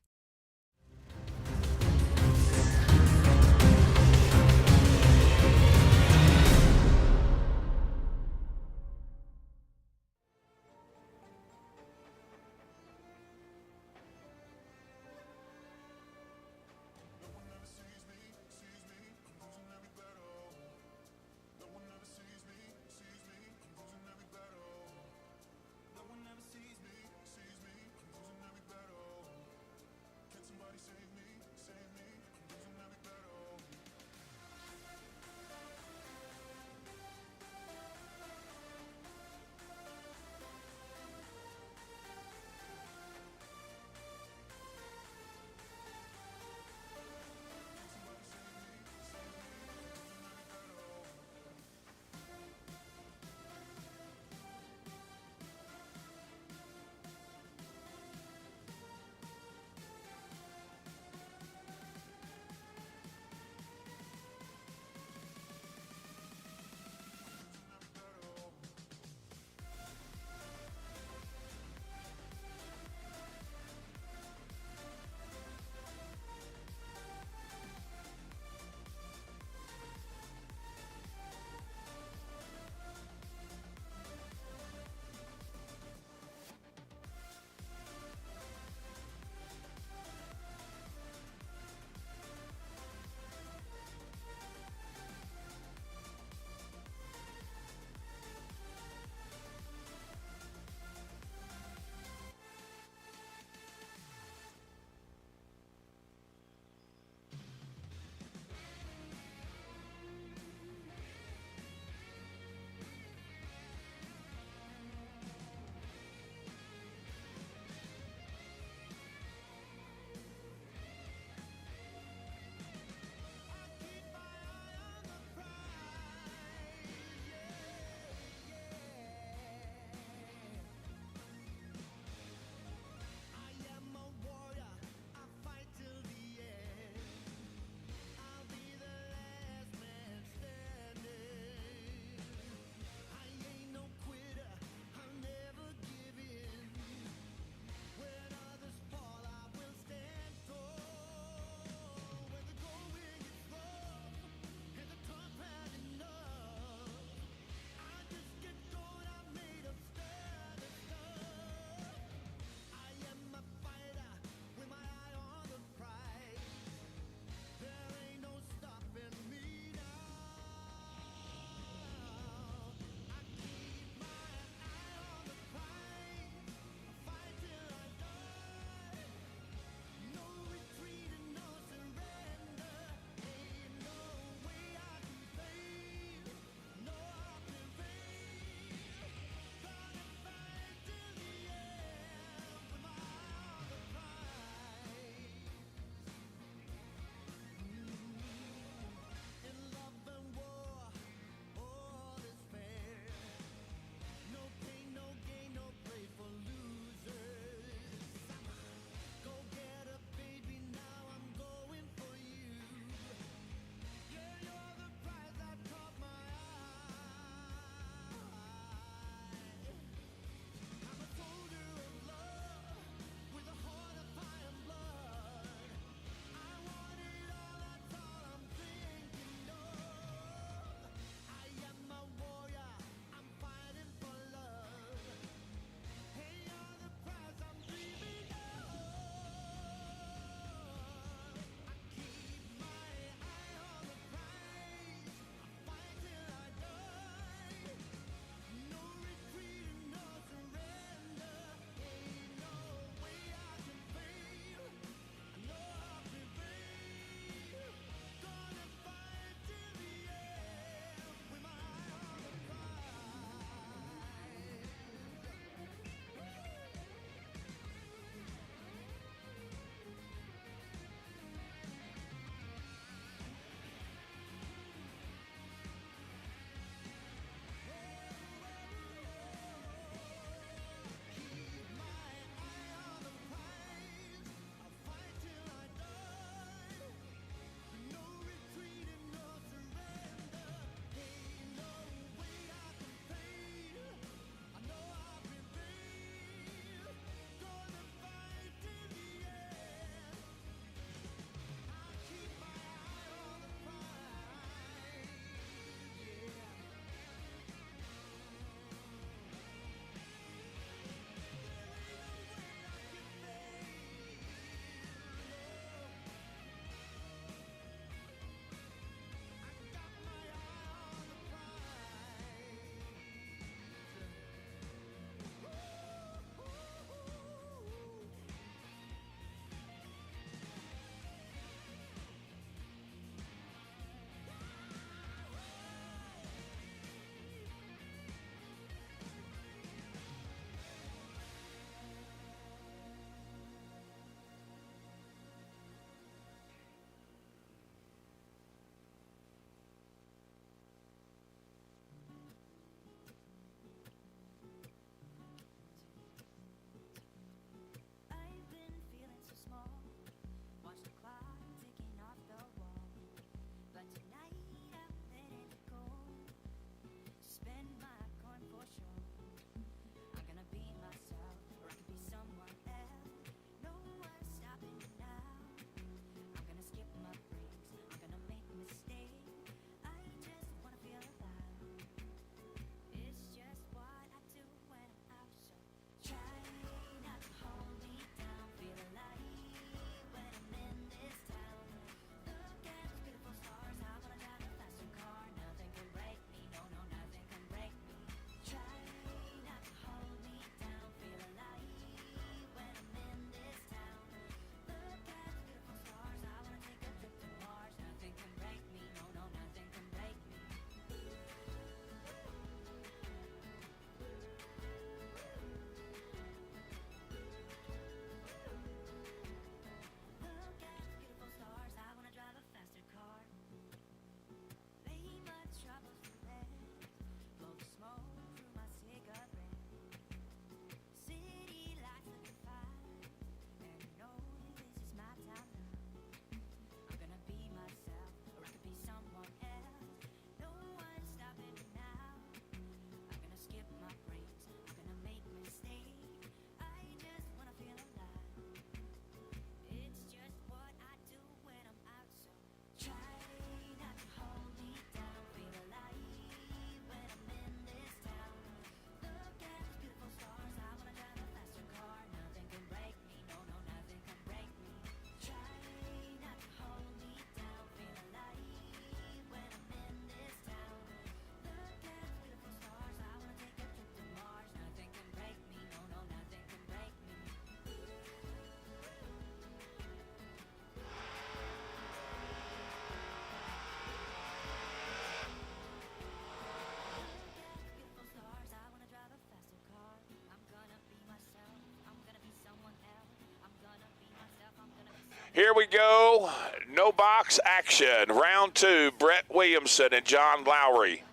[SPEAKER 6] Here we go. No box action. Round 2, Brett Williamson and John Lowry.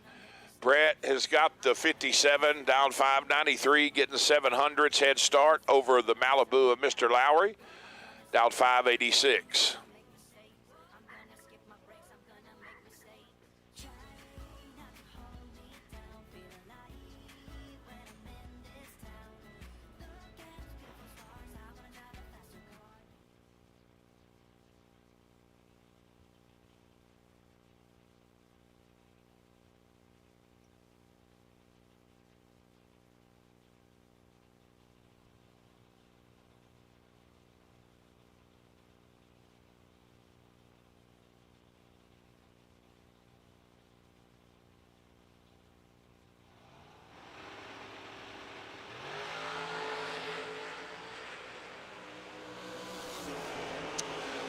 [SPEAKER 6] Brett has got the 57, down 593, getting the 700s head start over the Malibu of Mr. Lowry, down 586.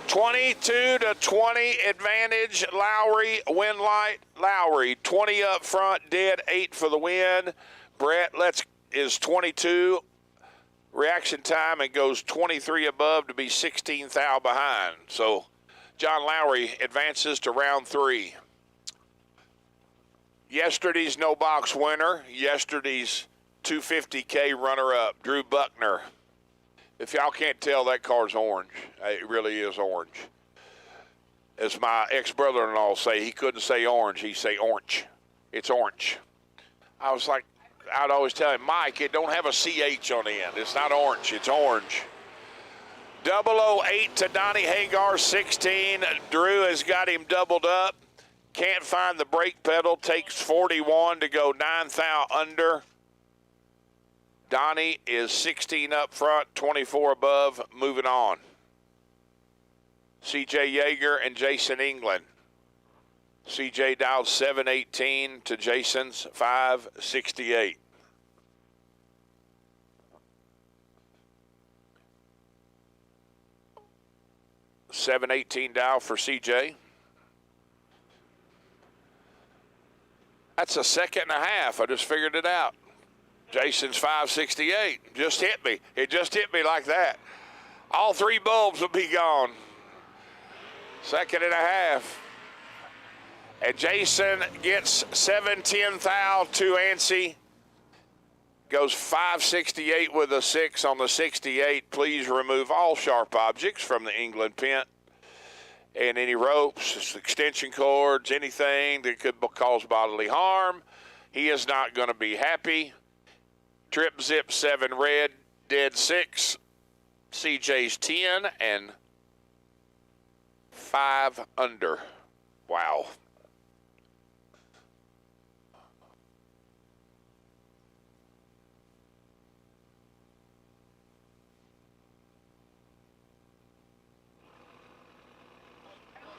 [SPEAKER 6] (22-20) advantage. Lowry, win light. Lowry, 20 up front, dead 8 for the win. Brett is 22. Reaction time and goes 23 above to be 16 thou behind. So John Lowry advances to round 3. Yesterday's no box winner. Yesterday's 250K runner-up, Drew Buckner. If y'all can't tell, that car's orange. It really is orange. As my ex-brother-in-law say, he couldn't say orange, he'd say orange. It's orange. I was like, I'd always tell him, Mike, it don't have a CH on the end. It's not orange, it's orange. 008 to Donnie Hagar, 16. Drew has got him doubled up. Can't find the brake pedal, takes 41 to go 9 thou under. Donnie is 16 up front, 24 above, moving on. CJ Yeager and Jason England. CJ dialed 718 to Jason's 568. $718 dial for CJ. That's a second and a half. I just figured it out. Jason's 568. Just hit me. It just hit me like that. All 3 bulbs will be gone. Second and a half. And Jason gets 710 thou to Ansi. Goes 568 with a 6 on the 68. Please remove all sharp objects from the England pent. And any ropes, extension cords, anything that could cause bodily harm. He is not going to be happy. Trip zip 7 red, dead 6. CJ's 10 and 5 under. Wow.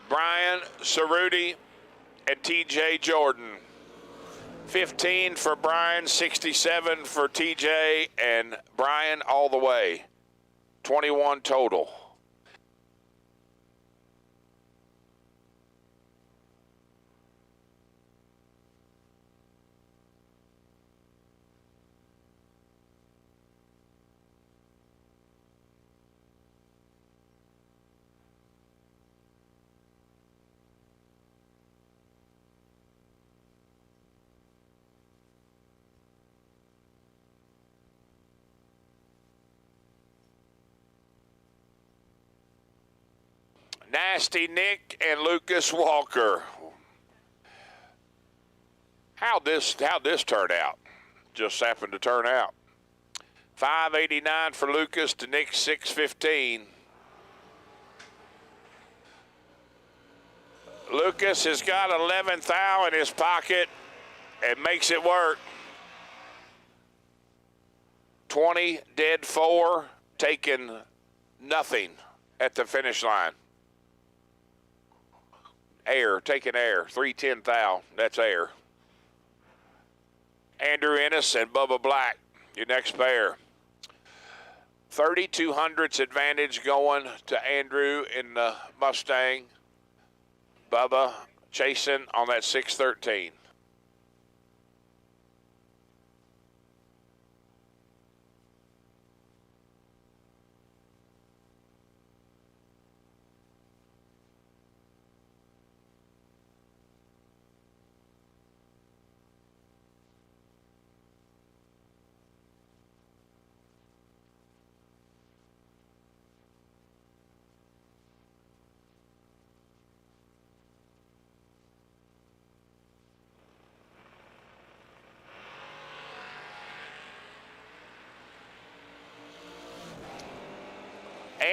[SPEAKER 6] Brian Cerruti and TJ Jordan. 15 for Brian, 67 for TJ, and Brian all the way. 21 total. Nasty Nick and Lucas Walker. How'd this turn out? Just happened to turn out. 589 for Lucas to Nick 615. Lucas has got 11 thou in his pocket and makes it work. 20 dead 4, taking nothing at the finish line. Air, taking air, 310 thou, that's air. Andrew Ennis and Bubba Black, your next pair. 3200s advantage going to Andrew in the Mustang. Bubba chasing on that 613.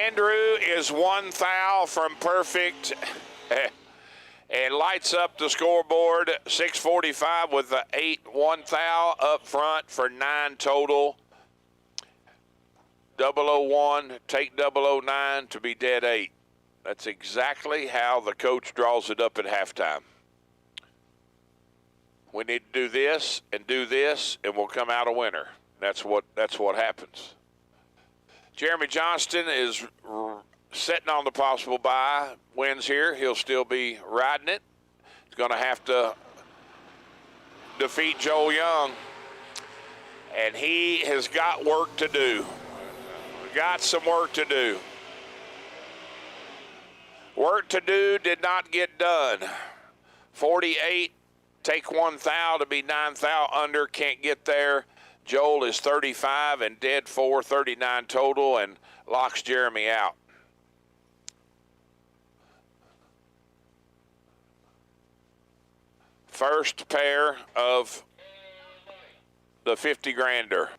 [SPEAKER 6] Andrew is 1 thou from perfect and lights up the scoreboard. 645 with the 1 thou up front for 9 total. 001, take 009 to be dead 8. That's exactly how the coach draws it up at halftime. We need to do this, and we'll come out a winner. That's what happens. Jeremy Johnston is sitting on the possible bye. Wins here. He'll still be riding it. He's going to have to defeat Joel Young. And he has got work to do. Got some work to do. Work to do did not get done. 48, take 1 thou to be 9 thou under, can't get there. Joel is 35 and dead 4, 39 total, and locks Jeremy out. First pair of the 50 grander.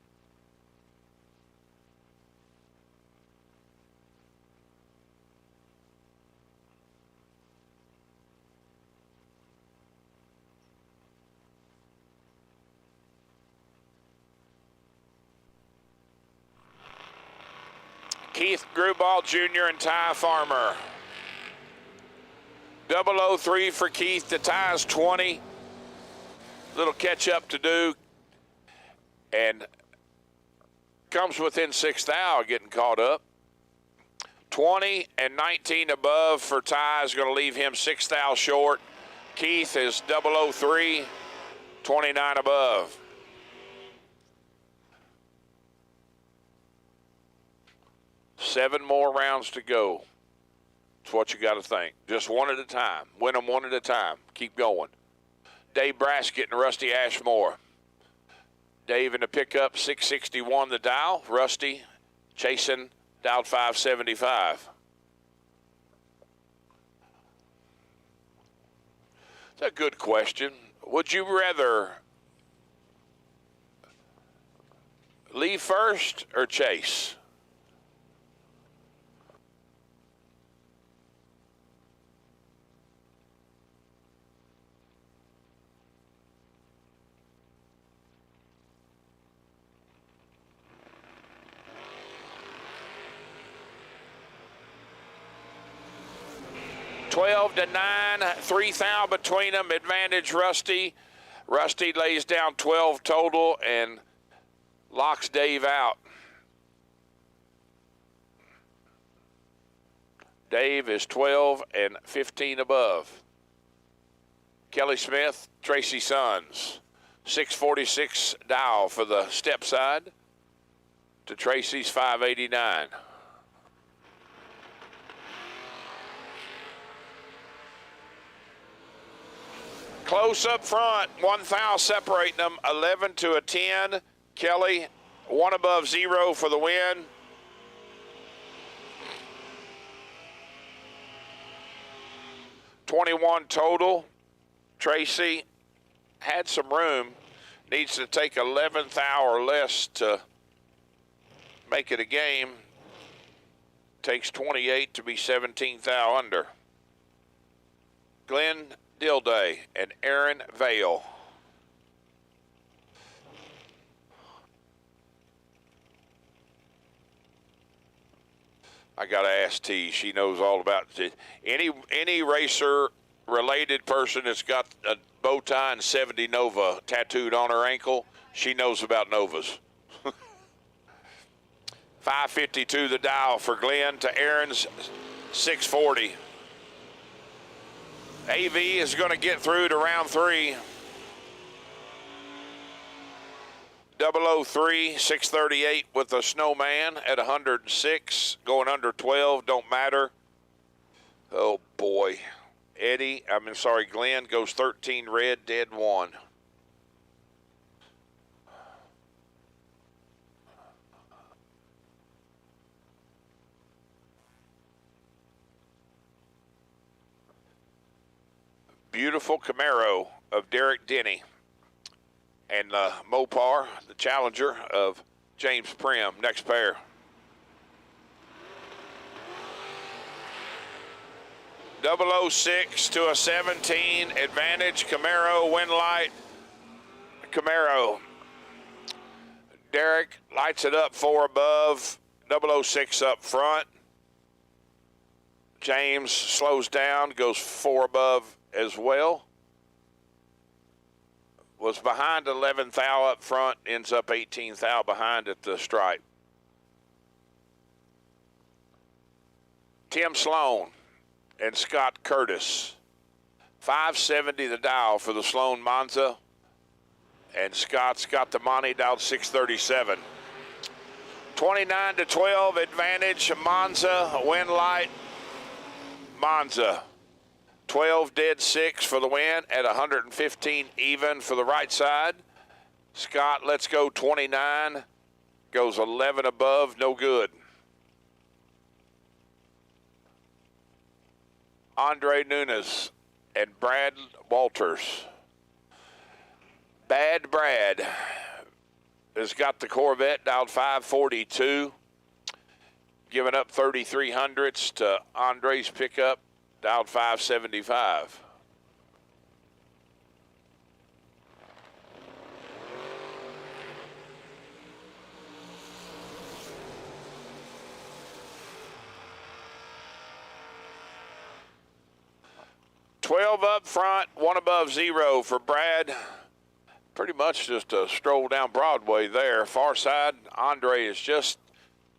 [SPEAKER 6] Keith Gruball Jr. and Ty Farmer. 003 for Keith. The tie's 20. Little catch up to do. And comes within 6 thou getting caught up. 20 and 19 above for Ty is going to leave him 6 thou short. Keith is 003, 29 above. Seven more rounds to go. That's what you got to think. Just one at a time. Win them one at a time. Keep going. Dave Braskett and Rusty Ashmore. Dave in the pickup, 661 the dial. Rusty chasing dialed 575. It's a good question. Would you rather leave first or chase? $12 to 9, 3 thou between them. Advantage Rusty. Rusty lays down 12 total and locks Dave out. Dave is 12 and 15 above. Kelly Smith, Tracy Sullins. 646 dial for the step side to Tracy's 589. Close up front, 1 thou separating them, 11 to a 10. Kelly, 1 above 0 for the win. $21 total. Tracy had some room, needs to take 11 thou or less to make it a game. Takes 28 to be 17 thou under. Glenn Dilday and Aaron Vale. I got to ask T. She knows all about it. Any racer related person that's got a bow tie and 70 Nova tattooed on her ankle, she knows about Novas. 552 the dial for Glenn to Aaron's 640. AV is going to get through to round 3. 003, 638 with the Snowman at 106. Going under 12, don't matter. Oh, boy. Glenn goes 13 red, dead 1. Beautiful Camaro of Derek Denny. And the Mopar, the Challenger of James Prim. Next pair. 006 to a 17, advantage, Camaro, win light, Camaro. Derek lights it up 4 above, 006 up front. James slows down, goes 4 above as well. Was behind 11th thou up front, ends up 18th thou behind at the stripe. Tim Sloan and Scott Curtis. 570 the dial for the Sloan Monza. And Scott's got the money dialed 637. 29 to 12 advantage, Monza, win light, Monza. 12 dead 6 for the win at 115 even for the right side. Scott, let's go 29, goes 11 above, no good. Andre Nunes and Brad Walters. Bad Brad has got the Corvette dialed 542, giving up 3,300s to Andre's pickup dialed 575. $12 up front, 1 above 0 for Brad. Pretty much just a stroll down Broadway there. Far side, Andre is just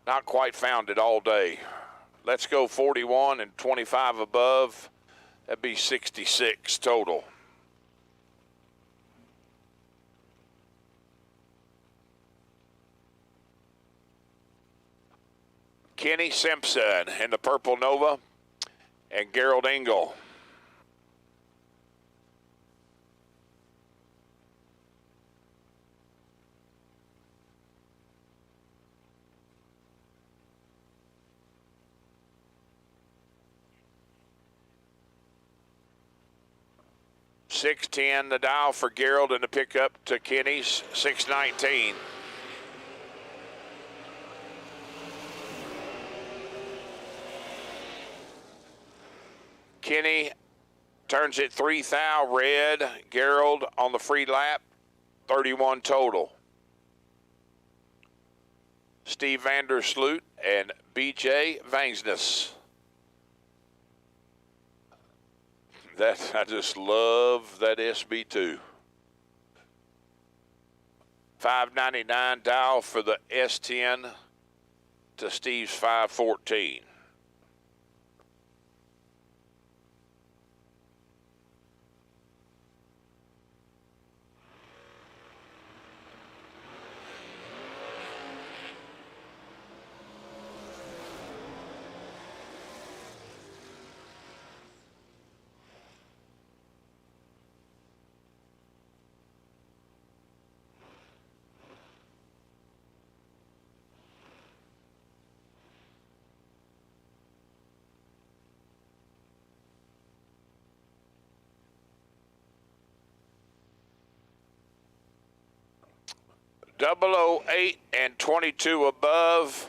[SPEAKER 6] not quite found it all day. Let's go 41 and 25 above. That'd be 66 total. Kenny Simpson in the purple Nova and Gerald Engel. $610 the dial for Gerald and the pickup to Kenny's $619. Kenny turns it 3 thou red. Gerald on the free lap, 31 total. Steve Vandersloot and BJ Vangsness. That, I just love that SB2. $599 dial for the S10 to Steve's 514. .008 and 22 above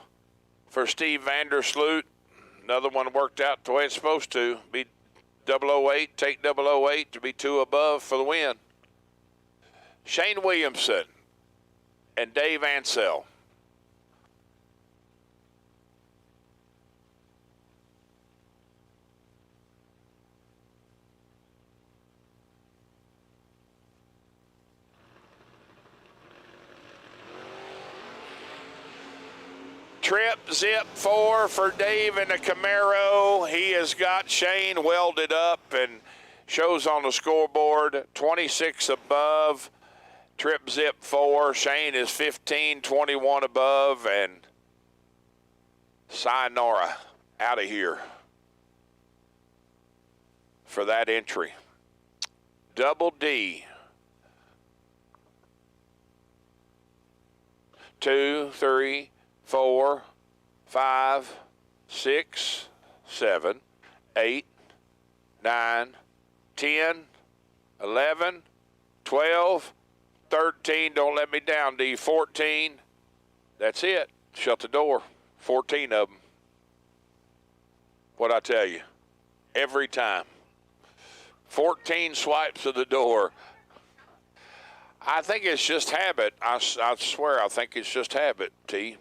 [SPEAKER 6] for Steve Vandersloot. Another one worked out the way it's supposed to. Be 008, take 008 to be 2 above for the win. Shane Williamson and Dave Ansell. Trip zip 4 for Dave in the Camaro. He has got Shane welded up and shows on the scoreboard 26 above. Trip zip 4. Shane is 15, 21 above, and sayonara out of here for that entry. Double D. 2, 3, 4, 5, 6, 7, 8, 9, 10, 11, 12, 13. Don't let me down, D. 14. That's it. Shut the door. 14 of them. What'd I tell you? every time. 14 swipes of the door. I think it's just habit. I swear, I think it's just habit, T.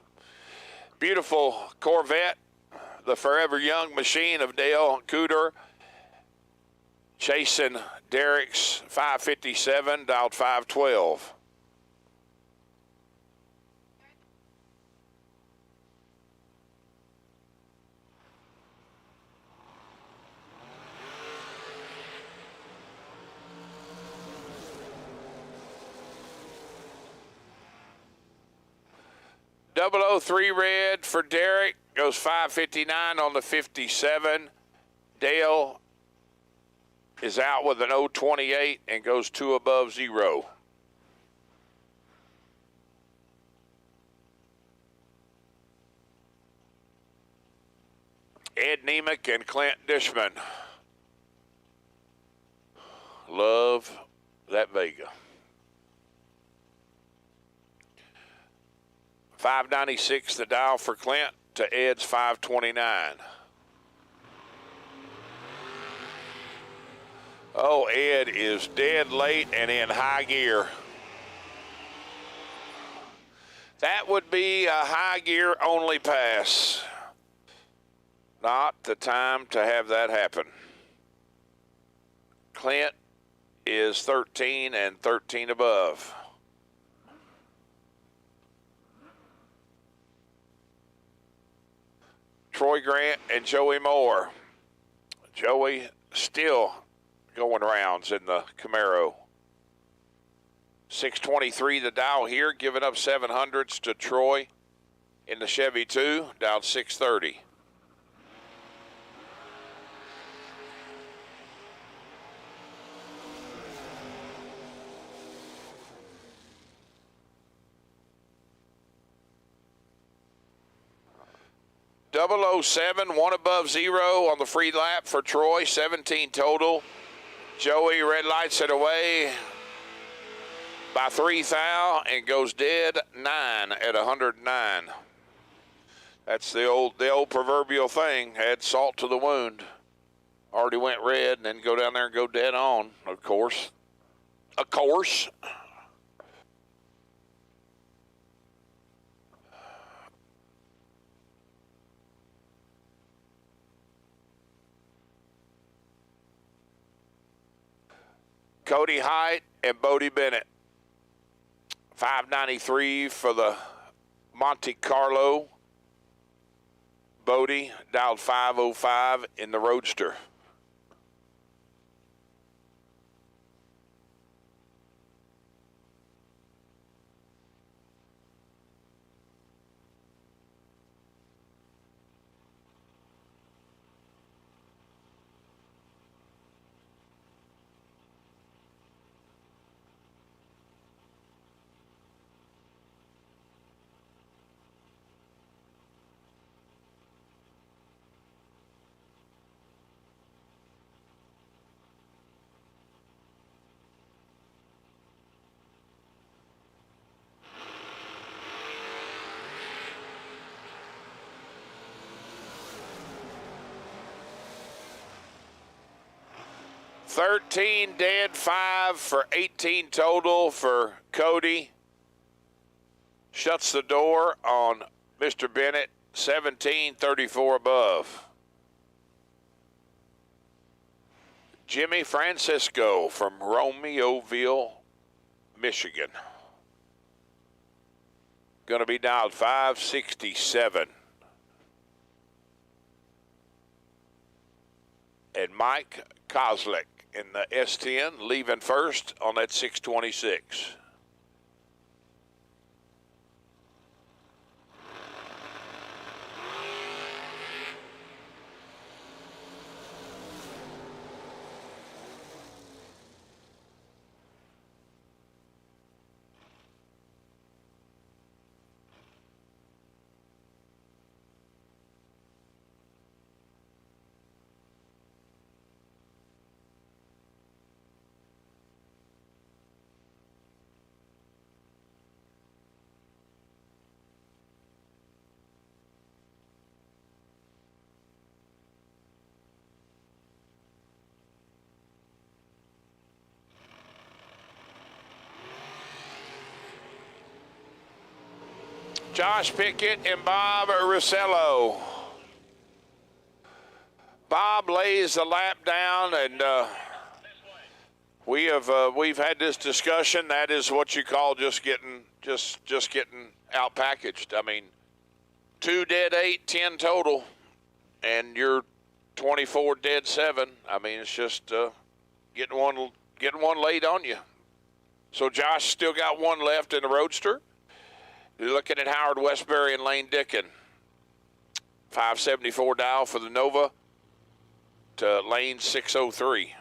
[SPEAKER 6] Beautiful Corvette, the forever young machine of Dale Cooter, chasing Derek's 557, dialed 512. .003 red for Derek, goes 559 on the 57. Dale is out with an 028 and goes 2 above 0. Ed Nemick and Clint Dishman. Love that Vega. 596 the dial for Clint to Ed's 529. Oh, Ed is dead late and in high gear. That would be a high gear only pass. Not the time to have that happen. Clint is 13 and 13 above. Troy Grant and Joey Moore. Joey still going rounds in the Camaro. 623 the dial here, giving up 700s to Troy in the Chevy 2, down 630. .007, 1 above 0 on the free lap for Troy, 17 total. Joey red lights it away by 3 thou and goes dead 9 at 109. That's the old proverbial thing. Add salt to the wound. Already went red and then go down there and go dead on, of course. Of course. Cody Height and Bodie Bennett. 593 for the Monte Carlo. Bodie dialed 505 in the Roadster. $13 dead, 5 for 18 total for Cody. Shuts the door on Mr. Bennett, 17, 34 above. Jimmy Francisco from Romeoville, Michigan. Going to be dialed 567. And Mike Kozlik in the S10, leaving first on that 626. Josh Pickett and Bob Rossello. Bob lays the lap down, and we've had this discussion. That is what you call just getting out packaged. I mean, 2 dead 8, 10 total, and you're 24 dead 7. I mean, it's just getting one laid on you. So Josh still got one left in the Roadster. You're looking at Howard Westbury and Lane Dickin. 574 dial for the Nova to lane 603.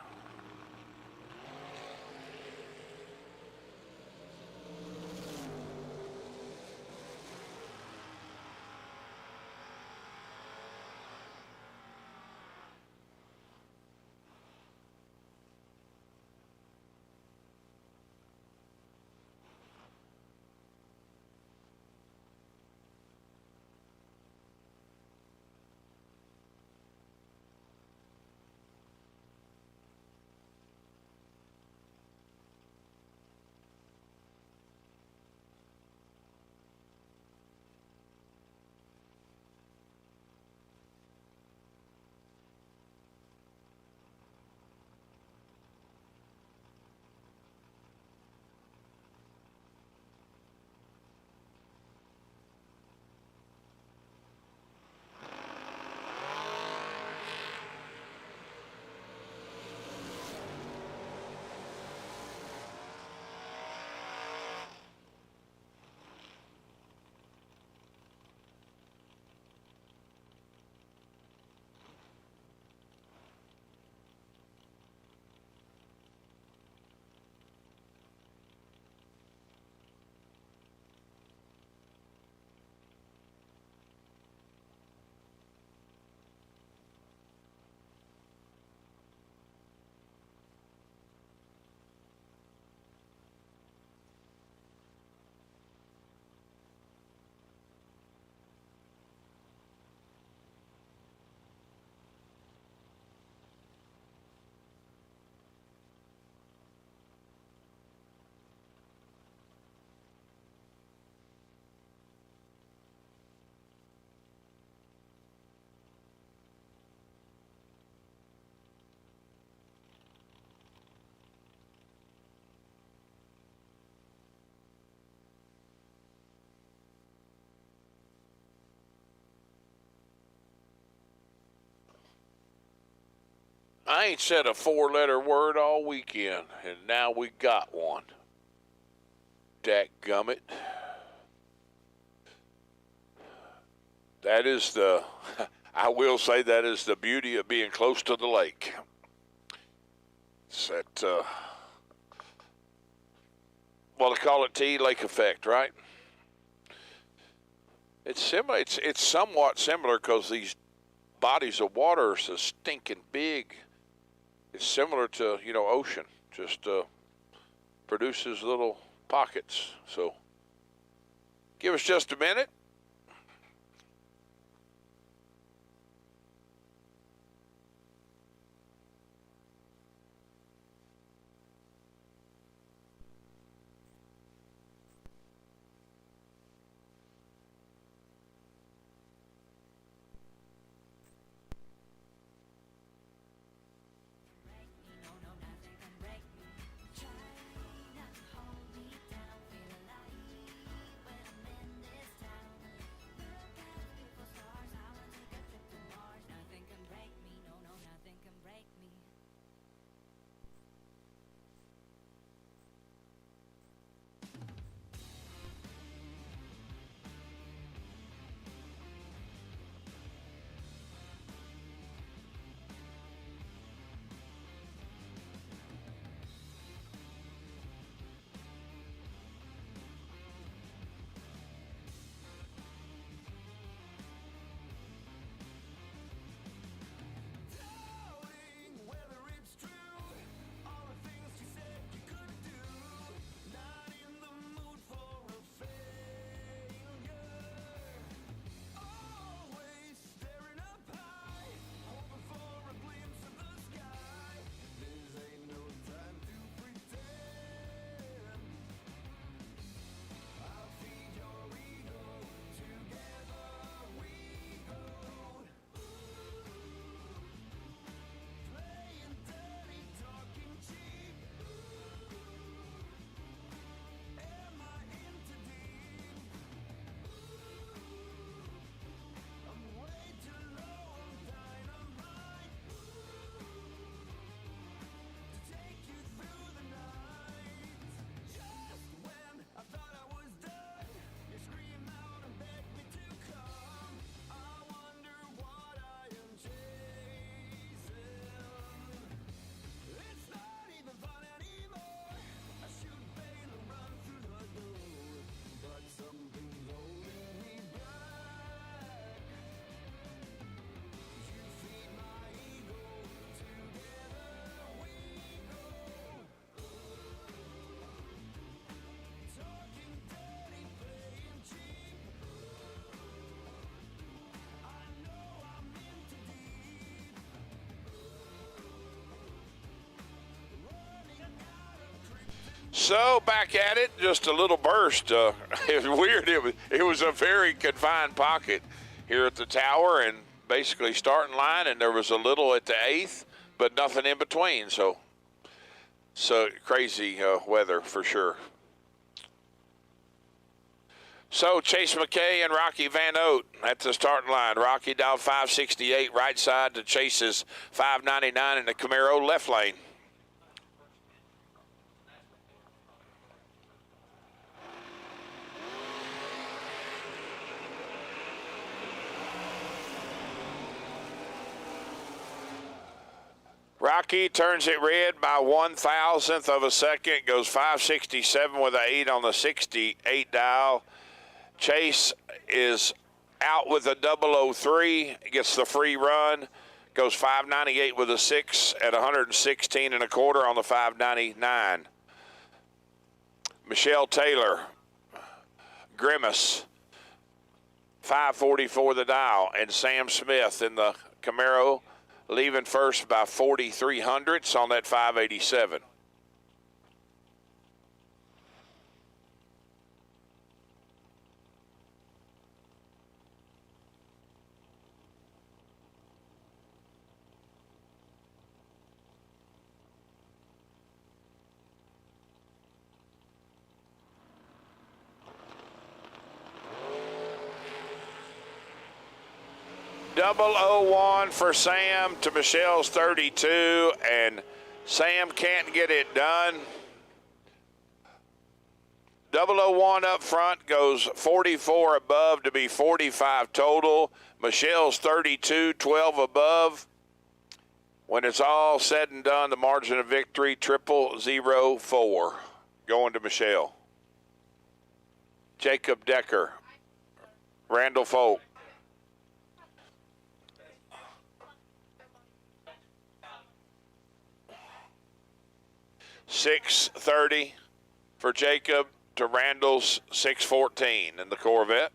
[SPEAKER 6] I ain't said a 4-letter word all weekend, and now we got one. Dadgummit. That is the, I will say that is the beauty of being close to the lake. It's that, well, they call it T lake effect, right? It's similar. It's somewhat similar because these bodies of water are so stinking big. It's similar to, ocean, just produces little pockets. So give us just a minute. So back at it, just a little burst. It was weird. It was a very confined pocket here at the tower, and basically starting line, and there was a little at the 8th, but nothing in between. So crazy weather for sure. So Chase McKay and Rocky Van Oat at the starting line. Rocky dialed 568 right side to Chase's 599 in the Camaro left lane. Rocky turns it red by 1,000th of a second, goes 567 with an 8 on the 68 dial. Chase is out with a 003, gets the free run, goes 598 with a 6 at 116 and a quarter on the 599. Michelle Taylor, Grimace, 544 the dial, and Sam Smith in the Camaro, leaving first by 0.43 on that 587. .001 for Sam to Michelle's 32, and Sam can't get it done. 001 up front goes 44 above to be 45 total. Michelle's 32, 12 above. When it's all said and done, the margin of victory, 0004, going to Michelle. Jacob Decker, Randall Folk. 630 for Jacob to Randall's 614 in the Corvette.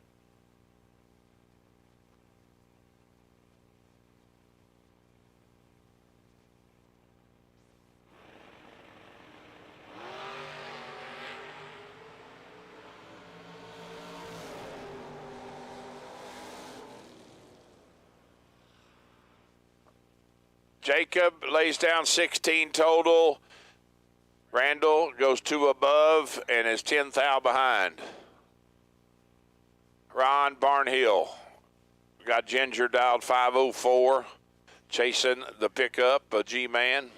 [SPEAKER 6] Jacob lays down 16 total. Randall goes 2 above and is 10 thou behind. Ron Barnhill got Ginger dialed 504, chasing the pickup, a G-Man,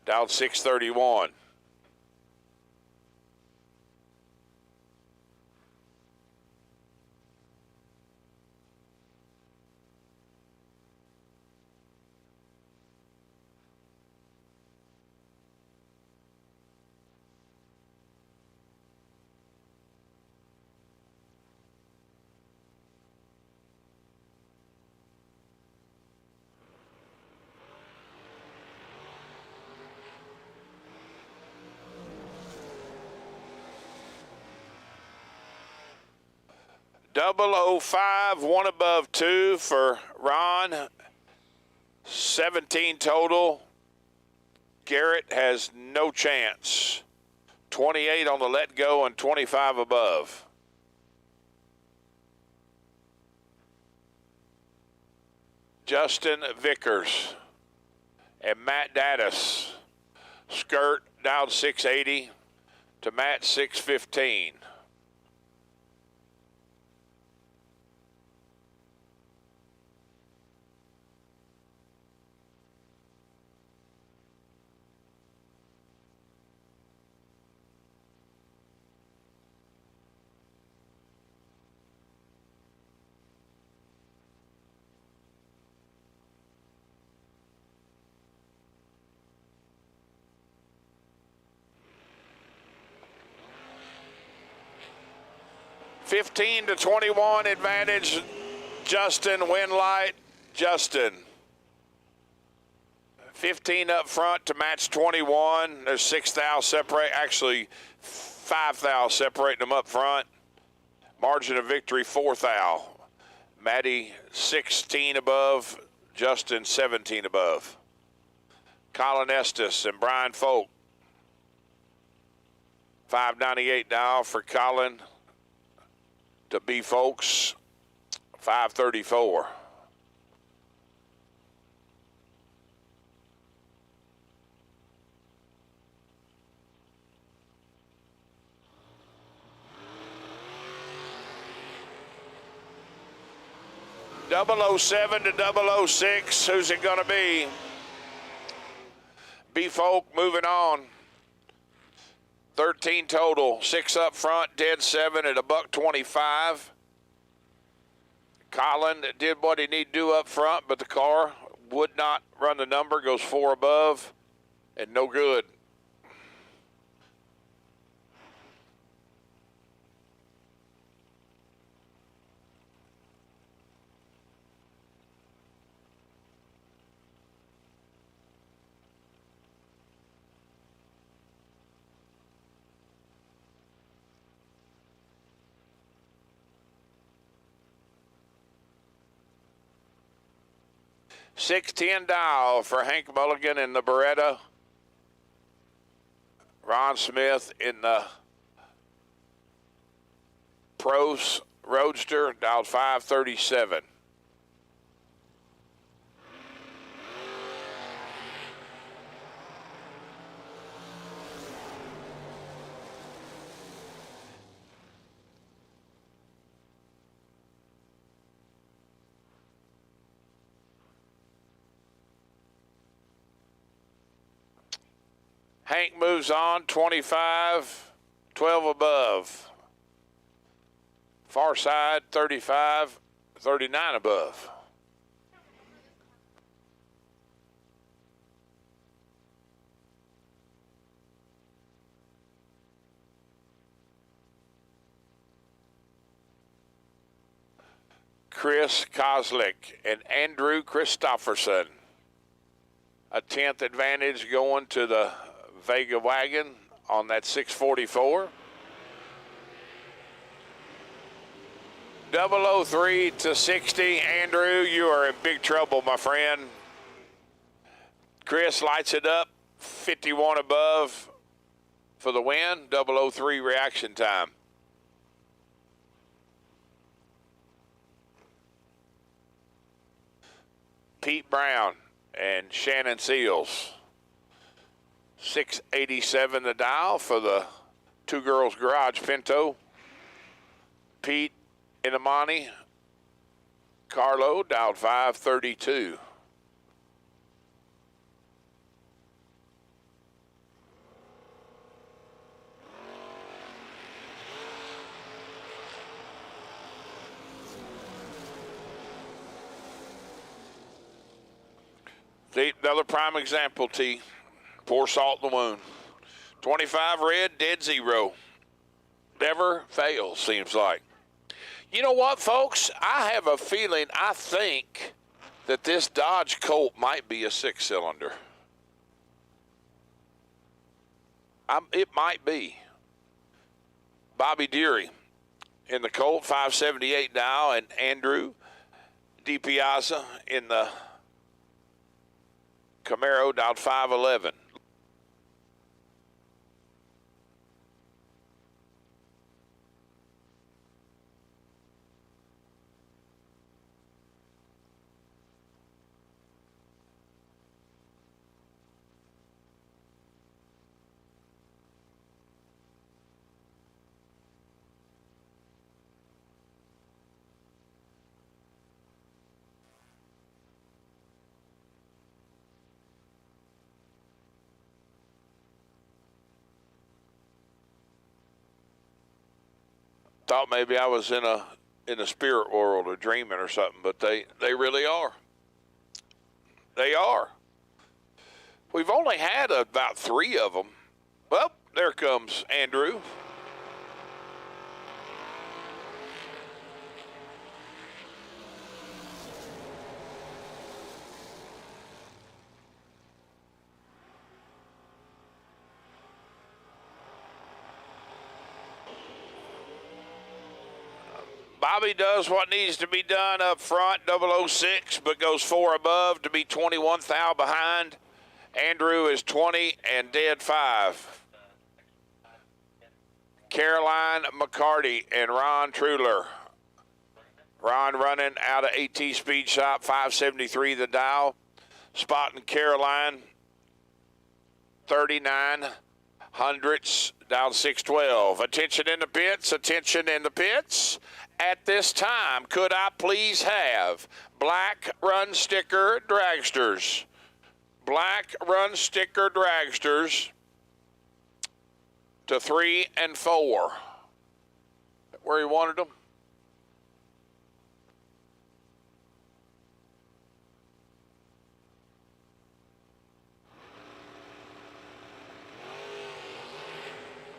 [SPEAKER 6] dialed 631. .005, 1 above 2 for Ron, 17 total. Garrett has no chance. 28 on the let go and 25 above. Justin Vickers and Matt Dattis. Skirt down 680 to Matt 615. $15 to $21 advantage. Justin Winlight. Justin. 15 up front to match 21. There's 6 thou separate, actually 5 thou separating them up front. Margin of victory 4 thou. Maddie 16 above. Justin 17 above. Colin Estes and Brian Folk. $5.98 now for Colin to B folks. $5.34. .007 to 006. Who's it going to be? B folk moving on. 13 total. 6 up front. Dead 7 at $1.25. Colin did what he needed to do up front, but the car would not run the number. Goes 4 above and no good. $6.10 dial for Hank Mulligan in the Beretta. Ron Smith in the Pros Roadster, dialed 537. Hank moves on, 25, 12 above. Far side, 35, 39 above. Chris Kozlik and Andrew Christofferson. A 10th advantage going to the Vega wagon on that 644. 003 to 60. Andrew, you are in big trouble, my friend. Chris lights it up, 51 above for the win. 003 reaction time. Pete Brown and Shannon Seals. 687 the dial for the Two Girls Garage Pinto. Pete Inamani, Carlo, dialed 532. See, another prime example, T. Pour salt in the wound. 25 red, dead 0. Never fails, seems like. You know what, folks? I have a feeling, I think that this Dodge Colt might be a 6-cylinder. It might be. Bobby Deary in the Colt, 578 now, and Andrew DiPiazza in the Camaro, dialed 511. Thought maybe I was in a spirit world or dreaming or something, but they really are. They are. We've only had about 3 of them. Well, there comes Andrew. Bobby does what needs to be done up front, 006, but goes 4 above to be 21 thou behind. Andrew is 20 and dead 5. Caroline McCarty and Ron Truler. Ron running out of AT Speed Shop, 573 the dial. Spotting Caroline, 39 hundredths, down 612. Attention in the pits, attention in the pits. At this time, could I please have black run sticker dragsters? Black run sticker dragsters to 3 and 4. Where he wanted them?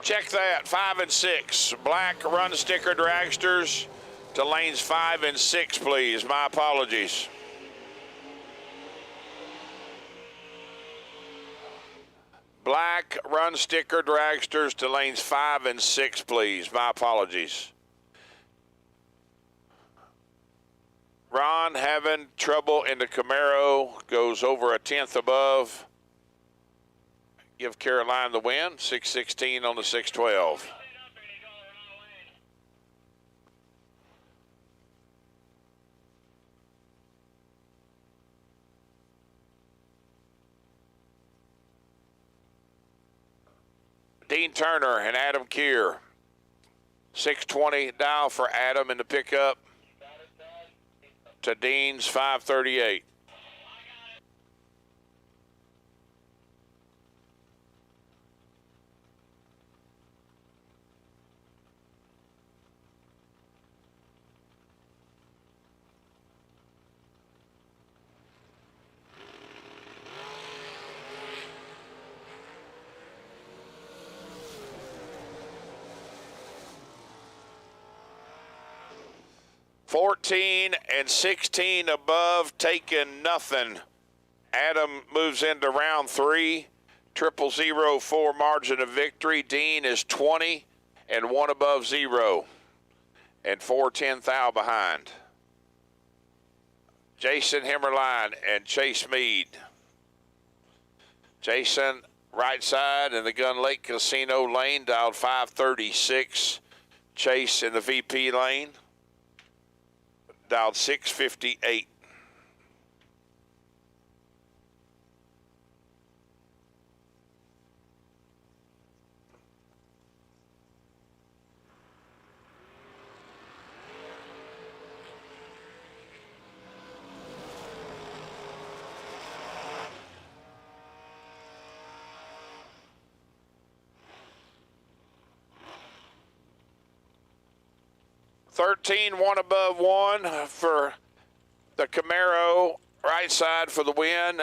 [SPEAKER 6] Check that, 5 and 6. Black run sticker dragsters to lanes 5 and 6, please. My apologies. Black run sticker dragsters to lanes 5 and 6, please. My apologies. Ron having trouble in the Camaro, goes over a tenth above. Give Caroline the win, 616 on the 612. Dean Turner and Adam Keir. 620 dial for Adam in the pickup to Dean's 538. $14 and $16 above, taking nothing. Adam moves into round 3. 0004 margin of victory. Dean is 20 and 1 above 0. And 4 thou behind. Jason Himmerline and Chase Meade. Jason, right side in the Gun Lake Casino lane, dialed 536. Chase in the VP lane, dialed 658. $13, 1 above 1 for the Camaro, right side for the win.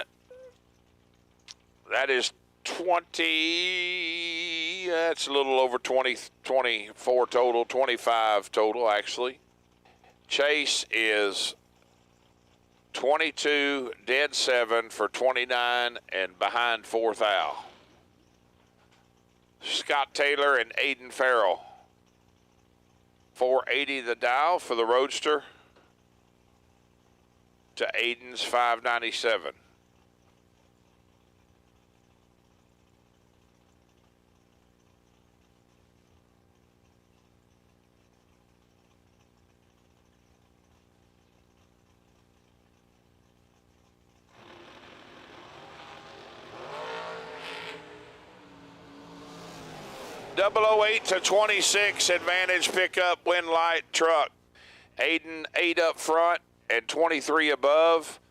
[SPEAKER 6] That is 20, that's a little over 20, 24 total, 25 total actually. Chase is 22, dead 7 for 29 and behind 4 thou. Scott Taylor and Aiden Farrell. 480 the dial for the Roadster to Aiden's 597. .008 to 26 advantage pickup wind light truck. Aiden 8 up front and 23 above.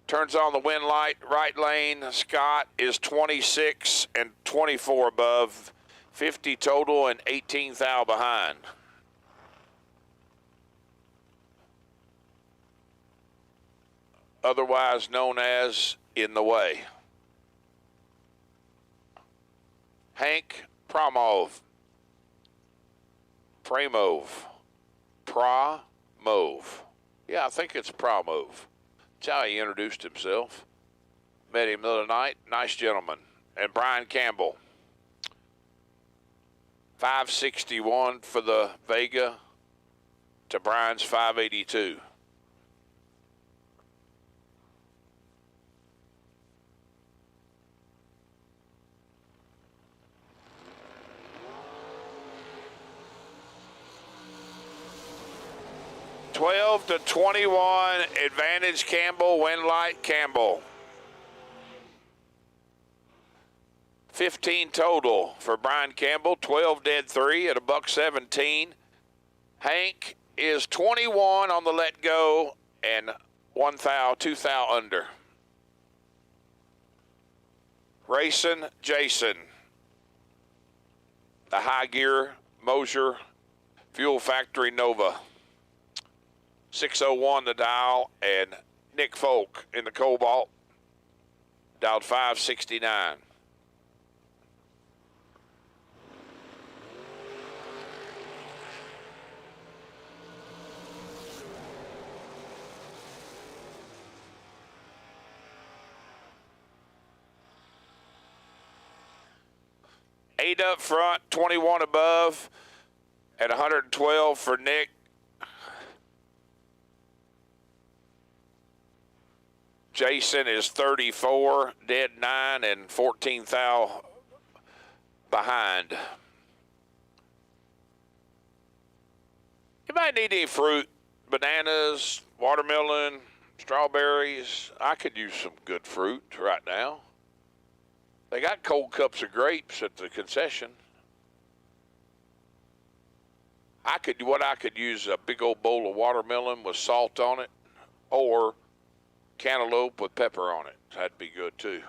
[SPEAKER 6] Turns on the wind light right lane. Scott is 26 and 24 above. 50 total and 18 thou behind. Otherwise known as in the way. Hank Promov. Yeah, I think it's Promov. That's how he introduced himself. Met him the other night. Nice gentleman. And Brian Campbell. 561 for the Vega to Brian's 582. 12 to 21, advantage Campbell, win light Campbell. 15 total for Brian Campbell, 12 dead 3 at a $1.17. Hank is 21 on the let go and 1 thou, 2 thou under. Racing Jason, the High Gear Mosier Fuel Factory Nova. 601 the dial, and Nick Folk in the Cobalt, dialed 569. Eight up front, 21 above, at 112 for Nick. Jason is 34, dead 9, and 14 thou behind. You might need any fruit, bananas, watermelon, strawberries. I could use some good fruit right now. They got cold cups of grapes at the concession. I could use a big old bowl of watermelon with salt on it, or cantaloupe with pepper on it. That'd be good too.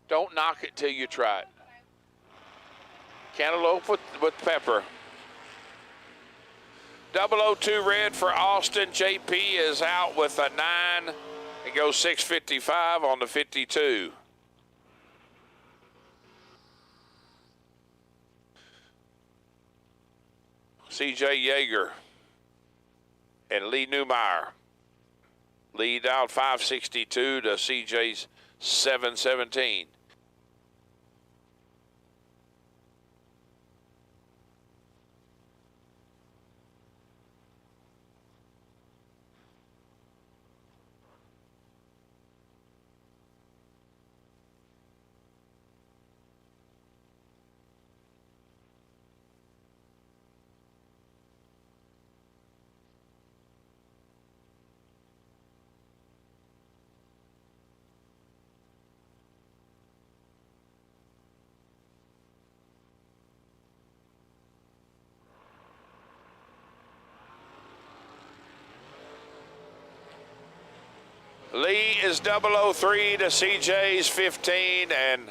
[SPEAKER 6] Don't knock it till you try it. Cantaloupe with pepper. 002 red for Austin. JP is out with a 9. It goes 655 on the 52. CJ Yeager and Lee Newmeyer. Lead out 562 to CJ's 717. Lee is 003 to CJ's 15, and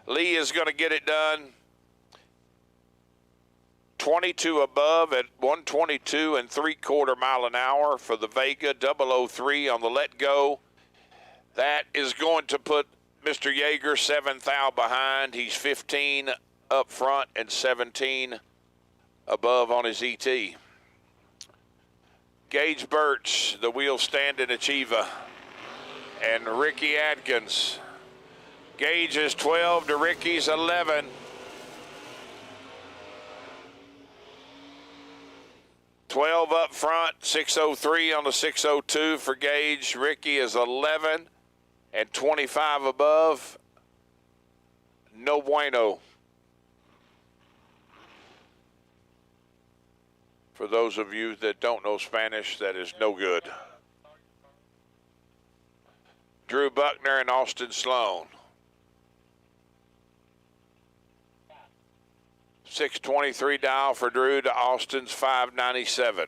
[SPEAKER 6] Lee is going to get it done. 22 above at 122 and 3/4 mile an hour for the Vega. 003 on the let go. That is going to put Mr. Yeager 7 thou behind. He's 15 up front and 17 above on his ET. Gage Birch, the wheel stand in Achieva, and Ricky Adkins. Gage is 12 to Ricky's 11. $12 up front, 603 on the 602 for Gage. Ricky is 11 and 25 above. No bueno. For those of you that don't know Spanish, that is no good. Drew Buckner and Austin Sloan. 623 dial for Drew to Austin's 597.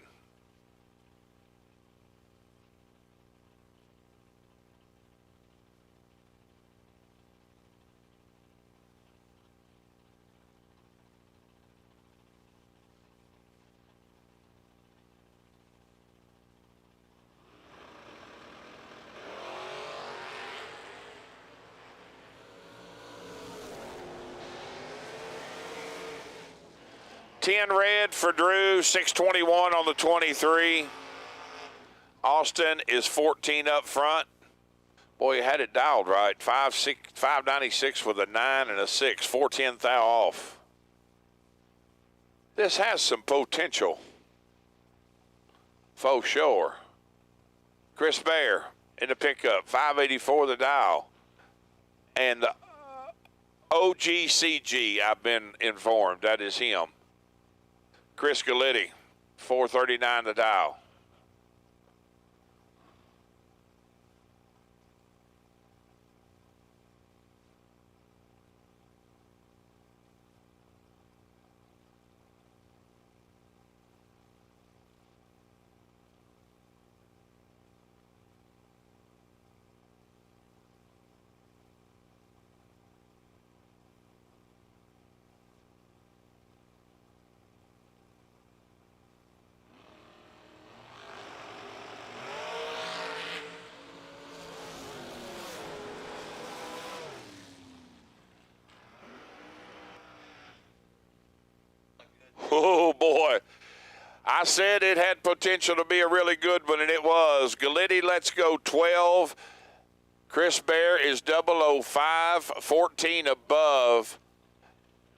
[SPEAKER 6] Ten red for Drew, 621 on the 23. Austin is 14 up front. Boy, you had it dialed right. 596 with a 9 and a 6. 410 thou off. This has some potential. For sure. Chris Bear in the pickup. 584 the dial. And the OGCG, I've been informed, that is him. Chris Galletti, 439 the dial. I said it had potential to be a really good one, and it was. Galitti, let's go 12. Chris Bear is 005, 14 above.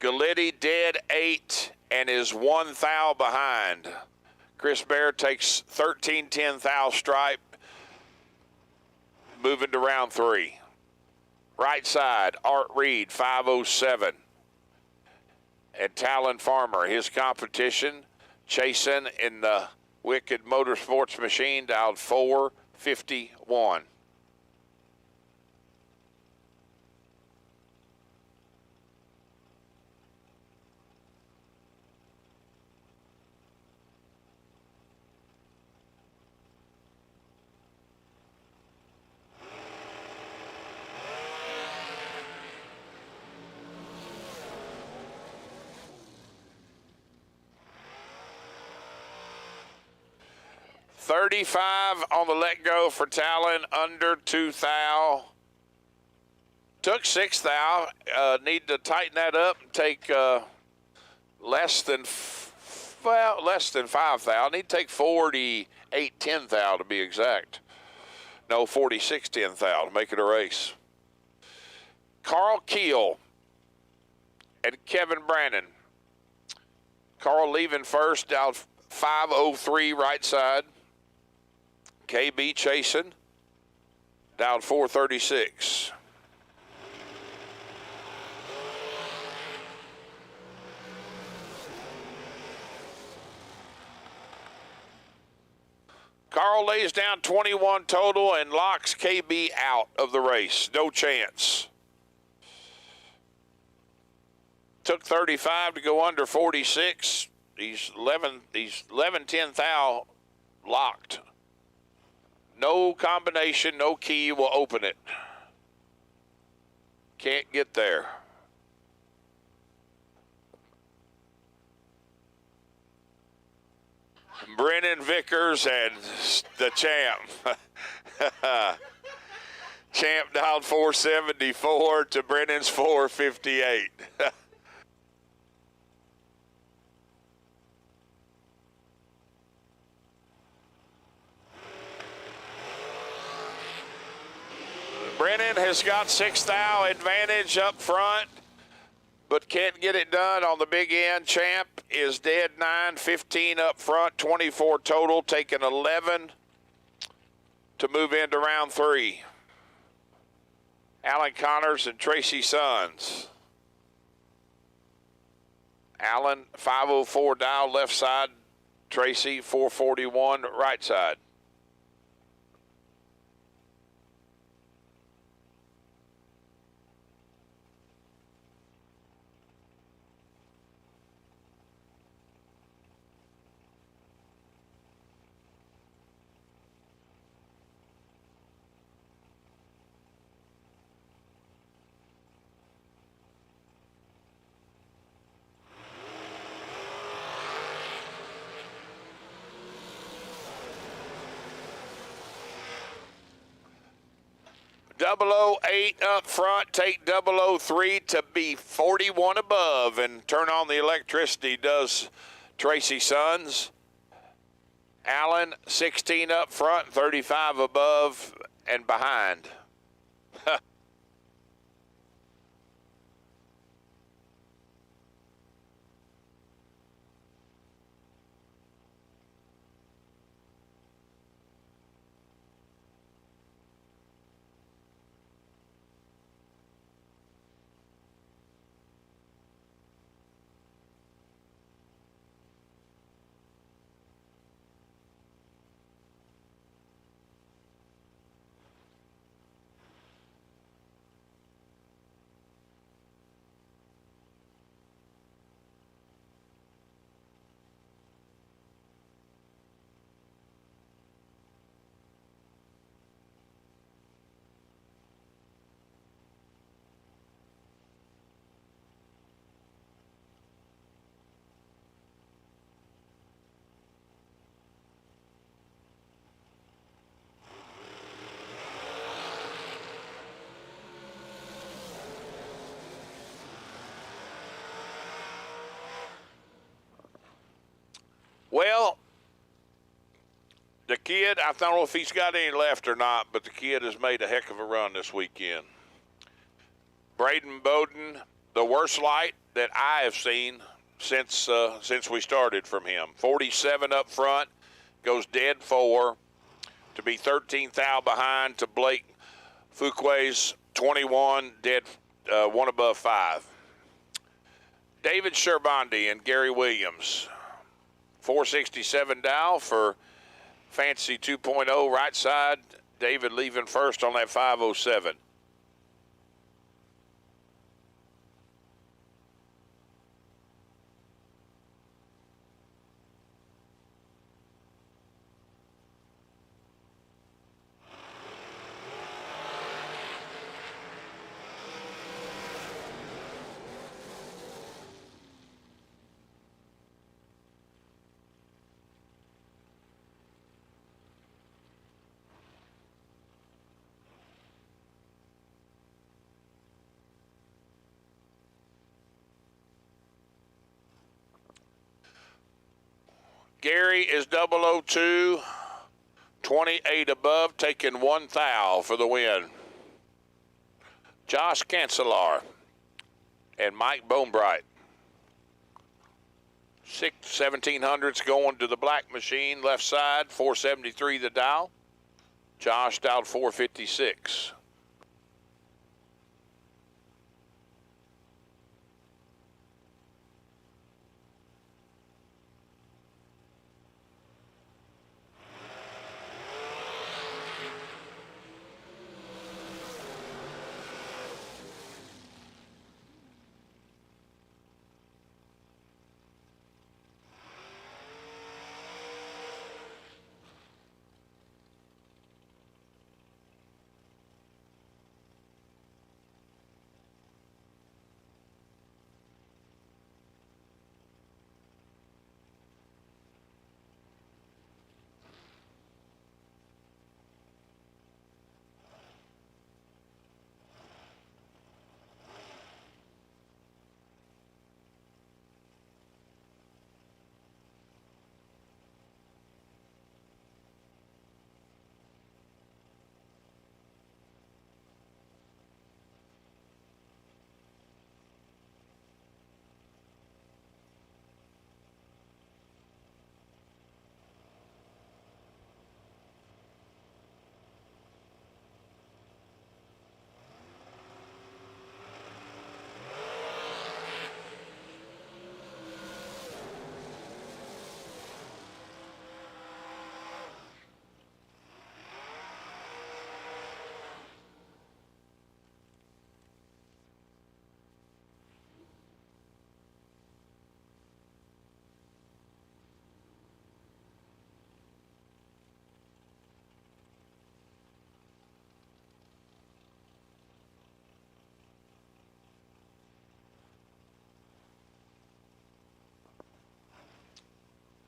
[SPEAKER 6] Galitti dead 8 and is 1 thou behind. Chris Bear takes 13-10 thou stripe, moving to round 3. Right side, Art Reed, 507. And Talon Farmer, his competition, chasing in the Wicked Motorsports machine, dialed 451. $35 on the let go for Talon, under 2 thou. Took 6 thou. Need to tighten that up and take less than 5 thou. Need to take 48-10 thou to be exact. No, 46-10 thou to make it a race. Carl Keel and Kevin Brannon. Carl leaving first, down 503 right side. KB chasing, down 436. Carl lays down 21 total and locks KB out of the race. No chance. Took 35 to go under 46. He's 11-10 thou locked. No combination, no key will open it. Can't get there. Brennan Vickers and the champ. Champ dialed 474 to Brennan's 458. Brennan has got 6 thou advantage up front, but can't get it done on the big end. Champ is dead 9, 15 up front, 24 total, taking 11 to move into round 3. Alan Connors and Tracy Sullins. Alan, 504 dial left side. Tracy, 441 right side. .008 up front, take 003 to be 41 above, and turn on the electricity does Tracy Sullins. Allen, 16 up front, 35 above and behind. Kid, I don't know if he's got any left or not, but the kid has made a heck of a run this weekend. Braden Bowden, the worst light that I have seen since we started from him. 47 up front, goes dead 4 to be 13th thou behind to Blake Fuquay's 21, dead 1 above 5. David Sherbandi and Gary Williams, 467 dow for Fancy 2.0 right side. David leaving first on that 507. Gary is 002, 28 above, taking 1 thou for the win. Josh Cancelar and Mike Bonebright. 1700s going to the black machine, left side, 473 the dial. Josh dialed 456.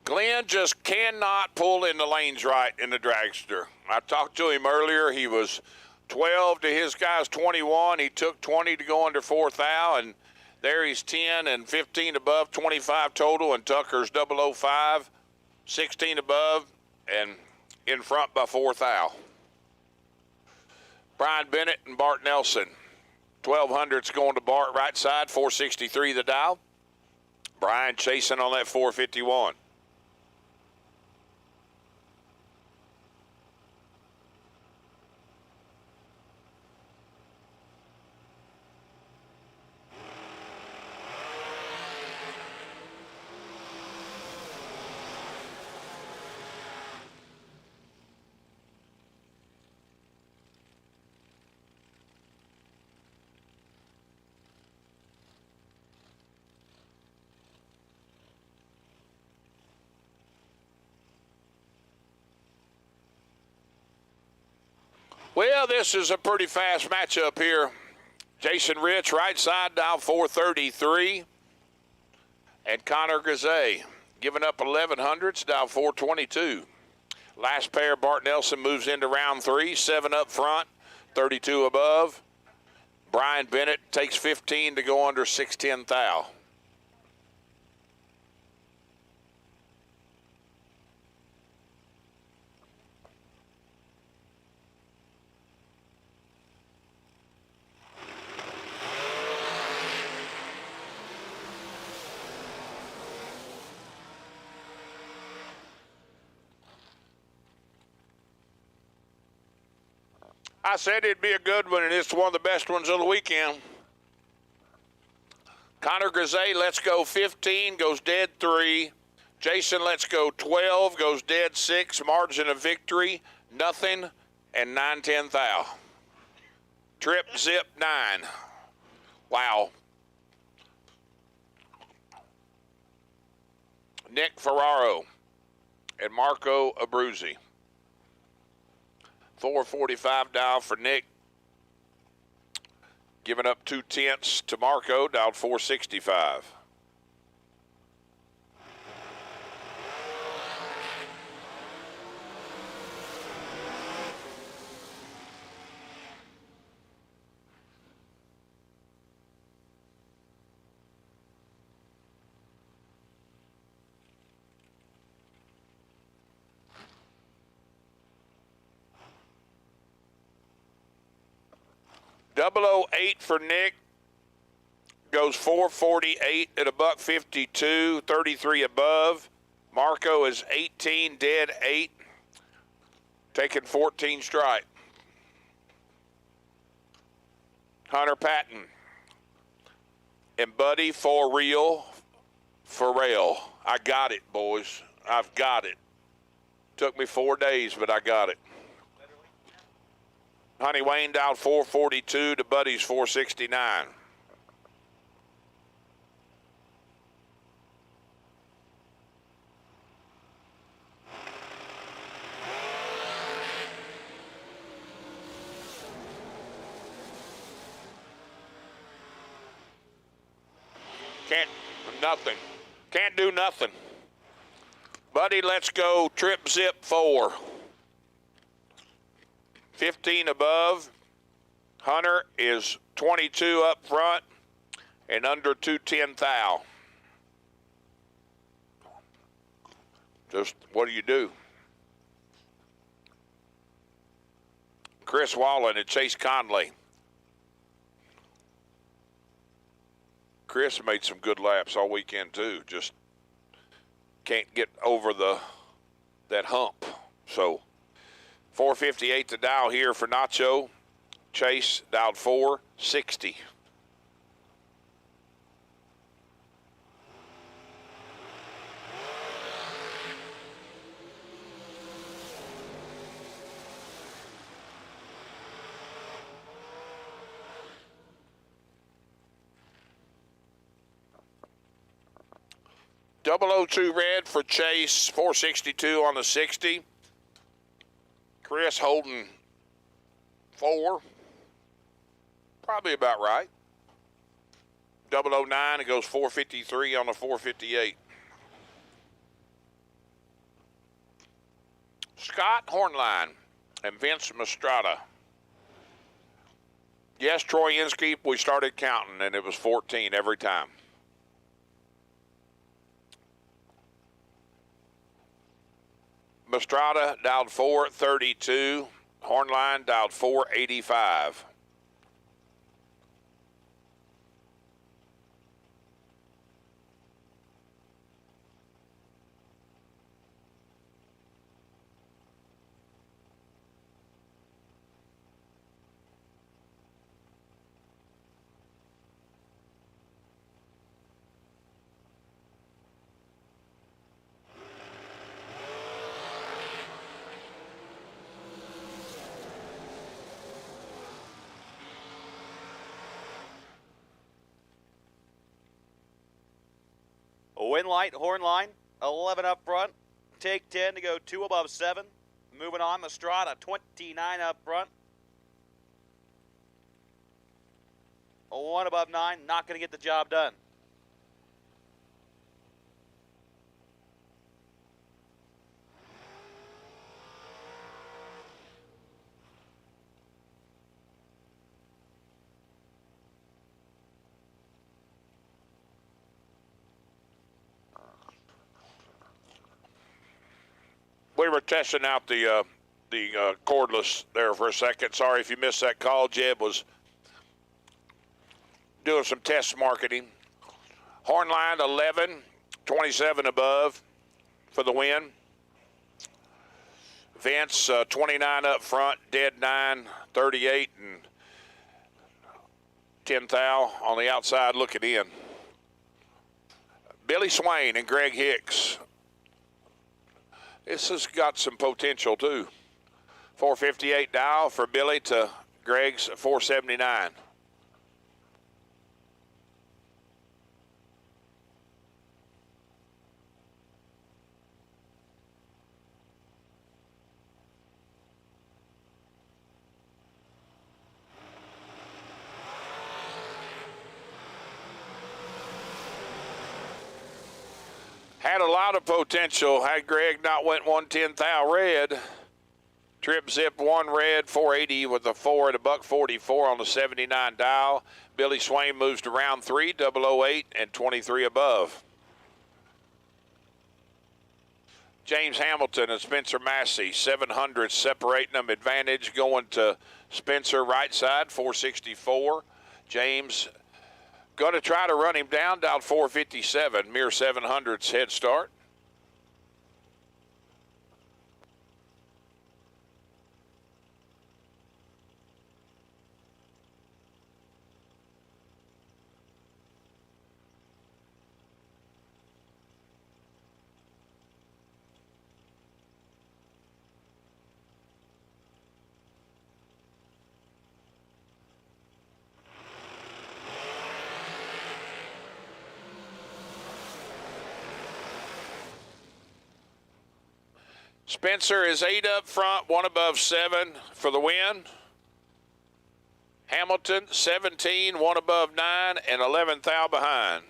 [SPEAKER 6] Glenn just cannot pull in the lanes right in the dragster. I talked to him earlier. He was 12 to his guys 21. He took 20 to go under 4th thou, and there he's 10 and 15 above, 25 total, and Tucker's 005, 16 above, and in front by 4th thou. Brian Bennett and Bart Nelson. 1200's going to Bart right side, 463 the dial. Brian chasing on that 451. Well, this is a pretty fast matchup here. Jason Rich, right side, dial 433. And Connor Gazay, giving up 1100s, dial 422. Last pair, Bart Nelson moves into round 3, 7 up front, 32 above. Brian Bennett takes 15 to go under 610 thou. I said it'd be a good one, and it's one of the best ones of the weekend. Connor Grisey, let's go 15, goes dead 3. Jason, let's go 12, goes dead 6. Margin of victory, nothing, and 9-10 thou. Trip zip 9. Wow. Nick Ferraro and Marco Abruzzi. 445 down for Nick. Giving up 2/10 to Marco, down 465. .008 for Nick, goes 448 at $152, 33 above. Marco is 18, dead 8, taking 14 strike. Hunter Patton and Buddy for real, I got it, boys. I've got it. Took me 4 days, but I got it. Honey Wayne down 442 to Buddy's 469. Can't do nothing. Buddy, let's go trip zip 4. 15 above. Hunter is 22 up front and under 210 thou. Just what do you do? Chris Wallen and Chase Conley. Chris made some good laps all weekend too. Just can't get over that hump. So 458 to Dow here for Nacho. Chase dialed 460. .002 red for Chase, 462 on the 60. Chris holding 4. Probably about right. 009, it goes 453 on the 458. Scott Hornline and Vince Mastrada. Yes, Troy Inskeep, we started counting, and it was 14 every time. Mastrada dialed 432. Hornline dialed 485.
[SPEAKER 9] Win light, horn line, 11 up front. Take 10 to go 2 above 7. Moving on, Mastrada, 29 up front. 1 above 9, not going to get the job done.
[SPEAKER 6] We were testing out the cordless there for a second. Sorry if you missed that call. Jeb was doing some test marketing. Hornline 11, 27 above for the win. Vince, 29 up front, dead 9, 38, and 10 thou on the outside looking in. Billy Swain and Greg Hicks. This has got some potential too. 458 dial for Billy to Greg's 479. Had a lot of potential. Had Greg not went 110 thou red. Trip zip 1 red, 480 with a 4 at a $144 on the 79 dial. Billy Swain moves to round 3, 008 and 23 above. James Hamilton and Spencer Massey, 700 separating them. Advantage going to Spencer right side, 464. James going to try to run him down 457, mere 700's head start. Spencer is 8 up front, 1 above 7 for the win. Hamilton, 17, 1 above 9, and 11 thou behind.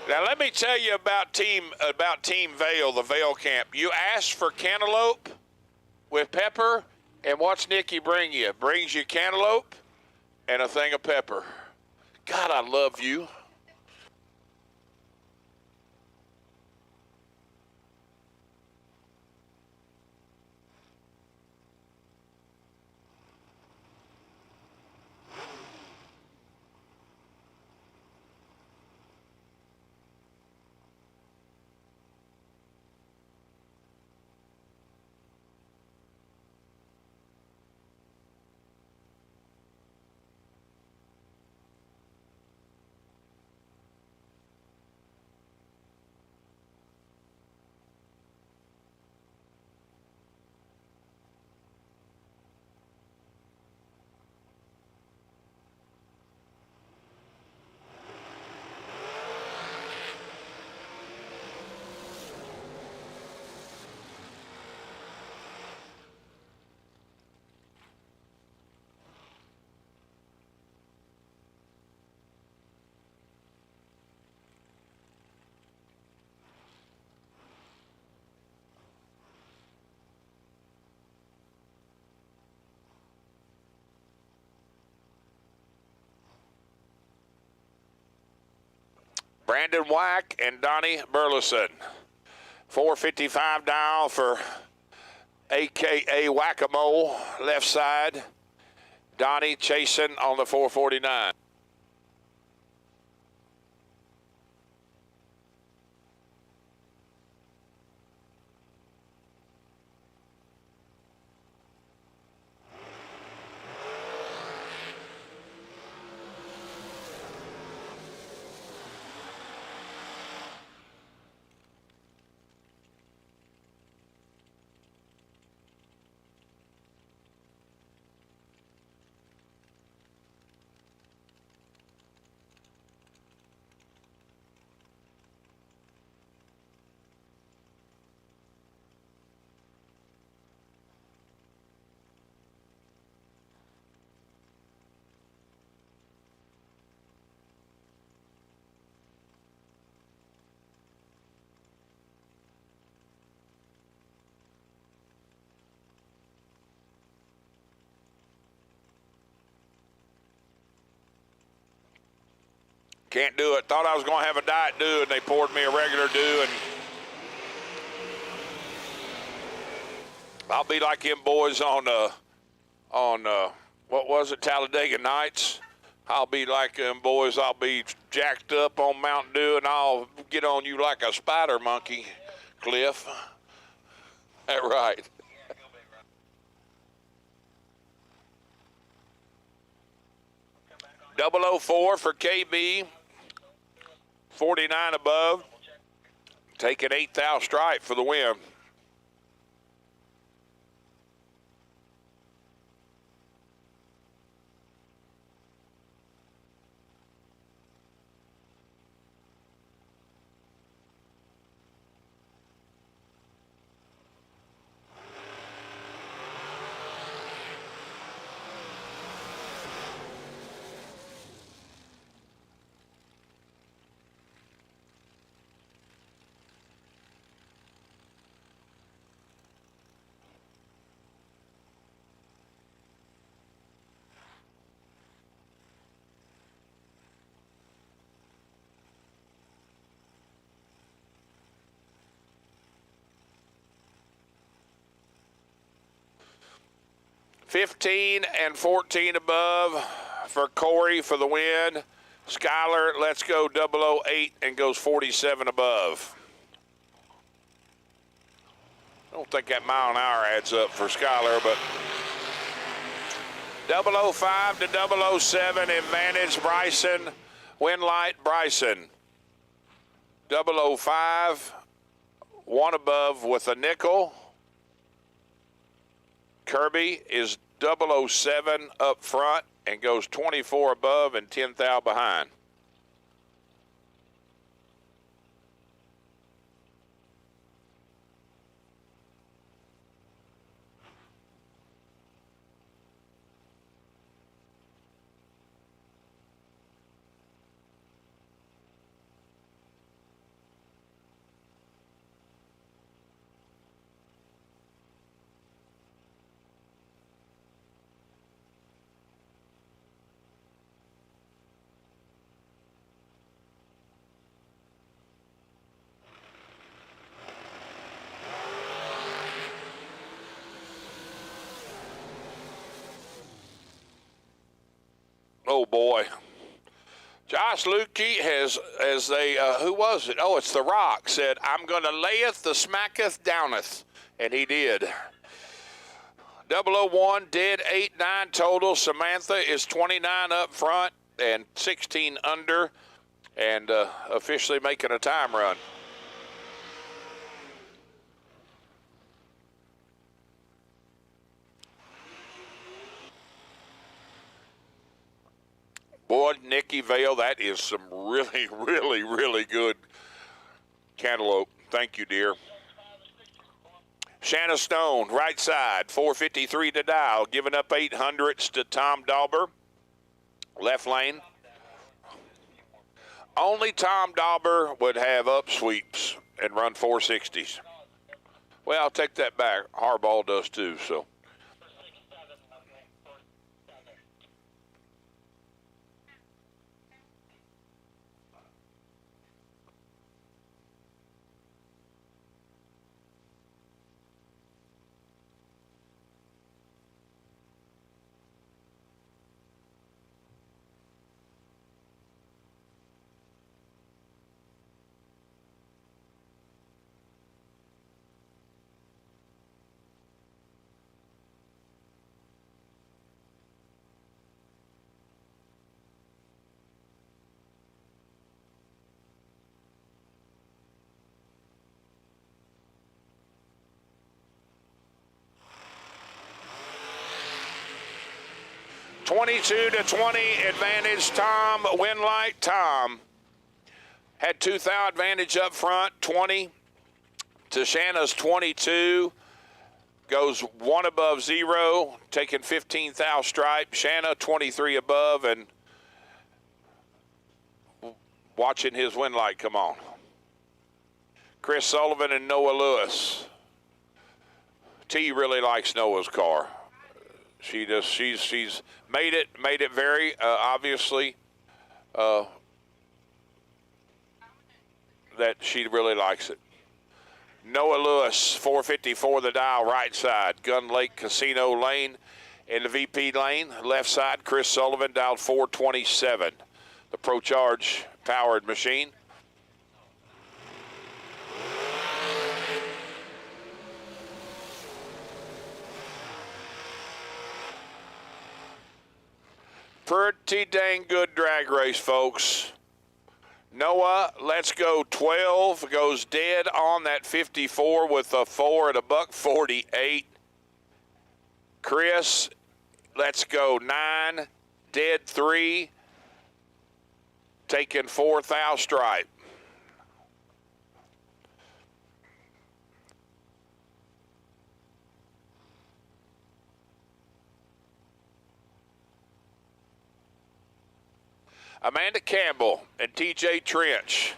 [SPEAKER 6] Now let me tell you about Team Vail, the Vail camp. You ask for cantaloupe with pepper, and what's Nikki bring you? Brings you cantaloupe and a thing of pepper. God, I love you. Brandon Wack and Donnie Burleson. 455 dial for AKA Whack-A-Mole, left side. Donnie chasing on the 449. Can't do it. Thought I was going to have a diet dew, and they poured me a regular dew, and I'll be like them boys on what was it, Talladega Nights? I'll be like them boys. I'll be jacked up on Mountain Dew, and I'll get on you like a spider monkey, Cliff. That right. 004 for KB, 49 above, taking 8th stripe for the win. $15 and $14 above for Corey for the win. Skyler, let's go 008 and goes 47 above. I don't think that mile an hour adds up for Skyler, but 005 to 007, advantage Bryson. Win light Bryson. 005, one above with a nickel. Kirby is 007 up front and goes 24 above and 10 thou behind. Oh boy. Josh Lukey has, as they, who was it? Oh, it's The Rock, said, I'm going to layeth the smacketh downeth. And he did. 001 did 8-9 total. Samantha is 29 up front and 16 under and officially making a time run. Boy, Nikki Vale, that is some really, really, really good cantaloupe. Thank you, dear. Shanna Stone, right side, 453 to dial, giving up 800s to Tom Dauber. Left lane. Only Tom Dauber would have up sweeps and run 460s. Well, I'll take that back. Harbaugh does too, so. $22 to 20 advantage Tom Winlight. Tom had 2 thou advantage up front, 20 to Shanna's 22. Goes 1 above 0, taking 15 thou stripe. Shanna 23 above and watching his Winlight come on. Chris Sullivan and Noah Lewis. T really likes Noah's car. She's made it very obviously that she really likes it. Noah Lewis, 454 the dial, right side. Gun Lake Casino Lane in the VP lane. Left side, Chris Sullivan, dialed 427. The Pro Charge powered machine. Pretty dang good drag race, folks. Noah, let's go 12, goes dead on that 54 with a 4 at a $148. Chris, let's go 9, dead 3, taking 4th out stripe. Amanda Campbell and TJ Trench.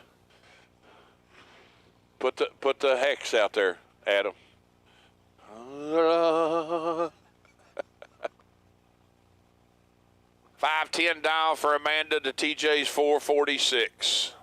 [SPEAKER 6] Put the hex out there, Adam. 510 dial for Amanda to TJ's 446.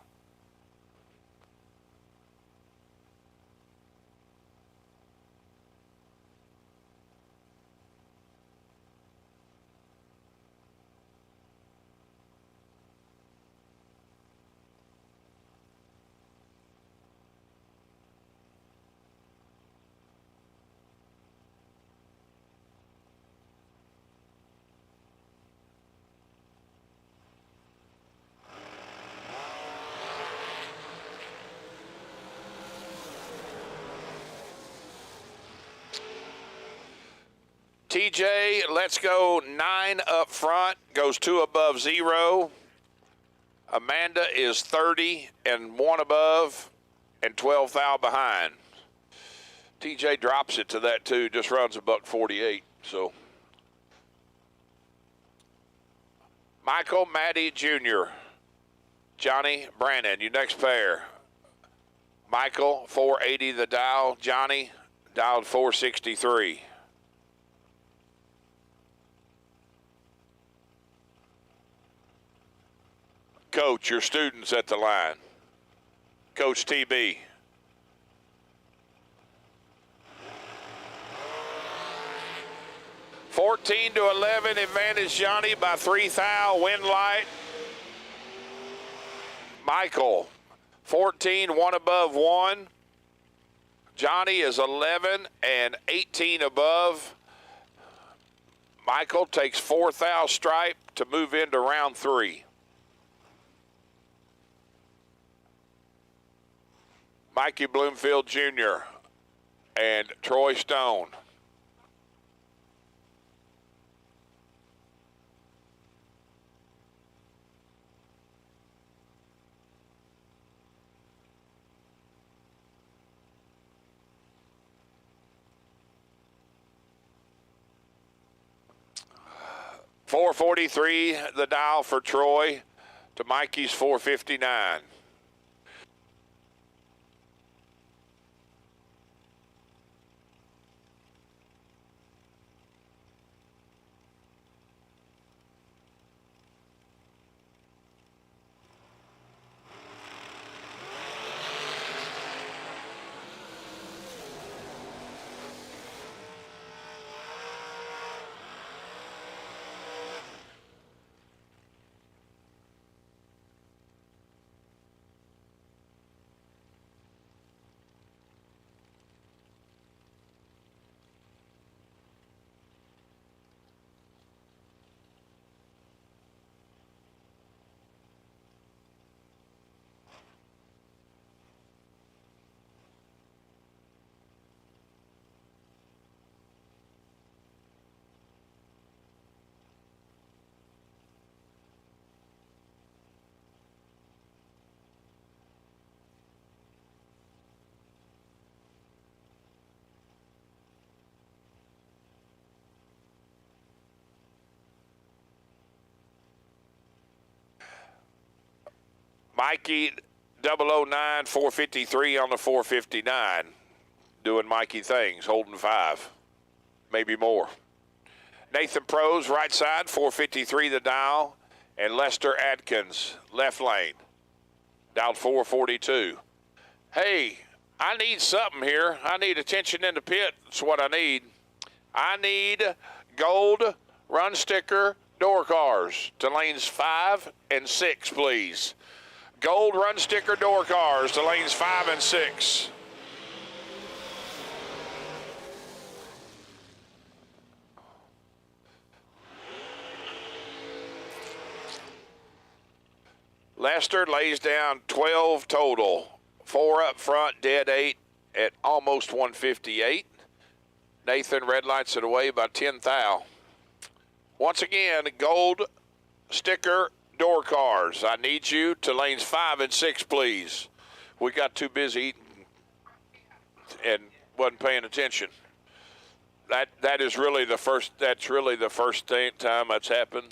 [SPEAKER 6] TJ, let's go 9 up front, goes 2 above 0. Amanda is 30 and 1 above and 12 thou behind. TJ drops it to that too, just runs a $148. So Michael Maddie Jr., Johnny Brannon, your next pair. Michael, 480 the dial. Johnny, dialed 463. Coach, your students at the line. Coach TB. $14 to $11, advantage Johnny by 3 thou, wind light. Michael, 14, 1 above 1. Johnny is 11 and 18 above. Michael takes 4 thou stripe to move into round 3. Mikey Bloomfield Jr. and Troy Stone. $443 the dial for Troy to Mikey's $459. Mikey 009, 453 on the 459. Doing Mikey things, holding 5, maybe more. Nathan Prose, right side, 453 the dial. And Lester Atkins, left lane, dialed 442. Hey, I need something here. I need attention in the pit. That's what I need. I need gold run sticker door cars to lanes 5 and 6, please. Gold run sticker door cars to lanes 5 and 6. Lester lays down 12 total. 4 up front, dead 8 at almost 158. Nathan red lights it away by 10 thou. Once again, gold sticker door cars. I need you to lanes 5 and 6, please. We got too busy eating and wasn't paying attention. That is really the first. That's really the first time that's happened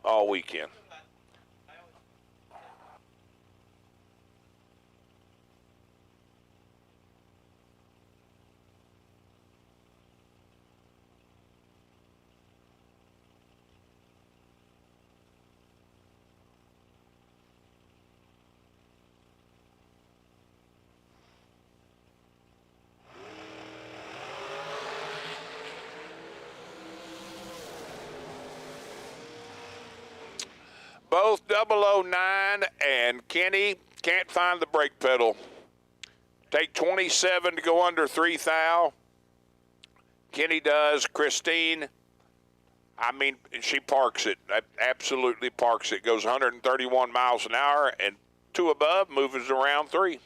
[SPEAKER 6] all weekend. Both 009 and Kenny can't find the brake pedal. Take 27 to go under 3 thou. Kenny does. Christine, I mean, she parks it. Absolutely parks it. Goes 131 miles an hour, and 2 above moves around 3.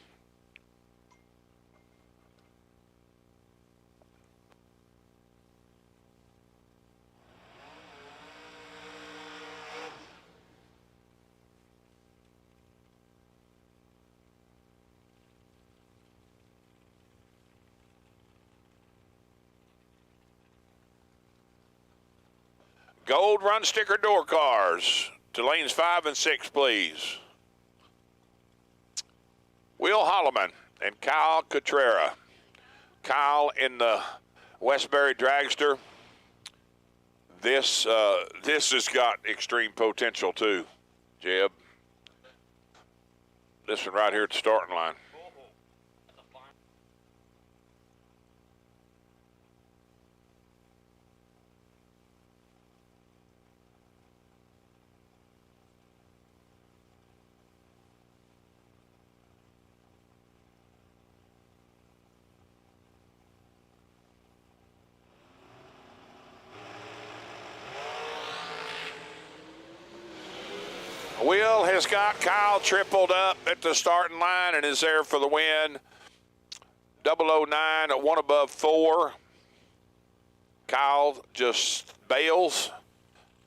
[SPEAKER 6] Gold run sticker door cars to lanes 5 and 6, please. Will Holloman and Kyle Cotrera. Kyle in the Westbury Dragster. This has got extreme potential too, Jeb. This one right here at the starting line. Will has got Kyle tripled up at the starting line and is there for the win. 009 at 1 above 4. Kyle just bails.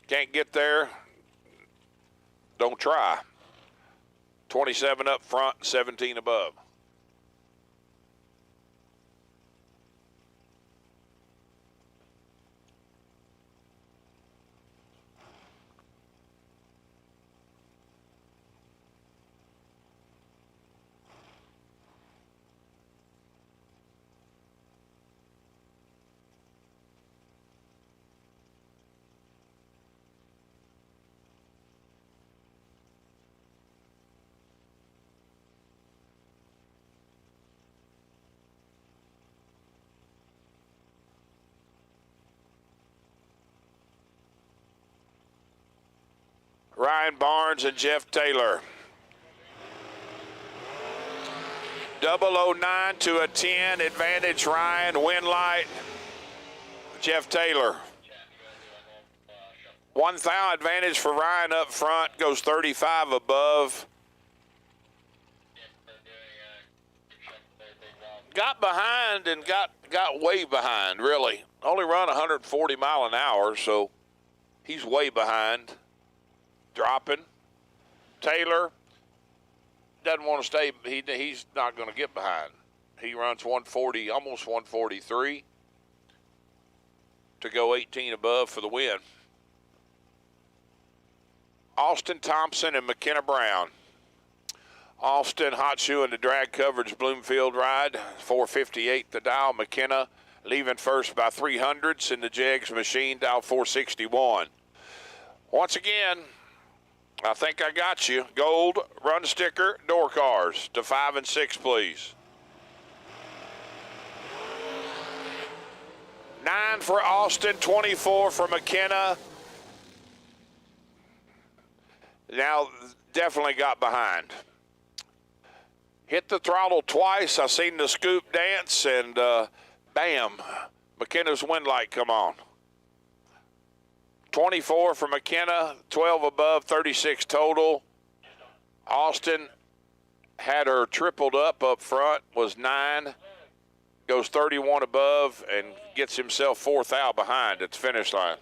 [SPEAKER 6] Can't get there. Don't try. 27 up front, 17 above. Ryan Barnes and Jeff Taylor. 009 to a 10, advantage Ryan, win light, Jeff Taylor. 1 thou advantage for Ryan up front, goes 35 above. Got behind and got way behind, really. Only run 140 mile an hour, so he's way behind. Dropping. Taylor doesn't want to stay. He's not going to get behind. He runs 140, almost 143 to go 18 above for the win. Austin Thompson and McKenna Brown. Austin hot shoe in the drag coverage Bloomfield ride, 458 the dial. McKenna leaving first by 300ths in the Jegs machine, dial 461. Once again, I think I got you. Gold run sticker door cars to 5 and 6, please. 9 for Austin, 24 for McKenna. Now, definitely got behind. Hit the throttle twice. I seen the scoop dance, and bam, McKenna's wind light come on. 24 for McKenna, 12 above, 36 total. Austin had her tripled up front, was 9, goes 31 above, and gets himself 4th out behind at the finish line.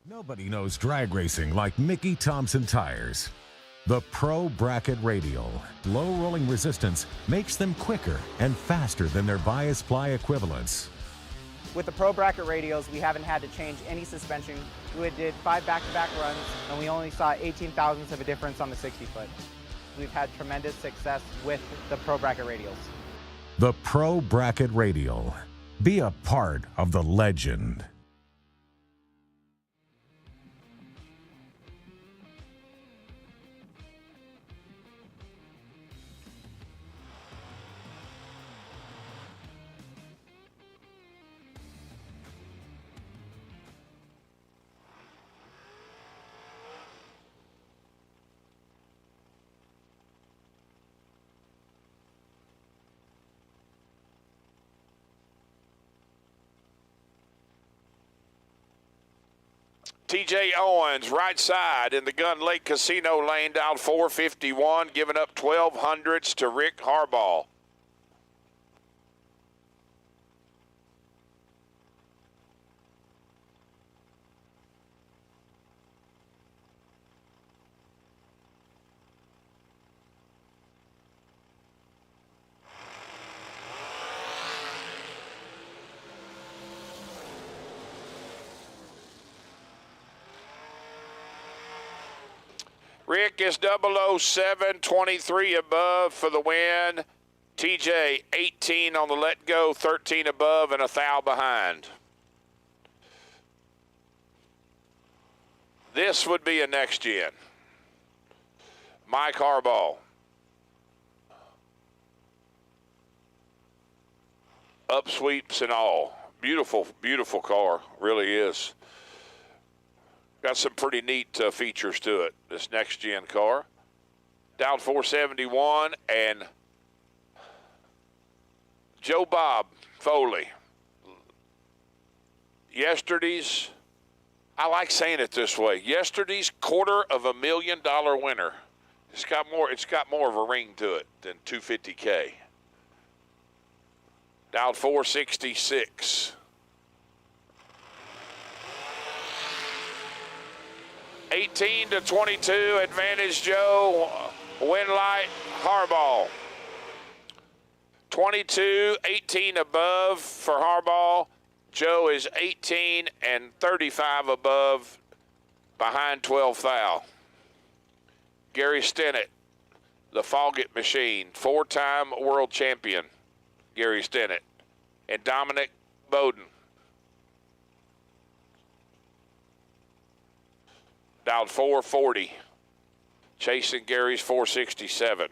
[SPEAKER 11] Nobody knows drag racing like Mickey Thompson tires. The Pro Bracket Radial low rolling resistance makes them quicker and faster than their bias ply equivalents.
[SPEAKER 12] With the Pro Bracket Radials, we haven't had to change any suspension. We did 5 back-to-back runs, and we only saw 18 thousandths of a difference on the 60-foot. We've had tremendous success with the Pro Bracket Radials.
[SPEAKER 11] The Pro Bracket Radial. Be a part of the legend.
[SPEAKER 6] TJ Owens, right side in the Gun Lake Casino lane down 451, giving up 1200s to Rick Harbaugh. Rick is 007, 23 above for the win. TJ, 18 on the let go, 13 above, and a thou behind. This would be a next gen. Mike Harbaugh. Up sweeps and all. Beautiful, beautiful car. Really is. Got some pretty neat features to it, this next gen car. Down 471, and Joe Bob Foley. Yesterday's, I like saying it this way, yesterday's $250,000 winner. It's got more of a ring to it than 250K. Down 466. 18 to 22, advantage Joe, win light Harbaugh. 22, 18 above for Harbaugh. Joe is 18 and 35 above, behind 12 thou. Gary Stennett, the Foggett machine, 4-time world champion, Gary Stennett, and Dominic Bowden. Down 440, chasing Gary's 467.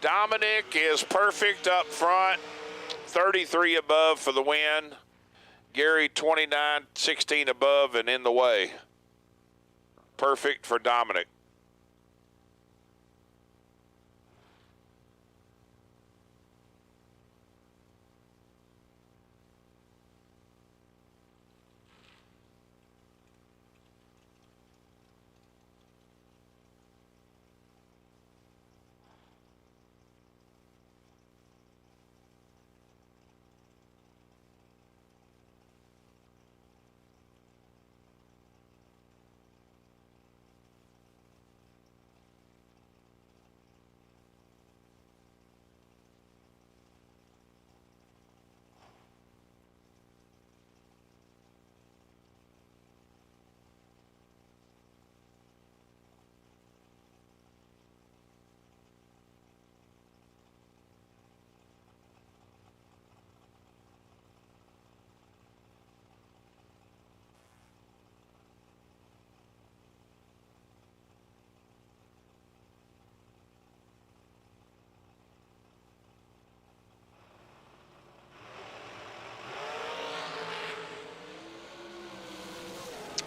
[SPEAKER 6] Dominic is perfect up front, 33 above for the win. Gary 29, 16 above and in the way. Perfect for Dominic.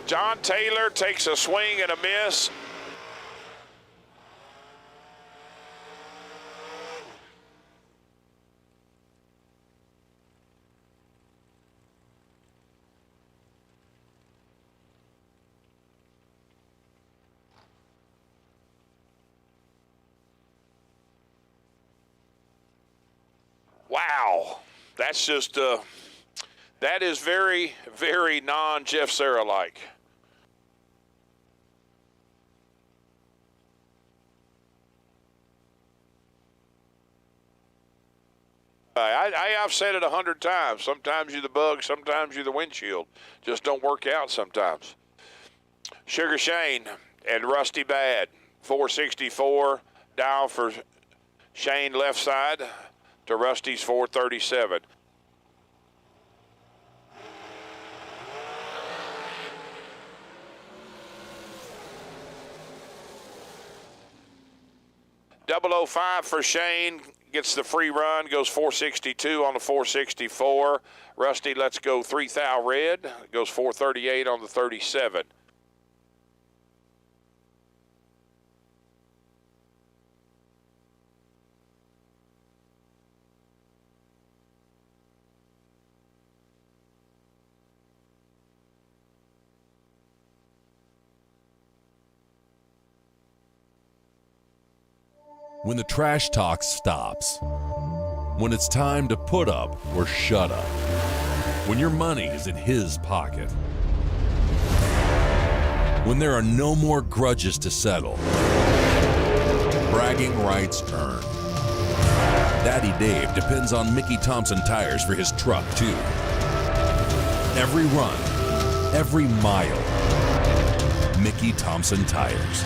[SPEAKER 6] John Taylor takes a swing and a miss. Wow, that's just, that is very, very non-Jeff Serra-like. I've said it 100 times. Sometimes you're the bug, sometimes you're the windshield. Just don't work out sometimes. Sugar Shane and Rusty Bad, 464 down for Shane left side to Rusty's 437. 005 for Shane. Gets the free run, goes 462 on the 464. Rusty, let's go 3,000 red. Goes 438 on the 37.
[SPEAKER 1] When the trash talk stops. When it's time to put up or shut up. When your money is in his pocket. When there are no more grudges to settle. Bragging rights earned. Daddy Dave depends on Mickey Thompson tires for his truck, too. Every run, every mile. Mickey Thompson tires.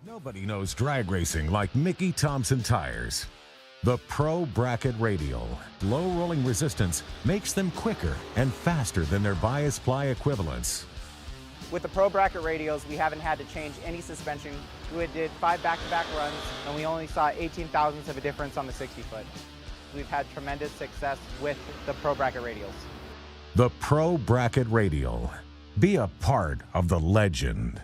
[SPEAKER 11] Nobody knows drag racing like Mickey Thompson tires. The Pro Bracket Radial, low rolling resistance makes them quicker and faster than their bias ply equivalents.
[SPEAKER 12] With the Pro Bracket radials, we haven't had to change any suspension. We did 5 back-to-back runs, and we only saw 18 thousandths of a difference on the 60-foot. We've had tremendous success with the Pro Bracket radials.
[SPEAKER 11] The Pro Bracket Radial. Be a part of the legend.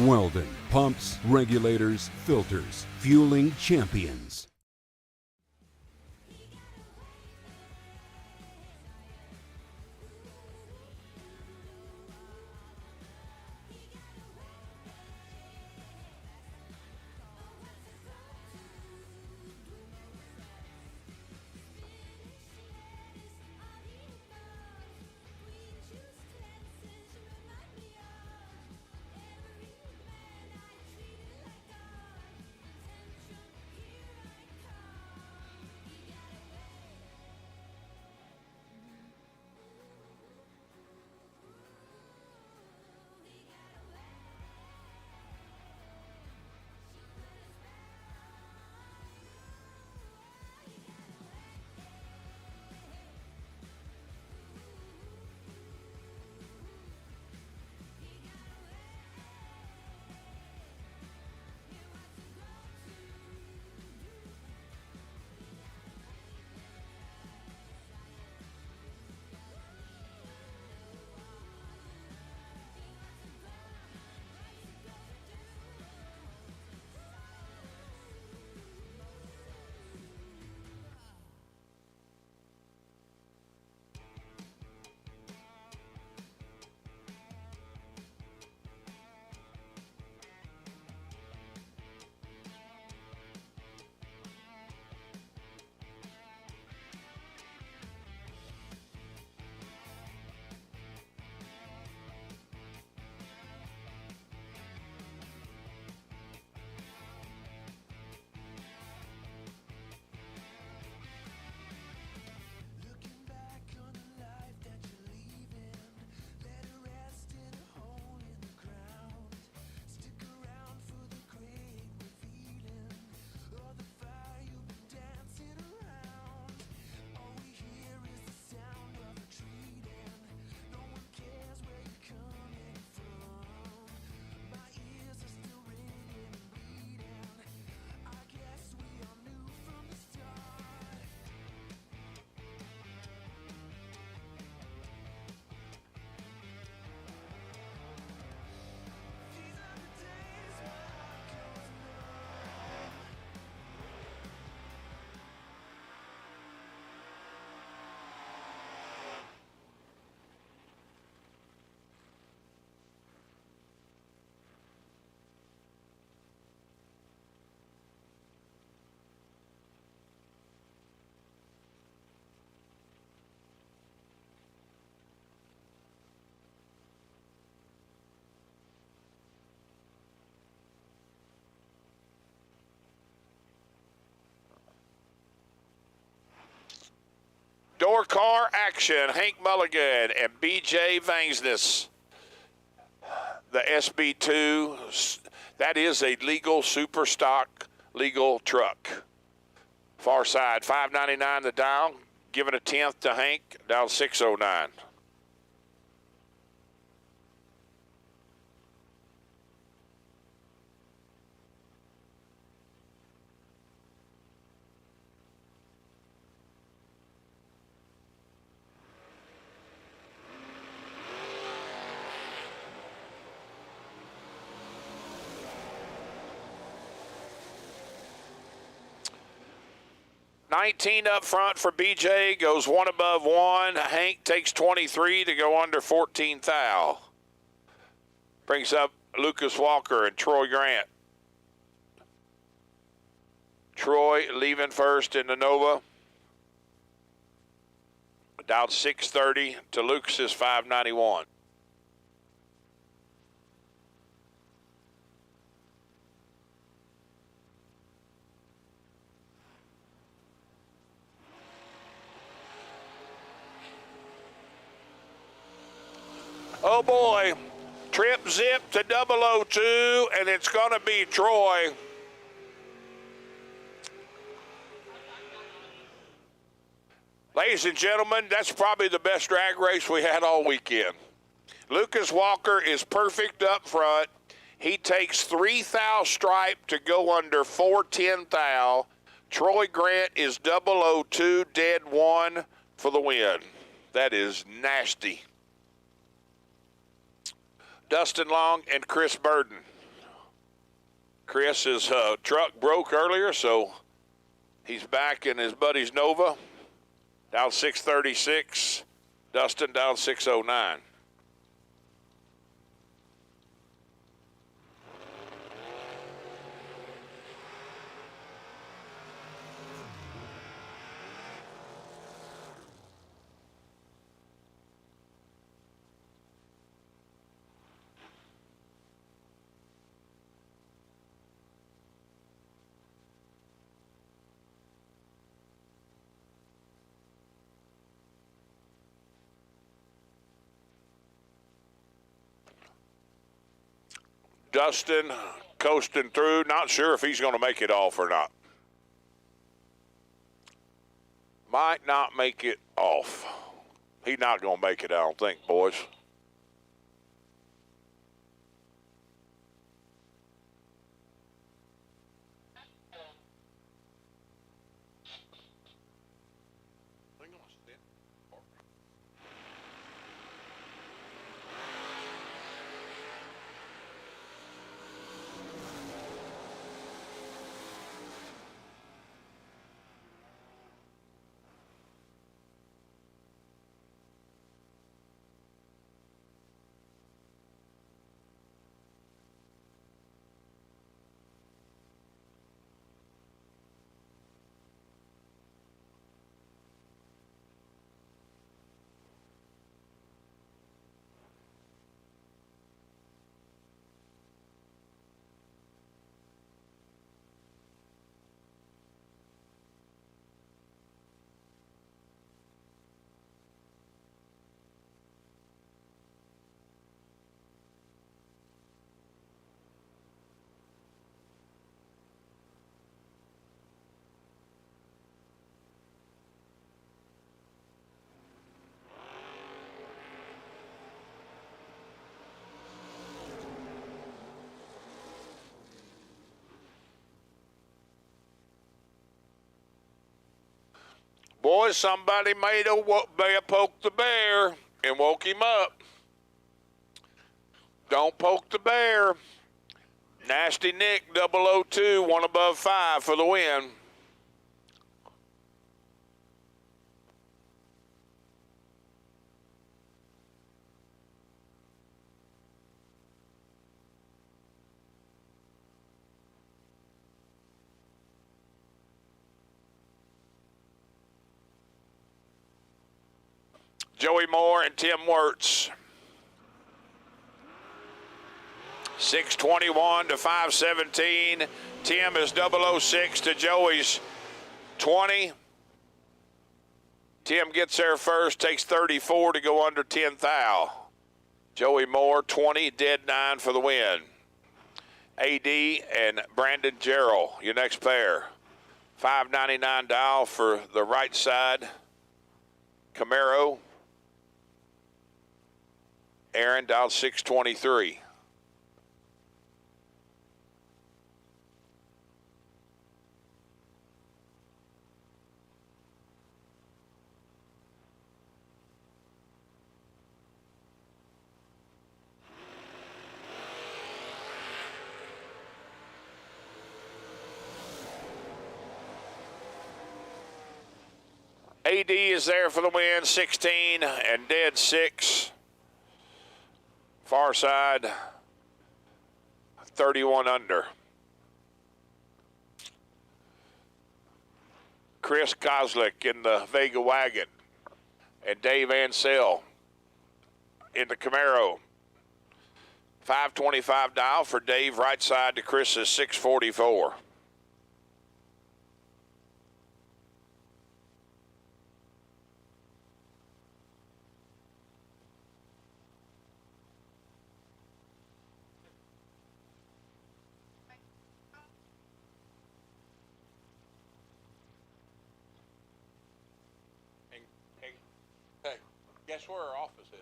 [SPEAKER 1] Weldon, pumps, regulators, filters, fueling champions.
[SPEAKER 6] car action. Hank Mulligan and BJ Vangsness. The SB2, that is a legal super stock legal truck. Far side, $5.99 the dial. Giving a 10th to Hank, down 609. $19 up front for BJ, goes one above one. Hank takes 23 to go under 14 thou. Brings up Lucas Walker and Troy Grant. Troy leaving first in the Nova. Down 630 to Lucas's 591. Oh boy, trip zip to 002, and it's going to be Troy. Ladies and gentlemen, that's probably the best drag race we had all weekend. Lucas Walker is perfect up front. He takes 3 thou stripe to go under 410 thou. Troy Grant is 002 dead one for the win. That is nasty. Dustin Long and Chris Burden. Chris's truck broke earlier, so he's back in his buddy's Nova. Down 636. Dustin down 609. Dustin coasting through, not sure if he's going to make it off or not. Might not make it off. He's not going to make it, I don't think, boys. Boys, somebody made a poke the bear and woke him up. Don't poke the bear. Nasty Nick, 002, one above 5 for the win. Joey Moore and Tim Wirtz. 621 to 517. Tim is 006 to Joey's 20. Tim gets there first, takes 34 to go under 10 thou. Joey Moore, 20, dead 9 for the win. AD and Brandon Jarrell, your next pair. $5.99 dial for the right side Camaro. Aaron dialed $6.23. AD is there for the win, 16 and dead 6. Far side, 31 under. Chris Kozlik in the Vega wagon and Dave Ansell in the Camaro. $5.25 dial for Dave, right side to Chris's $6.44. Hey, guess where our office is?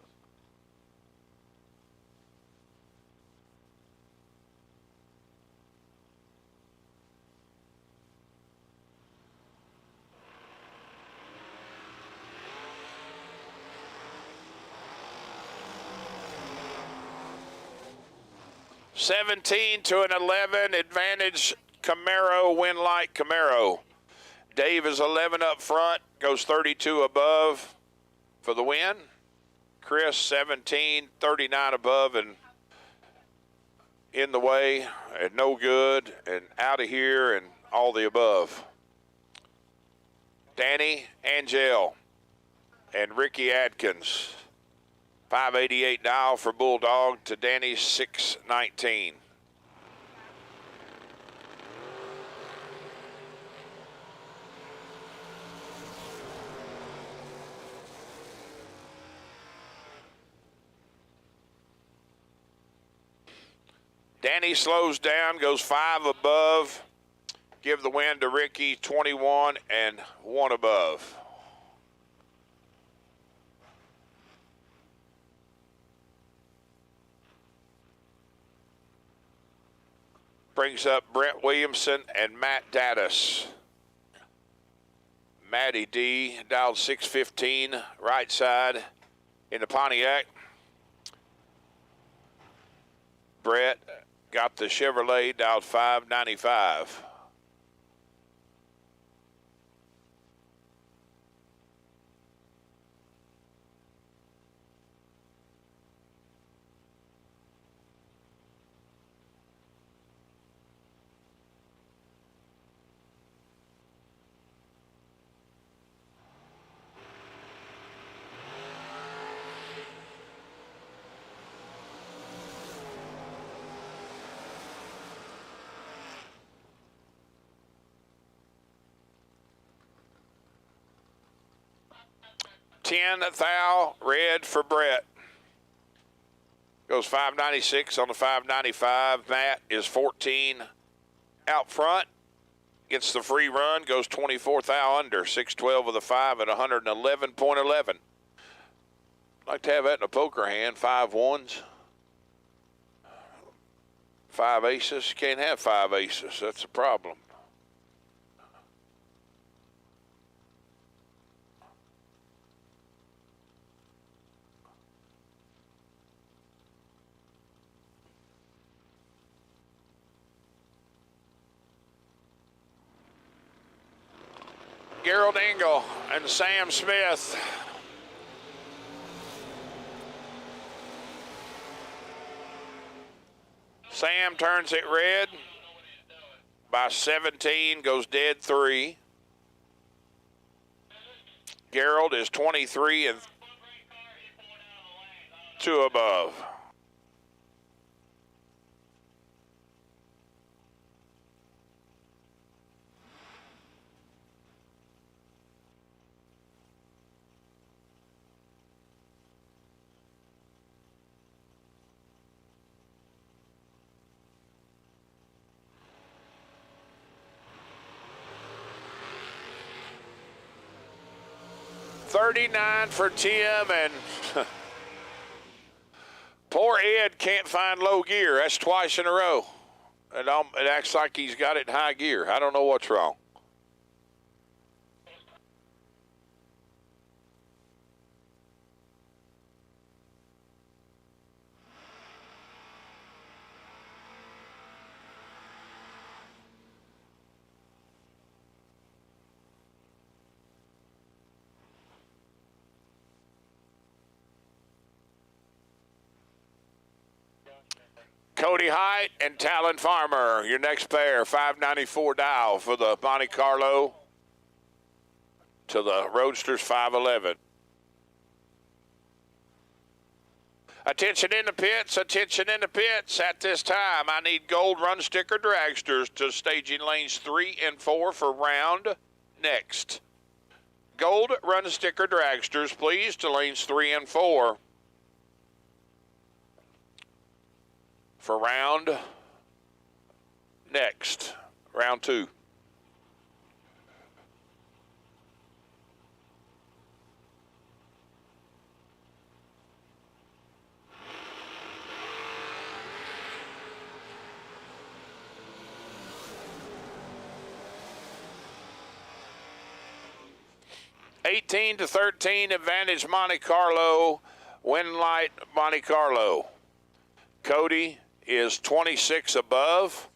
[SPEAKER 6] $17 to an 11, advantage Camaro, win light Camaro. Dave is 11 up front, goes 32 above for the win. Chris 17, 39 above and in the way and no good and out of here and all the above. Danny Angel and Ricky Adkins. $5.88 dial for Bulldog to Danny, $6.19. Danny slows down, goes 5 above. Give the win to Ricky, 21 and 1 above. Brings up Brent Williamson and Matt Dattis. Matty D dialed 615, right side in the Pontiac. Brett got the Chevrolet, dialed 595. $10,000 red for Brett. Goes 596 on the 595. Matt is 14 out front. Gets the free run. Goes 24,000 under. 612 with a 5 at 111.11. Like to have that in a poker hand. 5 ones. 5 aces. Can't have 5 aces. That's a problem. Gerald Engel and Sam Smith. Sam turns it red by 17, goes dead 3. Gerald is 23 and 2 above. 39 for Tim, and poor Ed can't find low gear. That's twice in a row. It acts like he's got it in high gear. I don't know what's wrong. Cody Height and Talon Farmer, your next pair, 594 dial for the Monte Carlo to the Roadsters 511. Attention in the pits, attention in the pits. At this time, I need gold run sticker dragsters to staging lanes 3 and 4 for round next. Gold run sticker dragsters, please, to lanes 3 and 4. For round next, round 2. $18 to $13 advantage Monte Carlo, win light Monte Carlo. Cody is 26 above.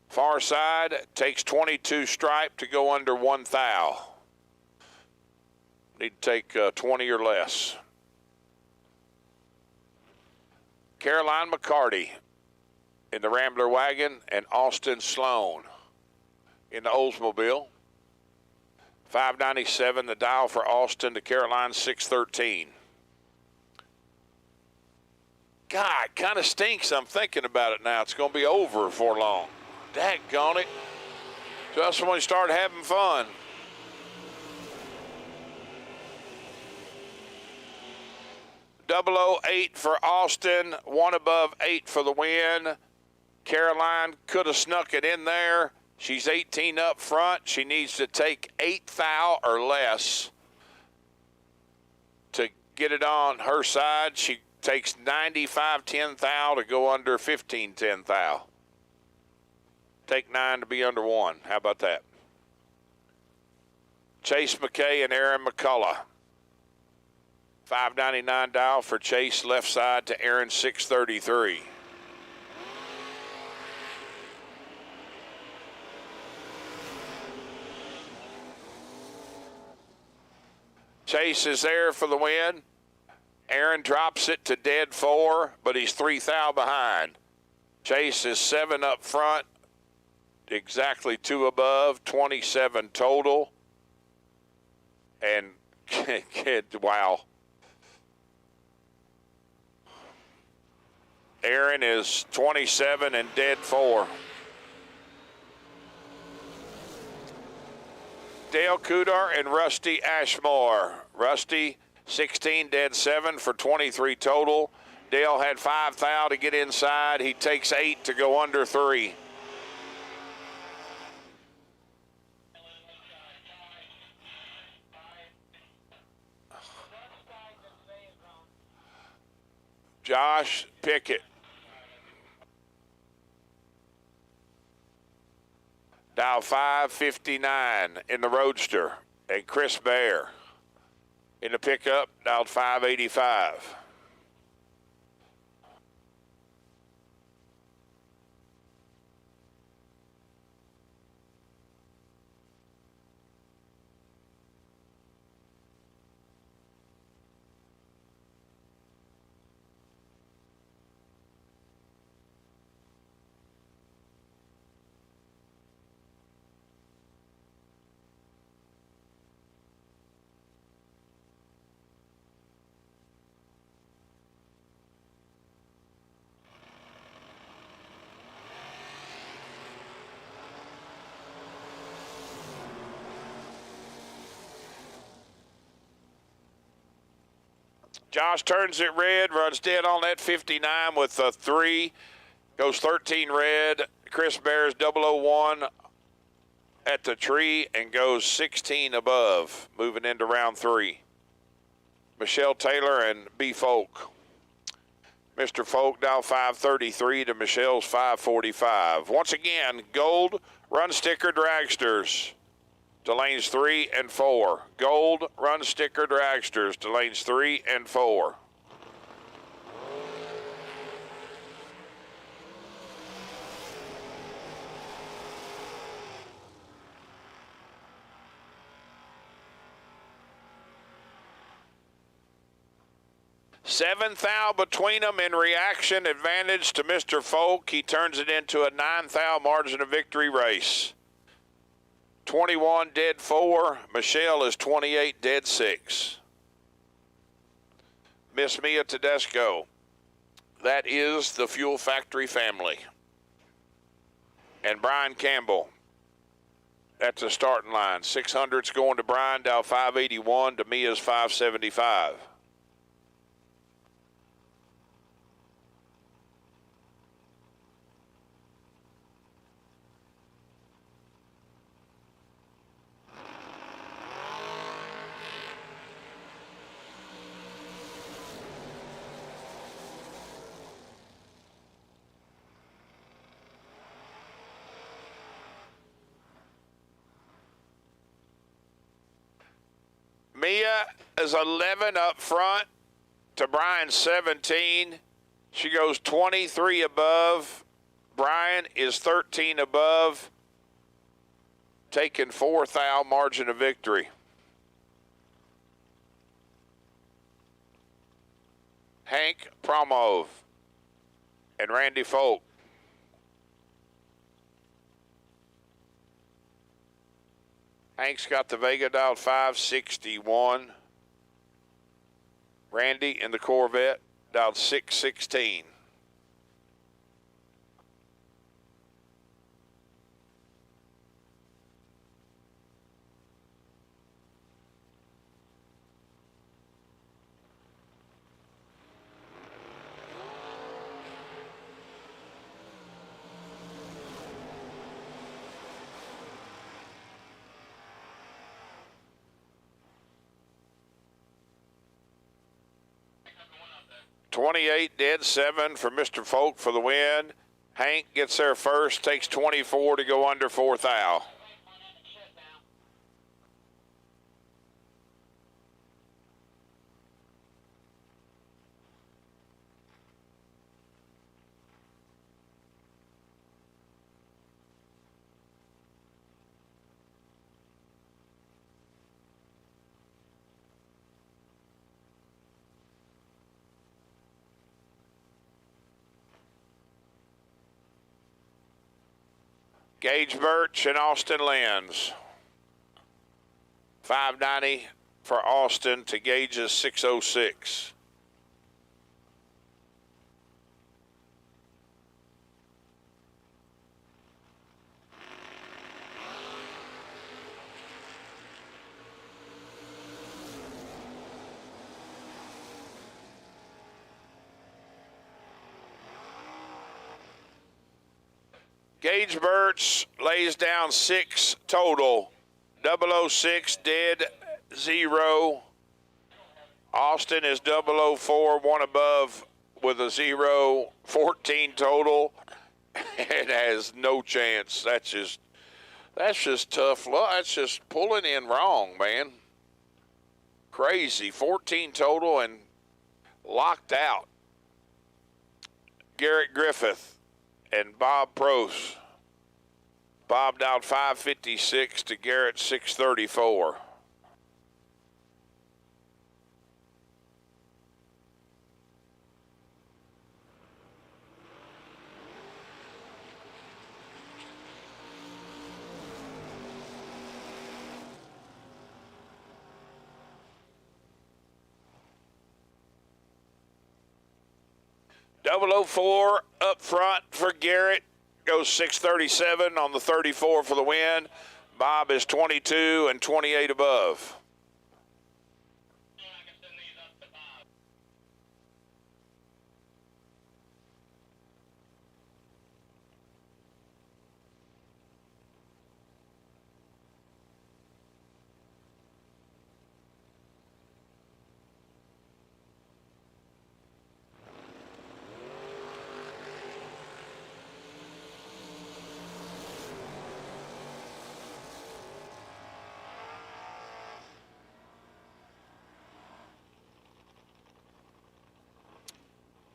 [SPEAKER 6] Far side takes 22 stripe to go under 1 thou. Need to take 20 or less. Caroline McCarty in the Rambler wagon and Austin Sloan in the Oldsmobile. 597 the dial for Austin to Caroline 613. God, it kind of stinks. I'm thinking about it now. It's going to be over for long. Daggone it. Just when we start having fun. .008 for Austin. 1 above 8 for the win. Caroline could have snuck it in there. She's 18 up front. She needs to take 8 thou or less to get it on her side. She takes 95-10 thou to go under 15-10 thou. Take 9 to be under 1. How about that? Chase McKay and Aaron McCullough. 599 dial for Chase, left side to Aaron 633. Chase is there for the win. Aaron drops it to dead 4, but he's 3 thou behind. Chase is 7 up front, exactly 2 above, 27 total. And wow. Aaron is 27 and dead 4. Dale Kudar and Rusty Ashmore. Rusty 16 dead 7 for 23 total. Dale had 5 thou to get inside. He takes 8 to go under 3. Josh Pickett. Dial 559 in the Roadster. And Chris Bear in the pickup, dialed 585. Josh turns it red, runs dead on that 59 with a 3. Goes 13 red. Chris Bears 001 at the tree and goes 16 above, moving into round 3. Michelle Taylor and B. Folk. Mr. Folk dial 533 to Michelle's 545. Once again, gold run sticker dragsters to lanes 3 and 4. Gold run sticker dragsters to lanes 3 and 4. Seventh thou between them in reaction, advantage to Mr. Folk. He turns it into a 9 thou margin of victory race. 21 dead 4. Michelle is 28 dead 6. Miss Mia Tedesco. That is the Fuel Factory family. And Brian Campbell. That's the starting line. 600's going to Brian, dial 581 to Mia's 575. Mia is 11 up front to Brian 17. She goes 23 above. Brian is 13 above, taking 4 thou margin of victory. Hank Promov and Randy Folk. Hank's got the Vega dialed 561. Randy in the Corvette dialed 616. $28 dead 7 for Mr. Folk for the win. Hank gets there first, takes 24 to go under 4 thou. Gage Birch and Austin Lenz. 590 for Austin to Gage's 606. Gage Birch lays down 6 total. 006 dead 0. Austin is 004, 1 above with a 0. 14 total. It has no chance. That's just tough luck. That's just pulling in wrong, man. Crazy. 14 total and locked out. Garrett Griffith and Bob Prost. Bob dialed 556 to Garrett 634. .004 up front for Garrett. Goes 637 on the 34 for the win. Bob is 22 and 28 above.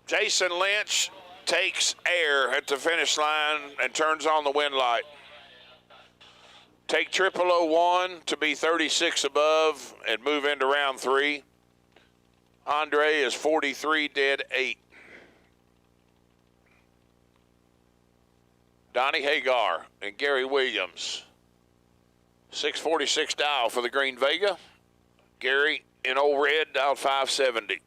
[SPEAKER 6] Jason Lynch takes air at the finish line and turns on the wind light. Take 0001 to be 36 above and move into round 3. Andre is 43 dead 8. Donnie Hagar and Gary Williams. 646 dial for the Green Vega. Gary in old red, dial 570.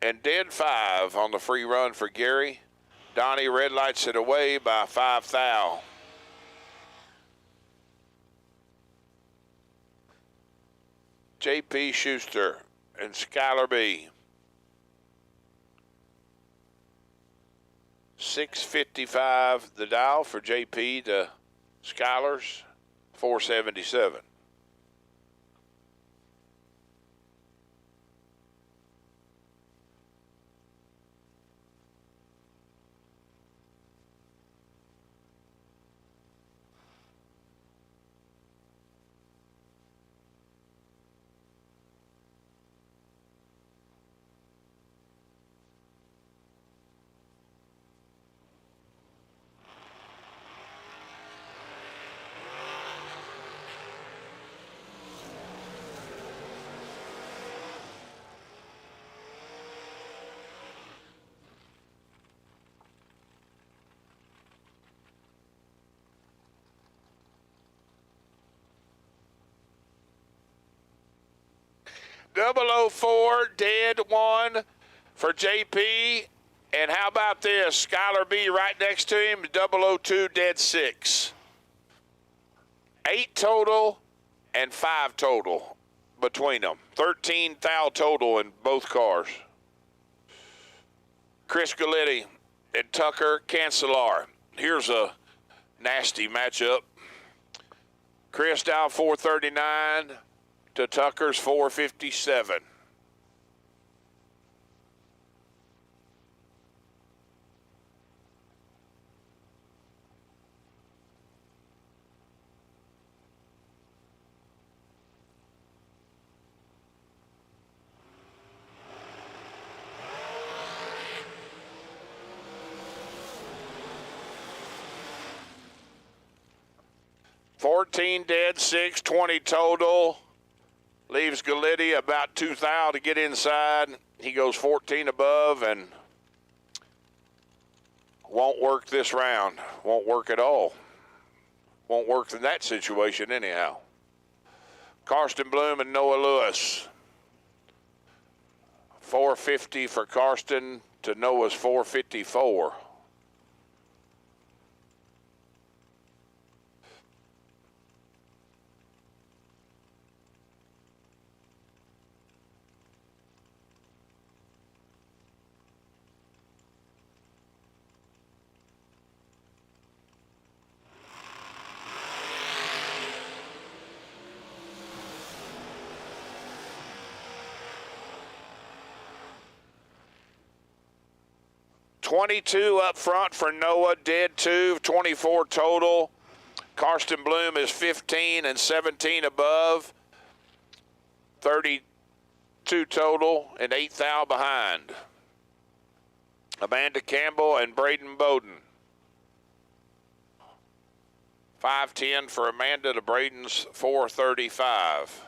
[SPEAKER 6] And dead 5 on the free run for Gary. Donnie red lights it away by 5 thou. JP Schuster and Skylar B. 655 the dial for JP to Skylar's 477. .004 dead 1 for JP. And how about this? Skylar B right next to him, 002 dead 6. 8 total and 5 total between them. 13 thou total in both cars. Chris Galletti and Tucker Cancelar. Here's a nasty matchup. Chris down 439 to Tucker's 457. $14 dead, $620 total. Leaves Galletti about 2 thou to get inside. He goes 14 above and won't work this round. Won't work at all. Won't work in that situation anyhow. Karsten Bloom and Noah Lewis. 450 for Karsten to Noah's 454. $22 up front for Noah, dead 2, 24 total. Karsten Bloom is 15 and 17 above, 32 total and 8 thou behind. Amanda Campbell and Braden Bowden. 510 for Amanda to Braden's 435.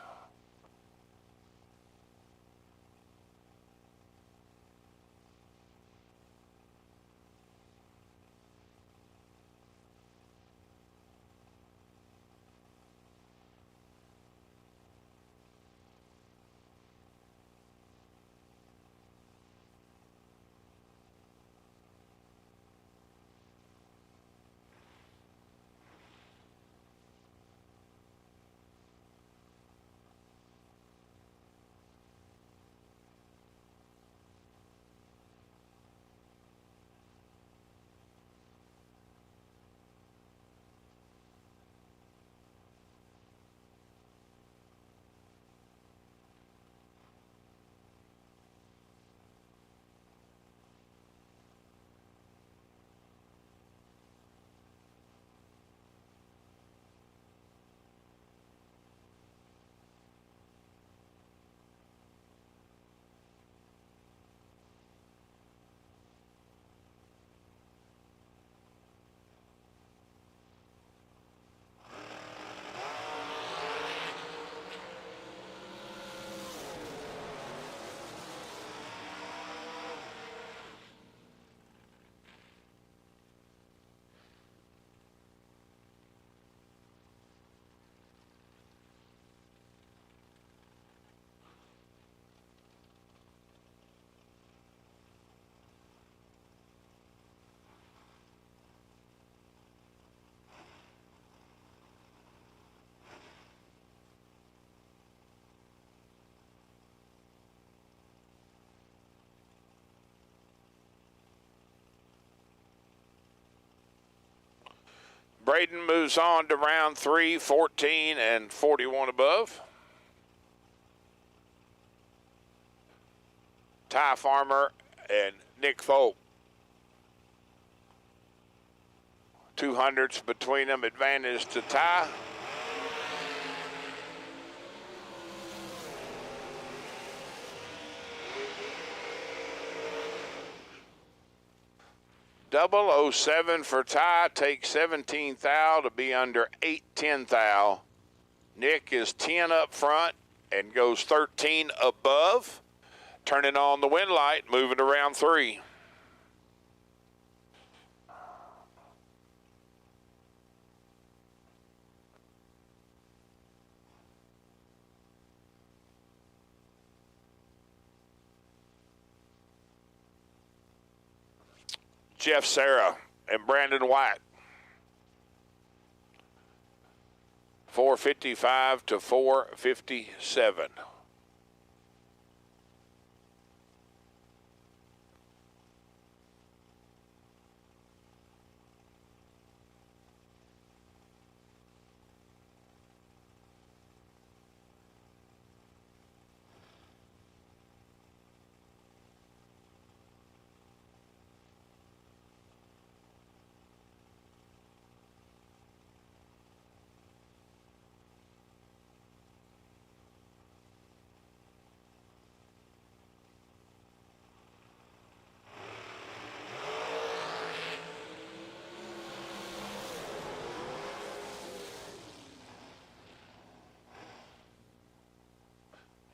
[SPEAKER 6] Braden moves on to round 3, 14 and 41 above. Ty Farmer and Nick Folk. 200s between them, advantage to Ty. .007 for Ty, takes 17 thou to be under 810 thou. Nick is 10 up front and goes 13 above. Turning on the wind light, moving to round 3. Jeff Serra and Brandon White. 455 to 457.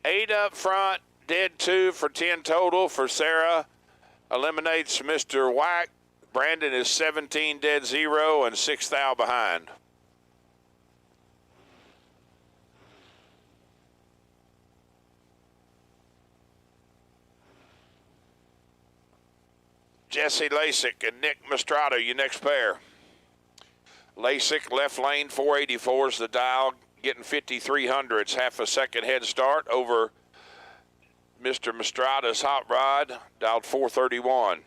[SPEAKER 6] Eight up front, dead 2 for 10 total for Sarah. Eliminates Mr. Whack. Brandon is 17 dead 0 and 6 thou behind. Jesse Lasik and Nick Mastrato, your next pair. Lasik, left lane, 484 is the dial, getting 5300s, half a second head start over Mr. Mastrada's hot rod, dialed 431.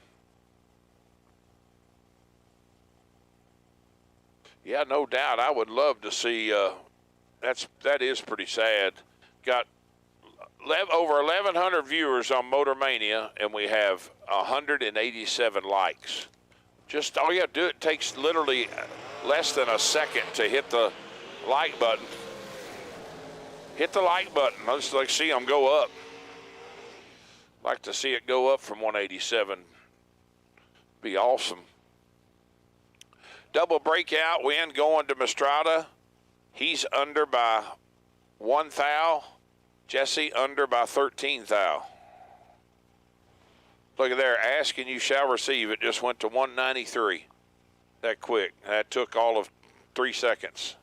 [SPEAKER 6] Yeah, no doubt. I would love to see. That is pretty sad. Got over 1,100 viewers on Motor Mania, and we have 187 likes. Just all you have to do, it takes literally less than a second to hit the like button. Hit the like button. I'd just like to see them go up. Like to see it go up from 187. Be awesome. Double breakout win going to Mastrada. He's under by 1 thou. Jesse under by 13 thou. Look at there. Ask and you shall receive. It just went to 193. That quick. That took all of 3 seconds.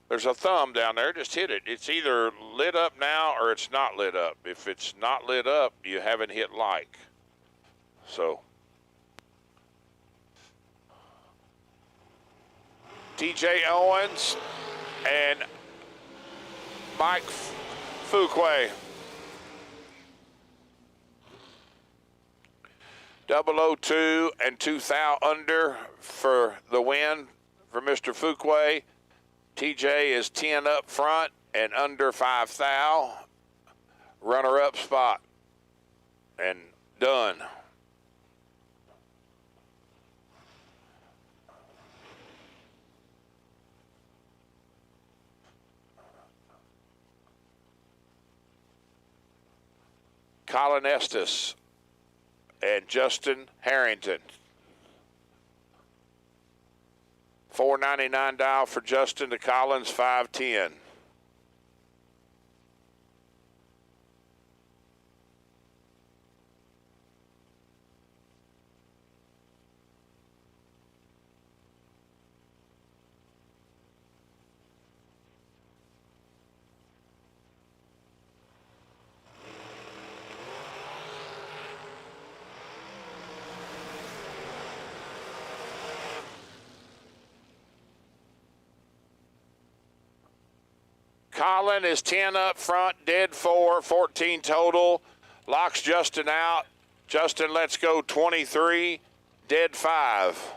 [SPEAKER 6] There's a thumb down there. Just hit it. It's either lit up now or it's not lit up. If it's not lit up, you haven't hit like. So, TJ Owens and Mike Fuquay. 002 and 2 thou under for the win for Mr. Fuquay. TJ is 10 up front and under 5 thou. Runner-up spot. And done. Colin Estes and Justin Harrington. $4.99 dial for Justin to Collins, $5.10. Colin is 10 up front, dead 4, 14 total. Locks Justin out. Justin lets go 23, dead 5.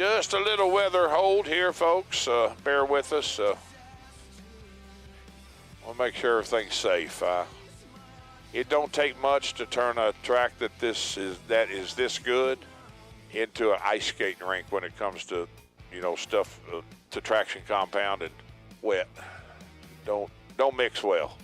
[SPEAKER 6] Just a little weather hold here, folks. Bear with us. We'll make sure everything's safe. It don't take much to turn a track that is this good into an ice skating rink when it comes to, stuff to traction compound and wet. Don't mix well.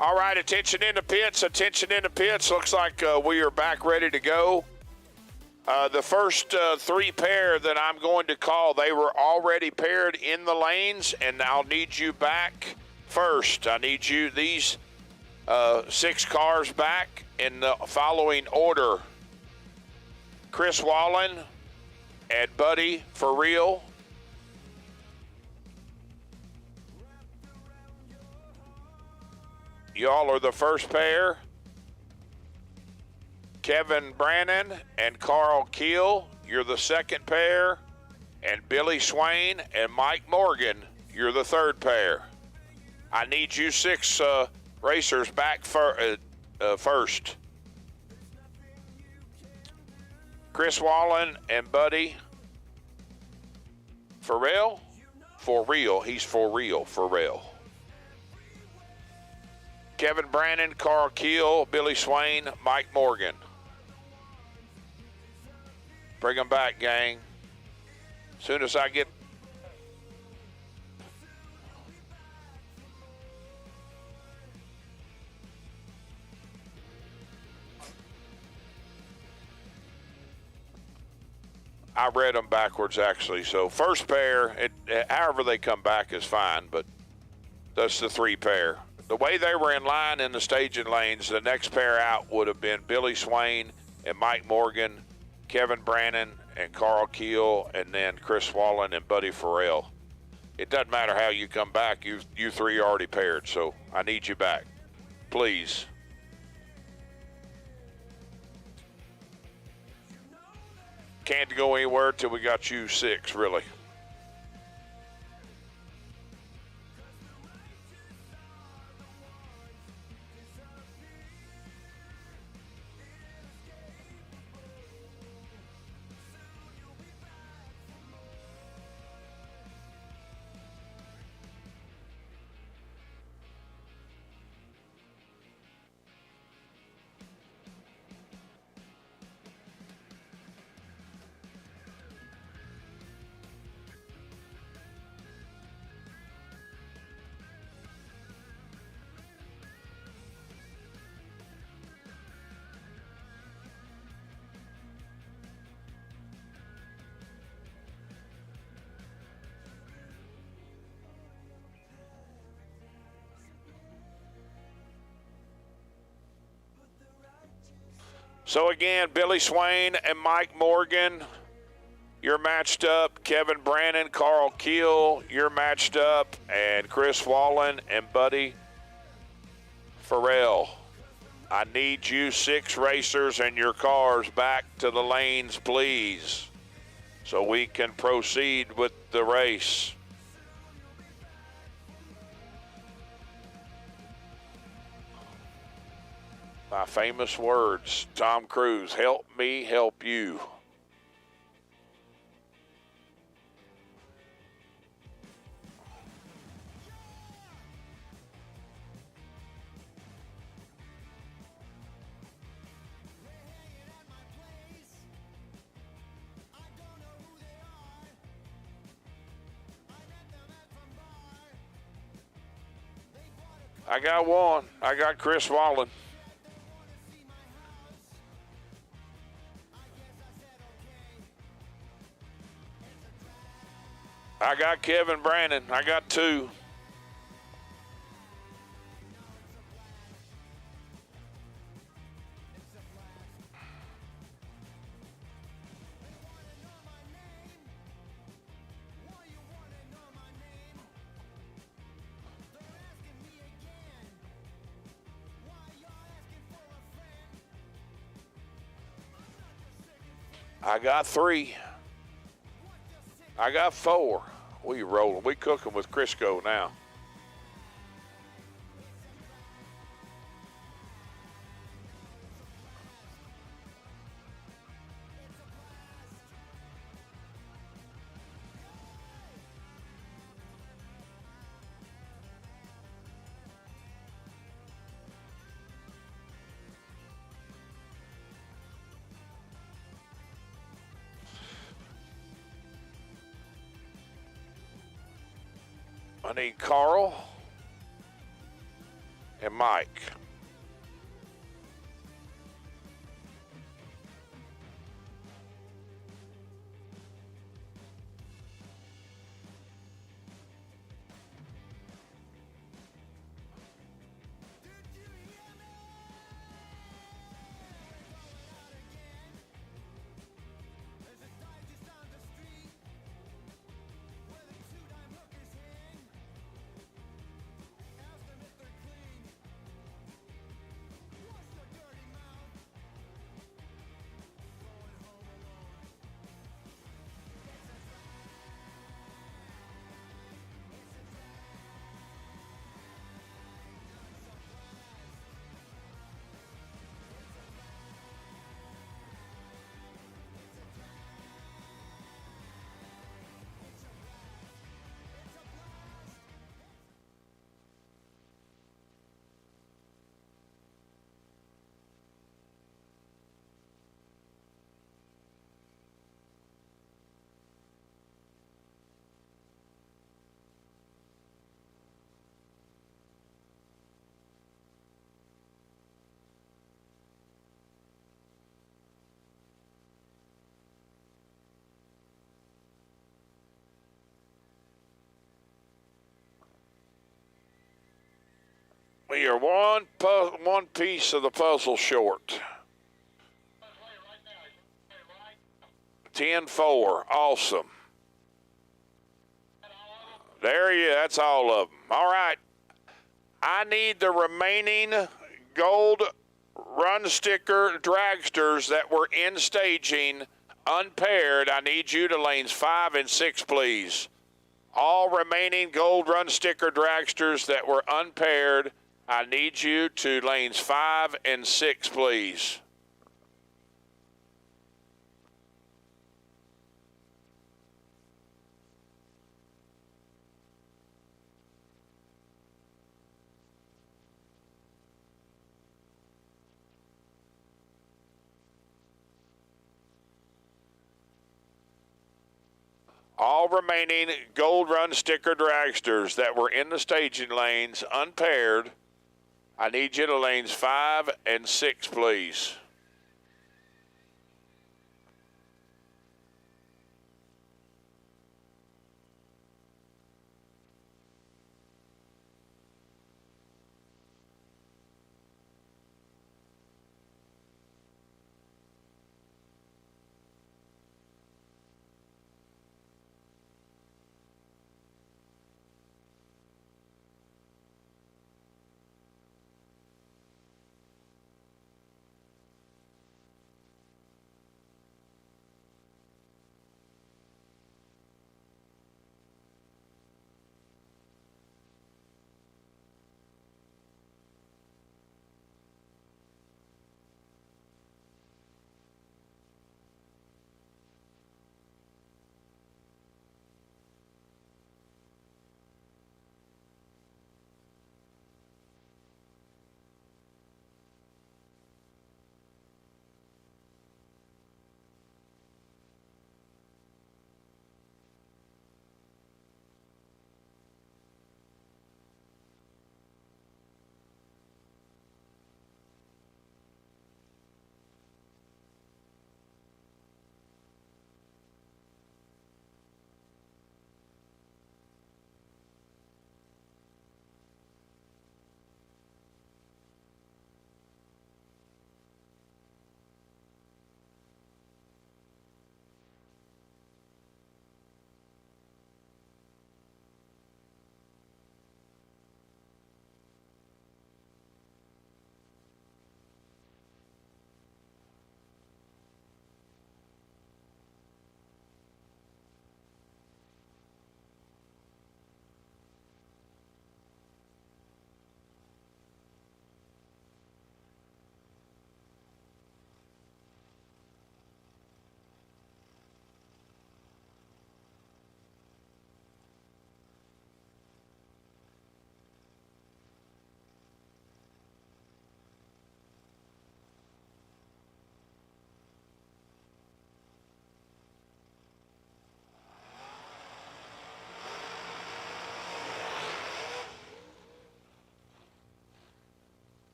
[SPEAKER 6] All right, attention in the pits. Attention in the pits. Looks like we are back ready to go. The first three pair that I'm going to call, they were already paired in the lanes, and I'll need you back first. I need you, these 6 cars back in the following order. Chris Wallen and Buddy For Real. Y'all are the first pair. Kevin Brannon and Carl Keel, you're the second pair. And Billy Swain and Mike Morgan, you're the third pair. I need you 6 racers back first. Chris Wallen and Buddy For Real? For Real. He's For Real. For Real. Kevin Brannon, Carl Keel, Billy Swain, Mike Morgan. Bring them back, gang. As soon as I get... I read them backwards, actually. So first pair, however they come back is fine, but that's the 3 pair. The way they were in line in the staging lanes, the next pair out would have been Billy Swain and Mike Morgan, Kevin Brannon and Carl Keel, and then Chris Wallen and Buddy Farrell. It doesn't matter how you come back. You 3 are already paired, so I need you back. Please. Can't go anywhere till we got you 6, really. So again, Billy Swain and Mike Morgan, you're matched up. Kevin Brannon, Carl Keel, you're matched up. And Chris Wallen and Buddy Farrell. I need you 6 racers and your cars back to the lanes, please, so we can proceed with the race. My famous words, Tom Cruise, help me help you. I got one. I got Chris Wallen. I got Kevin Brannon. I got 2. I got 3. I got 4. We rolling. We cooking with Crisco now. I need Carl, and Mike. We are one piece of the puzzle short. 10-4. Awesome. There you. That's all of them. All right. I need the remaining gold run sticker dragsters that were in staging unpaired. I need you to lanes 5 and 6, please. All remaining gold run sticker dragsters that were unpaired, I need you to lanes 5 and 6, please. All remaining gold run sticker dragsters that were in the staging lanes unpaired, I need you to lanes 5 and 6, please.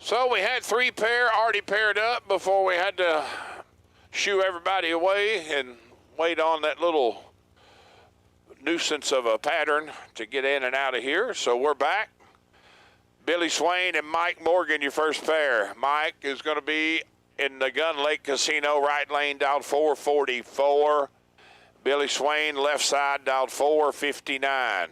[SPEAKER 6] So we had 3 pair already paired up before we had to shoo everybody away and wait on that little nuisance of a pattern to get in and out of here. So we're back. Billy Swain and Mike Morgan, your first pair. Mike is going to be in the Gun Lake Casino, right lane, dial 444. Billy Swain, left side, dial 459.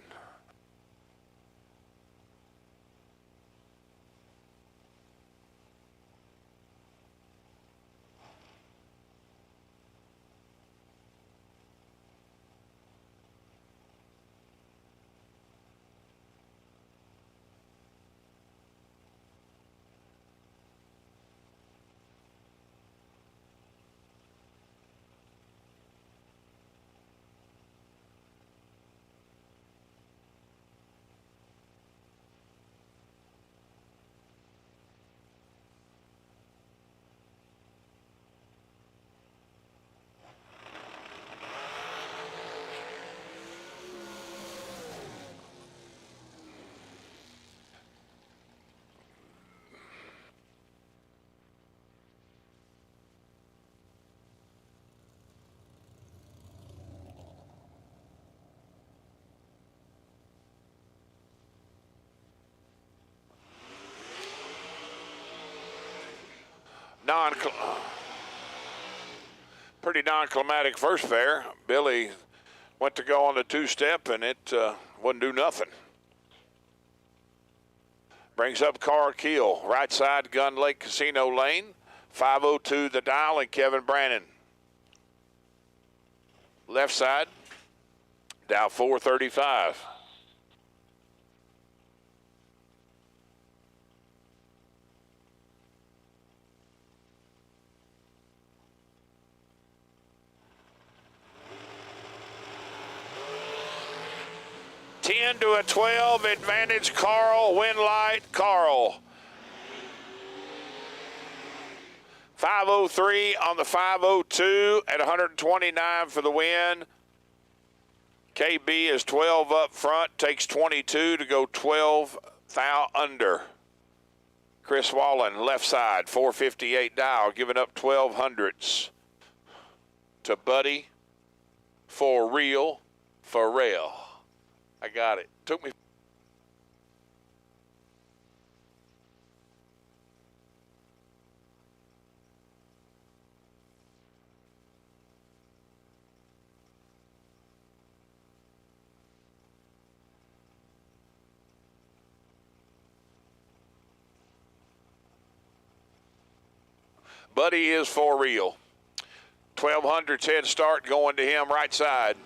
[SPEAKER 6] Pretty non-climatic first pair. Billy went to go on the 2-step and it wouldn't do nothing. Brings up Carl Keel, right side Gun Lake Casino lane, 502 the dial, and Kevin Brannon. Left side, dial 435. Ten to a 12, advantage Carl, win light Carl. 503 on the 502 at 129 for the win. KB is 12 up front, takes 22 to go 12 thou under. Chris Wallen, left side, 458 dial, giving up 1200s to Buddy for real, Pharrell. I got it. Took me. Buddy is for real. 1200's head start going to him right side.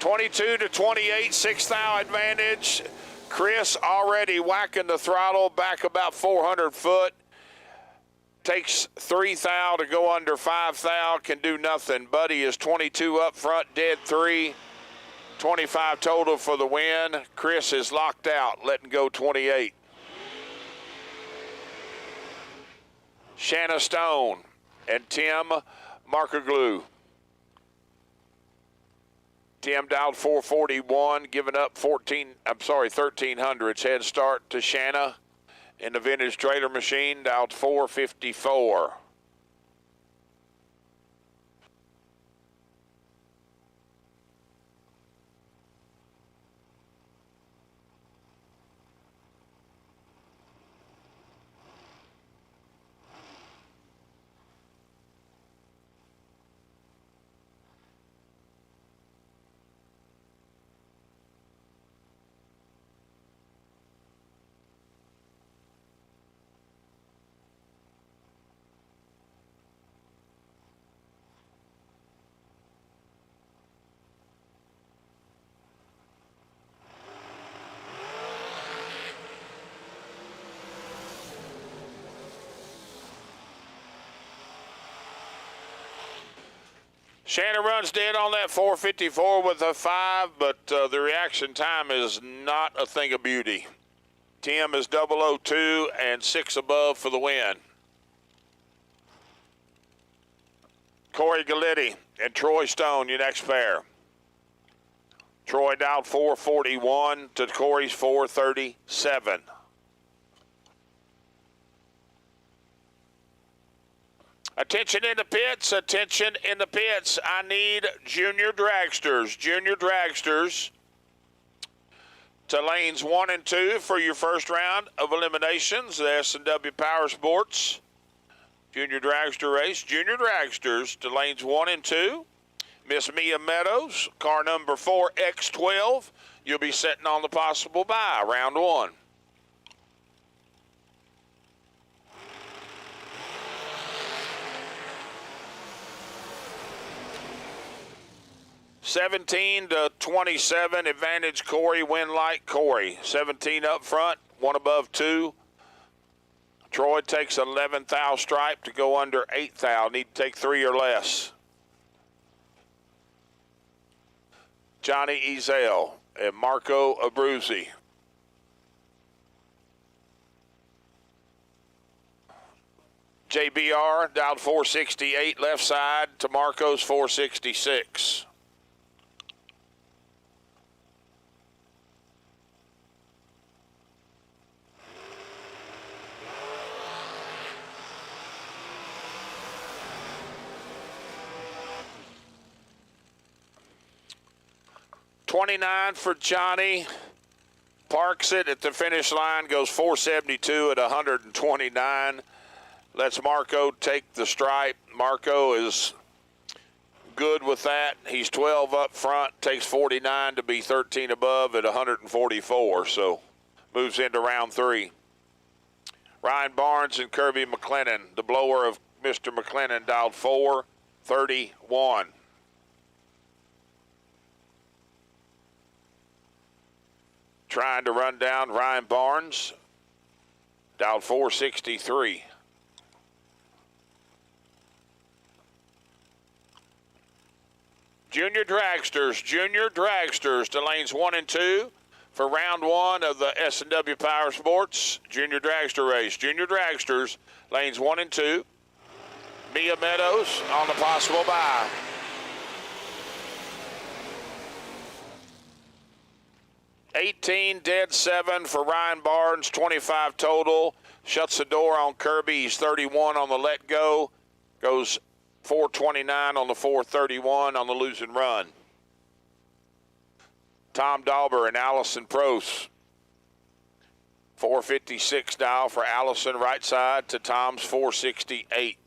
[SPEAKER 6] 22 to 28, 6 thou advantage. Chris already whacking the throttle back about 400 foot. Takes 3 thou to go under 5 thou, can do nothing. Buddy is 22 up front, dead 3. 25 total for the win. Chris is locked out, letting go 28. Shanna Stone and Tim Markaglu. Tim dialed 441, giving up 1300s. Head start to Shanna in the vintage trailer machine, dialed 454. Shanna runs dead on that 454 with a 5, but the reaction time is not a thing of beauty. Tim is 002 and 6 above for the win. Corey Galletti and Troy Stone, your next pair. Troy dialed 441 to Corey's 437. Attention in the pits, attention in the pits. I need junior dragsters to lanes 1 and 2 for your first round of eliminations. The S&W Powersports Junior Dragster race. Junior dragsters to lanes 1 and 2. Miss Mia Meadows, car number 4X12. You'll be sitting on the possible bye, round 1. (17-27) advantage Corey, win light Corey. 17 up front, 1 above 2. Troy takes 11th thou stripe to go under 8th thou. Need to take 3 or less. Johnny Ezel and Marco Abruzzi. JBR dialed 468 left side to Marco's 466. $29 for Johnny. Parks it at the finish line, goes 472 at 129. Lets Marco take the stripe. Marco is good with that. He's 12 up front, takes 49 to be 13 above at 144, so moves into round 3. Ryan Barnes and Kirby McLennan, the blower of Mr. McLennan, dialed 431. Trying to run down Ryan Barnes, dialed 463. Junior dragsters to lanes 1 and 2 for round 1 of the S&W Powersports Junior Dragster race. Junior dragsters, lanes 1 and 2. Mia Meadows on the possible bye. $18 dead 7 for Ryan Barnes, 25 total. Shuts the door on Kirby. He's 31 on the let go. Goes 429 on the 431 on the losing run. Tom Dauber and Allison Prost. 456 dial for Allison, right side to Tom's 468.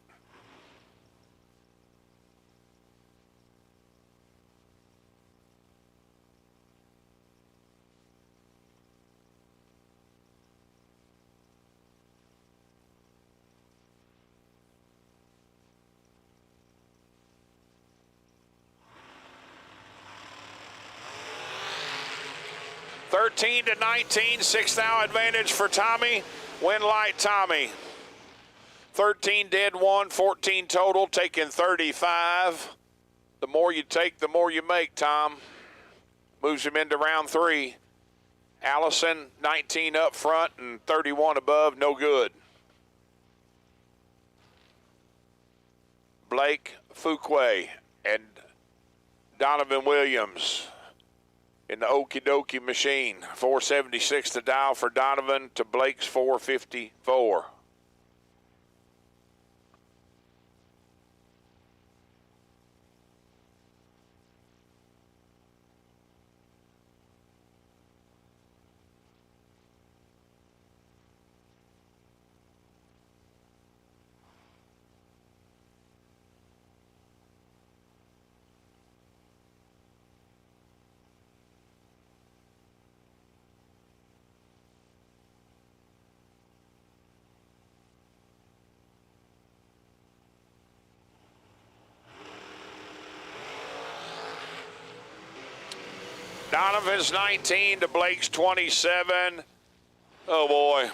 [SPEAKER 6] (13-19), 6th thou advantage for Tommy. Win light Tommy. 13 dead 1, 14 total, taking 35. The more you take, the more you make, Tom. Moves him into round 3. Allison, 19 up front and 31 above, no good. Blake Fuquay and Donovan Williams in the Okie Dokie machine. 476 to dial for Donovan to Blake's 454. Donovan's 19 to Blake's 27. Oh boy.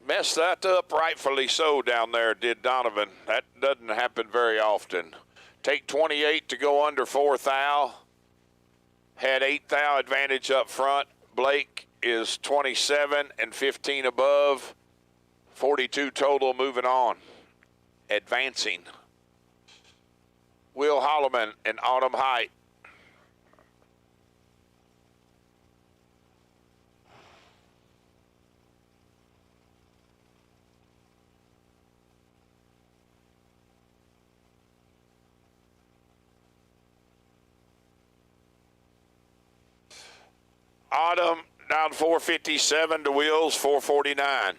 [SPEAKER 6] Messed that up, rightfully so, down there, did Donovan. That doesn't happen very often. Take 28 to go under 4th thou. Had 8th thou advantage up front. Blake is 27 and 15 above. 42 total, moving on. Advancing. Will Holloman and Autumn Height. Autumn down 457 to Wheels 449.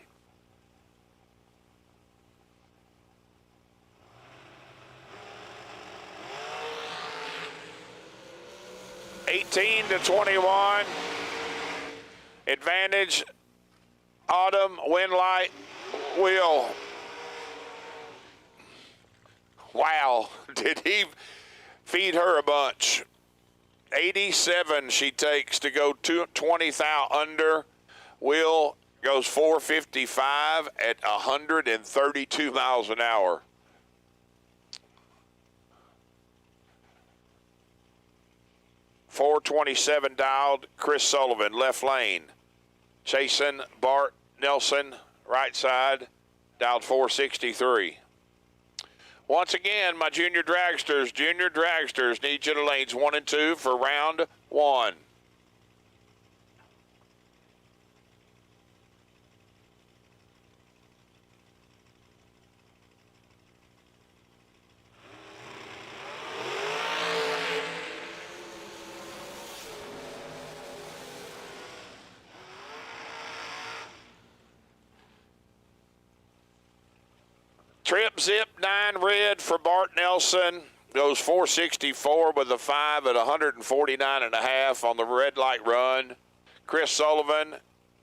[SPEAKER 6] (18-21). Advantage. Autumn, win light, Wheel. Wow, did he feed her a bunch? 87 she takes to go 20 thou under. Will goes 455 at 132 miles an hour. .427 dialed, Chris Sullivan, left lane. Chasing Bart Nelson, right side, dialed 463. Once again, my junior dragsters need you to lanes 1 and 2 for round 1. Trip Zip 9 red for Bart Nelson. Goes 464 with a 5 at 149.5 on the red light run. Chris Sullivan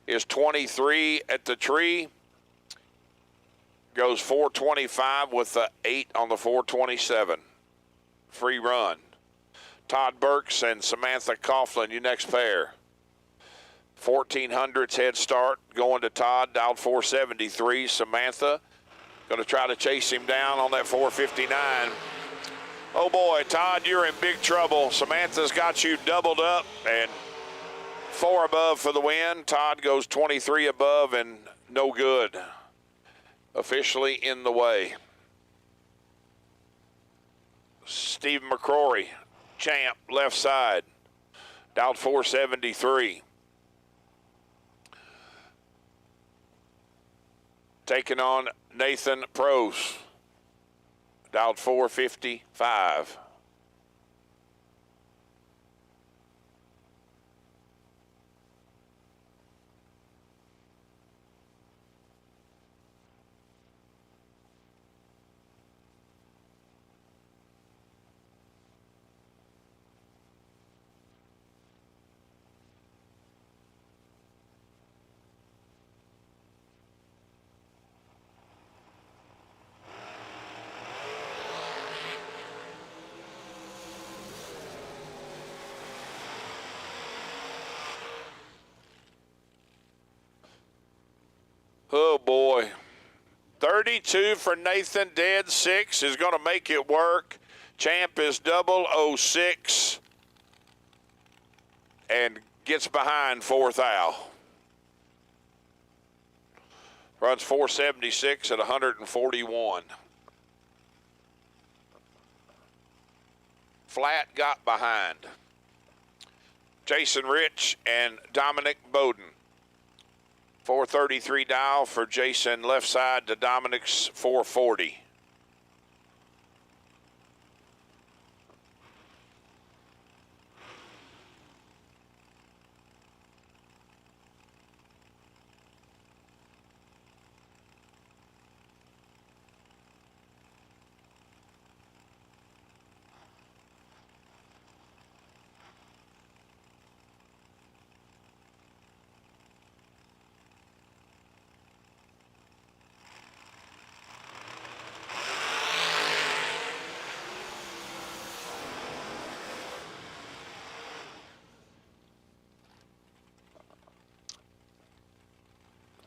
[SPEAKER 6] is 23 at the tree. Goes 425 with the 8 on the 427. Free run. Todd Burks and Samantha Coughlin, you next pair. 1400's head start going to Todd, dialed 473. Samantha going to try to chase him down on that 459. Oh boy, Todd, you're in big trouble. Samantha's got you doubled up and 4 above for the win. Todd goes 23 above and no good. Officially in the way. Steve McCrory, champ, left side, dialed 473. Taking on Nathan Prose, dialed 455. Oh boy. 32 for Nathan, dead 6 is going to make it work. Champ is 006 and gets behind 4th Al. Runs 476 at 141. Flat got behind. Jason Rich and Dominic Bowden. 433 dial for Jason, left side to Dominic's 440.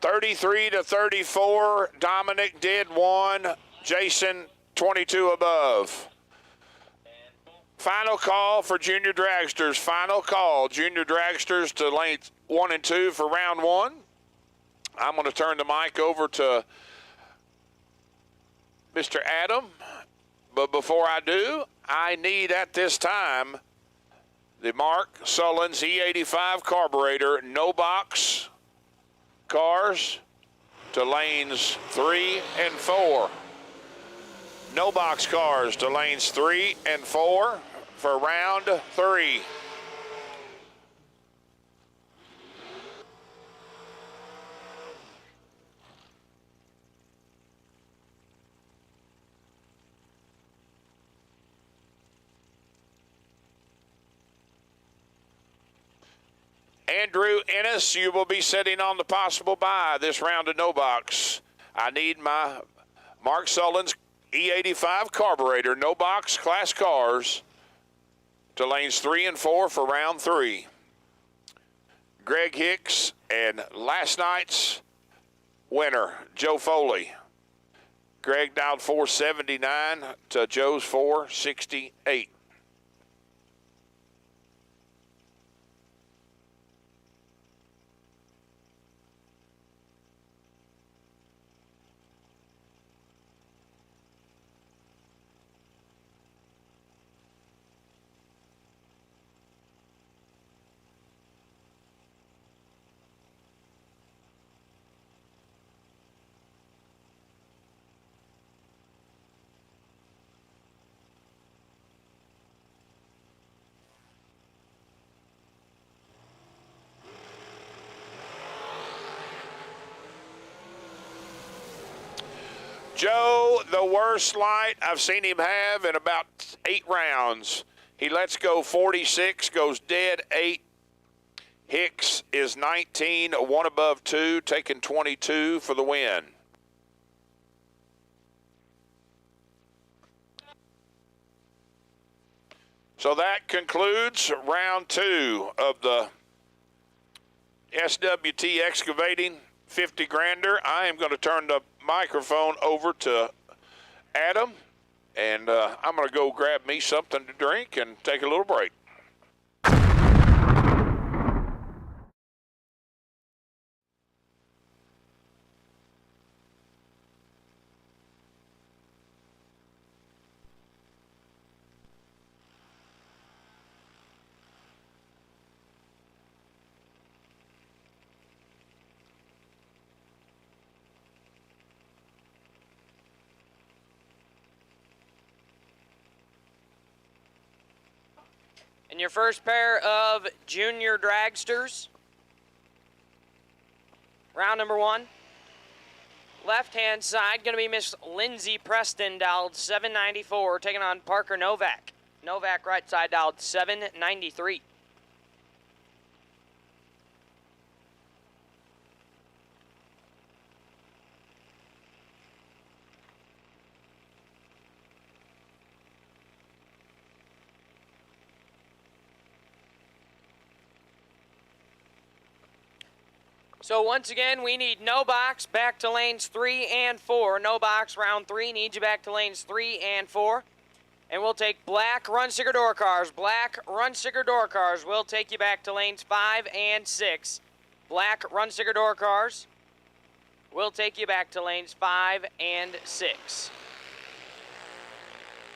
[SPEAKER 6] (33-34), Dominic did 1, Jason 22 above. Final call for junior dragsters. Final call, junior dragsters to lanes 1 and 2 for round 1. I'm going to turn the mic over to Mr. Adam, but before I do, I need at this time the Mark Sullens E-85 Carburetor, no box cars to lanes 3 and 4. No box cars to lanes 3 and 4 for round 3. Andrew Ennis, you will be sitting on the possible buy this round of no box. I need my Mark Sullens E-85 Carburetor, no box, class cars, to lanes 3 and 4 for round 3. Greg Hicks and last night's winner, Joe Foley. Greg dialed 479 to Joe's 468. Joe, the worst light I've seen him have in about 8 rounds. He lets go 46, goes dead 8. Hicks is 19, one above 2, taking 22 for the win. So that concludes round 2 of the SWT Excavating 50 grander. I am going to turn the microphone over to Adam, and I'm going to go grab me something to drink and take a little break.
[SPEAKER 10] And your first pair of junior dragsters. Round number 1. Left-hand side going to be Miss Lindsay Preston, dialed 794, taking on Parker Novak. Novak right side, dialed 793. So once again, we need no box back to lanes 3 and 4. No box round 3 needs you back to lanes 3 and 4. And we'll take black run sticker door cars. Black run sticker door cars will take you back to lanes 5 and 6. Black run sticker door cars will take you back to lanes 5 and 6.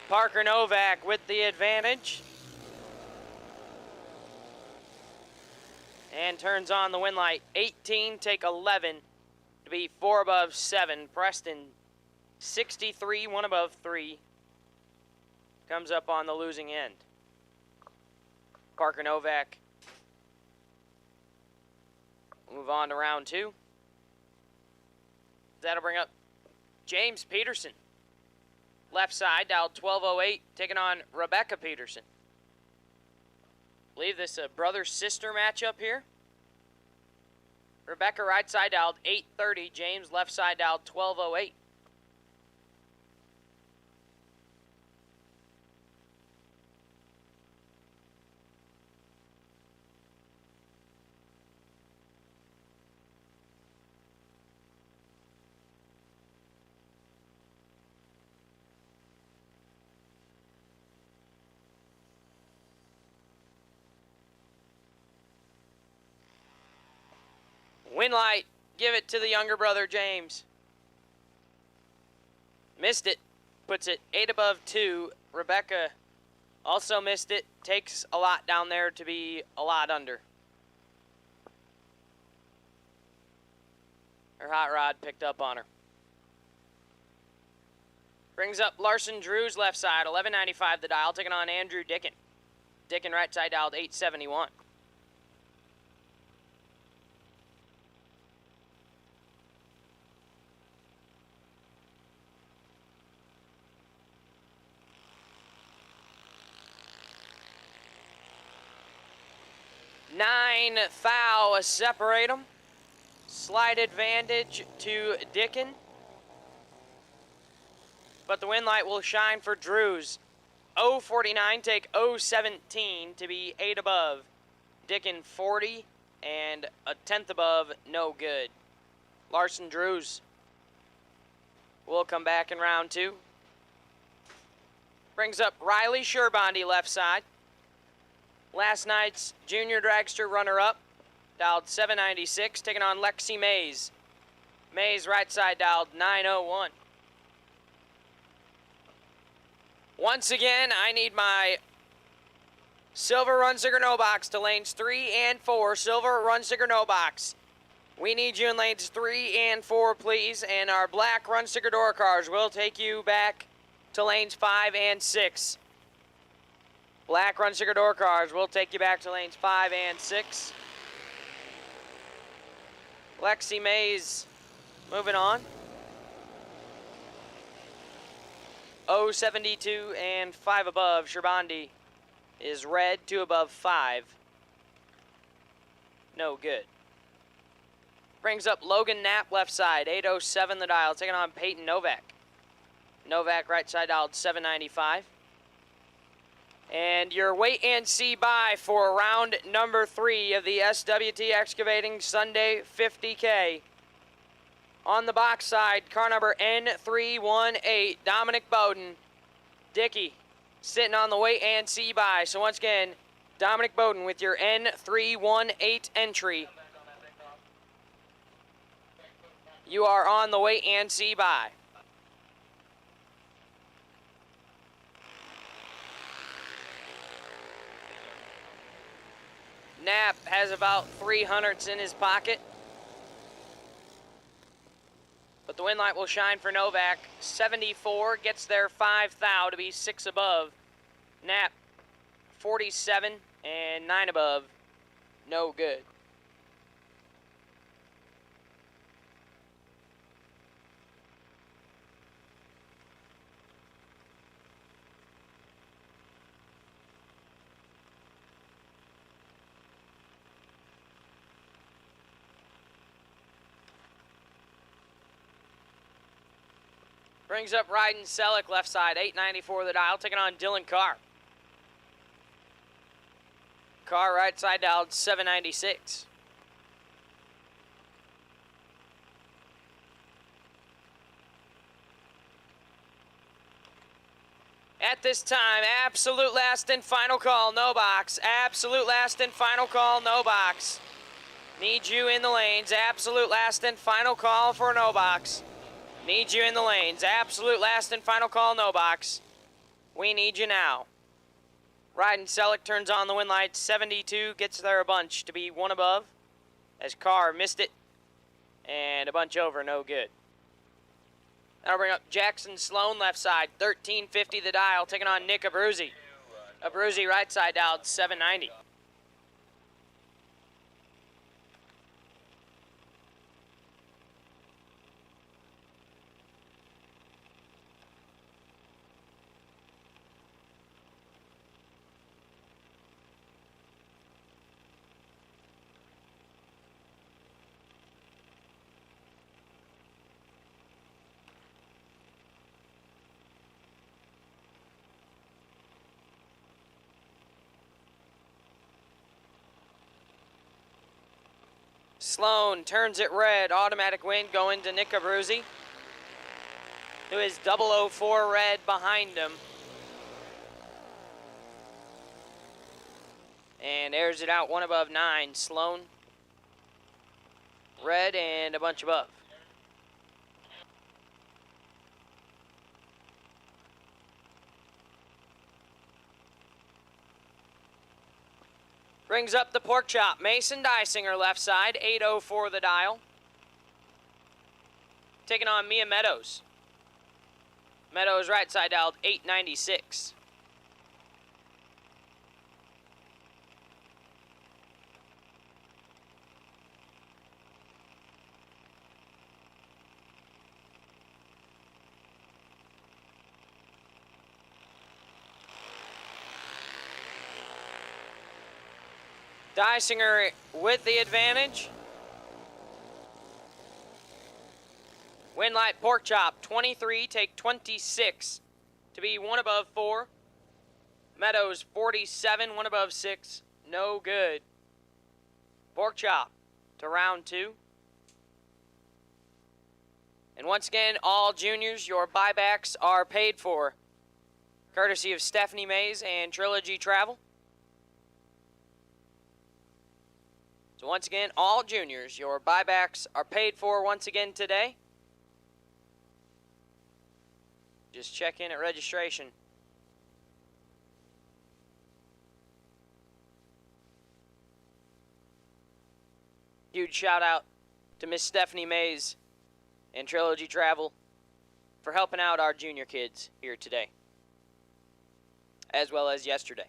[SPEAKER 10] Parker Novak with the advantage. And turns on the win light. 18, take 11 to be 4 above 7. Preston, 63, 1 above 3. Comes up on the losing end. Parker Novak. Move on to round 2. That'll bring up James Peterson. Left side, dialed 1208, taking on Rebecca Peterson. Believe this is a brother-sister matchup here. Rebecca right side dialed 830, James left side dialed 1208. Win light, give it to the younger brother, James. Missed it, puts it 8 above 2. Rebecca also missed it, takes a lot down there to be a lot under. Her hot rod picked up on her. Brings up Larson Drew's left side, 1195 the dial, taking on Andrew Dickin. Dickin right side dialed 871. 9 thou separate them. Slight advantage to Dickin. But the win light will shine for Drews. 049 take 017 to be 8 above. Dickin 40 and a 10th above, no good. Larson Drews will come back in round 2. Brings up Riley Sherbondi left side. Last night's junior dragster runner-up, dialed 796, taking on Lexi Mays. Mays right side dialed 901. Once again, I need my silver run sticker no box to lanes 3 and 4. Silver run sticker no box. We need you in lanes 3 and 4, please. And our black run sticker door cars will take you back to lanes 5 and 6. Black run sticker door cars will take you back to lanes 5 and 6. Lexi Mays moving on. 072 and 5 above. Sherbondi is red, 2 above 5. No good. Brings up Logan Knapp left side, 807 the dial, taking on Peyton Novak. Novak right side dialed 795. And your wait and see buy for round number 3 of the SWT Excavating Sunday 50K. On the box side, car number N318, Dominic Bowden. Dickey sitting on the wait and see buy. So once again, Dominic Bowden with your N318 entry. You are on the wait and see buy. Knapp has about 300s in his pocket. But the win light will shine for Novak. 74 gets there 5 thou to be 6 above. Knapp 47 and 9 above. No good. Brings up Ryden Selleck left side, 894 the dial, taking on Dylan Carr. Carr right side dialed 796. At this time, absolute last and final call, no box. Absolute last and final call, no box. Need you in the lanes. Absolute last and final call for no box. Need you in the lanes. Absolute last and final call, no box. We need you now. Ryden Selleck turns on the win light. 72 gets there a bunch to be 1 above. As Carr missed it. And a bunch over, no good. That'll bring up Jackson Sloan left side. 1350 the dial, taking on Nick Abruzzi. Abruzzi right side dialed 790. Sloan turns it red. Automatic win going to Nick Abruzzi, who is 004 red behind him. And airs it out 1 above 9. Sloan red and a bunch above. Brings up the pork chop. Mason Dysinger left side, 804 the dial. Taking on Mia Meadows. Meadows right side dialed 896. Dysinger with the advantage. Winlight Pork Chop, 23, take 26 to be 1 above 4. Meadows, 47, 1 above 6, no good. Pork Chop to round 2. And once again, all juniors, your buybacks are paid for, courtesy of Stephanie Mays and Trilogy Travel. So once again, all juniors, your buybacks are paid for once again today. Just check in at registration. Huge shout out to Miss Stephanie Mays and Trilogy Travel for helping out our junior kids here today, as well as yesterday.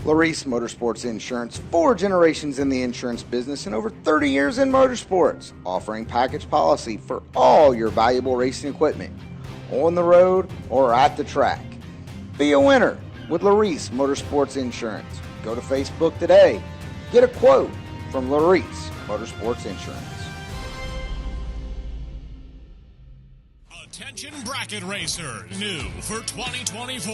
[SPEAKER 2] Laris Motorsports Insurance, 4 generations in the insurance business and over 30 years in motorsports, offering package policy for all your valuable racing equipment, on the road or at the track. Be a winner with Laris Motorsports Insurance. Go to Facebook today. Get a quote from Laris Motorsports Insurance.
[SPEAKER 3] Attention bracket racers. New for 2024,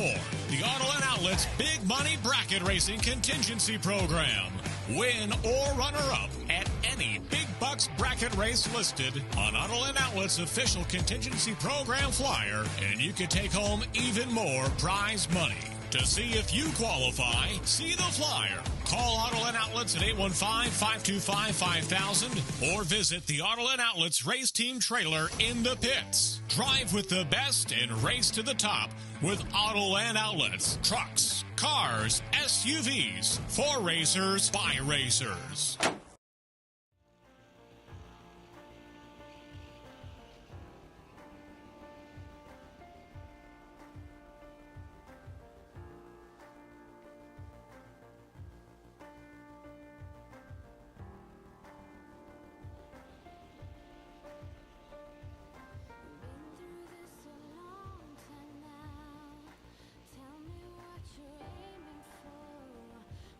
[SPEAKER 3] the Autoland Outlets Big Money Bracket Racing Contingency Program. Win or runner-up at any Big Bucks bracket race listed on Autoland Outlets official contingency program flyer, and you can take home even more prize money. To see if you qualify, see the flyer. Call Autoland Outlets at 815-525-5000 or visit the Autoland Outlets Race Team Trailer in the pits. Drive with the best and race to the top with Autoland Outlets. Trucks, cars, SUVs, for racers, by racers.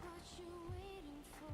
[SPEAKER 7] What you waiting for?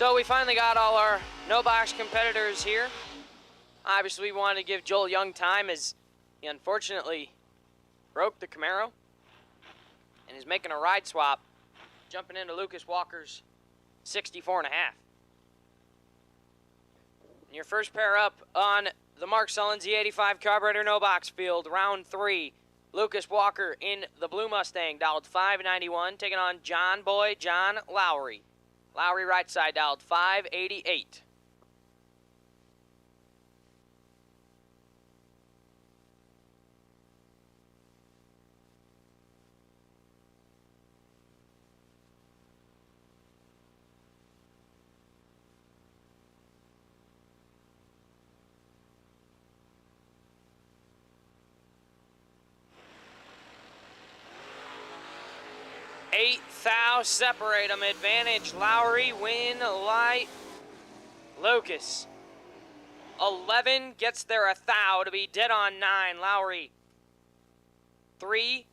[SPEAKER 10] So we finally got all our no-box competitors here. Obviously, we wanted to give Joel Young time as he unfortunately broke the Camaro and is making a ride swap, jumping into Lucas Walker's 64.5. And your first pair up on the Mark Sullens E-85 Carburetor no-box field, round 3. Lucas Walker in the blue Mustang, dialed 591, taking on John Lowry. Lowry right side, dialed 588. Eight thou separate them. Advantage Lowry, win light Lucas. 11 gets there a thou to be dead on 9. Lowry 3,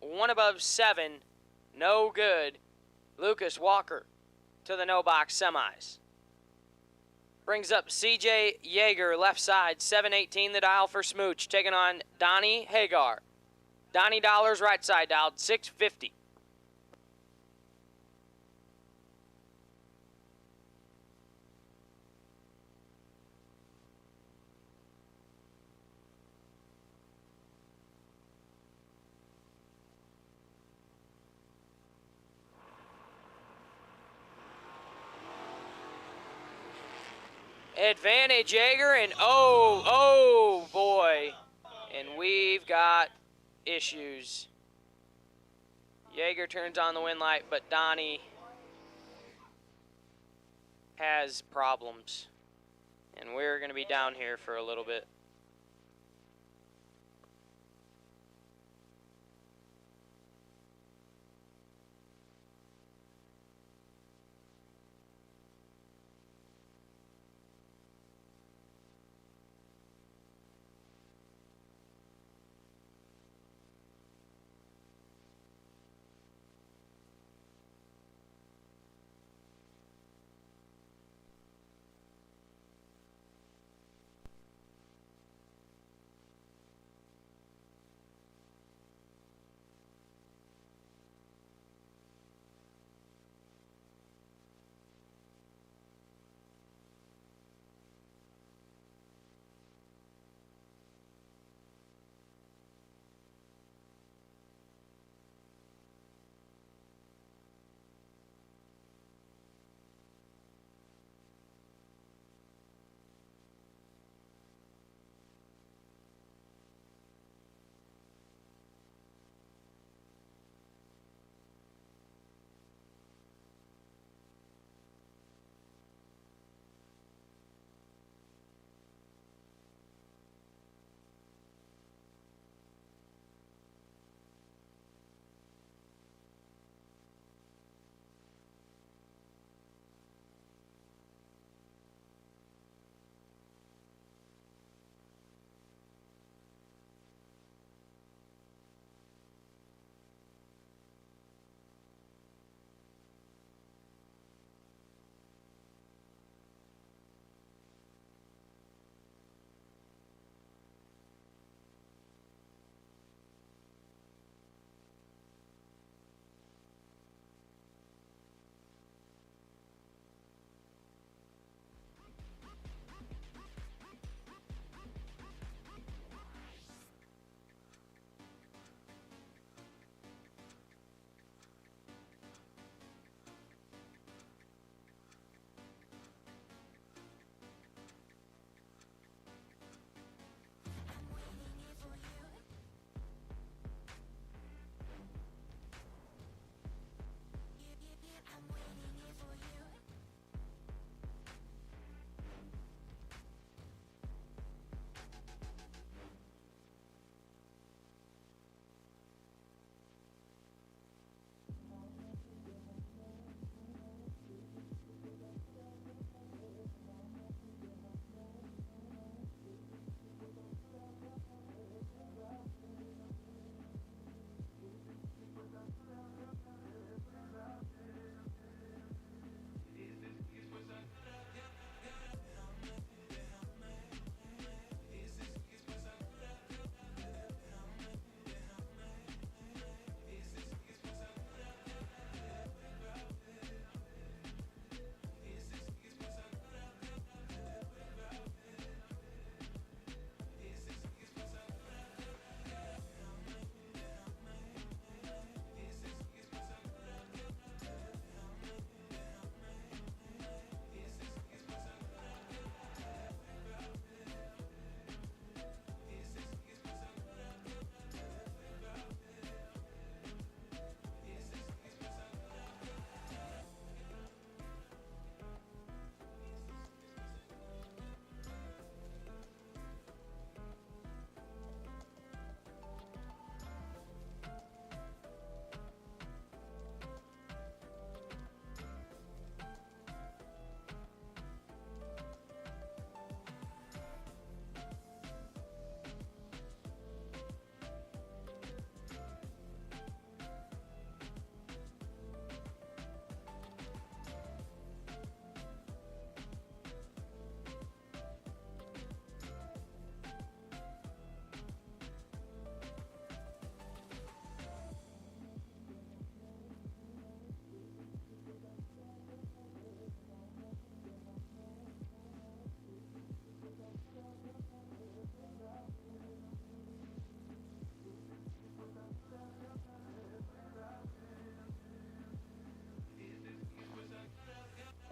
[SPEAKER 10] 1 above 7, no good. Lucas Walker to the no box semis. Brings up CJ Yeager left side, 718 the dial for Smooch, taking on Donnie Hagar. Donnie Dollars right side, dialed 650. Advantage Yeager, and oh boy, and we've got issues. Yeager turns on the win light, but Donnie has problems, and we're going to be down here for a little bit.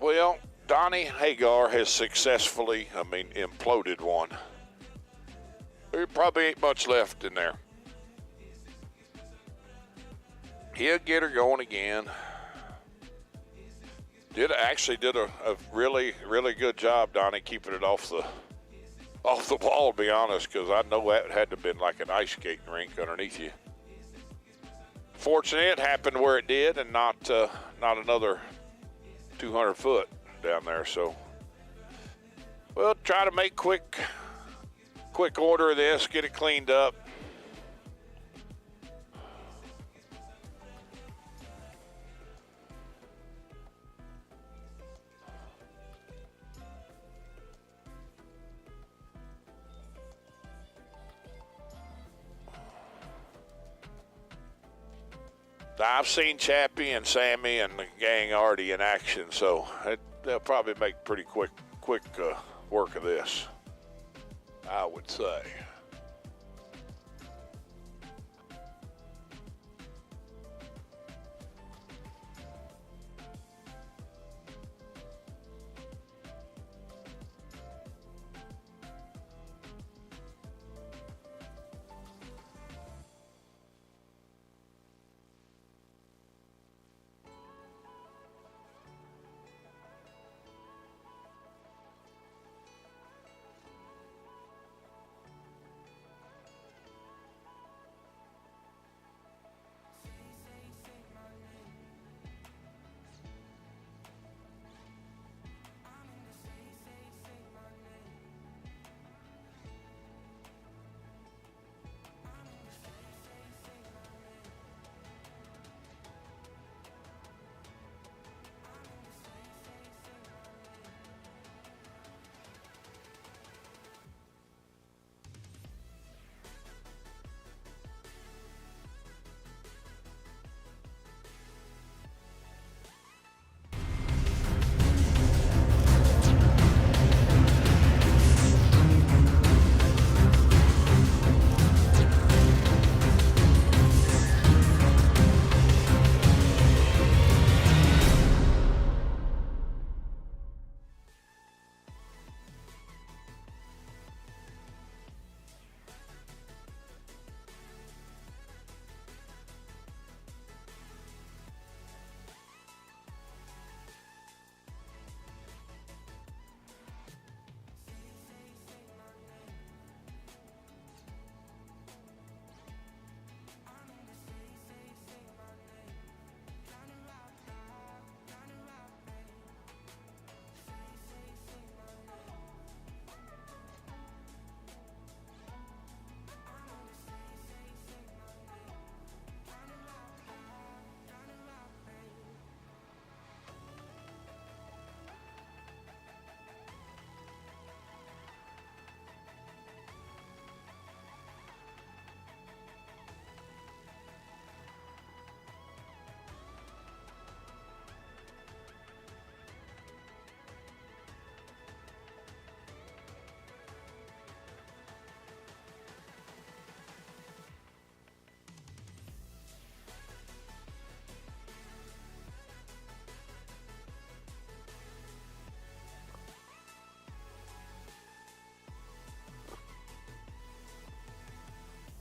[SPEAKER 6] Well, Donnie Hagar has successfully, imploded one. There probably ain't much left in there. He'll get her going again. Did a really, really good job, Donnie, keeping it off the wall, to be honest, because I know that had to have been like an ice skating rink underneath you. Fortunately, it happened where it did, and not another 200 foot down there. So we'll try to make quick order of this, get it cleaned up. I've seen Chappie and Sammy and the gang already in action, so they'll probably make pretty quick work of this, I would say.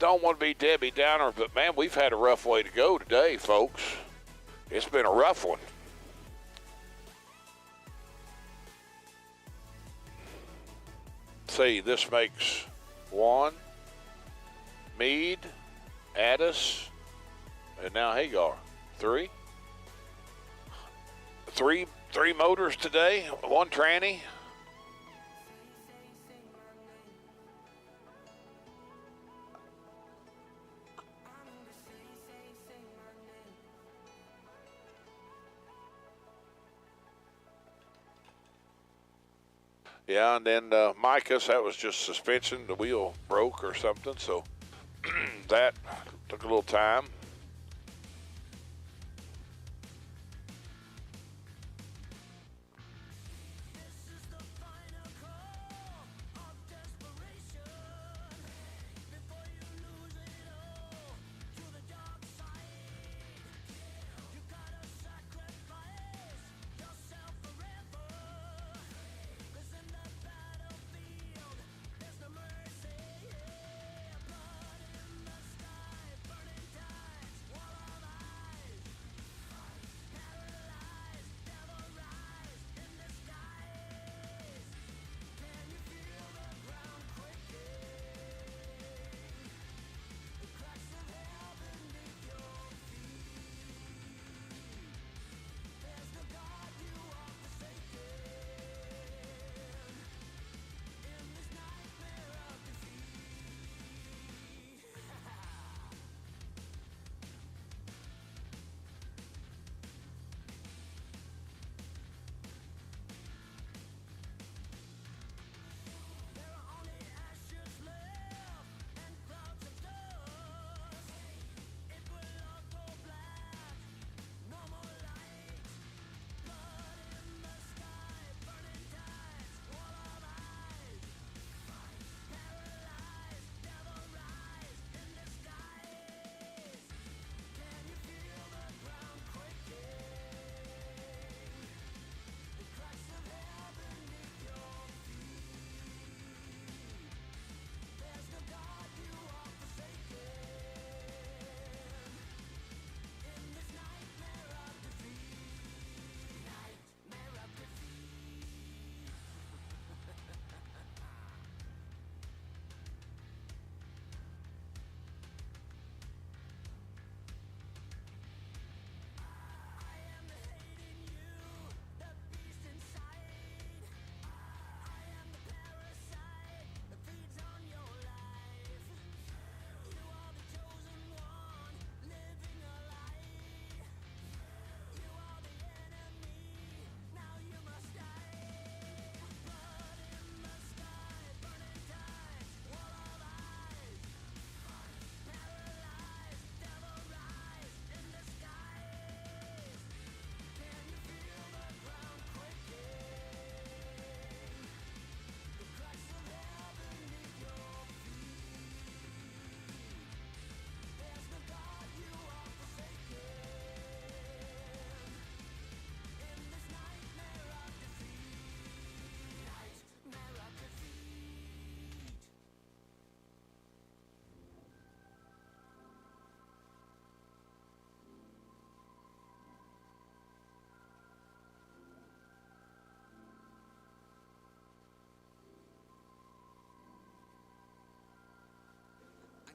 [SPEAKER 6] Don't want to be Debbie Downer, but man, we've had a rough way to go today, folks. It's been a rough one. See, this makes one, Meade, Addis, and now Hagar. Three motors today, one tranny. Yeah, and then Micah's, that was just suspension. The wheel broke or something, so that took a little time.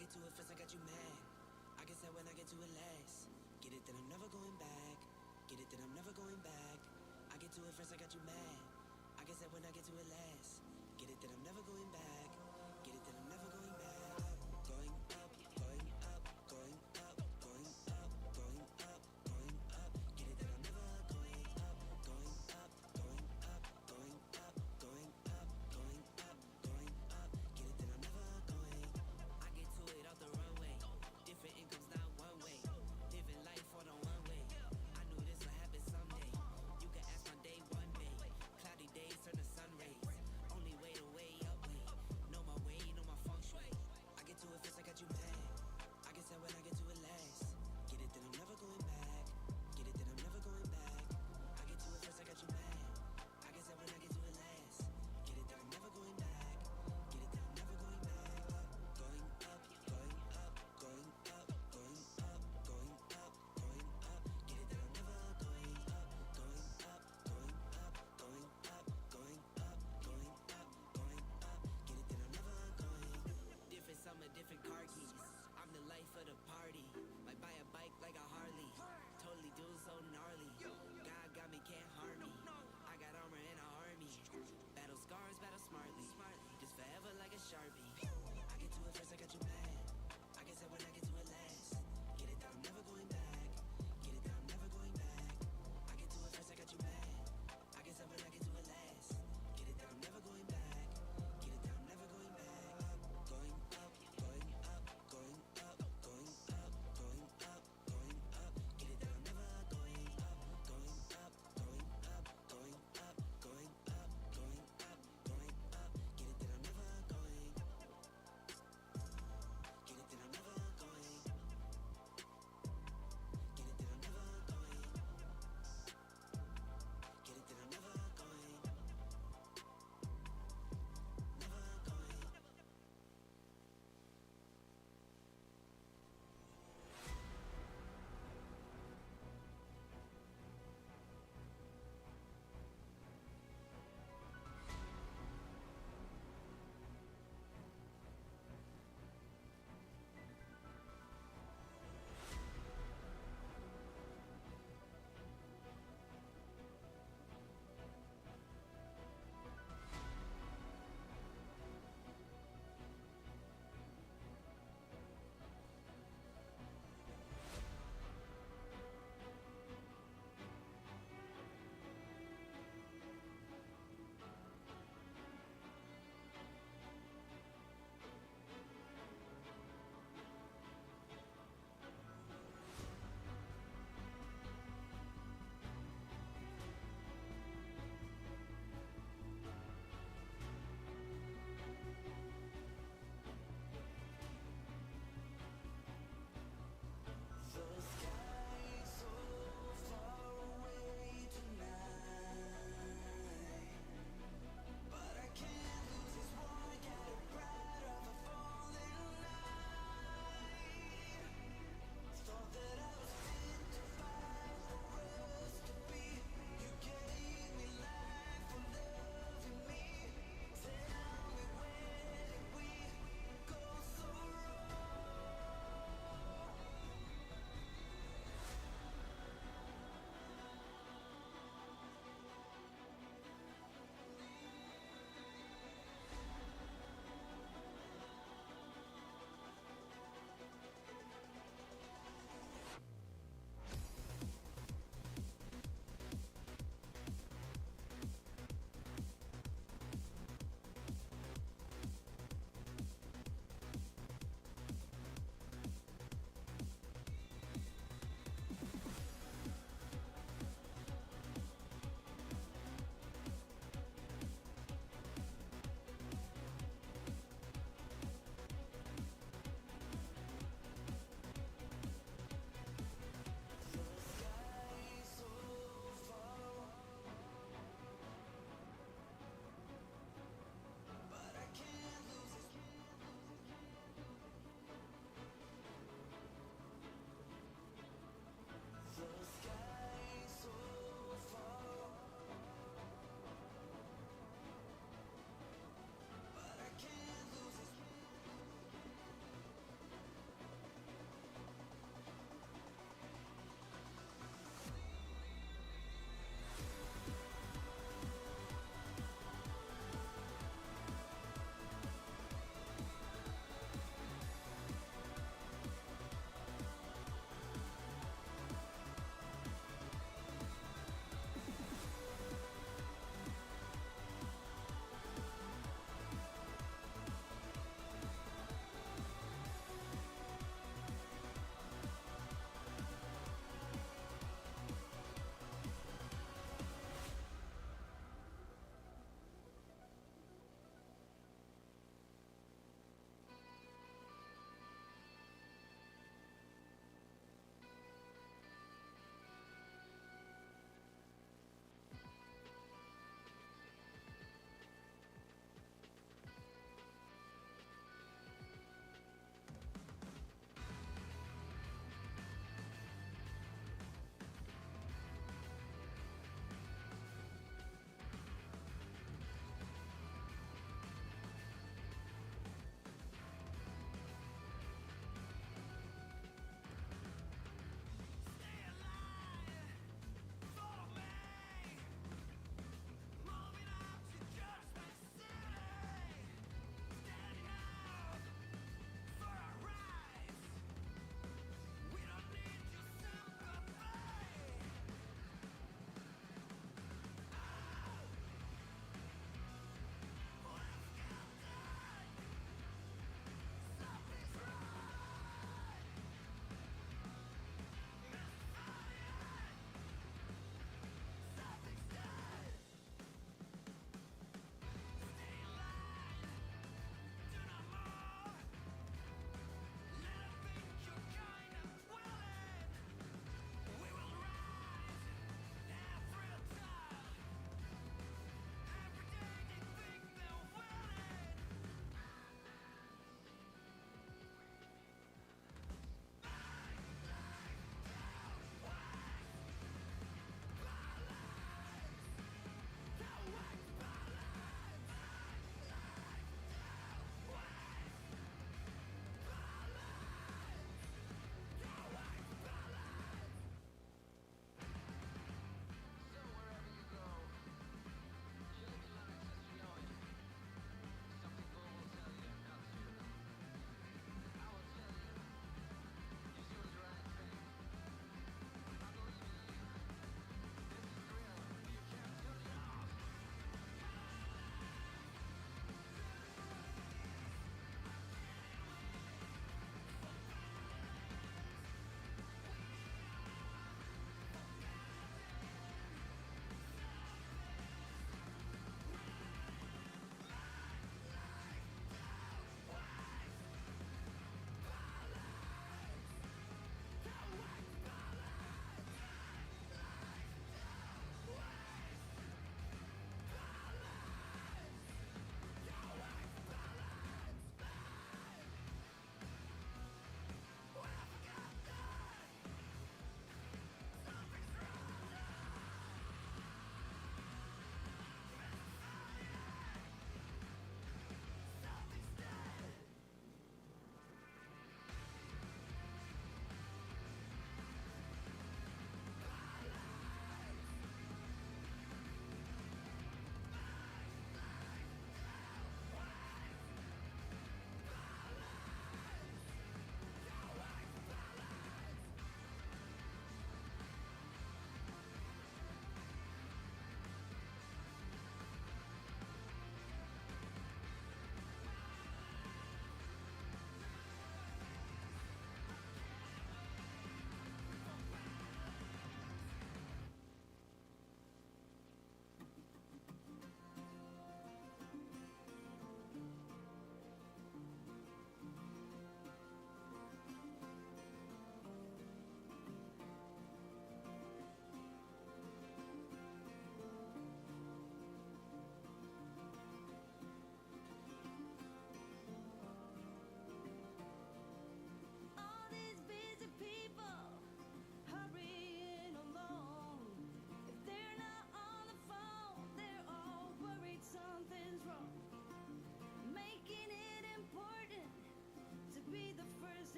[SPEAKER 7] get to it first, I got you mad. I guess that when I get to it last. Get it that I'm never going back. Get it that I'm never going back. I get to it first, I got you mad. I guess that when I get to it last. Get it that I'm never going back. Get it that I'm never going back. Going up, going up, going up, going up, going up, going up. Get it that I'm never going up, going up, going up, going up, going up, going up, going up. Get it that I'm never going. I get to it off the runway. Different incomes, not one way. Living life on a one way. I knew this would happen someday. You can ask my day one day. Cloudy days turn to sun rays. Only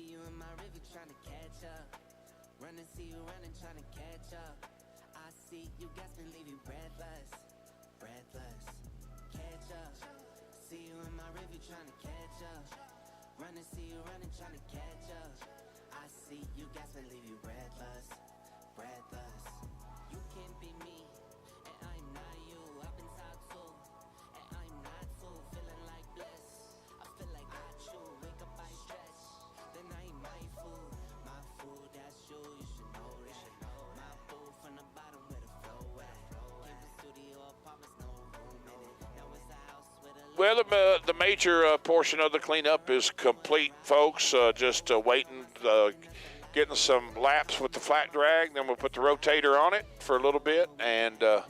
[SPEAKER 7] see you in my river trying to catch up. Run and see you running trying to catch up. I see you gasping, leave you breathless, breathless. Catch up. See you in my river trying to catch up. Run and see you running trying to catch up. I see you gasping, leave you breathless, breathless. You can't be me, and I'm not you. I've been taught to, and I'm not too. Feeling like bliss, I feel like I chew. Wake up, I stretch, then I ain't my food. My food, that's you, you should know that. My food from the bottom where the flow at. Campus studio apartments, no room in it. Now it's a house with a
[SPEAKER 6] Well, the major portion of the cleanup is complete, folks. Just waiting, getting some laps with the flat drag. Then we'll put the rotator on it for a little bit. And I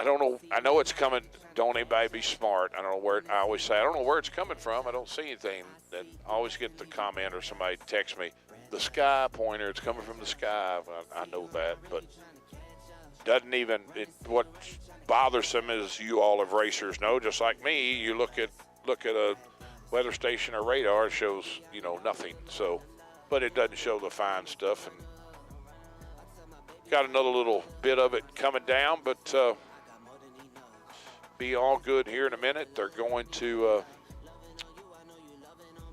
[SPEAKER 6] don't know. I know it's coming. Don't anybody be smart. I don't know where. I always say I don't know where it's coming from. I don't see anything. And I always get the comment or somebody text me, the sky pointer. It's coming from the sky. Well, I know that, but doesn't even. What's bothersome is you all of racers know, just like me. You look at a weather station or radar, it shows nothing. So, but it doesn't show the fine stuff. And got another little bit of it coming down, but be all good here in a minute. They're going to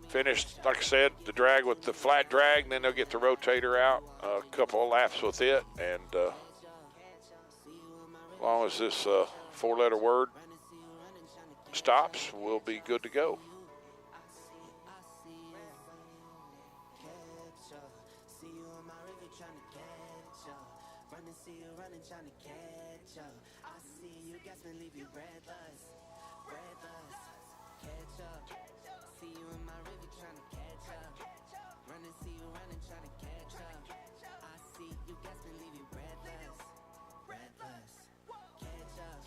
[SPEAKER 6] finish, like I said, the drag with the flat drag, and then they'll get the rotator out, a couple of laps with it, and as long as this four-letter word stops, we'll be good to go.
[SPEAKER 7] see you in my river trying to catch up. Run and see you running trying to catch up. I see you gasping, leave you breathless, breathless. Catch up. See you in my river trying to catch up. Run and see you running trying to catch up. I see you gasping, leave you breathless, breathless. Catch up.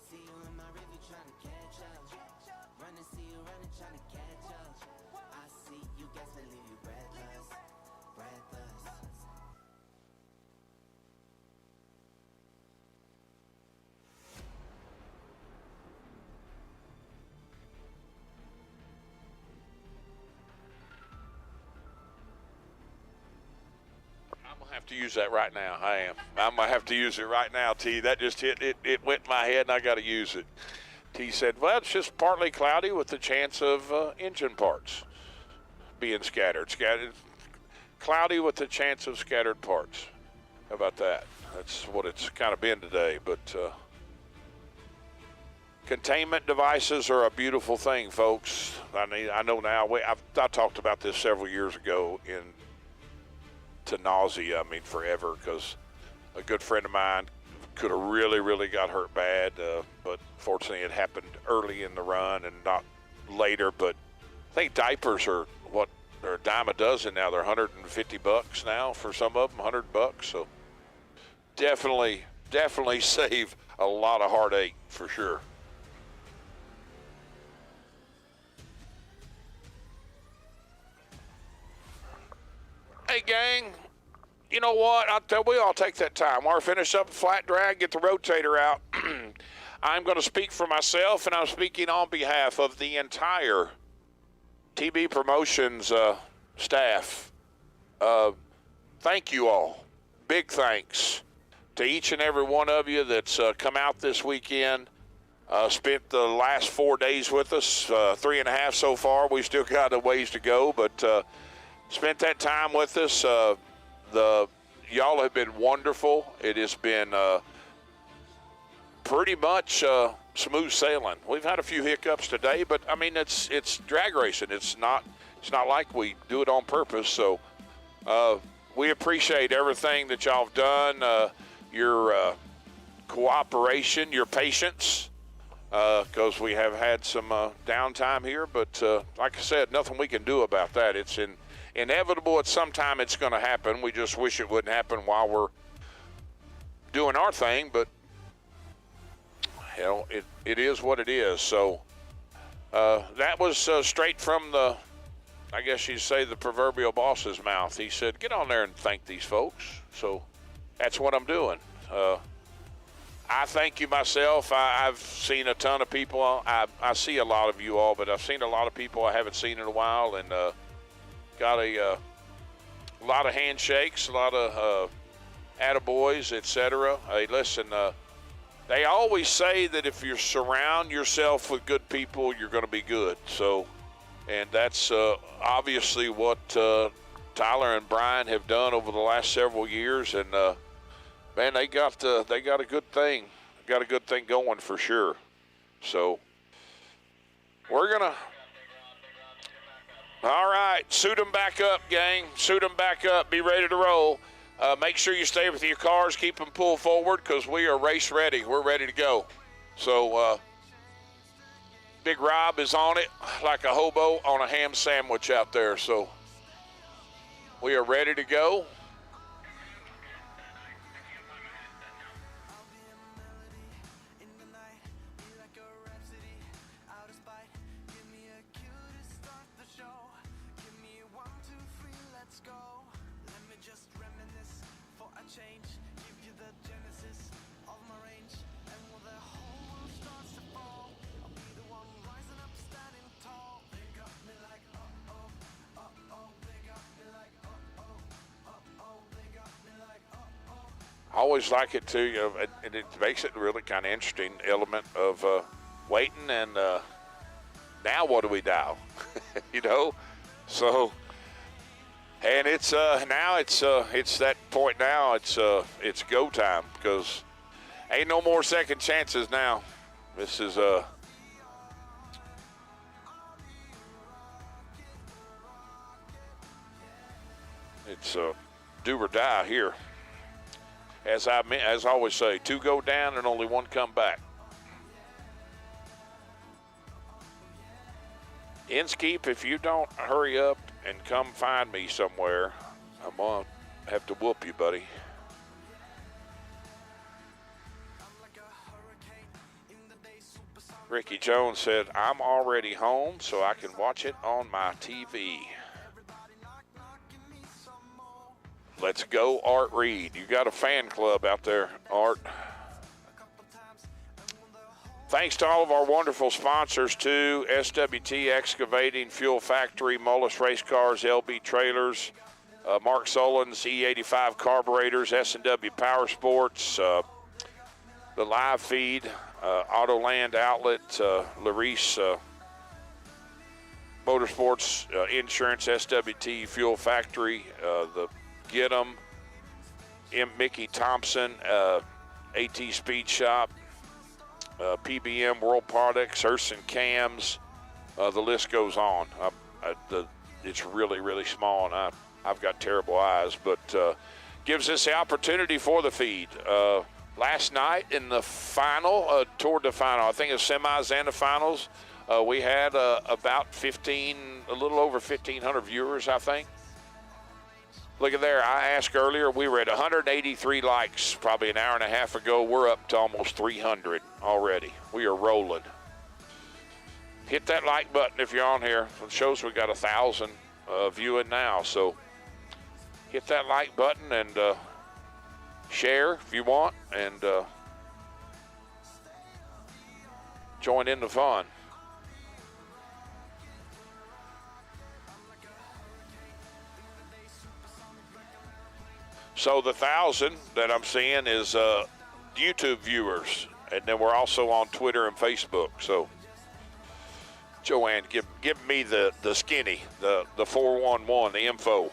[SPEAKER 7] See you in my river trying to catch up. Run and see you running trying to catch up. I see you gasping, leave you breathless, breathless.
[SPEAKER 6] I'm gonna have to use that right now. I am. I'm gonna have to use it right now, T. That just hit it. It went in my head, and I got to use it. T said, "Well, it's just partly cloudy with the chance of engine parts being scattered. Cloudy with the chance of scattered parts. How about that? That's what it's kind of been today. But containment devices are a beautiful thing, folks. I know now. I talked about this several years ago to nausea, I mean forever, because a good friend of mine could have really got hurt bad, but fortunately it happened early in the run and not later. But I think diapers are they're a dime a dozen now. They're $150 now for some of them, $100. So definitely save a lot of heartache for sure. Hey, gang, you know what? We all take that time. We'll finish up flat drag, get the rotator out. I'm going to speak for myself, and I'm speaking on behalf of the entire TB Promotions staff. Thank you all. Big thanks to each and every one of you that's come out this weekend, spent the last 4 days with us, 3.5 so far. We still got a ways to go, but spent that time with us. Y'all have been wonderful. It has been pretty much smooth sailing. We've had a few hiccups today, but I mean it's drag racing. It's not like we do it on purpose. So we appreciate everything that y'all have done, your cooperation, your patience, because we have had some downtime here. But like I said, nothing we can do about that. It's inevitable. At some time it's going to happen. We just wish it wouldn't happen while we're doing our thing, but it is what it is. So that was straight from I guess you'd say, the proverbial boss's mouth. He said, get on there and thank these folks. So that's what I'm doing. I thank you myself. I've seen a ton of people. I see a lot of you all, but I've seen a lot of people I haven't seen in a while, and Got a lot of handshakes, a lot of attaboys, etc. Hey, listen, they always say that if you surround yourself with good people, you're going to be good. So, and that's obviously what Tyler and Brian have done over the last several years. And man, they got a good thing. Got a good thing going for sure. So we're gonna. All right, suit them back up, gang. Suit them back up. Be ready to roll. Make sure you stay with your cars. Keep them pulled forward because we are race ready. We're ready to go. So Big Rob is on it like a hobo on a ham sandwich out there. So we are ready to go. I always like it too, you know, and it makes it a really kind of interesting element of waiting and now what do we dial, you know? So, and it's now it's that point now. It's go time because ain't no more second chances now. This is it's do or die here. As I always say, 2 go down and only 1 come back. Inskeep, if you don't hurry up and come find me somewhere, I'm going to have to whoop you, buddy. Ricky Jones said, I'm already home, so I can watch it on my TV. Let's go, Art Reed. You got a fan club out there, Art. Thanks to all of our wonderful sponsors, too. SWT Excavating, Fuel Factory, Mullins Race Cars, LB Trailers, Mark Sullens E-85 Carburetors, S&W Powersports, the live feed, Autoland Outlets, Laris, Motorsports Insurance, SWT Fuel Factory, the Get 'em, Mickey Thompson, AT Speed Shop, PBM World Products, Urson Cams, the list goes on. It's really, really small, and I've got terrible eyes, but gives us the opportunity for the feed. Last night in the final, toward the final, I think it was semis and the finals, we had about a little over 1,500 viewers, I think. Look at there. I asked earlier, we were at 183 likes probably an hour and a half ago. We're up to almost 300 already. We are rolling. Hit that like button if you're on here. It shows we got 1,000 viewing now. So hit that like button and share if you want and join in the fun. So the 1,000 that I'm seeing is YouTube viewers, and then we're also on Twitter and Facebook. So, Joanne, give me the skinny, the 411, the info.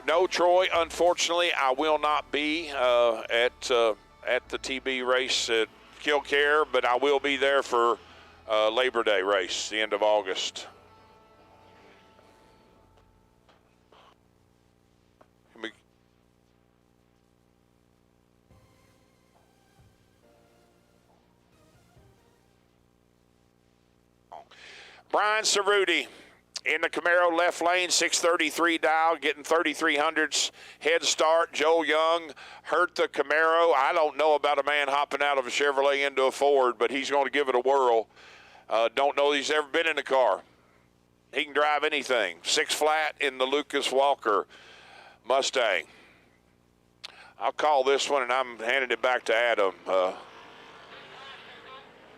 [SPEAKER 6] No, Troy, unfortunately, I will not be at the TB race at Killcare, but I will be there for Labor Day race, the end of August. Brian Cerruti in the Camaro left lane, 633 dial, getting 3300s head start. Joel Young hurt the Camaro. I don't know about a man hopping out of a Chevrolet into a Ford, but he's going to give it a whirl. Don't know he's ever been in a car. He can drive anything. 6 flat in the Lucas Walker Mustang. I'll call this one, and I'm handing it back to Adam.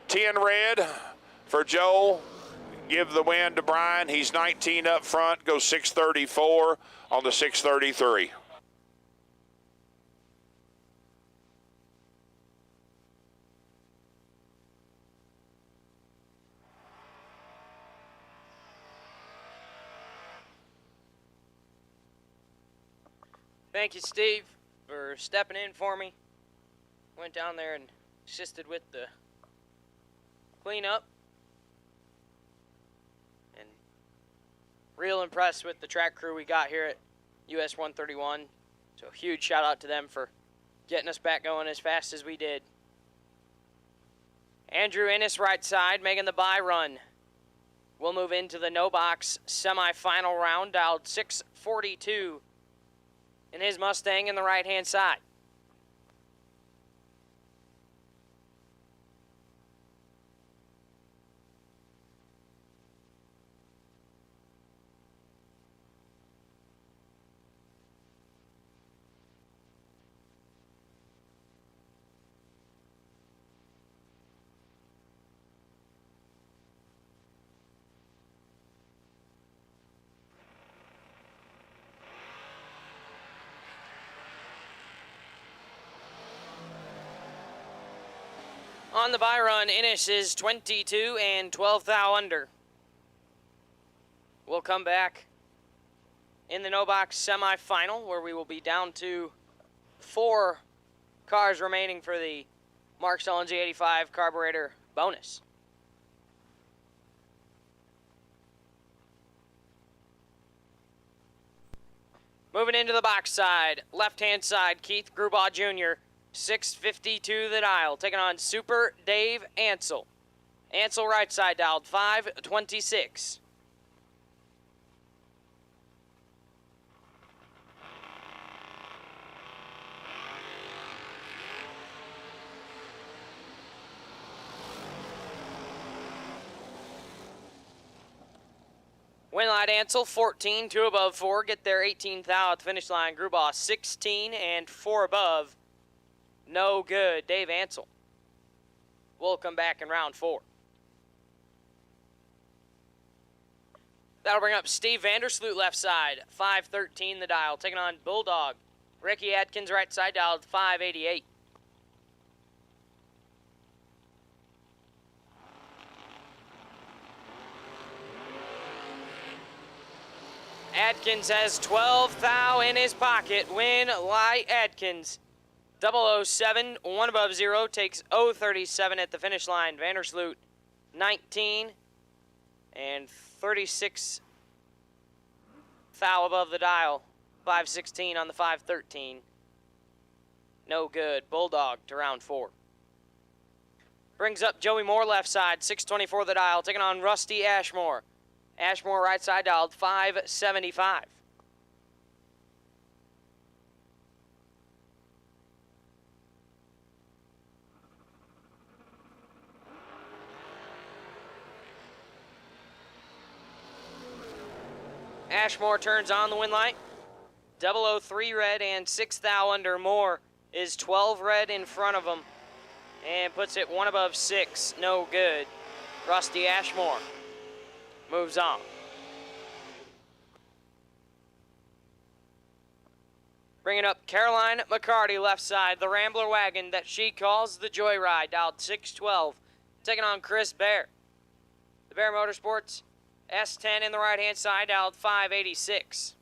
[SPEAKER 6] 10 red for Joel. give the win to Brian. He's 19 up front, goes 634 on the 633.
[SPEAKER 10] Thank you, Steve, for stepping in for me. Went down there and assisted with the cleanup. And real impressed with the track crew we got here at US 131. So huge shout out to them for getting us back going as fast as we did. Andrew Ennis right side making the bye run. We'll move into the no box semi-final round, dialed 642 in his Mustang in the right-hand side. On the bye run, Innis is 22 and 12 thou under. We'll come back in the no box semi-final where we will be down to 4 cars remaining for the Mark Sullens E-85 Carburetor bonus. Moving into the box side, left-hand side, Keith Grubaugh Jr., 652 the dial, taking on Super Dave Ansel. Ansel right side dialed 526. Winlight Ansel 14, 2 above 4, get there 18 thou at the finish line. Grubaugh 16 and 4 above. No good, Dave Ansel. We'll come back in round 4. That'll bring up Steve Vandersloot left side, 513 the dial, taking on Bulldog. Ricky Atkins right side dialed 588. Atkins has 12 thou in his pocket. Win Light Atkins. 007, 1 above 0, takes 037 at the finish line. Vandersloot, 19 and 36 thou above the dial. 516 on the 513. No good. Bulldog to round 4. Brings up Joey Moore left side, 624 the dial, taking on Rusty Ashmore. Ashmore right side dialed 575. Ashmore turns on the win light. 003 red and 6 thou under. Moore is 12 red in front of him and puts it 1 above 6. No good. Rusty Ashmore moves on. Bringing up Caroline McCarty left side, the Rambler wagon that she calls the Joyride, dialed 612, taking on Chris Bear. The Bear Motorsports S10 in the right-hand side, dialed 586.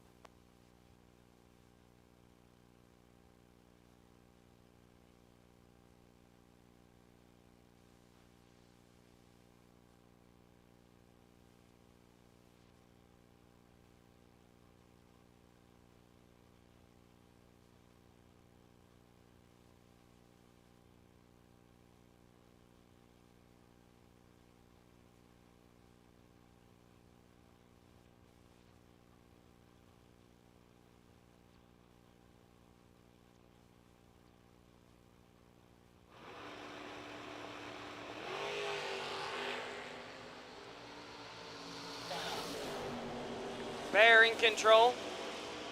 [SPEAKER 10] Bear in control.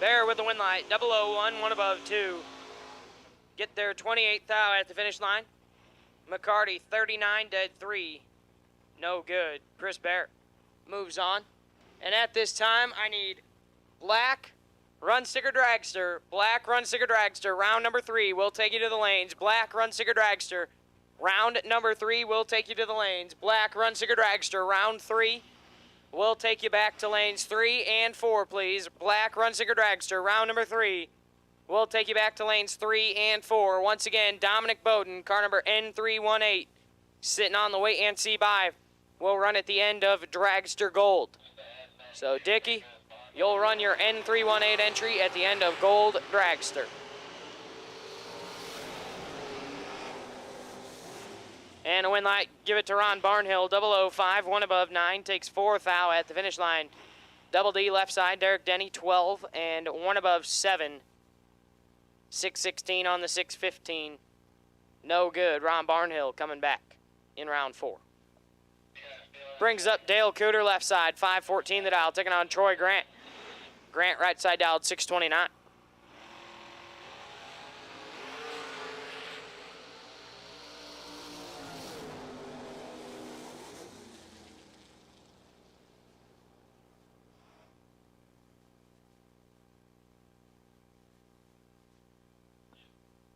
[SPEAKER 10] Bear with the win light. 001, 1 above 2. Get there 28 thou at the finish line. McCarty 39 dead 3. No good. Chris Bear moves on. And at this time, I need black run sticker dragster. Black run sticker dragster. Round number 3 will take you to the lanes. Black run sticker dragster. Round number 3 will take you to the lanes. Black run sticker dragster. Round 3 will take you back to lanes 3 and 4, please. Black run sticker dragster. Round number 3 will take you back to lanes 3 and 4. Once again, Dominic Bowden, car number N318, sitting on the wait and see by, will run at the end of Dragster Gold. So, Dickie, you'll run your N318 entry at the end of Gold Dragster. And a win light, give it to Ron Barnhill, 005, 1 above 9, takes 4th out at the finish line. Double D left side, Derek Denny, 12, and 1 above 7. 616 on the 615. No good. Ron Barnhill coming back in round 4. Brings up Dale Cooter left side, 514 the dial, taking on Troy Grant. Grant right side dialed, 629.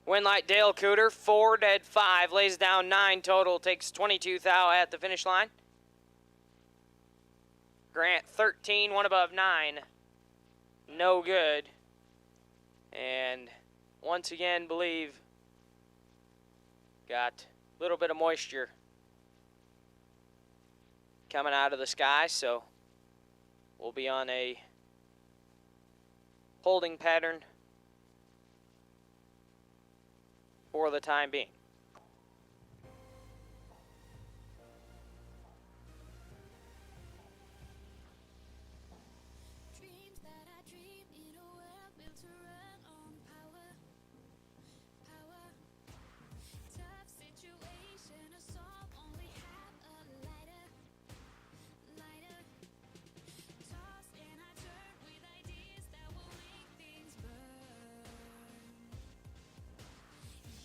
[SPEAKER 10] Win light Dale Cooter, 4 dead 5, lays down 9 total, takes 22 thou at the finish line. Grant 13, 1 above 9, no good. And once again, believe got a little bit of moisture coming out of the sky, so we'll be on a holding pattern for the time being.
[SPEAKER 7] Dreams that I dream in a world built to run on power. Tough situation to solve, only have a lighter. Toss and I turn with ideas that will make things burn.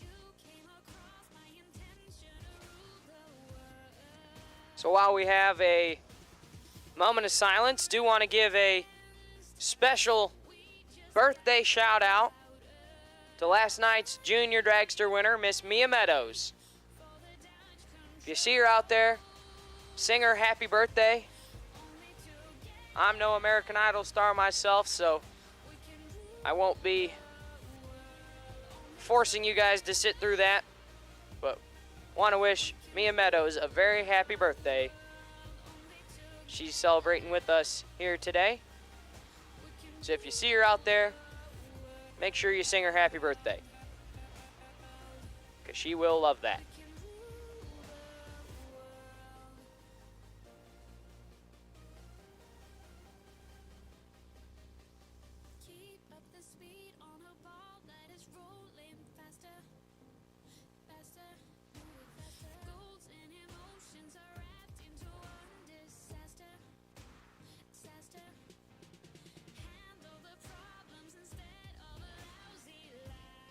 [SPEAKER 7] You came across my intention to rule the world.
[SPEAKER 10] So while we have a moment of silence, do want to give a special birthday shout out to last night's junior dragster winner, Miss Mia Meadows. If you see her out there, sing her happy birthday. I'm no American Idol star myself, so I won't be forcing you guys to sit through that, but want to wish Mia Meadows a very happy birthday. She's celebrating with us here today. So if you see her out there, make sure you sing her happy birthday, because she will love that.
[SPEAKER 7] Keep up the speed on a ball that is rolling faster. Goals and emotions are wrapped into one disaster. Handle the problems instead of a lousy lie.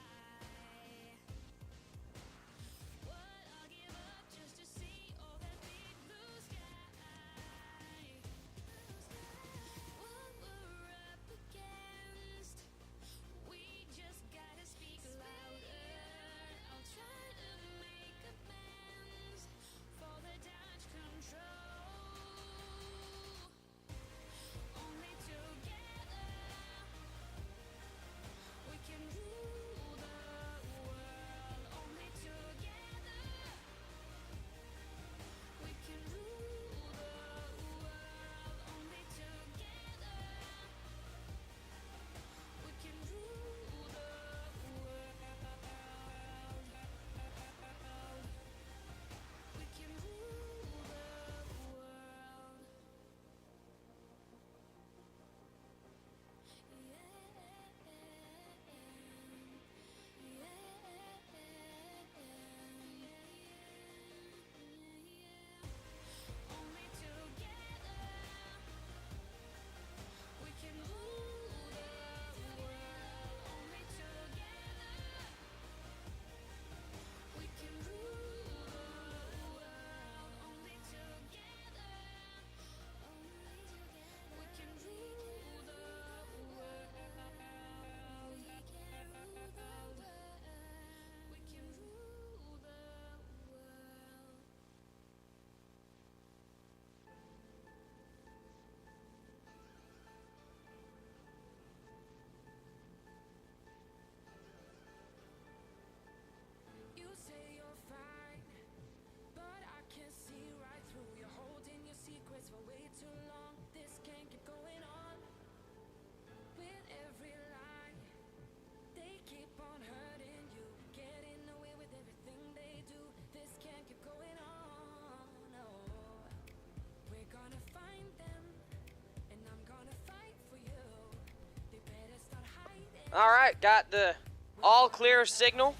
[SPEAKER 10] All right, got the all clear signal.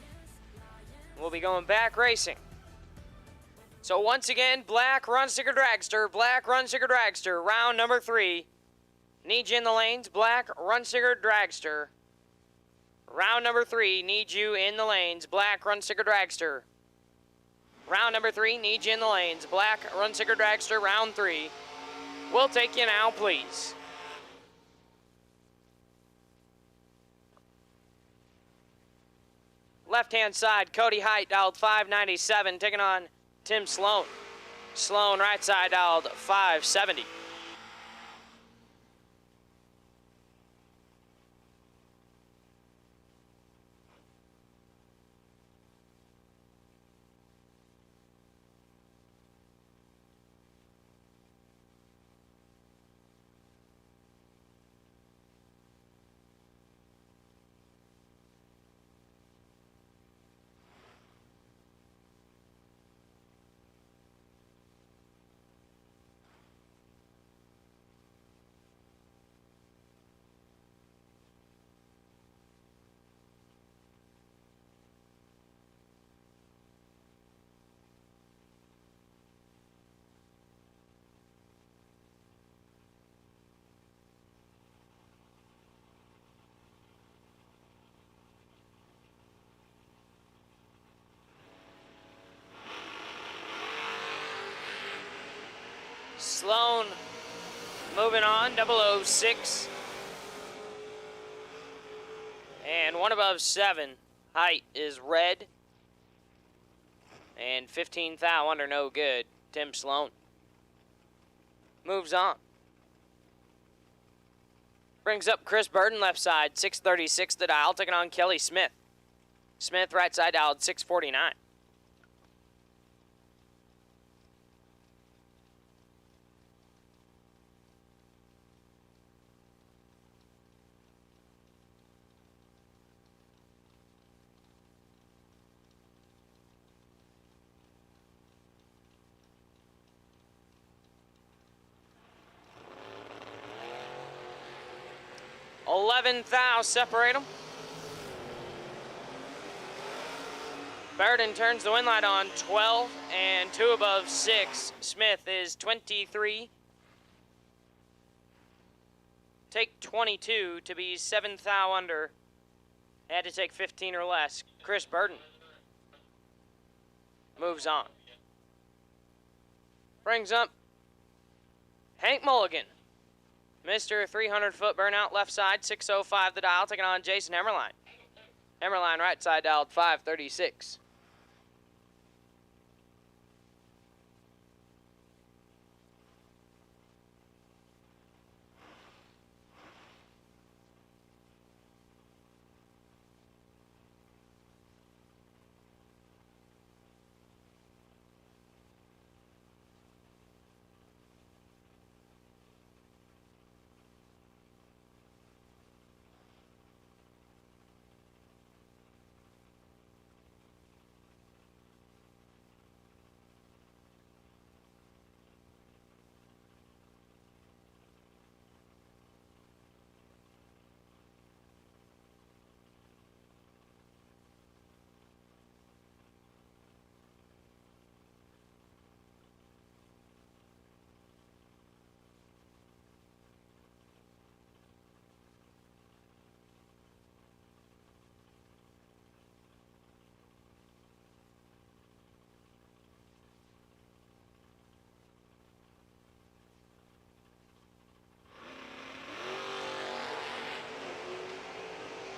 [SPEAKER 10] We'll be going back racing. So once again, black run sticker dragster, black run sticker dragster, round number 3. Need you in the lanes, black run sticker dragster. Round number 3, need you in the lanes, black run sticker dragster. Round number 3, need you in the lanes, black run sticker dragster, round 3. We'll take you now, please. Left-hand side, Cody Height dialed 597, taking on Tim Sloan. Sloan, right side, dialed 570. Sloan moving on, 006. And one above 7. Height is red. And 15 thou under no good. Tim Sloan moves on. Brings up Chris Burton left side, 636 the dial, taking on Kelly Smith. Smith right side dialed 649. $11,000 separate them. Burden turns the wind light on, 12 and 2 above 6. Smith is 23. Take 22 to be 7 thou under. Had to take 15 or less. Chris Burden moves on. Brings up Hank Mulligan. Mr. 300-foot burnout left side, 605 the dial, taking on Jason Hemmerline. Hemmerline right side dialed 536.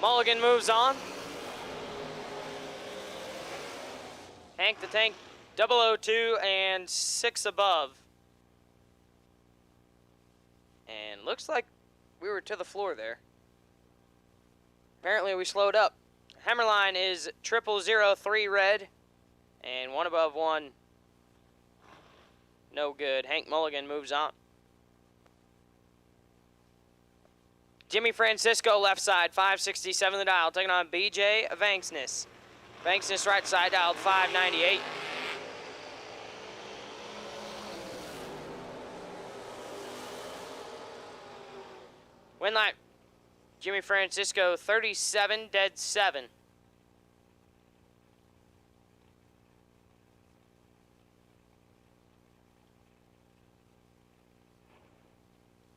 [SPEAKER 10] Mulligan moves on. Hank the Tank, 002 and 6 above. And looks like we were to the floor there. Apparently we slowed up. Hemmerline is 0003 red and 1 above 1. No good. Hank Mulligan moves on. Jimmy Francisco left side, 567 the dial, taking on BJ Vanksness. Vanksness right side dialed 598. Wind light Jimmy Francisco, 37, dead 7.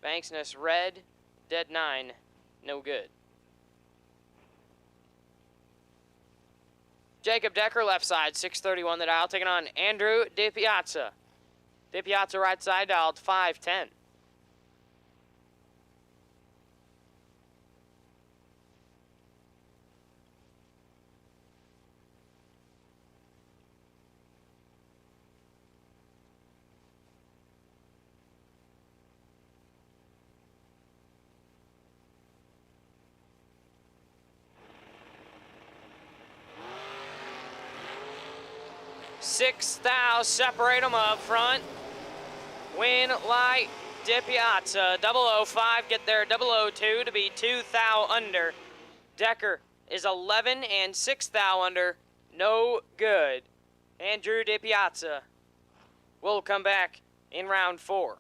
[SPEAKER 10] Banksness, red, dead 9, no good. Jacob Decker, left side, 631 the dial, taking on Andrew DiPiazza. DiPiazza, right side, dialed 510. Six thou, separate them up front. Win light, DiPiazza, 005, get there 002 to be 2 thou under. Decker is 11 and 6 thou under, no good. Andrew DiPiazza will come back in round 4.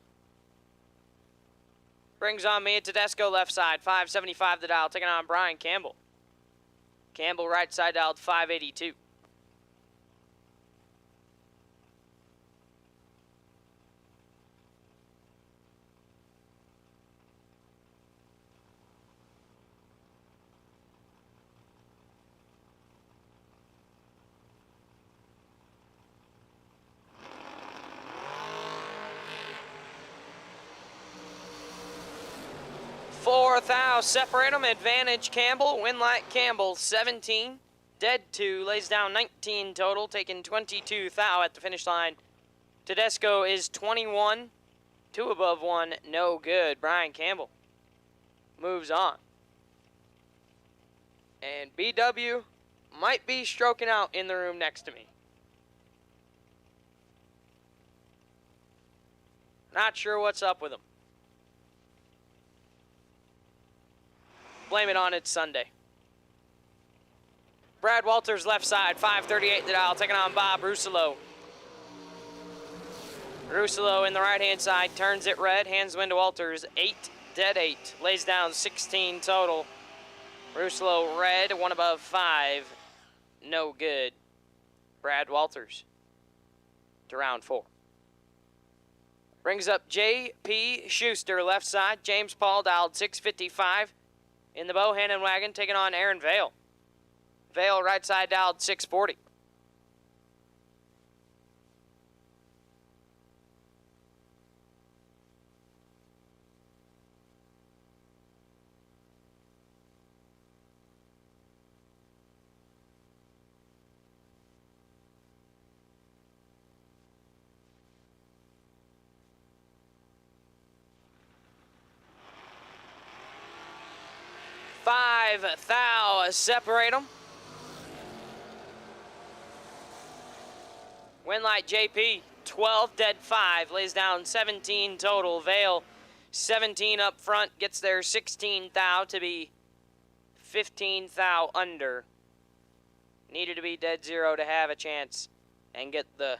[SPEAKER 10] Brings on Mia Tedesco, left side, 575 the dial, taking on Brian Campbell. Campbell, right side, dialed 582. Fourth thou, separate them, advantage Campbell, win light Campbell, 17, dead 2, lays down 19 total, taking 22 thou at the finish line. Tedesco is 21, 2 above 1, no good. Brian Campbell moves on. And BW might be stroking out in the room next to me. Not sure what's up with him. Blame it on It's Sunday. Brad Walters, left side, 538 the dial, taking on Bob Russillo. Russillo in the right-hand side, turns it red, hands win to Walters, 8, dead 8, lays down 16 total. Russillo red, 1 above 5, no good. Brad Walters to round 4. Brings up J.P. Schuster, left side, James Paul dialed 655. In the Bohannon wagon, taking on Aaron Vale. Vale, right side, dialed 640. Five thou, separate them. Winlight JP, 12, dead 5, lays down 17 total. Vale, 17 up front, gets there 16 thou to be 15 thou under. Needed to be dead 0 to have a chance and get the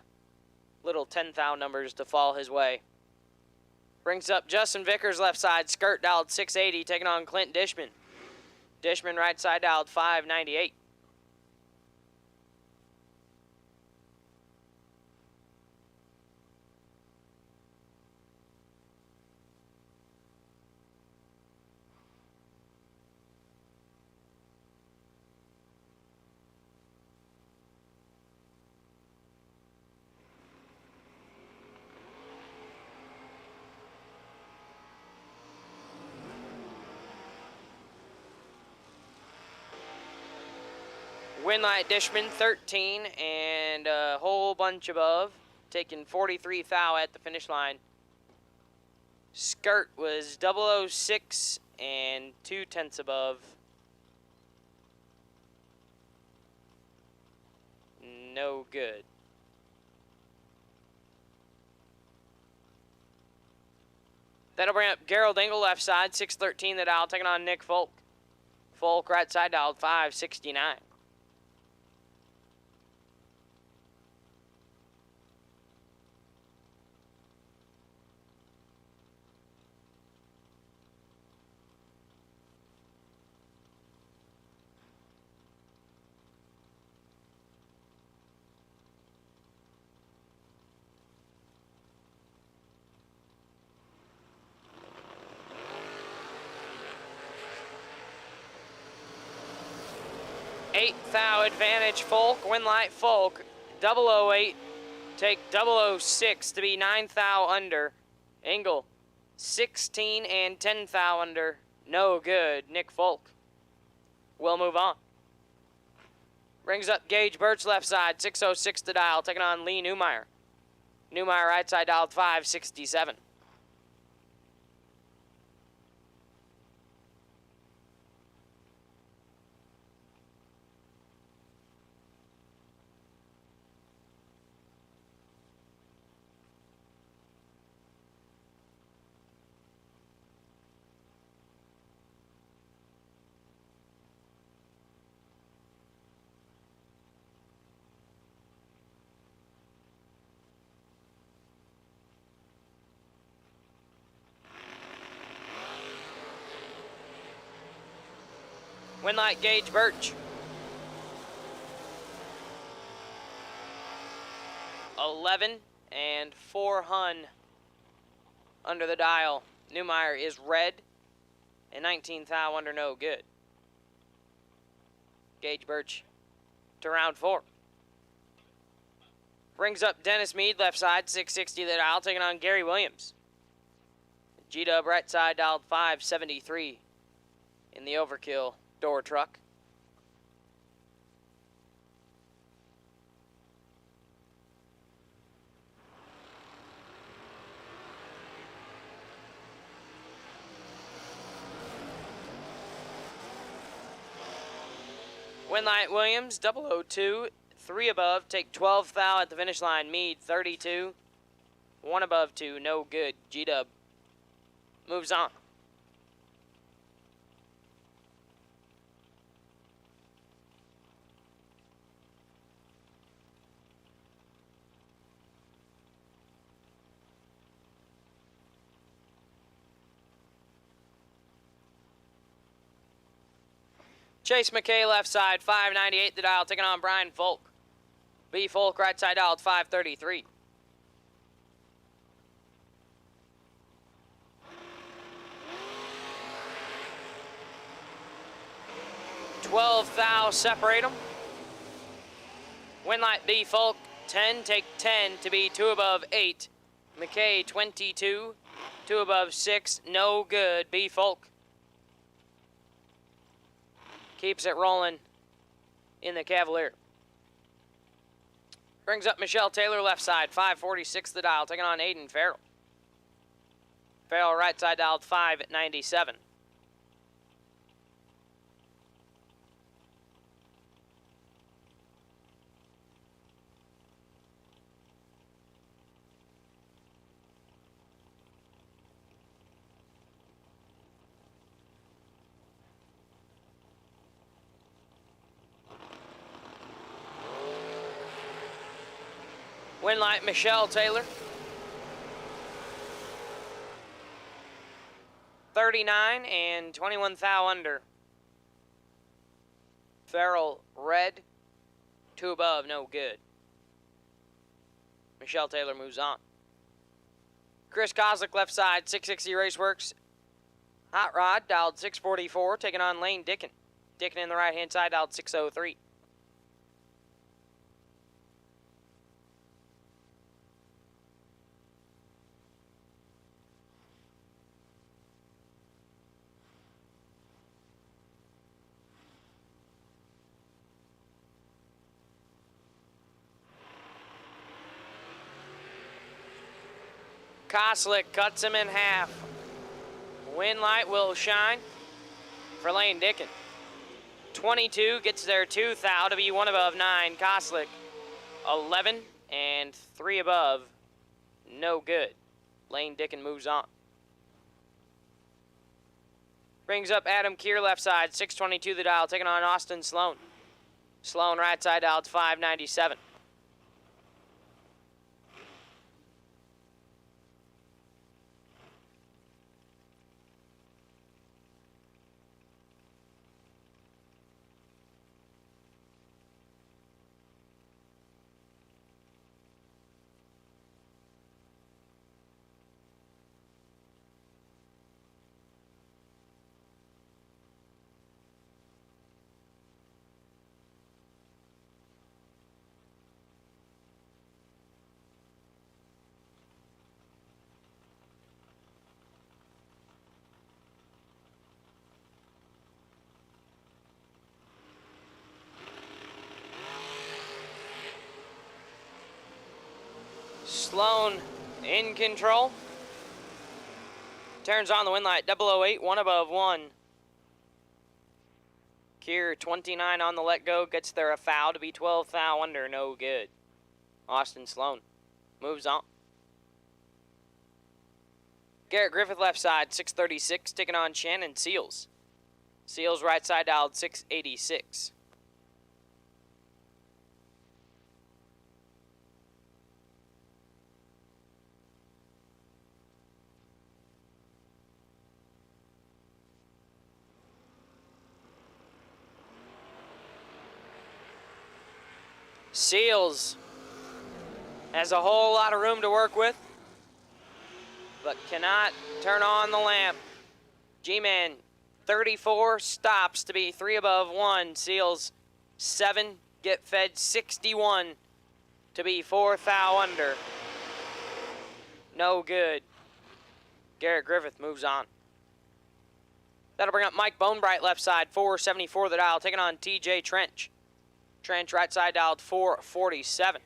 [SPEAKER 10] little 10 thou numbers to fall his way. Brings up Justin Vickers, left side, skirt dialed 680, taking on Clint Dishman. Dishman, right side, dialed 598. Winlight Dishman, 13, and a whole bunch above, taking 43 thou at the finish line. Skirt was 006 and 0.2 above. No good. That'll bring up Gerald Engel, left side, 613 the dial, taking on Nick Folk. Folk, right side, dialed 569. 8 thou advantage Folk, win light Folk, 008, take 006 to be 9 thou under. Engel, 16 and 10 thou under, no good. Nick Folk will move on. Brings up Gage Birch left side, 606 to dial, taking on Lee Newmeyer. Newmeyer right side dialed 567. Win light Gage Birch. 11 and 4 Hun under the dial. Newmeyer is red and 19 thou under, no good. Gage Birch to round 4. Brings up Dennis Mead left side, 660 the dial, taking on Gary Williams. G-Dub right side dialed 573 in the overkill door truck. Winlight Williams, 002, 3 above, take 12 thou at the finish line. Mead, 32, 1 above 2, no good. G-Dub moves on. Chase McKay left side, 598 the dial, taking on Brian Folk. B. Folk right side dialed 533. $12 thou separate them. Winlight B. Folk 10, take 10 to be 2 above 8. McKay 22, 2 above 6, no good. B. Folk keeps it rolling in the Cavalier. Brings up Michelle Taylor left side, 546 the dial, taking on Aiden Farrell. Farrell right side dialed 597. Winlight Michelle Taylor. 39 and 21 thou under. Farrell red, 2 above, no good. Michelle Taylor moves on. Chris Kozlik left side, 660 Raceworks. Hot Rod dialed 644, taking on Lane Dickin. Dickin in the right hand side dialed 603. Koslick cuts him in half. Winlight will shine for Lane Dickin. 22 gets there 2 thou to be 1 above 9. Koslick 11 and 3 above, no good. Lane Dickin moves on. Brings up Adam Keir left side, 622 the dial, taking on Austin Sloan. Sloan right side dialed 597. Sloan in control. Turns on the win light, 008, 1 above 1. Kier, 29 on the let go, gets there a foul to be 12 thou under, no good. Austin Sloan moves on. Garrett Griffith left side, 636, taking on Shannon Seals. Seals right side dialed 686. Seals has a whole lot of room to work with, but cannot turn on the lamp. G-Man, 34, stops to be 3 above 1. Seals, 7, get fed 61 to be 4 thou under. No good. Garrett Griffith moves on. That'll bring up Mike Bonebright left side, 474 the dial, taking on TJ Trench. Trench right side dialed 447.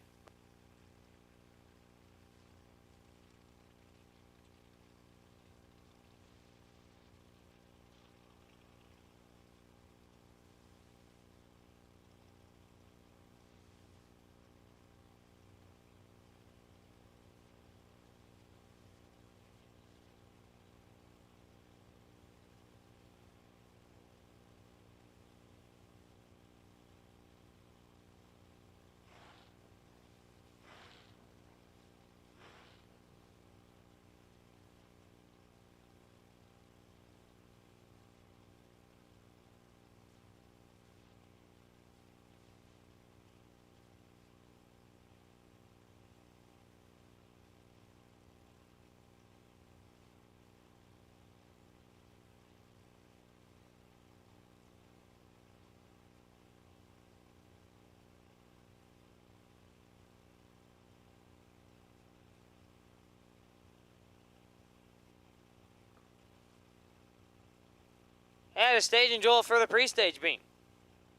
[SPEAKER 10] And a staging duel for the pre-stage beam.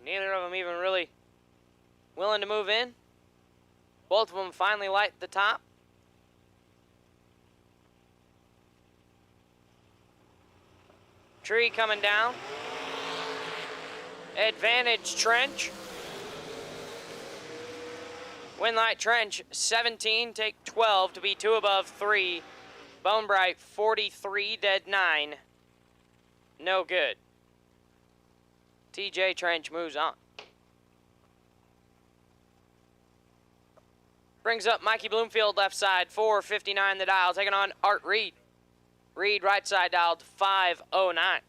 [SPEAKER 10] Neither of them even really willing to move in. Both of them finally light the top. Tree coming down. Advantage Trench. Winlight Trench, 17, take 12 to be 2 above 3. Bonebright, 43, dead 9. No good. TJ Trench moves on. Brings up Mikey Bloomfield left side, 459 the dial, taking on Art Reed. Reed right side dialed 509.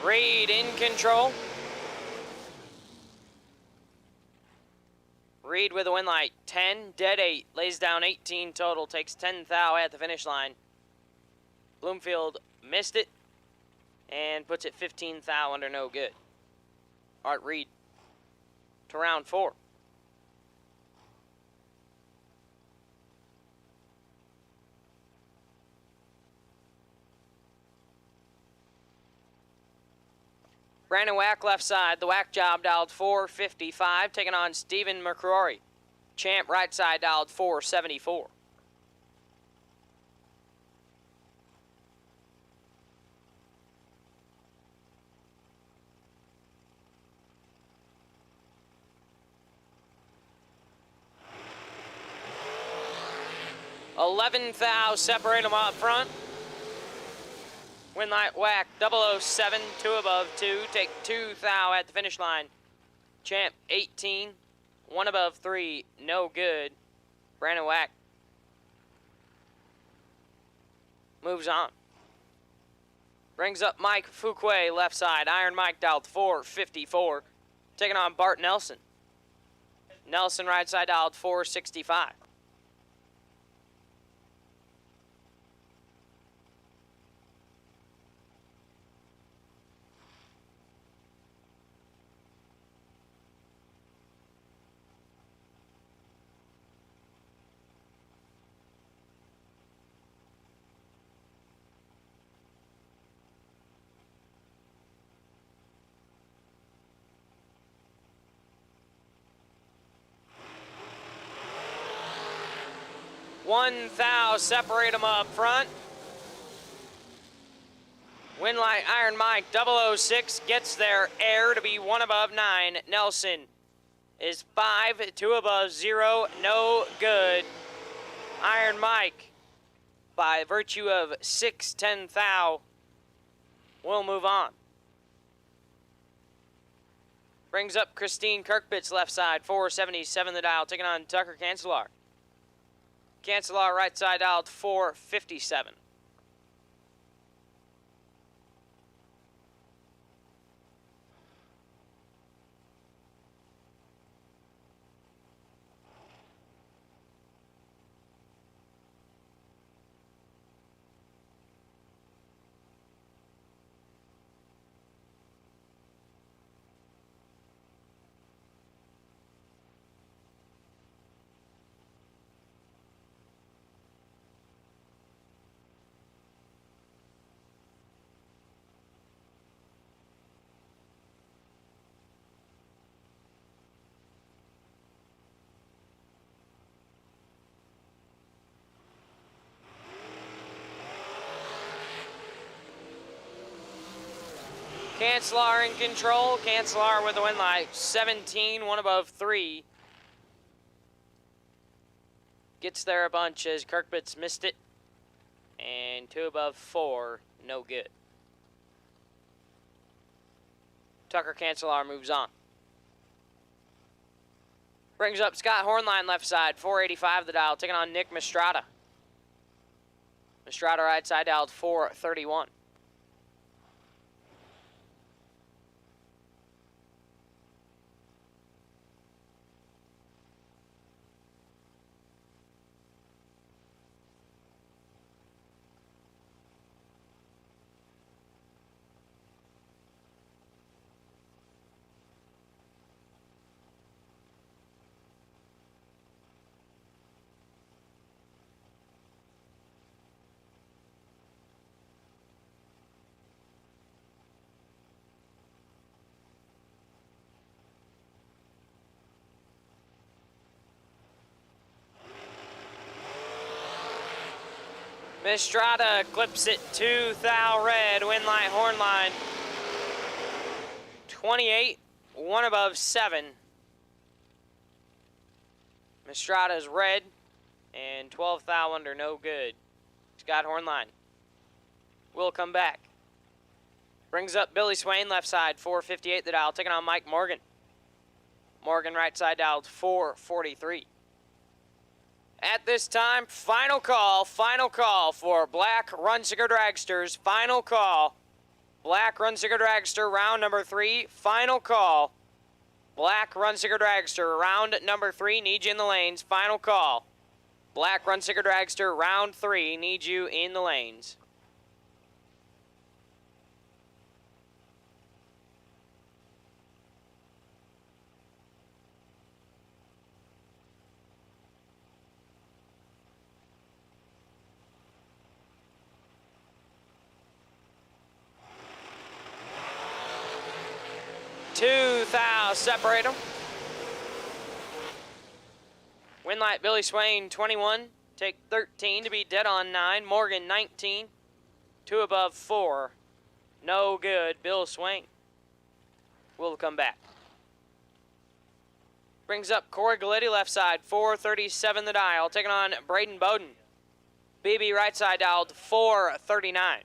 [SPEAKER 10] Reed in control. Reed with a win light, 10, dead 8, lays down 18 total, takes 10 thou at the finish line. Bloomfield missed it and puts it 15 thou under, no good. Art Reed to round 4. Brandon Wack left side, the Wack job dialed 455, taking on Stephen McCrory. Champ right side dialed 474. $11 thou separate them up front. Winlight Whack, 007, 2 above 2, take 2 thou at the finish line. Champ, 18, 1 above 3, no good. Brandon Whack moves on. Brings up Mike Fuquay, left side. Iron Mike dialed 454, taking on Bart Nelson. Nelson right side dialed 465. 1 thou, separate them up front. Winlight Iron Mike 006 gets there, air to be 1 above 9. Nelson is 5, 2 above 0, no good. Iron Mike, by virtue of 6 thou, will move on. Brings up Christine Kirkbitz left side, 477 the dial, taking on Tucker Cancelar. Cancelar right side dialed 457. Cancelar in control. Cancelar with the win light. 17, 1 above 3. Gets there a bunch as Kirkbitz missed it. And 2 above 4, no good. Tucker Cancelar moves on. Brings up Scott Hornline left side, 485 the dial, taking on Nick Mistrada. Mistrada right side dialed 431. Mistrada clips it 2 thou red, win light, horn line. 28, 1 above 7. Mistrada's red and 12 thou under, no good. Scott Hornline will come back. Brings up Billy Swain left side, 458 the dial, taking on Mike Morgan. Morgan right side dialed 443. At this time, final call for Black Runsiger Dragsters. Final call. Black Runsiger Dragster, round number 3. Final call. Black Runsiger Dragster, round number 3. Need you in the lanes. Final call. Black Runsiger Dragster, round 3. Need you in the lanes. Two thou, separate them. Win light, Billy Swain, 21. Take 13 to be dead on 9. Morgan, 19. 2 above 4. No good. Bill Swain will come back. Brings up Corey Galletti left side, 437 the dial. Taking on Braden Bowden. BB right side dialed 439.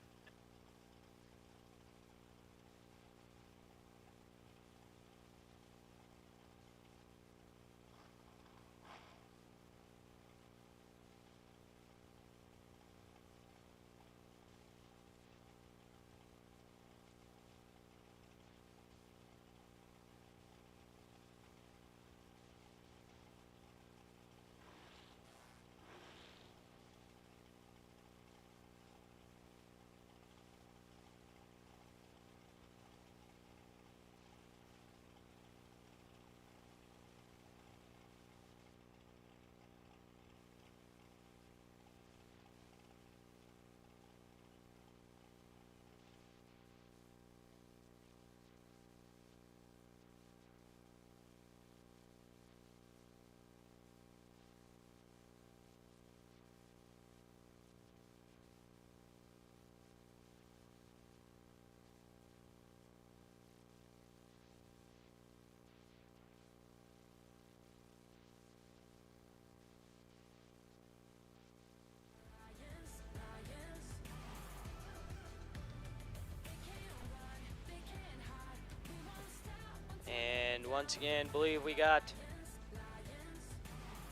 [SPEAKER 10] once again, believe we got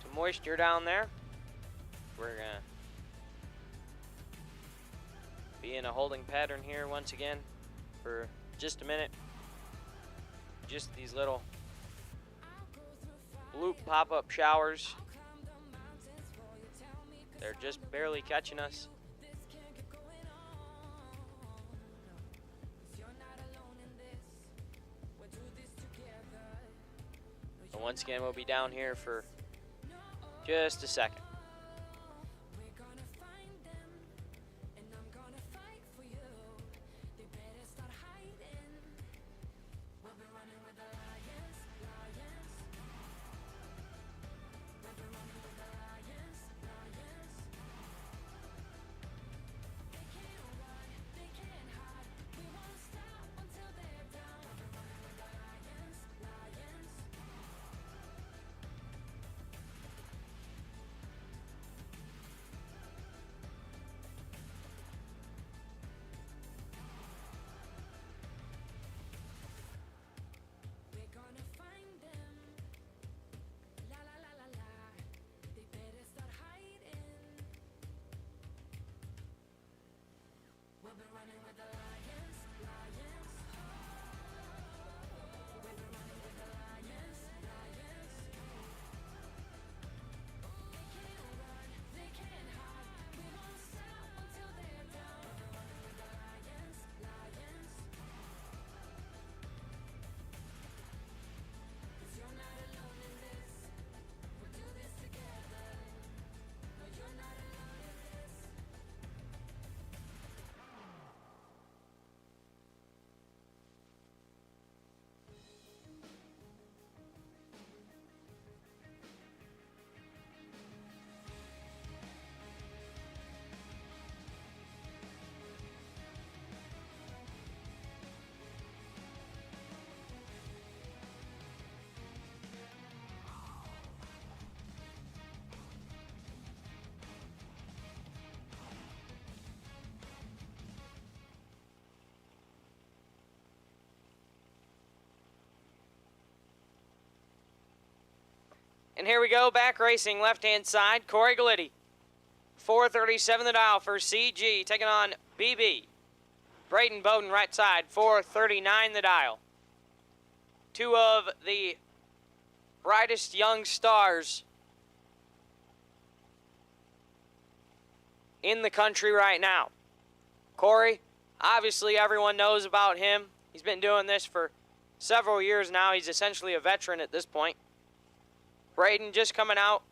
[SPEAKER 10] some moisture down there. We're gonna be in a holding pattern here once again for just a minute. Just these little bloop pop-up showers. They're just barely catching us. And once again, we'll be down here for just a second. And here we go, back racing, left-hand side, Corey Galitti. 437 the dial for CG, taking on BB. Braden Bowden, right side, 439 the dial. Two of the brightest young stars in the country right now. Corey, obviously everyone knows about him. He's been doing this for several years now. He's essentially a veteran at this point. Braden just coming out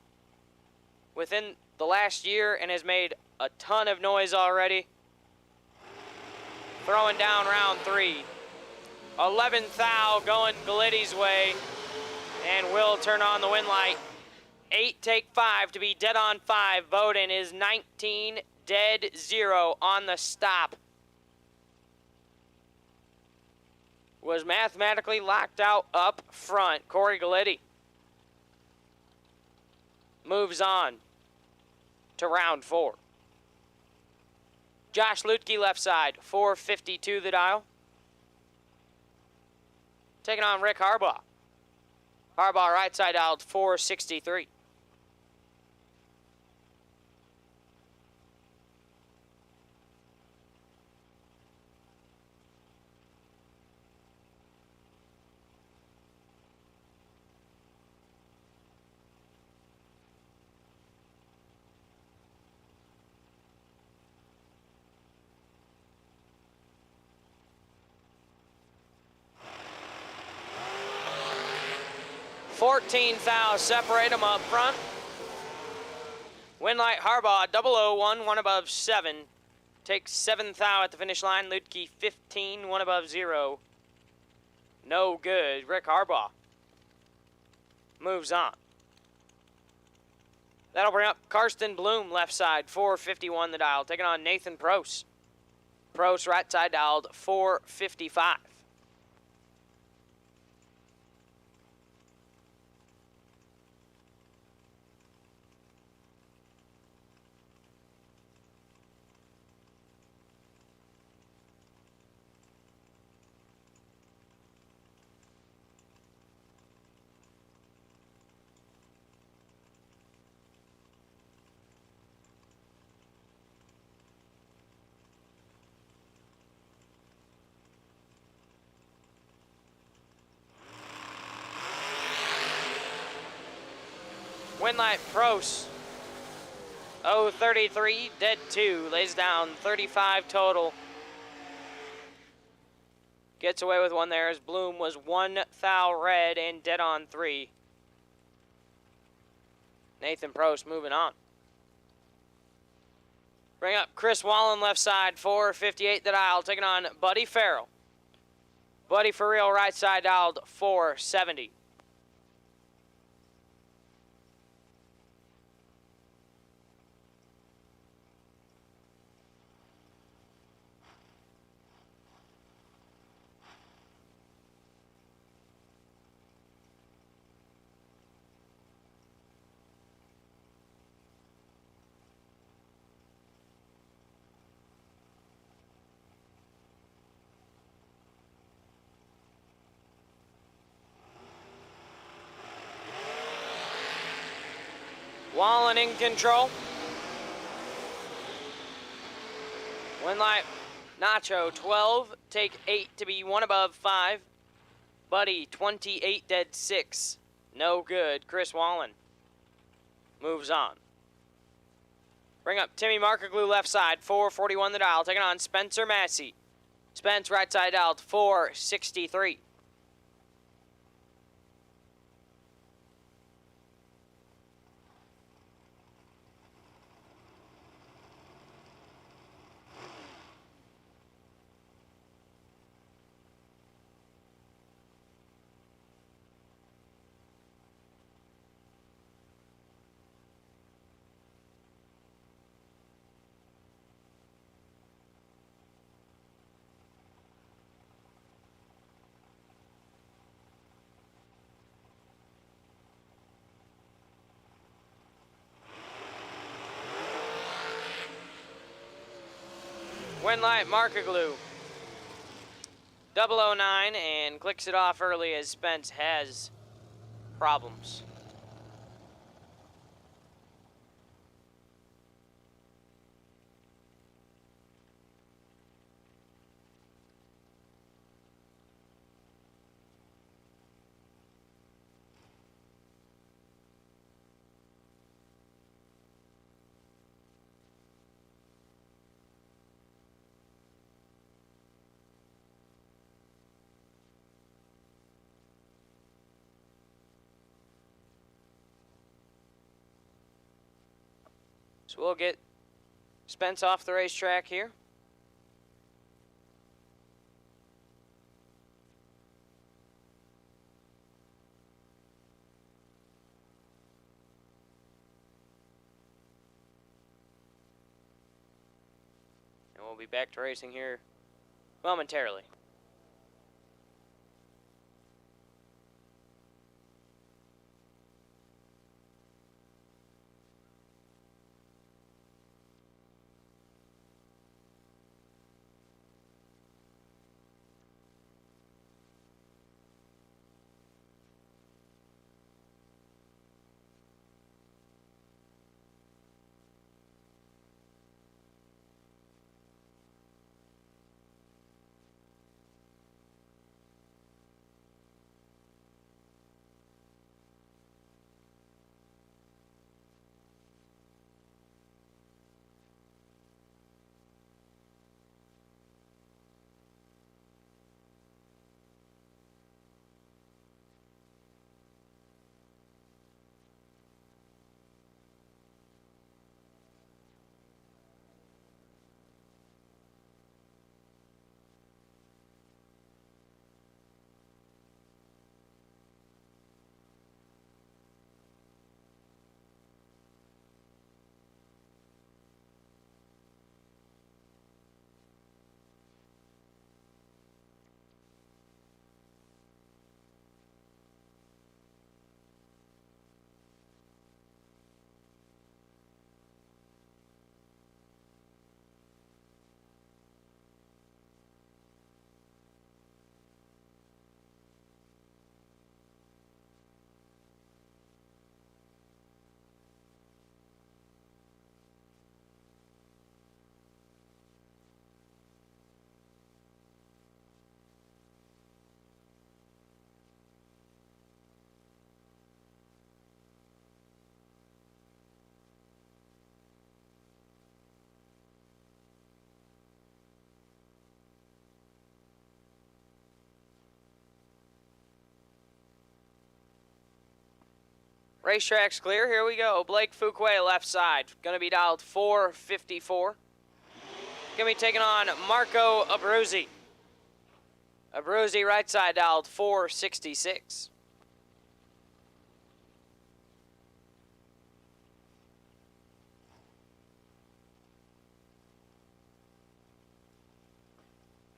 [SPEAKER 10] within the last year and has made a ton of noise already. Throwing down round 3. 11th thou going Galitti's way, and will turn on the win light. 8 take 5 to be dead on 5. Bowden is 19 dead 0 on the stop. Was mathematically locked out up front. Corey Galitti moves on to round 4. Josh Lutke left side, 452 the dial. Taking on Rick Harbaugh. Harbaugh right side dialed, 463. Thou separate them up front. Winlight Harbaugh 001, 1 above 7. Takes 7th thou at the finish line. Lutke 15, 1 above 0. No good. Rick Harbaugh moves on. That'll bring up Karsten Bloom left side, 451 the dial. Taking on Nathan Prost. Prost right side dialed, 455. Winlight Pros. 033, dead 2, lays down 35 total. Gets away with one there as Bloom was 1 foul red and dead on 3. Nathan Prost moving on. Bring up Chris Wallen left side, 458 the dial, taking on Buddy Farrell. Buddy for real right side dialed 470. Wallen in control. Winlight Nacho 12, take 8 to be 1 above 5. Buddy 28 dead 6, no good. Chris Wallen moves on. Bring up Timmy Markaglu left side, 441 the dial, taking on Spencer Massey. Spence right side dialed 463. Winlight Markaglu 009 and clicks it off early as Spence has problems. So we'll get Spence off the racetrack here. And we'll be back to racing here momentarily. Racetrack's clear. Here we go. Blake Fuquay, left side. Going to be dialed 454. Going to be taking on Marco Abruzzi. Abruzzi, right side, dialed 466.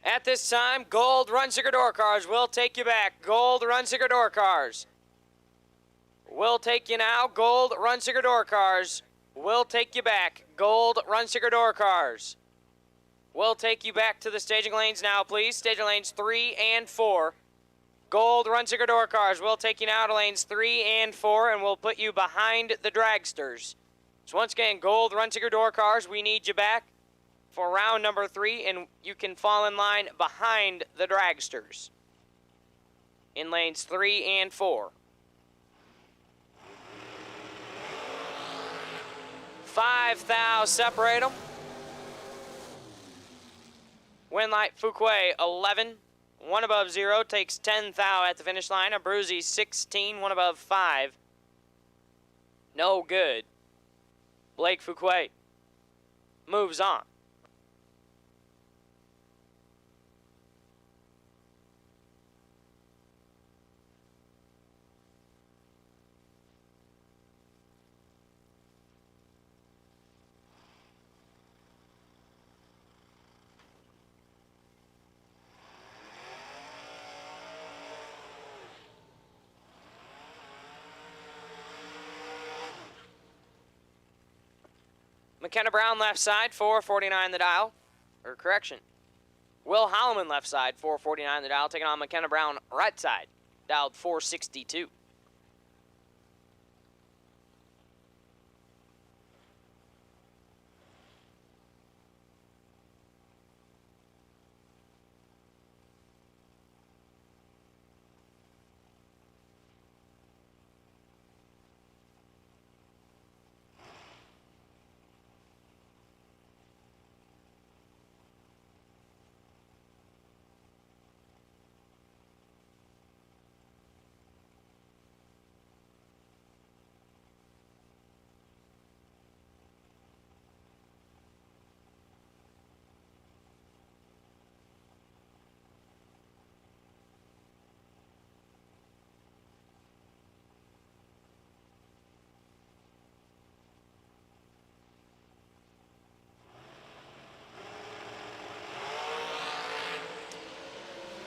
[SPEAKER 10] At this time, Gold Runsicker Door Cars will take you back. Gold Runsicker Door Cars will take you now. Gold Runsicker Door Cars will take you back. Gold Runsicker Door Cars will take you back to the staging lanes now, please. Staging lanes 3 and 4. Gold Runsicker Door Cars will take you now to lanes 3 and 4, and we'll put you behind the Dragsters. So once again, Gold Runsicker Door Cars, we need you back for round number 3, and you can fall in line behind the Dragsters in lanes 3 and 4. 5 thou separate them. Win light Fuquay 11, 1 above 0, takes 10 thou at the finish line. Abruzzi 16, 1 above 5. No good. Blake Fuquay moves on. McKenna Brown left side, 449 the dial. Or correction. Will Holloman left side, 449 the dial, taking on McKenna Brown right side, dialed 462.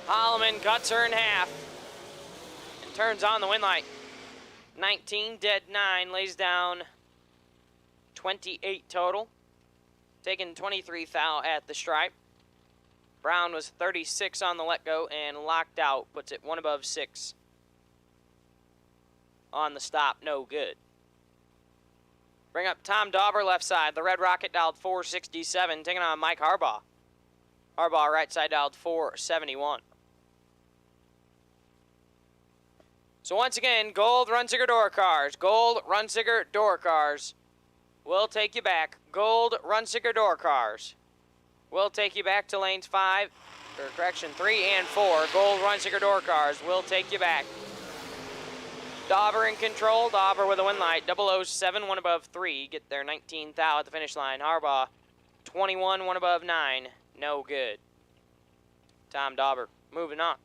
[SPEAKER 10] Holloman cuts her in half and turns on the win light. 19, dead 9, lays down 28 total, taking 23 thou at the stripe. Brown was 36 on the let go and locked out, puts it 1 above 6 on the stop, no good. Bring up Tom Dauber left side, the Red Rocket dialed 467, taking on Mike Harbaugh. Harbaugh right side dialed 471. So once again, Gold Runsicker Door Cars. Gold Runsicker Door Cars will take you back. Gold Runsicker Door Cars will take you back to lanes 3 and 4. Gold Runsicker Door Cars will take you back. Dauber in control. Dauber with a win light. 007, 1 above 3. Get there 19 thou at the finish line. Harbaugh 21, 1 above 9. No good. Tom Dauber moving on.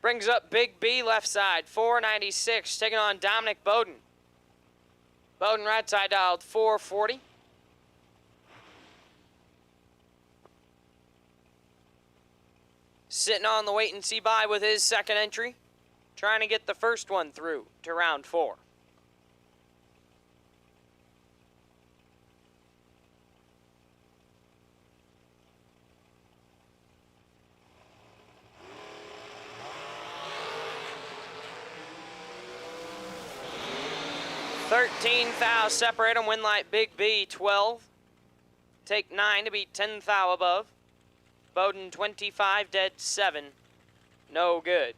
[SPEAKER 10] Brings up Big B left side, 496, taking on Dominic Bowden. Bowden right side dialed 440. Sitting on the wait and see by with his second entry, trying to get the first one through to round 4. 13 thou, separate them. Win light Big B, 12. Take 9 to be 10 thou above. Bowden, 25, dead 7. No good.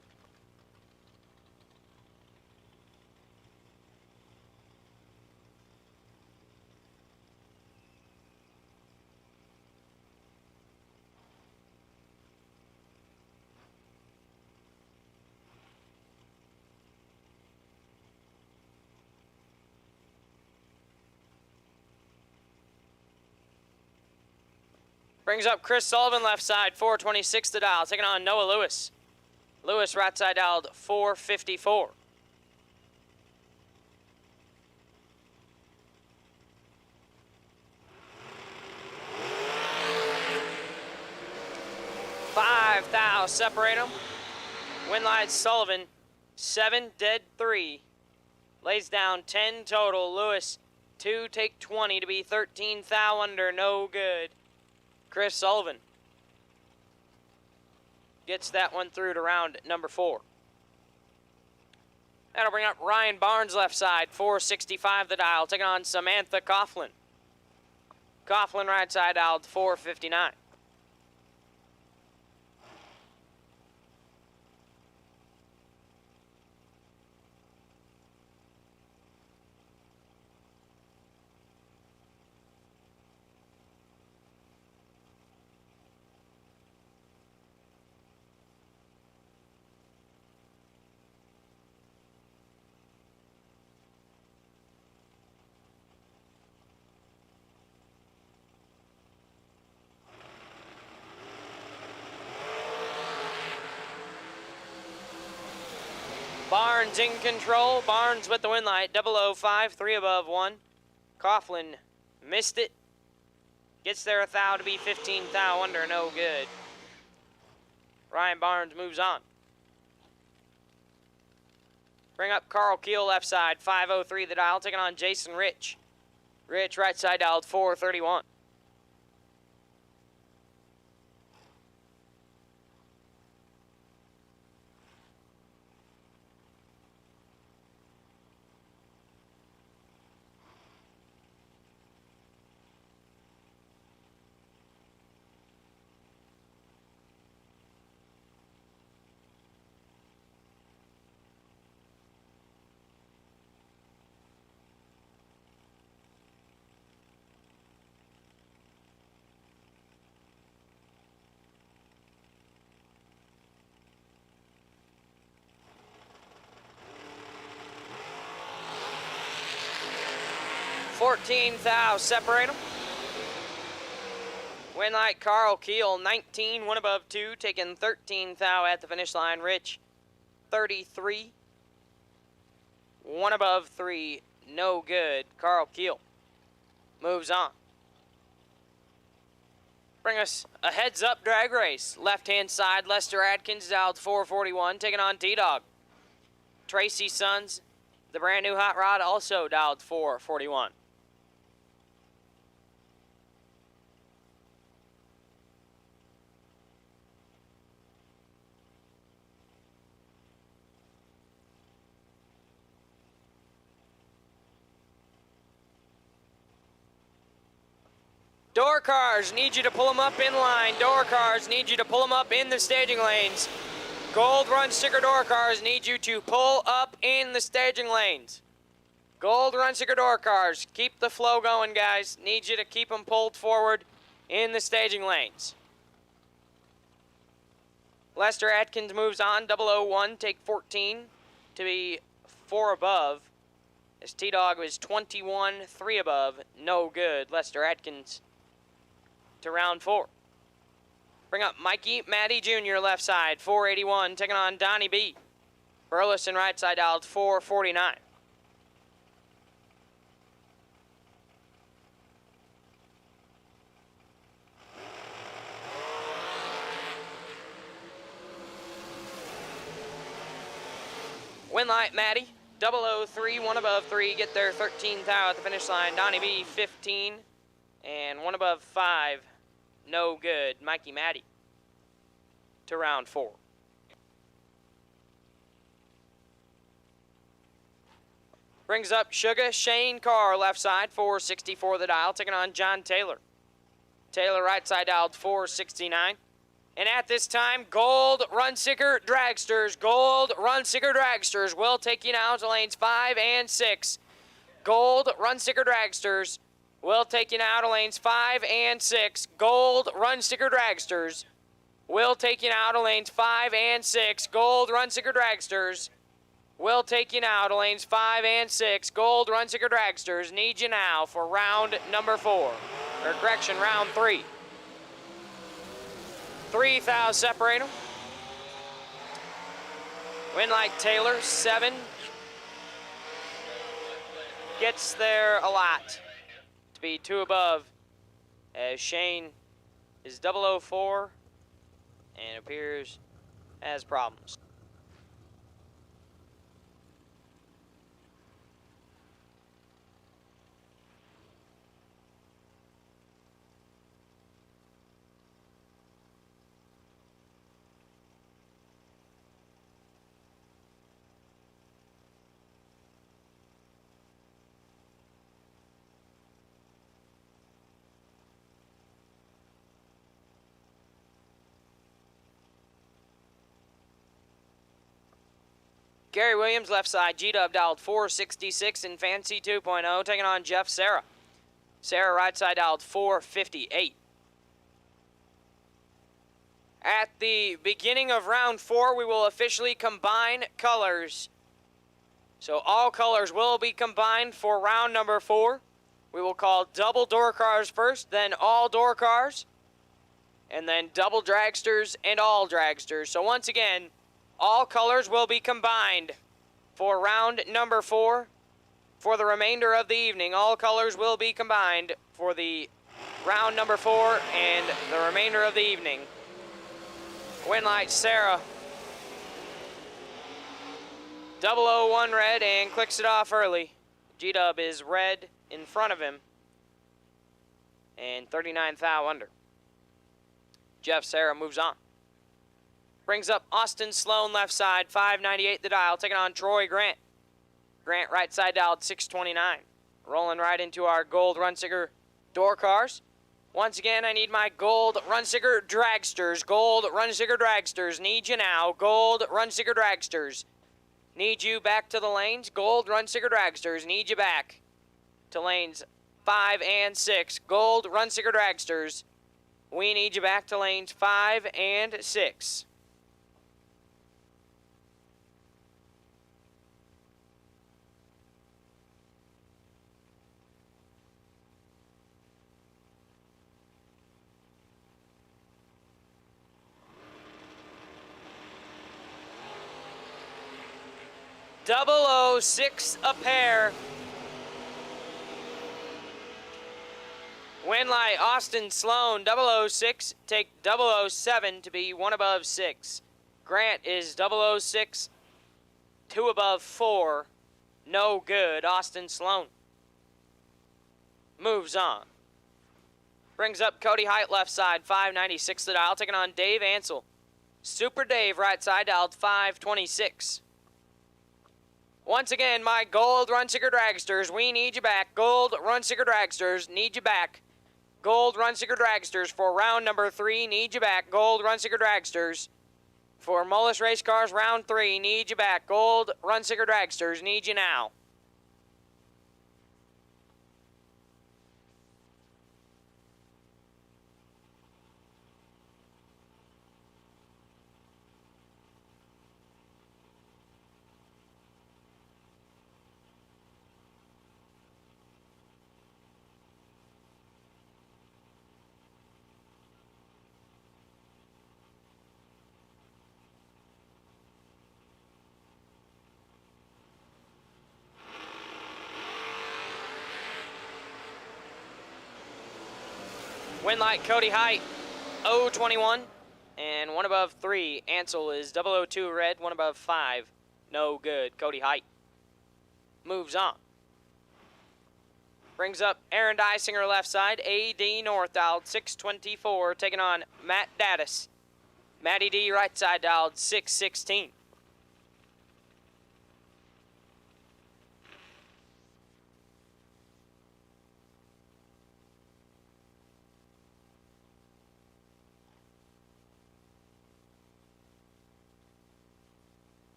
[SPEAKER 10] Brings up Chris Sullivan left side, 426 to dial. Taking on Noah Lewis. Lewis right side dialed 454. Five thou, separate them. Win light Sullivan, 7, dead 3. Lays down 10 total. Lewis, 2, take 20 to be 13 thou under, no good. Chris Sullivan gets that one through to round number 4. That'll bring up Ryan Barnes left side, 465 the dial, taking on Samantha Coughlin. Coughlin right side dialed 459. Barnes in control. Barnes with the win light. 005, 3 above 1. Coughlin missed it. Gets there a thou to be 15 thou under, no good. Ryan Barnes moves on. Bring up Carl Keel left side, 503 the dial, taking on Jason Rich. Rich right side dialed 431. $14,000, separate them. Win light Carl Keel, 19, 1 above 2, taking 13,000 at the finish line. Rich, 33, 1 above 3, no good. Carl Keel moves on. Bring us a heads-up drag race. Left-hand side, Lester Adkins dialed 441, taking on T-Dog. Tracy Sons, the brand new hot rod, also dialed 441. Door cars, need you to pull them up in line. Door cars, need you to pull them up in the staging lanes. Gold Run Sticker door cars, need you to pull up in the staging lanes. Gold Run Sticker door cars, keep the flow going, guys. Need you to keep them pulled forward in the staging lanes. Lester Atkins moves on, 001, take 14 to be 4 above. This T-Dog was 21, 3 above, no good. Lester Atkins to round 4. Bring up Mikey Matty Jr. left side, 481, taking on Donnie B. Burleson right side dialed 449. Win light Matty, 003, 1 above 3, get there 13,000 at the finish line. Donnie B, 15, and 1 above 5, no good. Mikey Matty to round 4. Brings up Sugar Shane Carr, left side, 464 the dial, taking on John Taylor. Taylor, right side dialed, 469. And at this time, Gold Runsicker Dragsters. Gold Runsicker Dragsters will take you now to lanes 5 and 6. Gold Runsicker Dragsters will take you now to lanes 5 and 6. Gold Runsicker Dragsters will take you now to lanes 5 and 6. Gold Runsicker Dragsters will take you now to lanes 5 and 6. Gold Runsicker Dragsters need you now for round number 4. Or correction, round 3. 3,000 separate them. Win like Taylor, 7. Gets there a lot to be 2 above, as Shane is 004 and appears as problems. Gary Williams, left side, G-Dub dialed 466 in Fancy 2.0, taking on Jeff Serra. Serra, right side, dialed 458. At the beginning of round 4, we will officially combine colors. So all colors will be combined for round number 4. We will call double door cars first, then all door cars, and then double dragsters and all dragsters. So once again, all colors will be combined for round number 4. For the remainder of the evening, all colors will be combined for the round number 4 and the remainder of the evening. Win light Sarah. 001 red and clicks it off early. G-Dub is red in front of him. And 39 thou under. Jeff Sarah moves on. Brings up Austin Sloan, left side, 598 the dial, taking on Troy Grant. Grant, right side dialed, 629. Rolling right into our gold Runsicker door cars. Once again, I need my gold Runsicker Dragsters. Gold Runsicker Dragsters need you now. Gold Runsicker Dragsters need you back to the lanes. Gold Runsicker Dragsters need you back to lanes 5 and 6. Gold Runsicker Dragsters, we need you back to lanes 5 and 6. .006 a pair. Win light Austin Sloan, 006, take 007 to be 1 above 6. Grant is 006, 2 above 4. No good, Austin Sloan. Moves on. Brings up Cody Height, left side, 596 the dial, taking on Dave Ansel. Super Dave, right side, dialed 526. Once again, my gold Runsicker Dragsters, we need you back. Gold Runsicker Dragsters, need you back. Gold Runsicker Dragsters for round number 3, need you back. Gold Runsicker Dragsters for Mullins Race Cars, round 3, need you back. Gold Runsicker Dragsters, need you now. Win light Cody Height, 021, and 1 above 3. Ansel is 002 red, 1 above 5. No good, Cody Height. Moves on. Brings up Aaron Dysinger, left side, AD North, dialed 624, taking on Matt Daddis. Matty D, right side, dialed 616.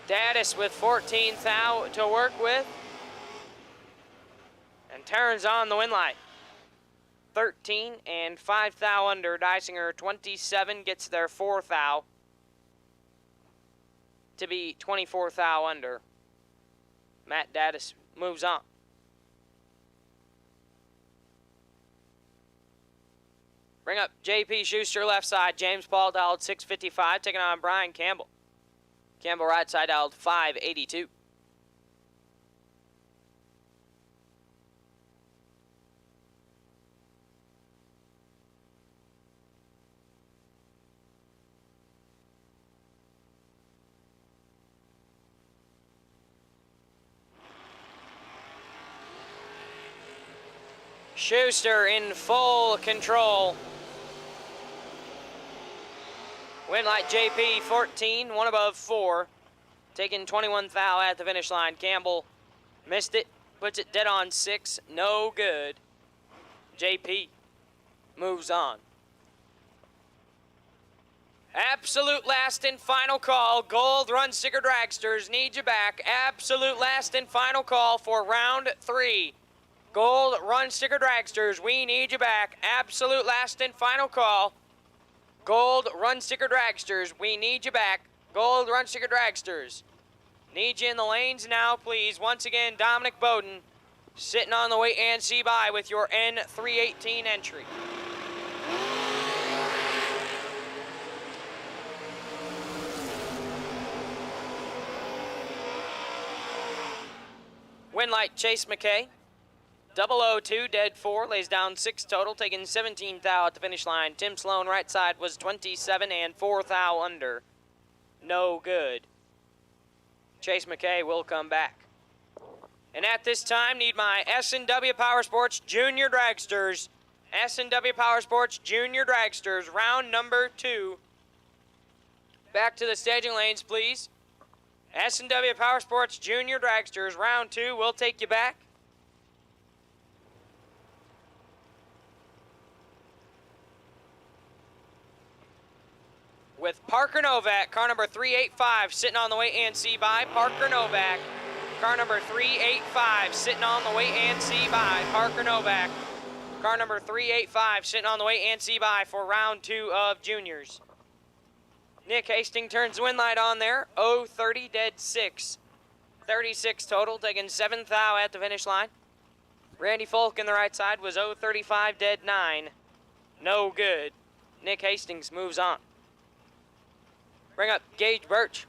[SPEAKER 10] Daddis with 14th out to work with. And turns on the win light. 13 and 5 thou under. Dysinger 27 gets their 4 thou to be 24 thou under. Matt Daddis moves on. Bring up JP Schuster left side. James Paul dialed 655, taking on Brian Campbell. Campbell right side dialed 582. Schuster in full control. Win light JP 14, one above 4. Taking 21 thou at the finish line. Campbell missed it, puts it dead on 6, no good. JP moves on. Absolute last and final call. Gold Run Sticker Dragsters need you back. Absolute last and final call for round 3. Gold Run Sticker Dragsters, we need you back. Absolute last and final call. Gold Run Sticker Dragsters, we need you back. Gold Run Sticker Dragsters. Need you in the lanes now, please. Once again, Dominic Bowden sitting on the wait and see by with your N318 entry. Win light Chase McKay. 002, dead 4, lays down 6 total, taking 17 thou at the finish line. Tim Sloan, right side, was 27 and 4 thou under. No good. Chase McKay will come back. And at this time, need my S&W Powersports Jr. Dragsters. S&W Powersports Jr. Dragsters, round number 2. Back to the staging lanes, please. S&W Powersports Jr. Dragsters, round 2, we'll take you back. With Parker Novak, car number 385, sitting on the wait and see by. Parker Novak, car number 385, sitting on the wait and see by. Parker Novak, car number 385, sitting on the wait and see by for round 2 of juniors. Nick Hastings turns the win light on there. 030, dead 6. 36 total, taking 7 thou at the finish line. Randy Folk in the right side was 035, dead 9. No good. Nick Hastings moves on. Bring up Gage Birch.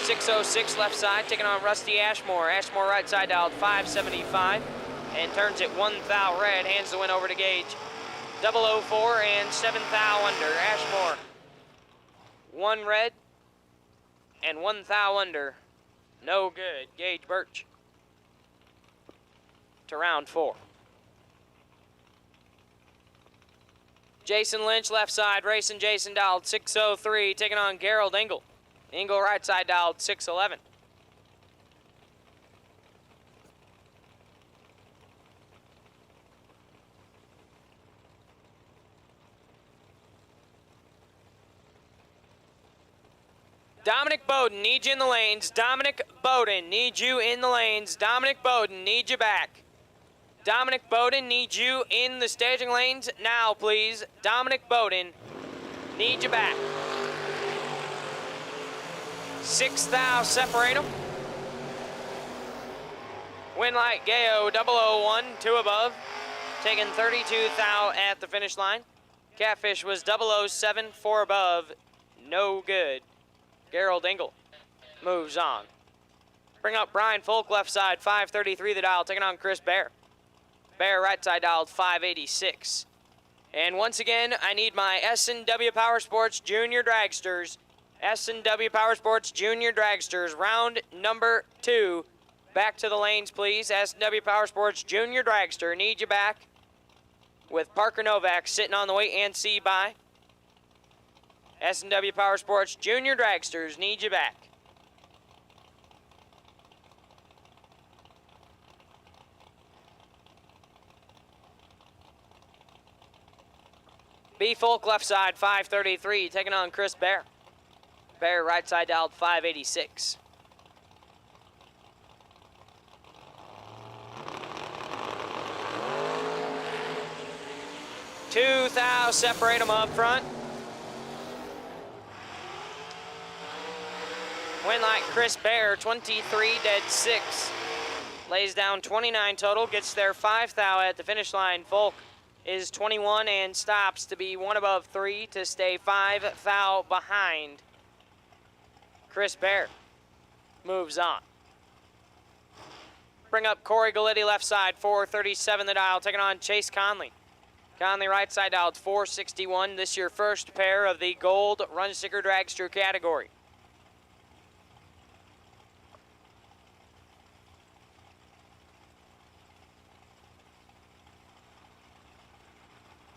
[SPEAKER 10] 606 left side, taking on Rusty Ashmore. Ashmore right side dialed 575 and turns it 1 thou red, hands the win over to Gage. 004 and 7 thou under. Ashmore 1 red and 1 thou under. No good. Gage Birch to round 4. Jason Lynch, left side, racing Jason dialed 603, taking on Gerald Engel. Engel, right side, dialed 611. Dominic Bowden, need you in the lanes. Dominic Bowden, need you in the lanes. Dominic Bowden, need you back. Dominic Bowden needs you in the staging lanes now, please. Dominic Bowden, need you back. 6 thou separate them. Win light Gayo 001, 2 above. Taking 32 thou at the finish line. Catfish was 007, 4 above. No good. Gerald Engel moves on. Bring up Brian Folk, left side, 533 the dial, taking on Chris Bear. Bear right side dialed 586. And once again, I need my S&W Powersports Jr. Dragsters. S&W Powersports Jr. Dragsters, round number 2. Back to the lanes, please. S&W Powersports Jr. Dragster, need you back. With Parker Novak sitting on the wait and see by. S&W Powersports Jr. Dragsters, need you back. B Folk left side, 533, taking on Chris Bear. Bear, right side dialed 586. Two thou separate them up front. Win like Chris Bear, 23 dead 6. Lays down 29 total, gets there 5 thou at the finish line. Volk is 21 and stops to be 1 above 3 to stay 5 thou behind. Chris Bear moves on. Bring up Corey Galletti left side, 437 the dial, taking on Chase Conley. Conley right side dialed 461. This your first pair of the gold run sticker dragster category.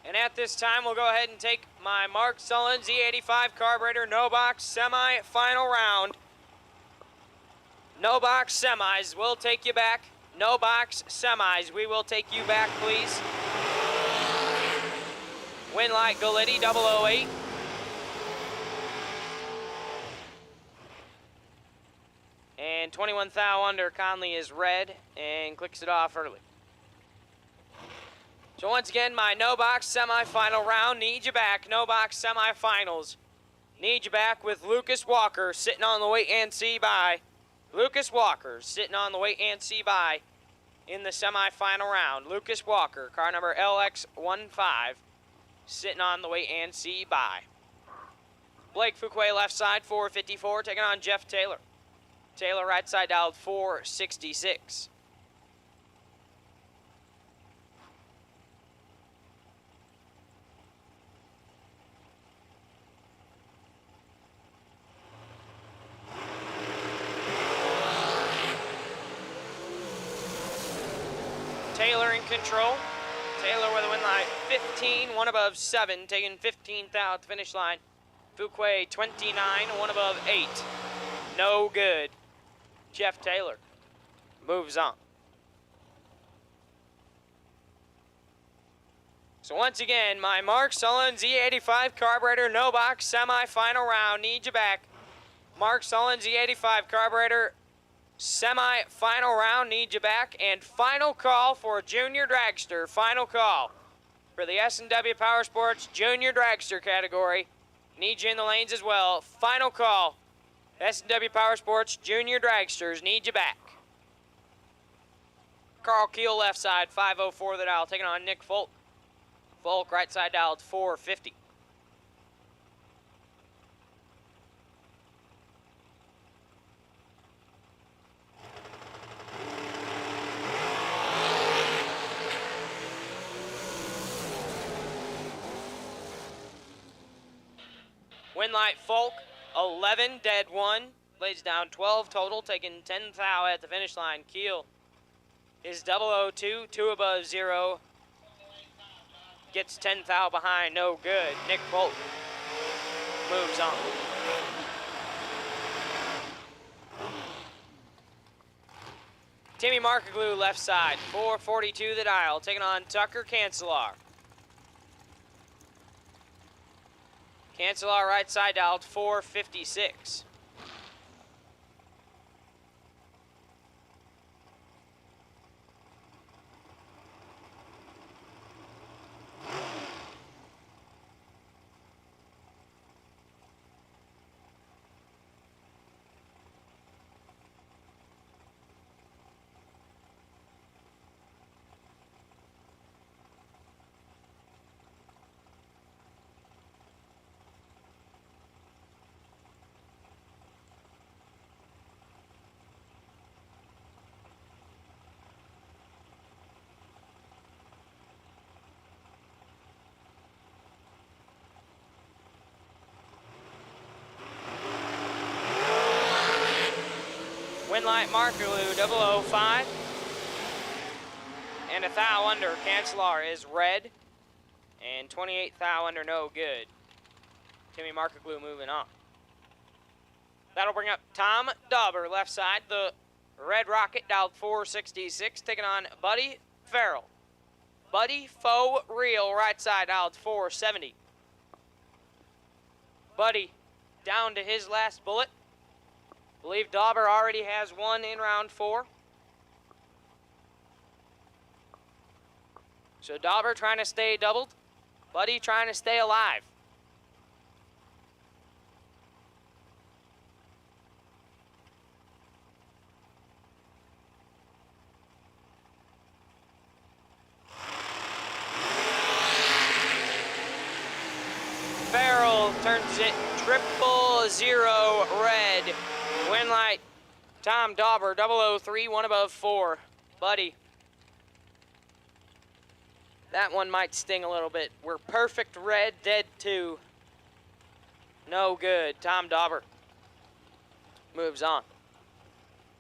[SPEAKER 10] And at this time, we'll go ahead and take my Mark Sullens E-85 Carburetor No Box semi-final round. No box semis, we'll take you back. No box semis, we will take you back, please. Winlight Galletti 008. And 21 thou under, Conley is red and clicks it off early. So once again, my no box semi-final round, need you back. No box semi-finals, need you back with Lucas Walker sitting on the wait and see by. Lucas Walker sitting on the wait and see by in the semi-final round. Lucas Walker, car number LX15, sitting on the wait and see by. Blake Fuquay left side, 454, taking on Jeff Taylor. Taylor right side dialed 466. Taylor in control. Taylor with a win line 15, 1 above 7, taking 15 thou at the finish line. Fuquay 29, 1 above 8. No good. Jeff Taylor moves on. So once again, my Mark Sullens E-85 Carburetor No Box semi-final round, need you back. Mark Sullens E-85 Carburetor semi-final round, need you back. And final call for Junior Dragster. Final call for the S&W Powersports Junior Dragster category. Need you in the lanes as well. Final call. S&W Powersports Junior Dragsters need you back. Carl Keel left side, 504 the dial, taking on Nick Folk. Folk right side dialed 450. Winlight Folk, 11, dead 1, lays down 12 total, taking 10 thou at the finish line. Keel is 002, 2 above 0, gets 10 thou behind, no good. Nick Folk moves on. Timmy Markaglu left side, 442 the dial, taking on Tucker Cancelar. Cancelar right side dialed 456. Winlight Markaloo 005. And a thou under. Cancelar is red. And 28 thou under, no good. Timmy Markaglu moving on. That'll bring up Tom Dauber, left side. The Red Rocket dialed 466, taking on Buddy Farrell. Buddy Faux Real, right side dialed 470. Buddy down to his last bullet. Believe Dauber already has one in round 4. So Dauber trying to stay doubled. Buddy trying to stay alive. Farrell turns it 000 red. Win light, Tom Dauber, 003, one above 4. Buddy. That one might sting a little bit. We're perfect red, dead 2. No good. Tom Dauber moves on.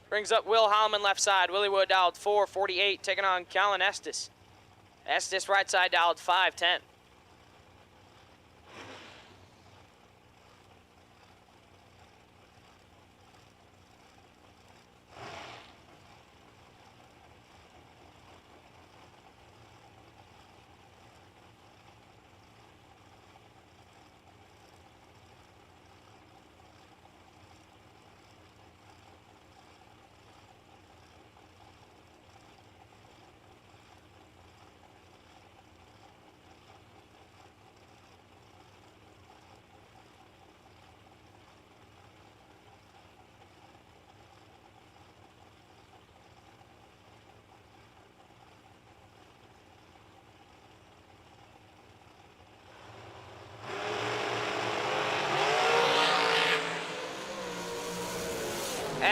[SPEAKER 10] Brings up Will Hallman left side. Willie Wood dialed 448, taking on Callan Estes. Estes right side dialed 510.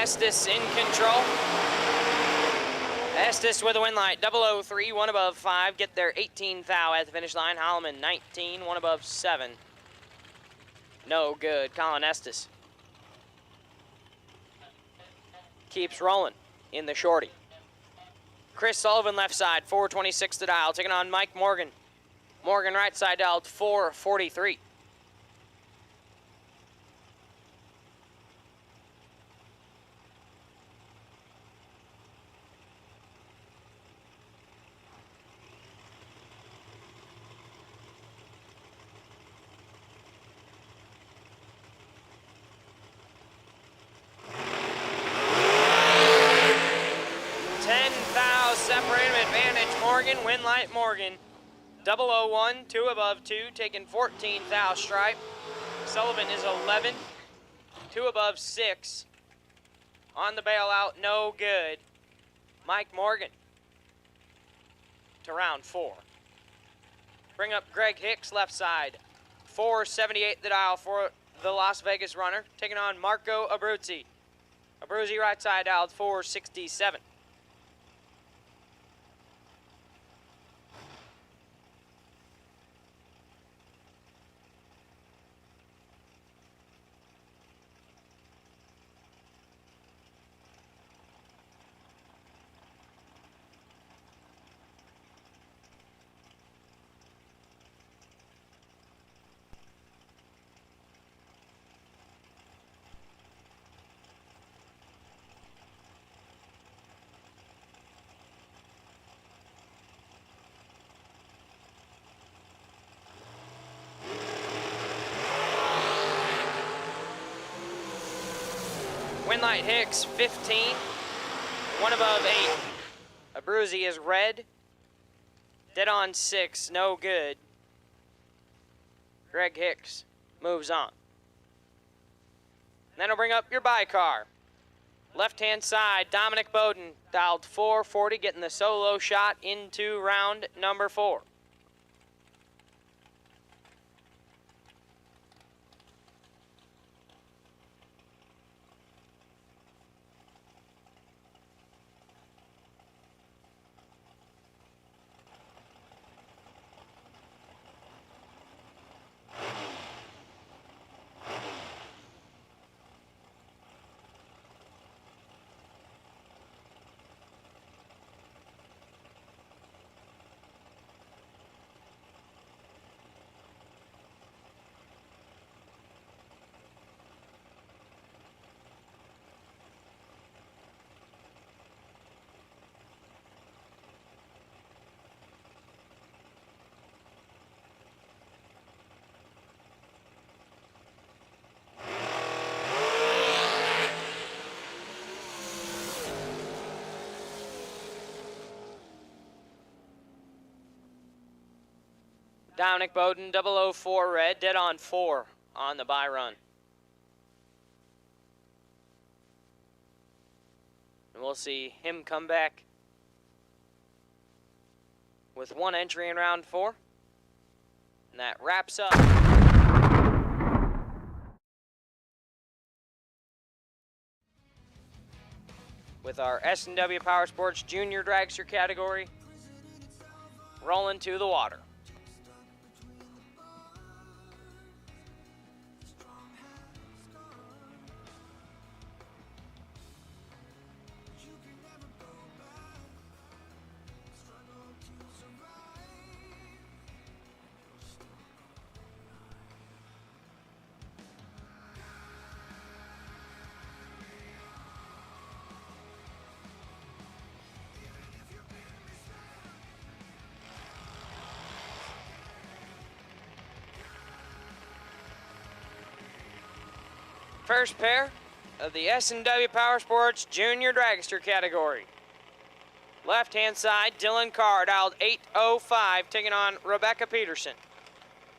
[SPEAKER 10] Estes in control. Estes with a win light, 003, one above 5. Get their 18th thou at the finish line. Holloman 19, one above 7. No good. Colin Estes keeps rolling in the shorty. Chris Sullivan left side, 426 to dial, taking on Mike Morgan. Morgan right side dialed 443. Morgan, win light Morgan, 001, 2 above 2, taking 14 thou stripe. Sullivan is 11, 2 above 6. On the bailout, no good. Mike Morgan to round 4. Bring up Greg Hicks left side, 478 the dial for the Las Vegas runner, taking on Marco Abruzzi. Abruzzi right side dialed 467. Winlight Hicks, 15, 1 above 8. Abruzzi is red, dead on 6, no good. Greg Hicks moves on. Then I'll bring up your bi-car. Left-hand side, Dominic Bowden, dialed 440, getting the solo shot into round number 4. Dominic Bowden, 004 red, dead on 4 on the bye run. And we'll see him come back with 1 entry in round 4. And that wraps up with our S&W Powersports Jr Dragster category rolling to the water. First pair of the S&W Powersports Junior Dragster category. Left-hand side, Dylan Carr, dialed 805, taking on Rebecca Peterson.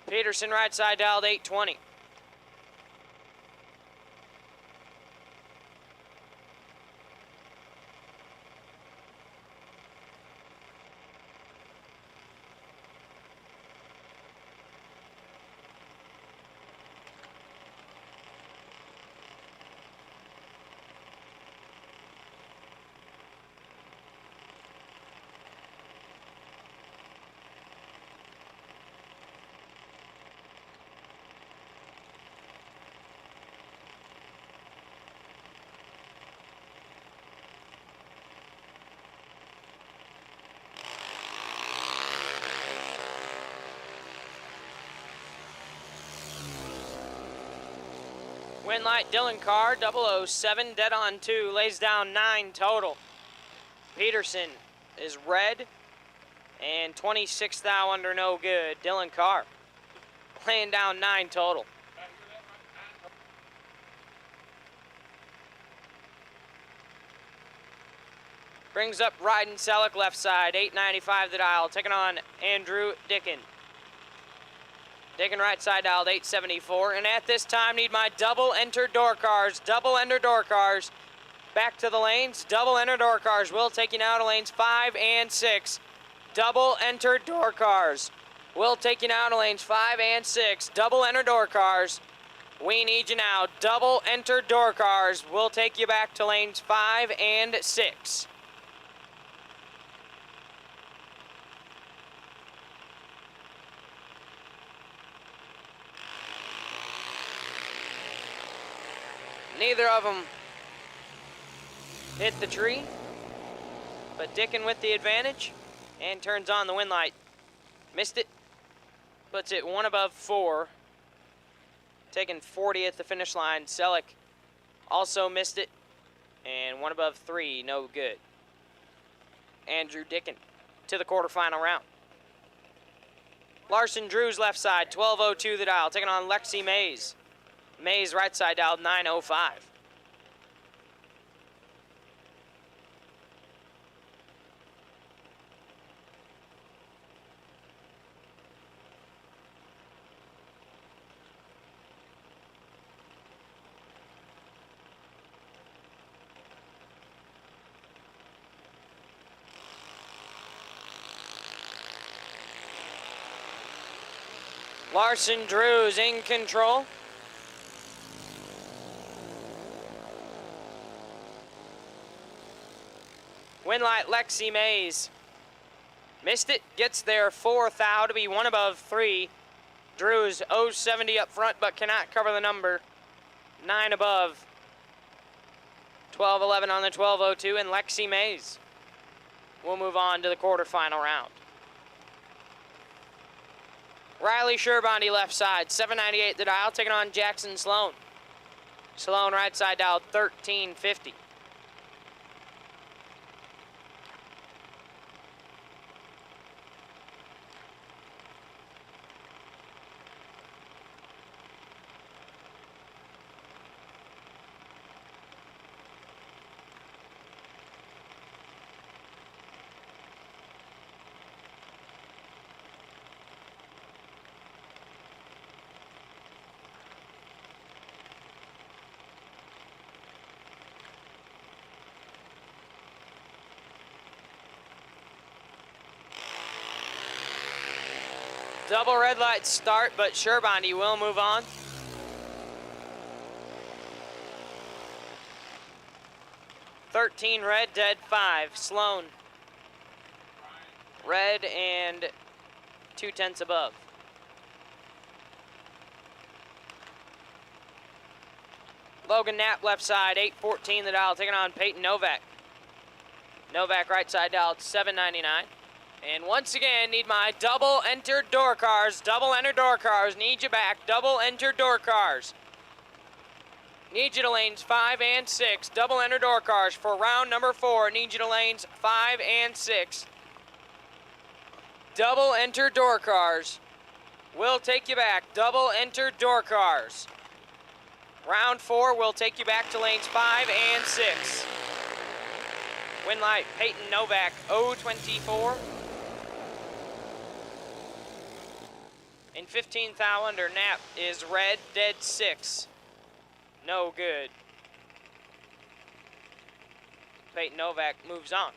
[SPEAKER 10] Peterson, right side, dialed 820. Win light, Dylan Carr, 007, dead on 2, lays down 9 total. Peterson is red, and 26 thou under no good. Dylan Carr laying down 9 total. Brings up Ryden Selleck left side, 895 the dial, taking on Andrew Dickin. Dickin right side dialed 874, and at this time need my double enter door cars. Double enter door cars. Back to the lanes. Double enter door cars will take you now to lanes 5 and 6. Double enter door cars will take you now to lanes 5 and 6. Double enter door cars. We need you now. Double enter door cars will take you back to lanes 5 and 6. Neither of them hit the tree, but Dickin with the advantage and turns on the win light. Missed it, puts it 1 above 4, taking 40 at the finish line. Selleck also missed it, and 1 above 3, no good. Andrew Dickin to the quarterfinal round. Larson Drew's left side, 1202 the dial, taking on Lexi Mays. Mays right side dialed 905. Larson Drew's in control. Winlight Lexi Mays missed it, gets there 4th thou to be 1 above 3. Drew's 070 up front but cannot cover the number. 9 above. 12-11 on the 1202, and Lexi Mays will move on to the quarterfinal round. Riley Sherbondi left side, 798 the dial, taking on Jackson Sloan. Sloan right side dialed 1350. Double red light start, but Sherbondi will move on. red, dead 5. Sloan. Red and 2/10 above. Logan Knapp left side, 814 the dial, taking on Peyton Novak. Novak right side dial, 799. And once again, need my double enter door cars. Double enter door cars. Need you back. Double enter door cars. Need you to lanes 5 and 6. Double enter door cars for round number 4. Need you to lanes 5 and 6. Double enter door cars. We'll take you back. Double enter door cars. Round 4 will take you back to lanes 5 and 6. Win light, Peyton Novak, 024. And 15 thou under Knapp is red, dead 6. No good. Peyton Novak moves on.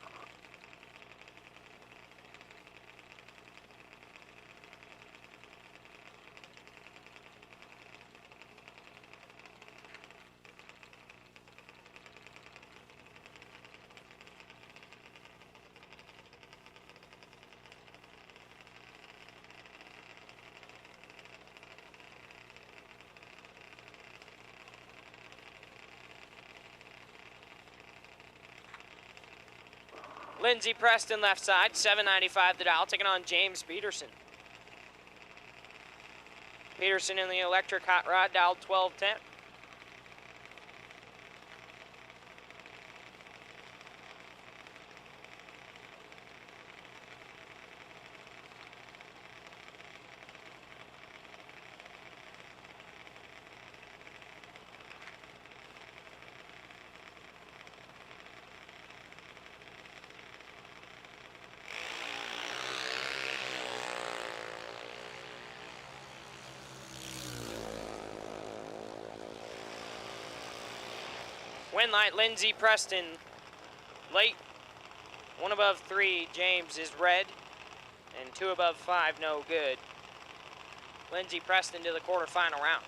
[SPEAKER 10] Lindsey Preston left side, 795 the dial, taking on James Peterson. Peterson in the electric hot rod, dial 1210. Win light, Lindsey Preston. Late, 1 above 3, James is red. And 2 above 5, no good. Lindsey Preston to the quarterfinal round.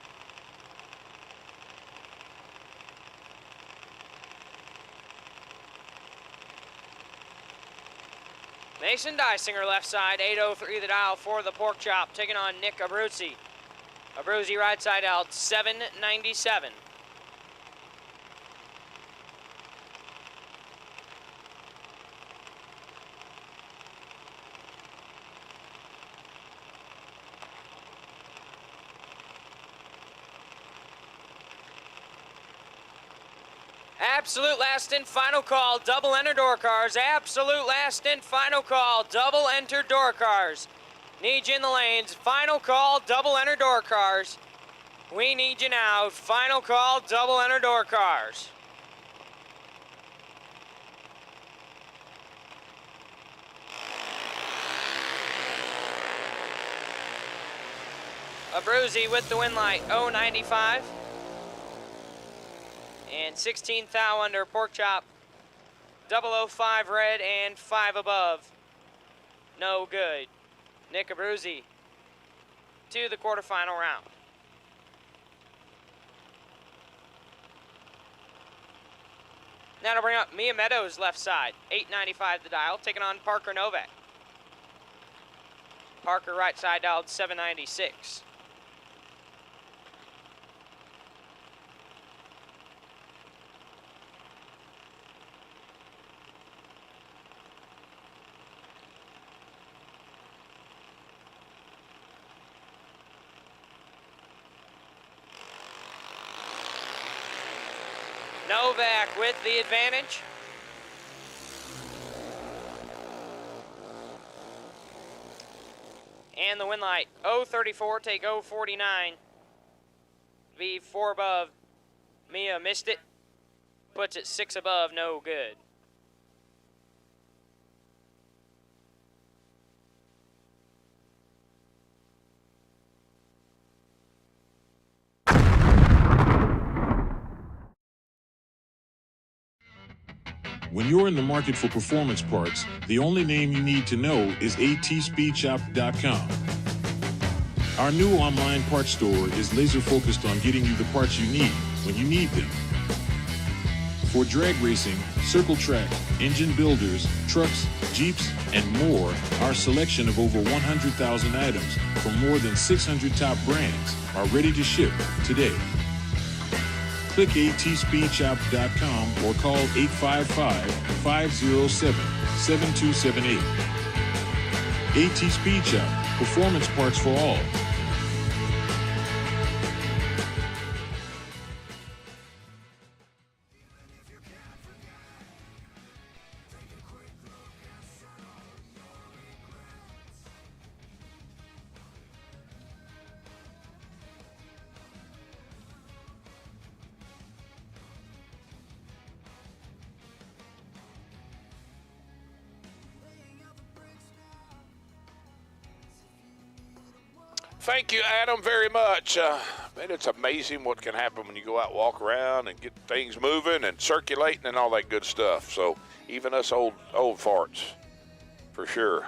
[SPEAKER 10] Mason Dysinger left side, 803 the dial for the pork chop, taking on Nick Abruzzi. Abruzzi right side out, 797. Absolute last and final call, double enter door cars. Absolute last and final call, double enter door cars. Need you in the lanes, final call, double enter door cars. We need you now, final call, double enter door cars. Abruzzi with the win light, 095. And 16 thou under pork chop, 005 red and 5 above. No good. Nick Abruzzi to the quarterfinal round. Now to bring up Mia Meadows left side, 895 the dial, taking on Parker Novak. Parker right side dialed 796. Novak with the advantage. And the win light, 034, take 049. Be 4 above. Mia missed it. Puts it 6 above, no good.
[SPEAKER 13] When you're in the market for performance parts, the only name you need to know is atspeedshop.com. Our new online parts store is laser focused on getting you the parts you need when you need them. For drag racing, circle track, engine builders, trucks, Jeeps, and more, our selection of over 100,000 items from more than 600 top brands are ready to ship today. Click atspeedshop.com or call 855-507-7278. AT Speed Shop, performance parts for all.
[SPEAKER 6] Thank you, Adam, very much. Man, it's amazing what can happen when you go out, walk around, and get things moving and circulating and all that good stuff. So even us old farts, for sure.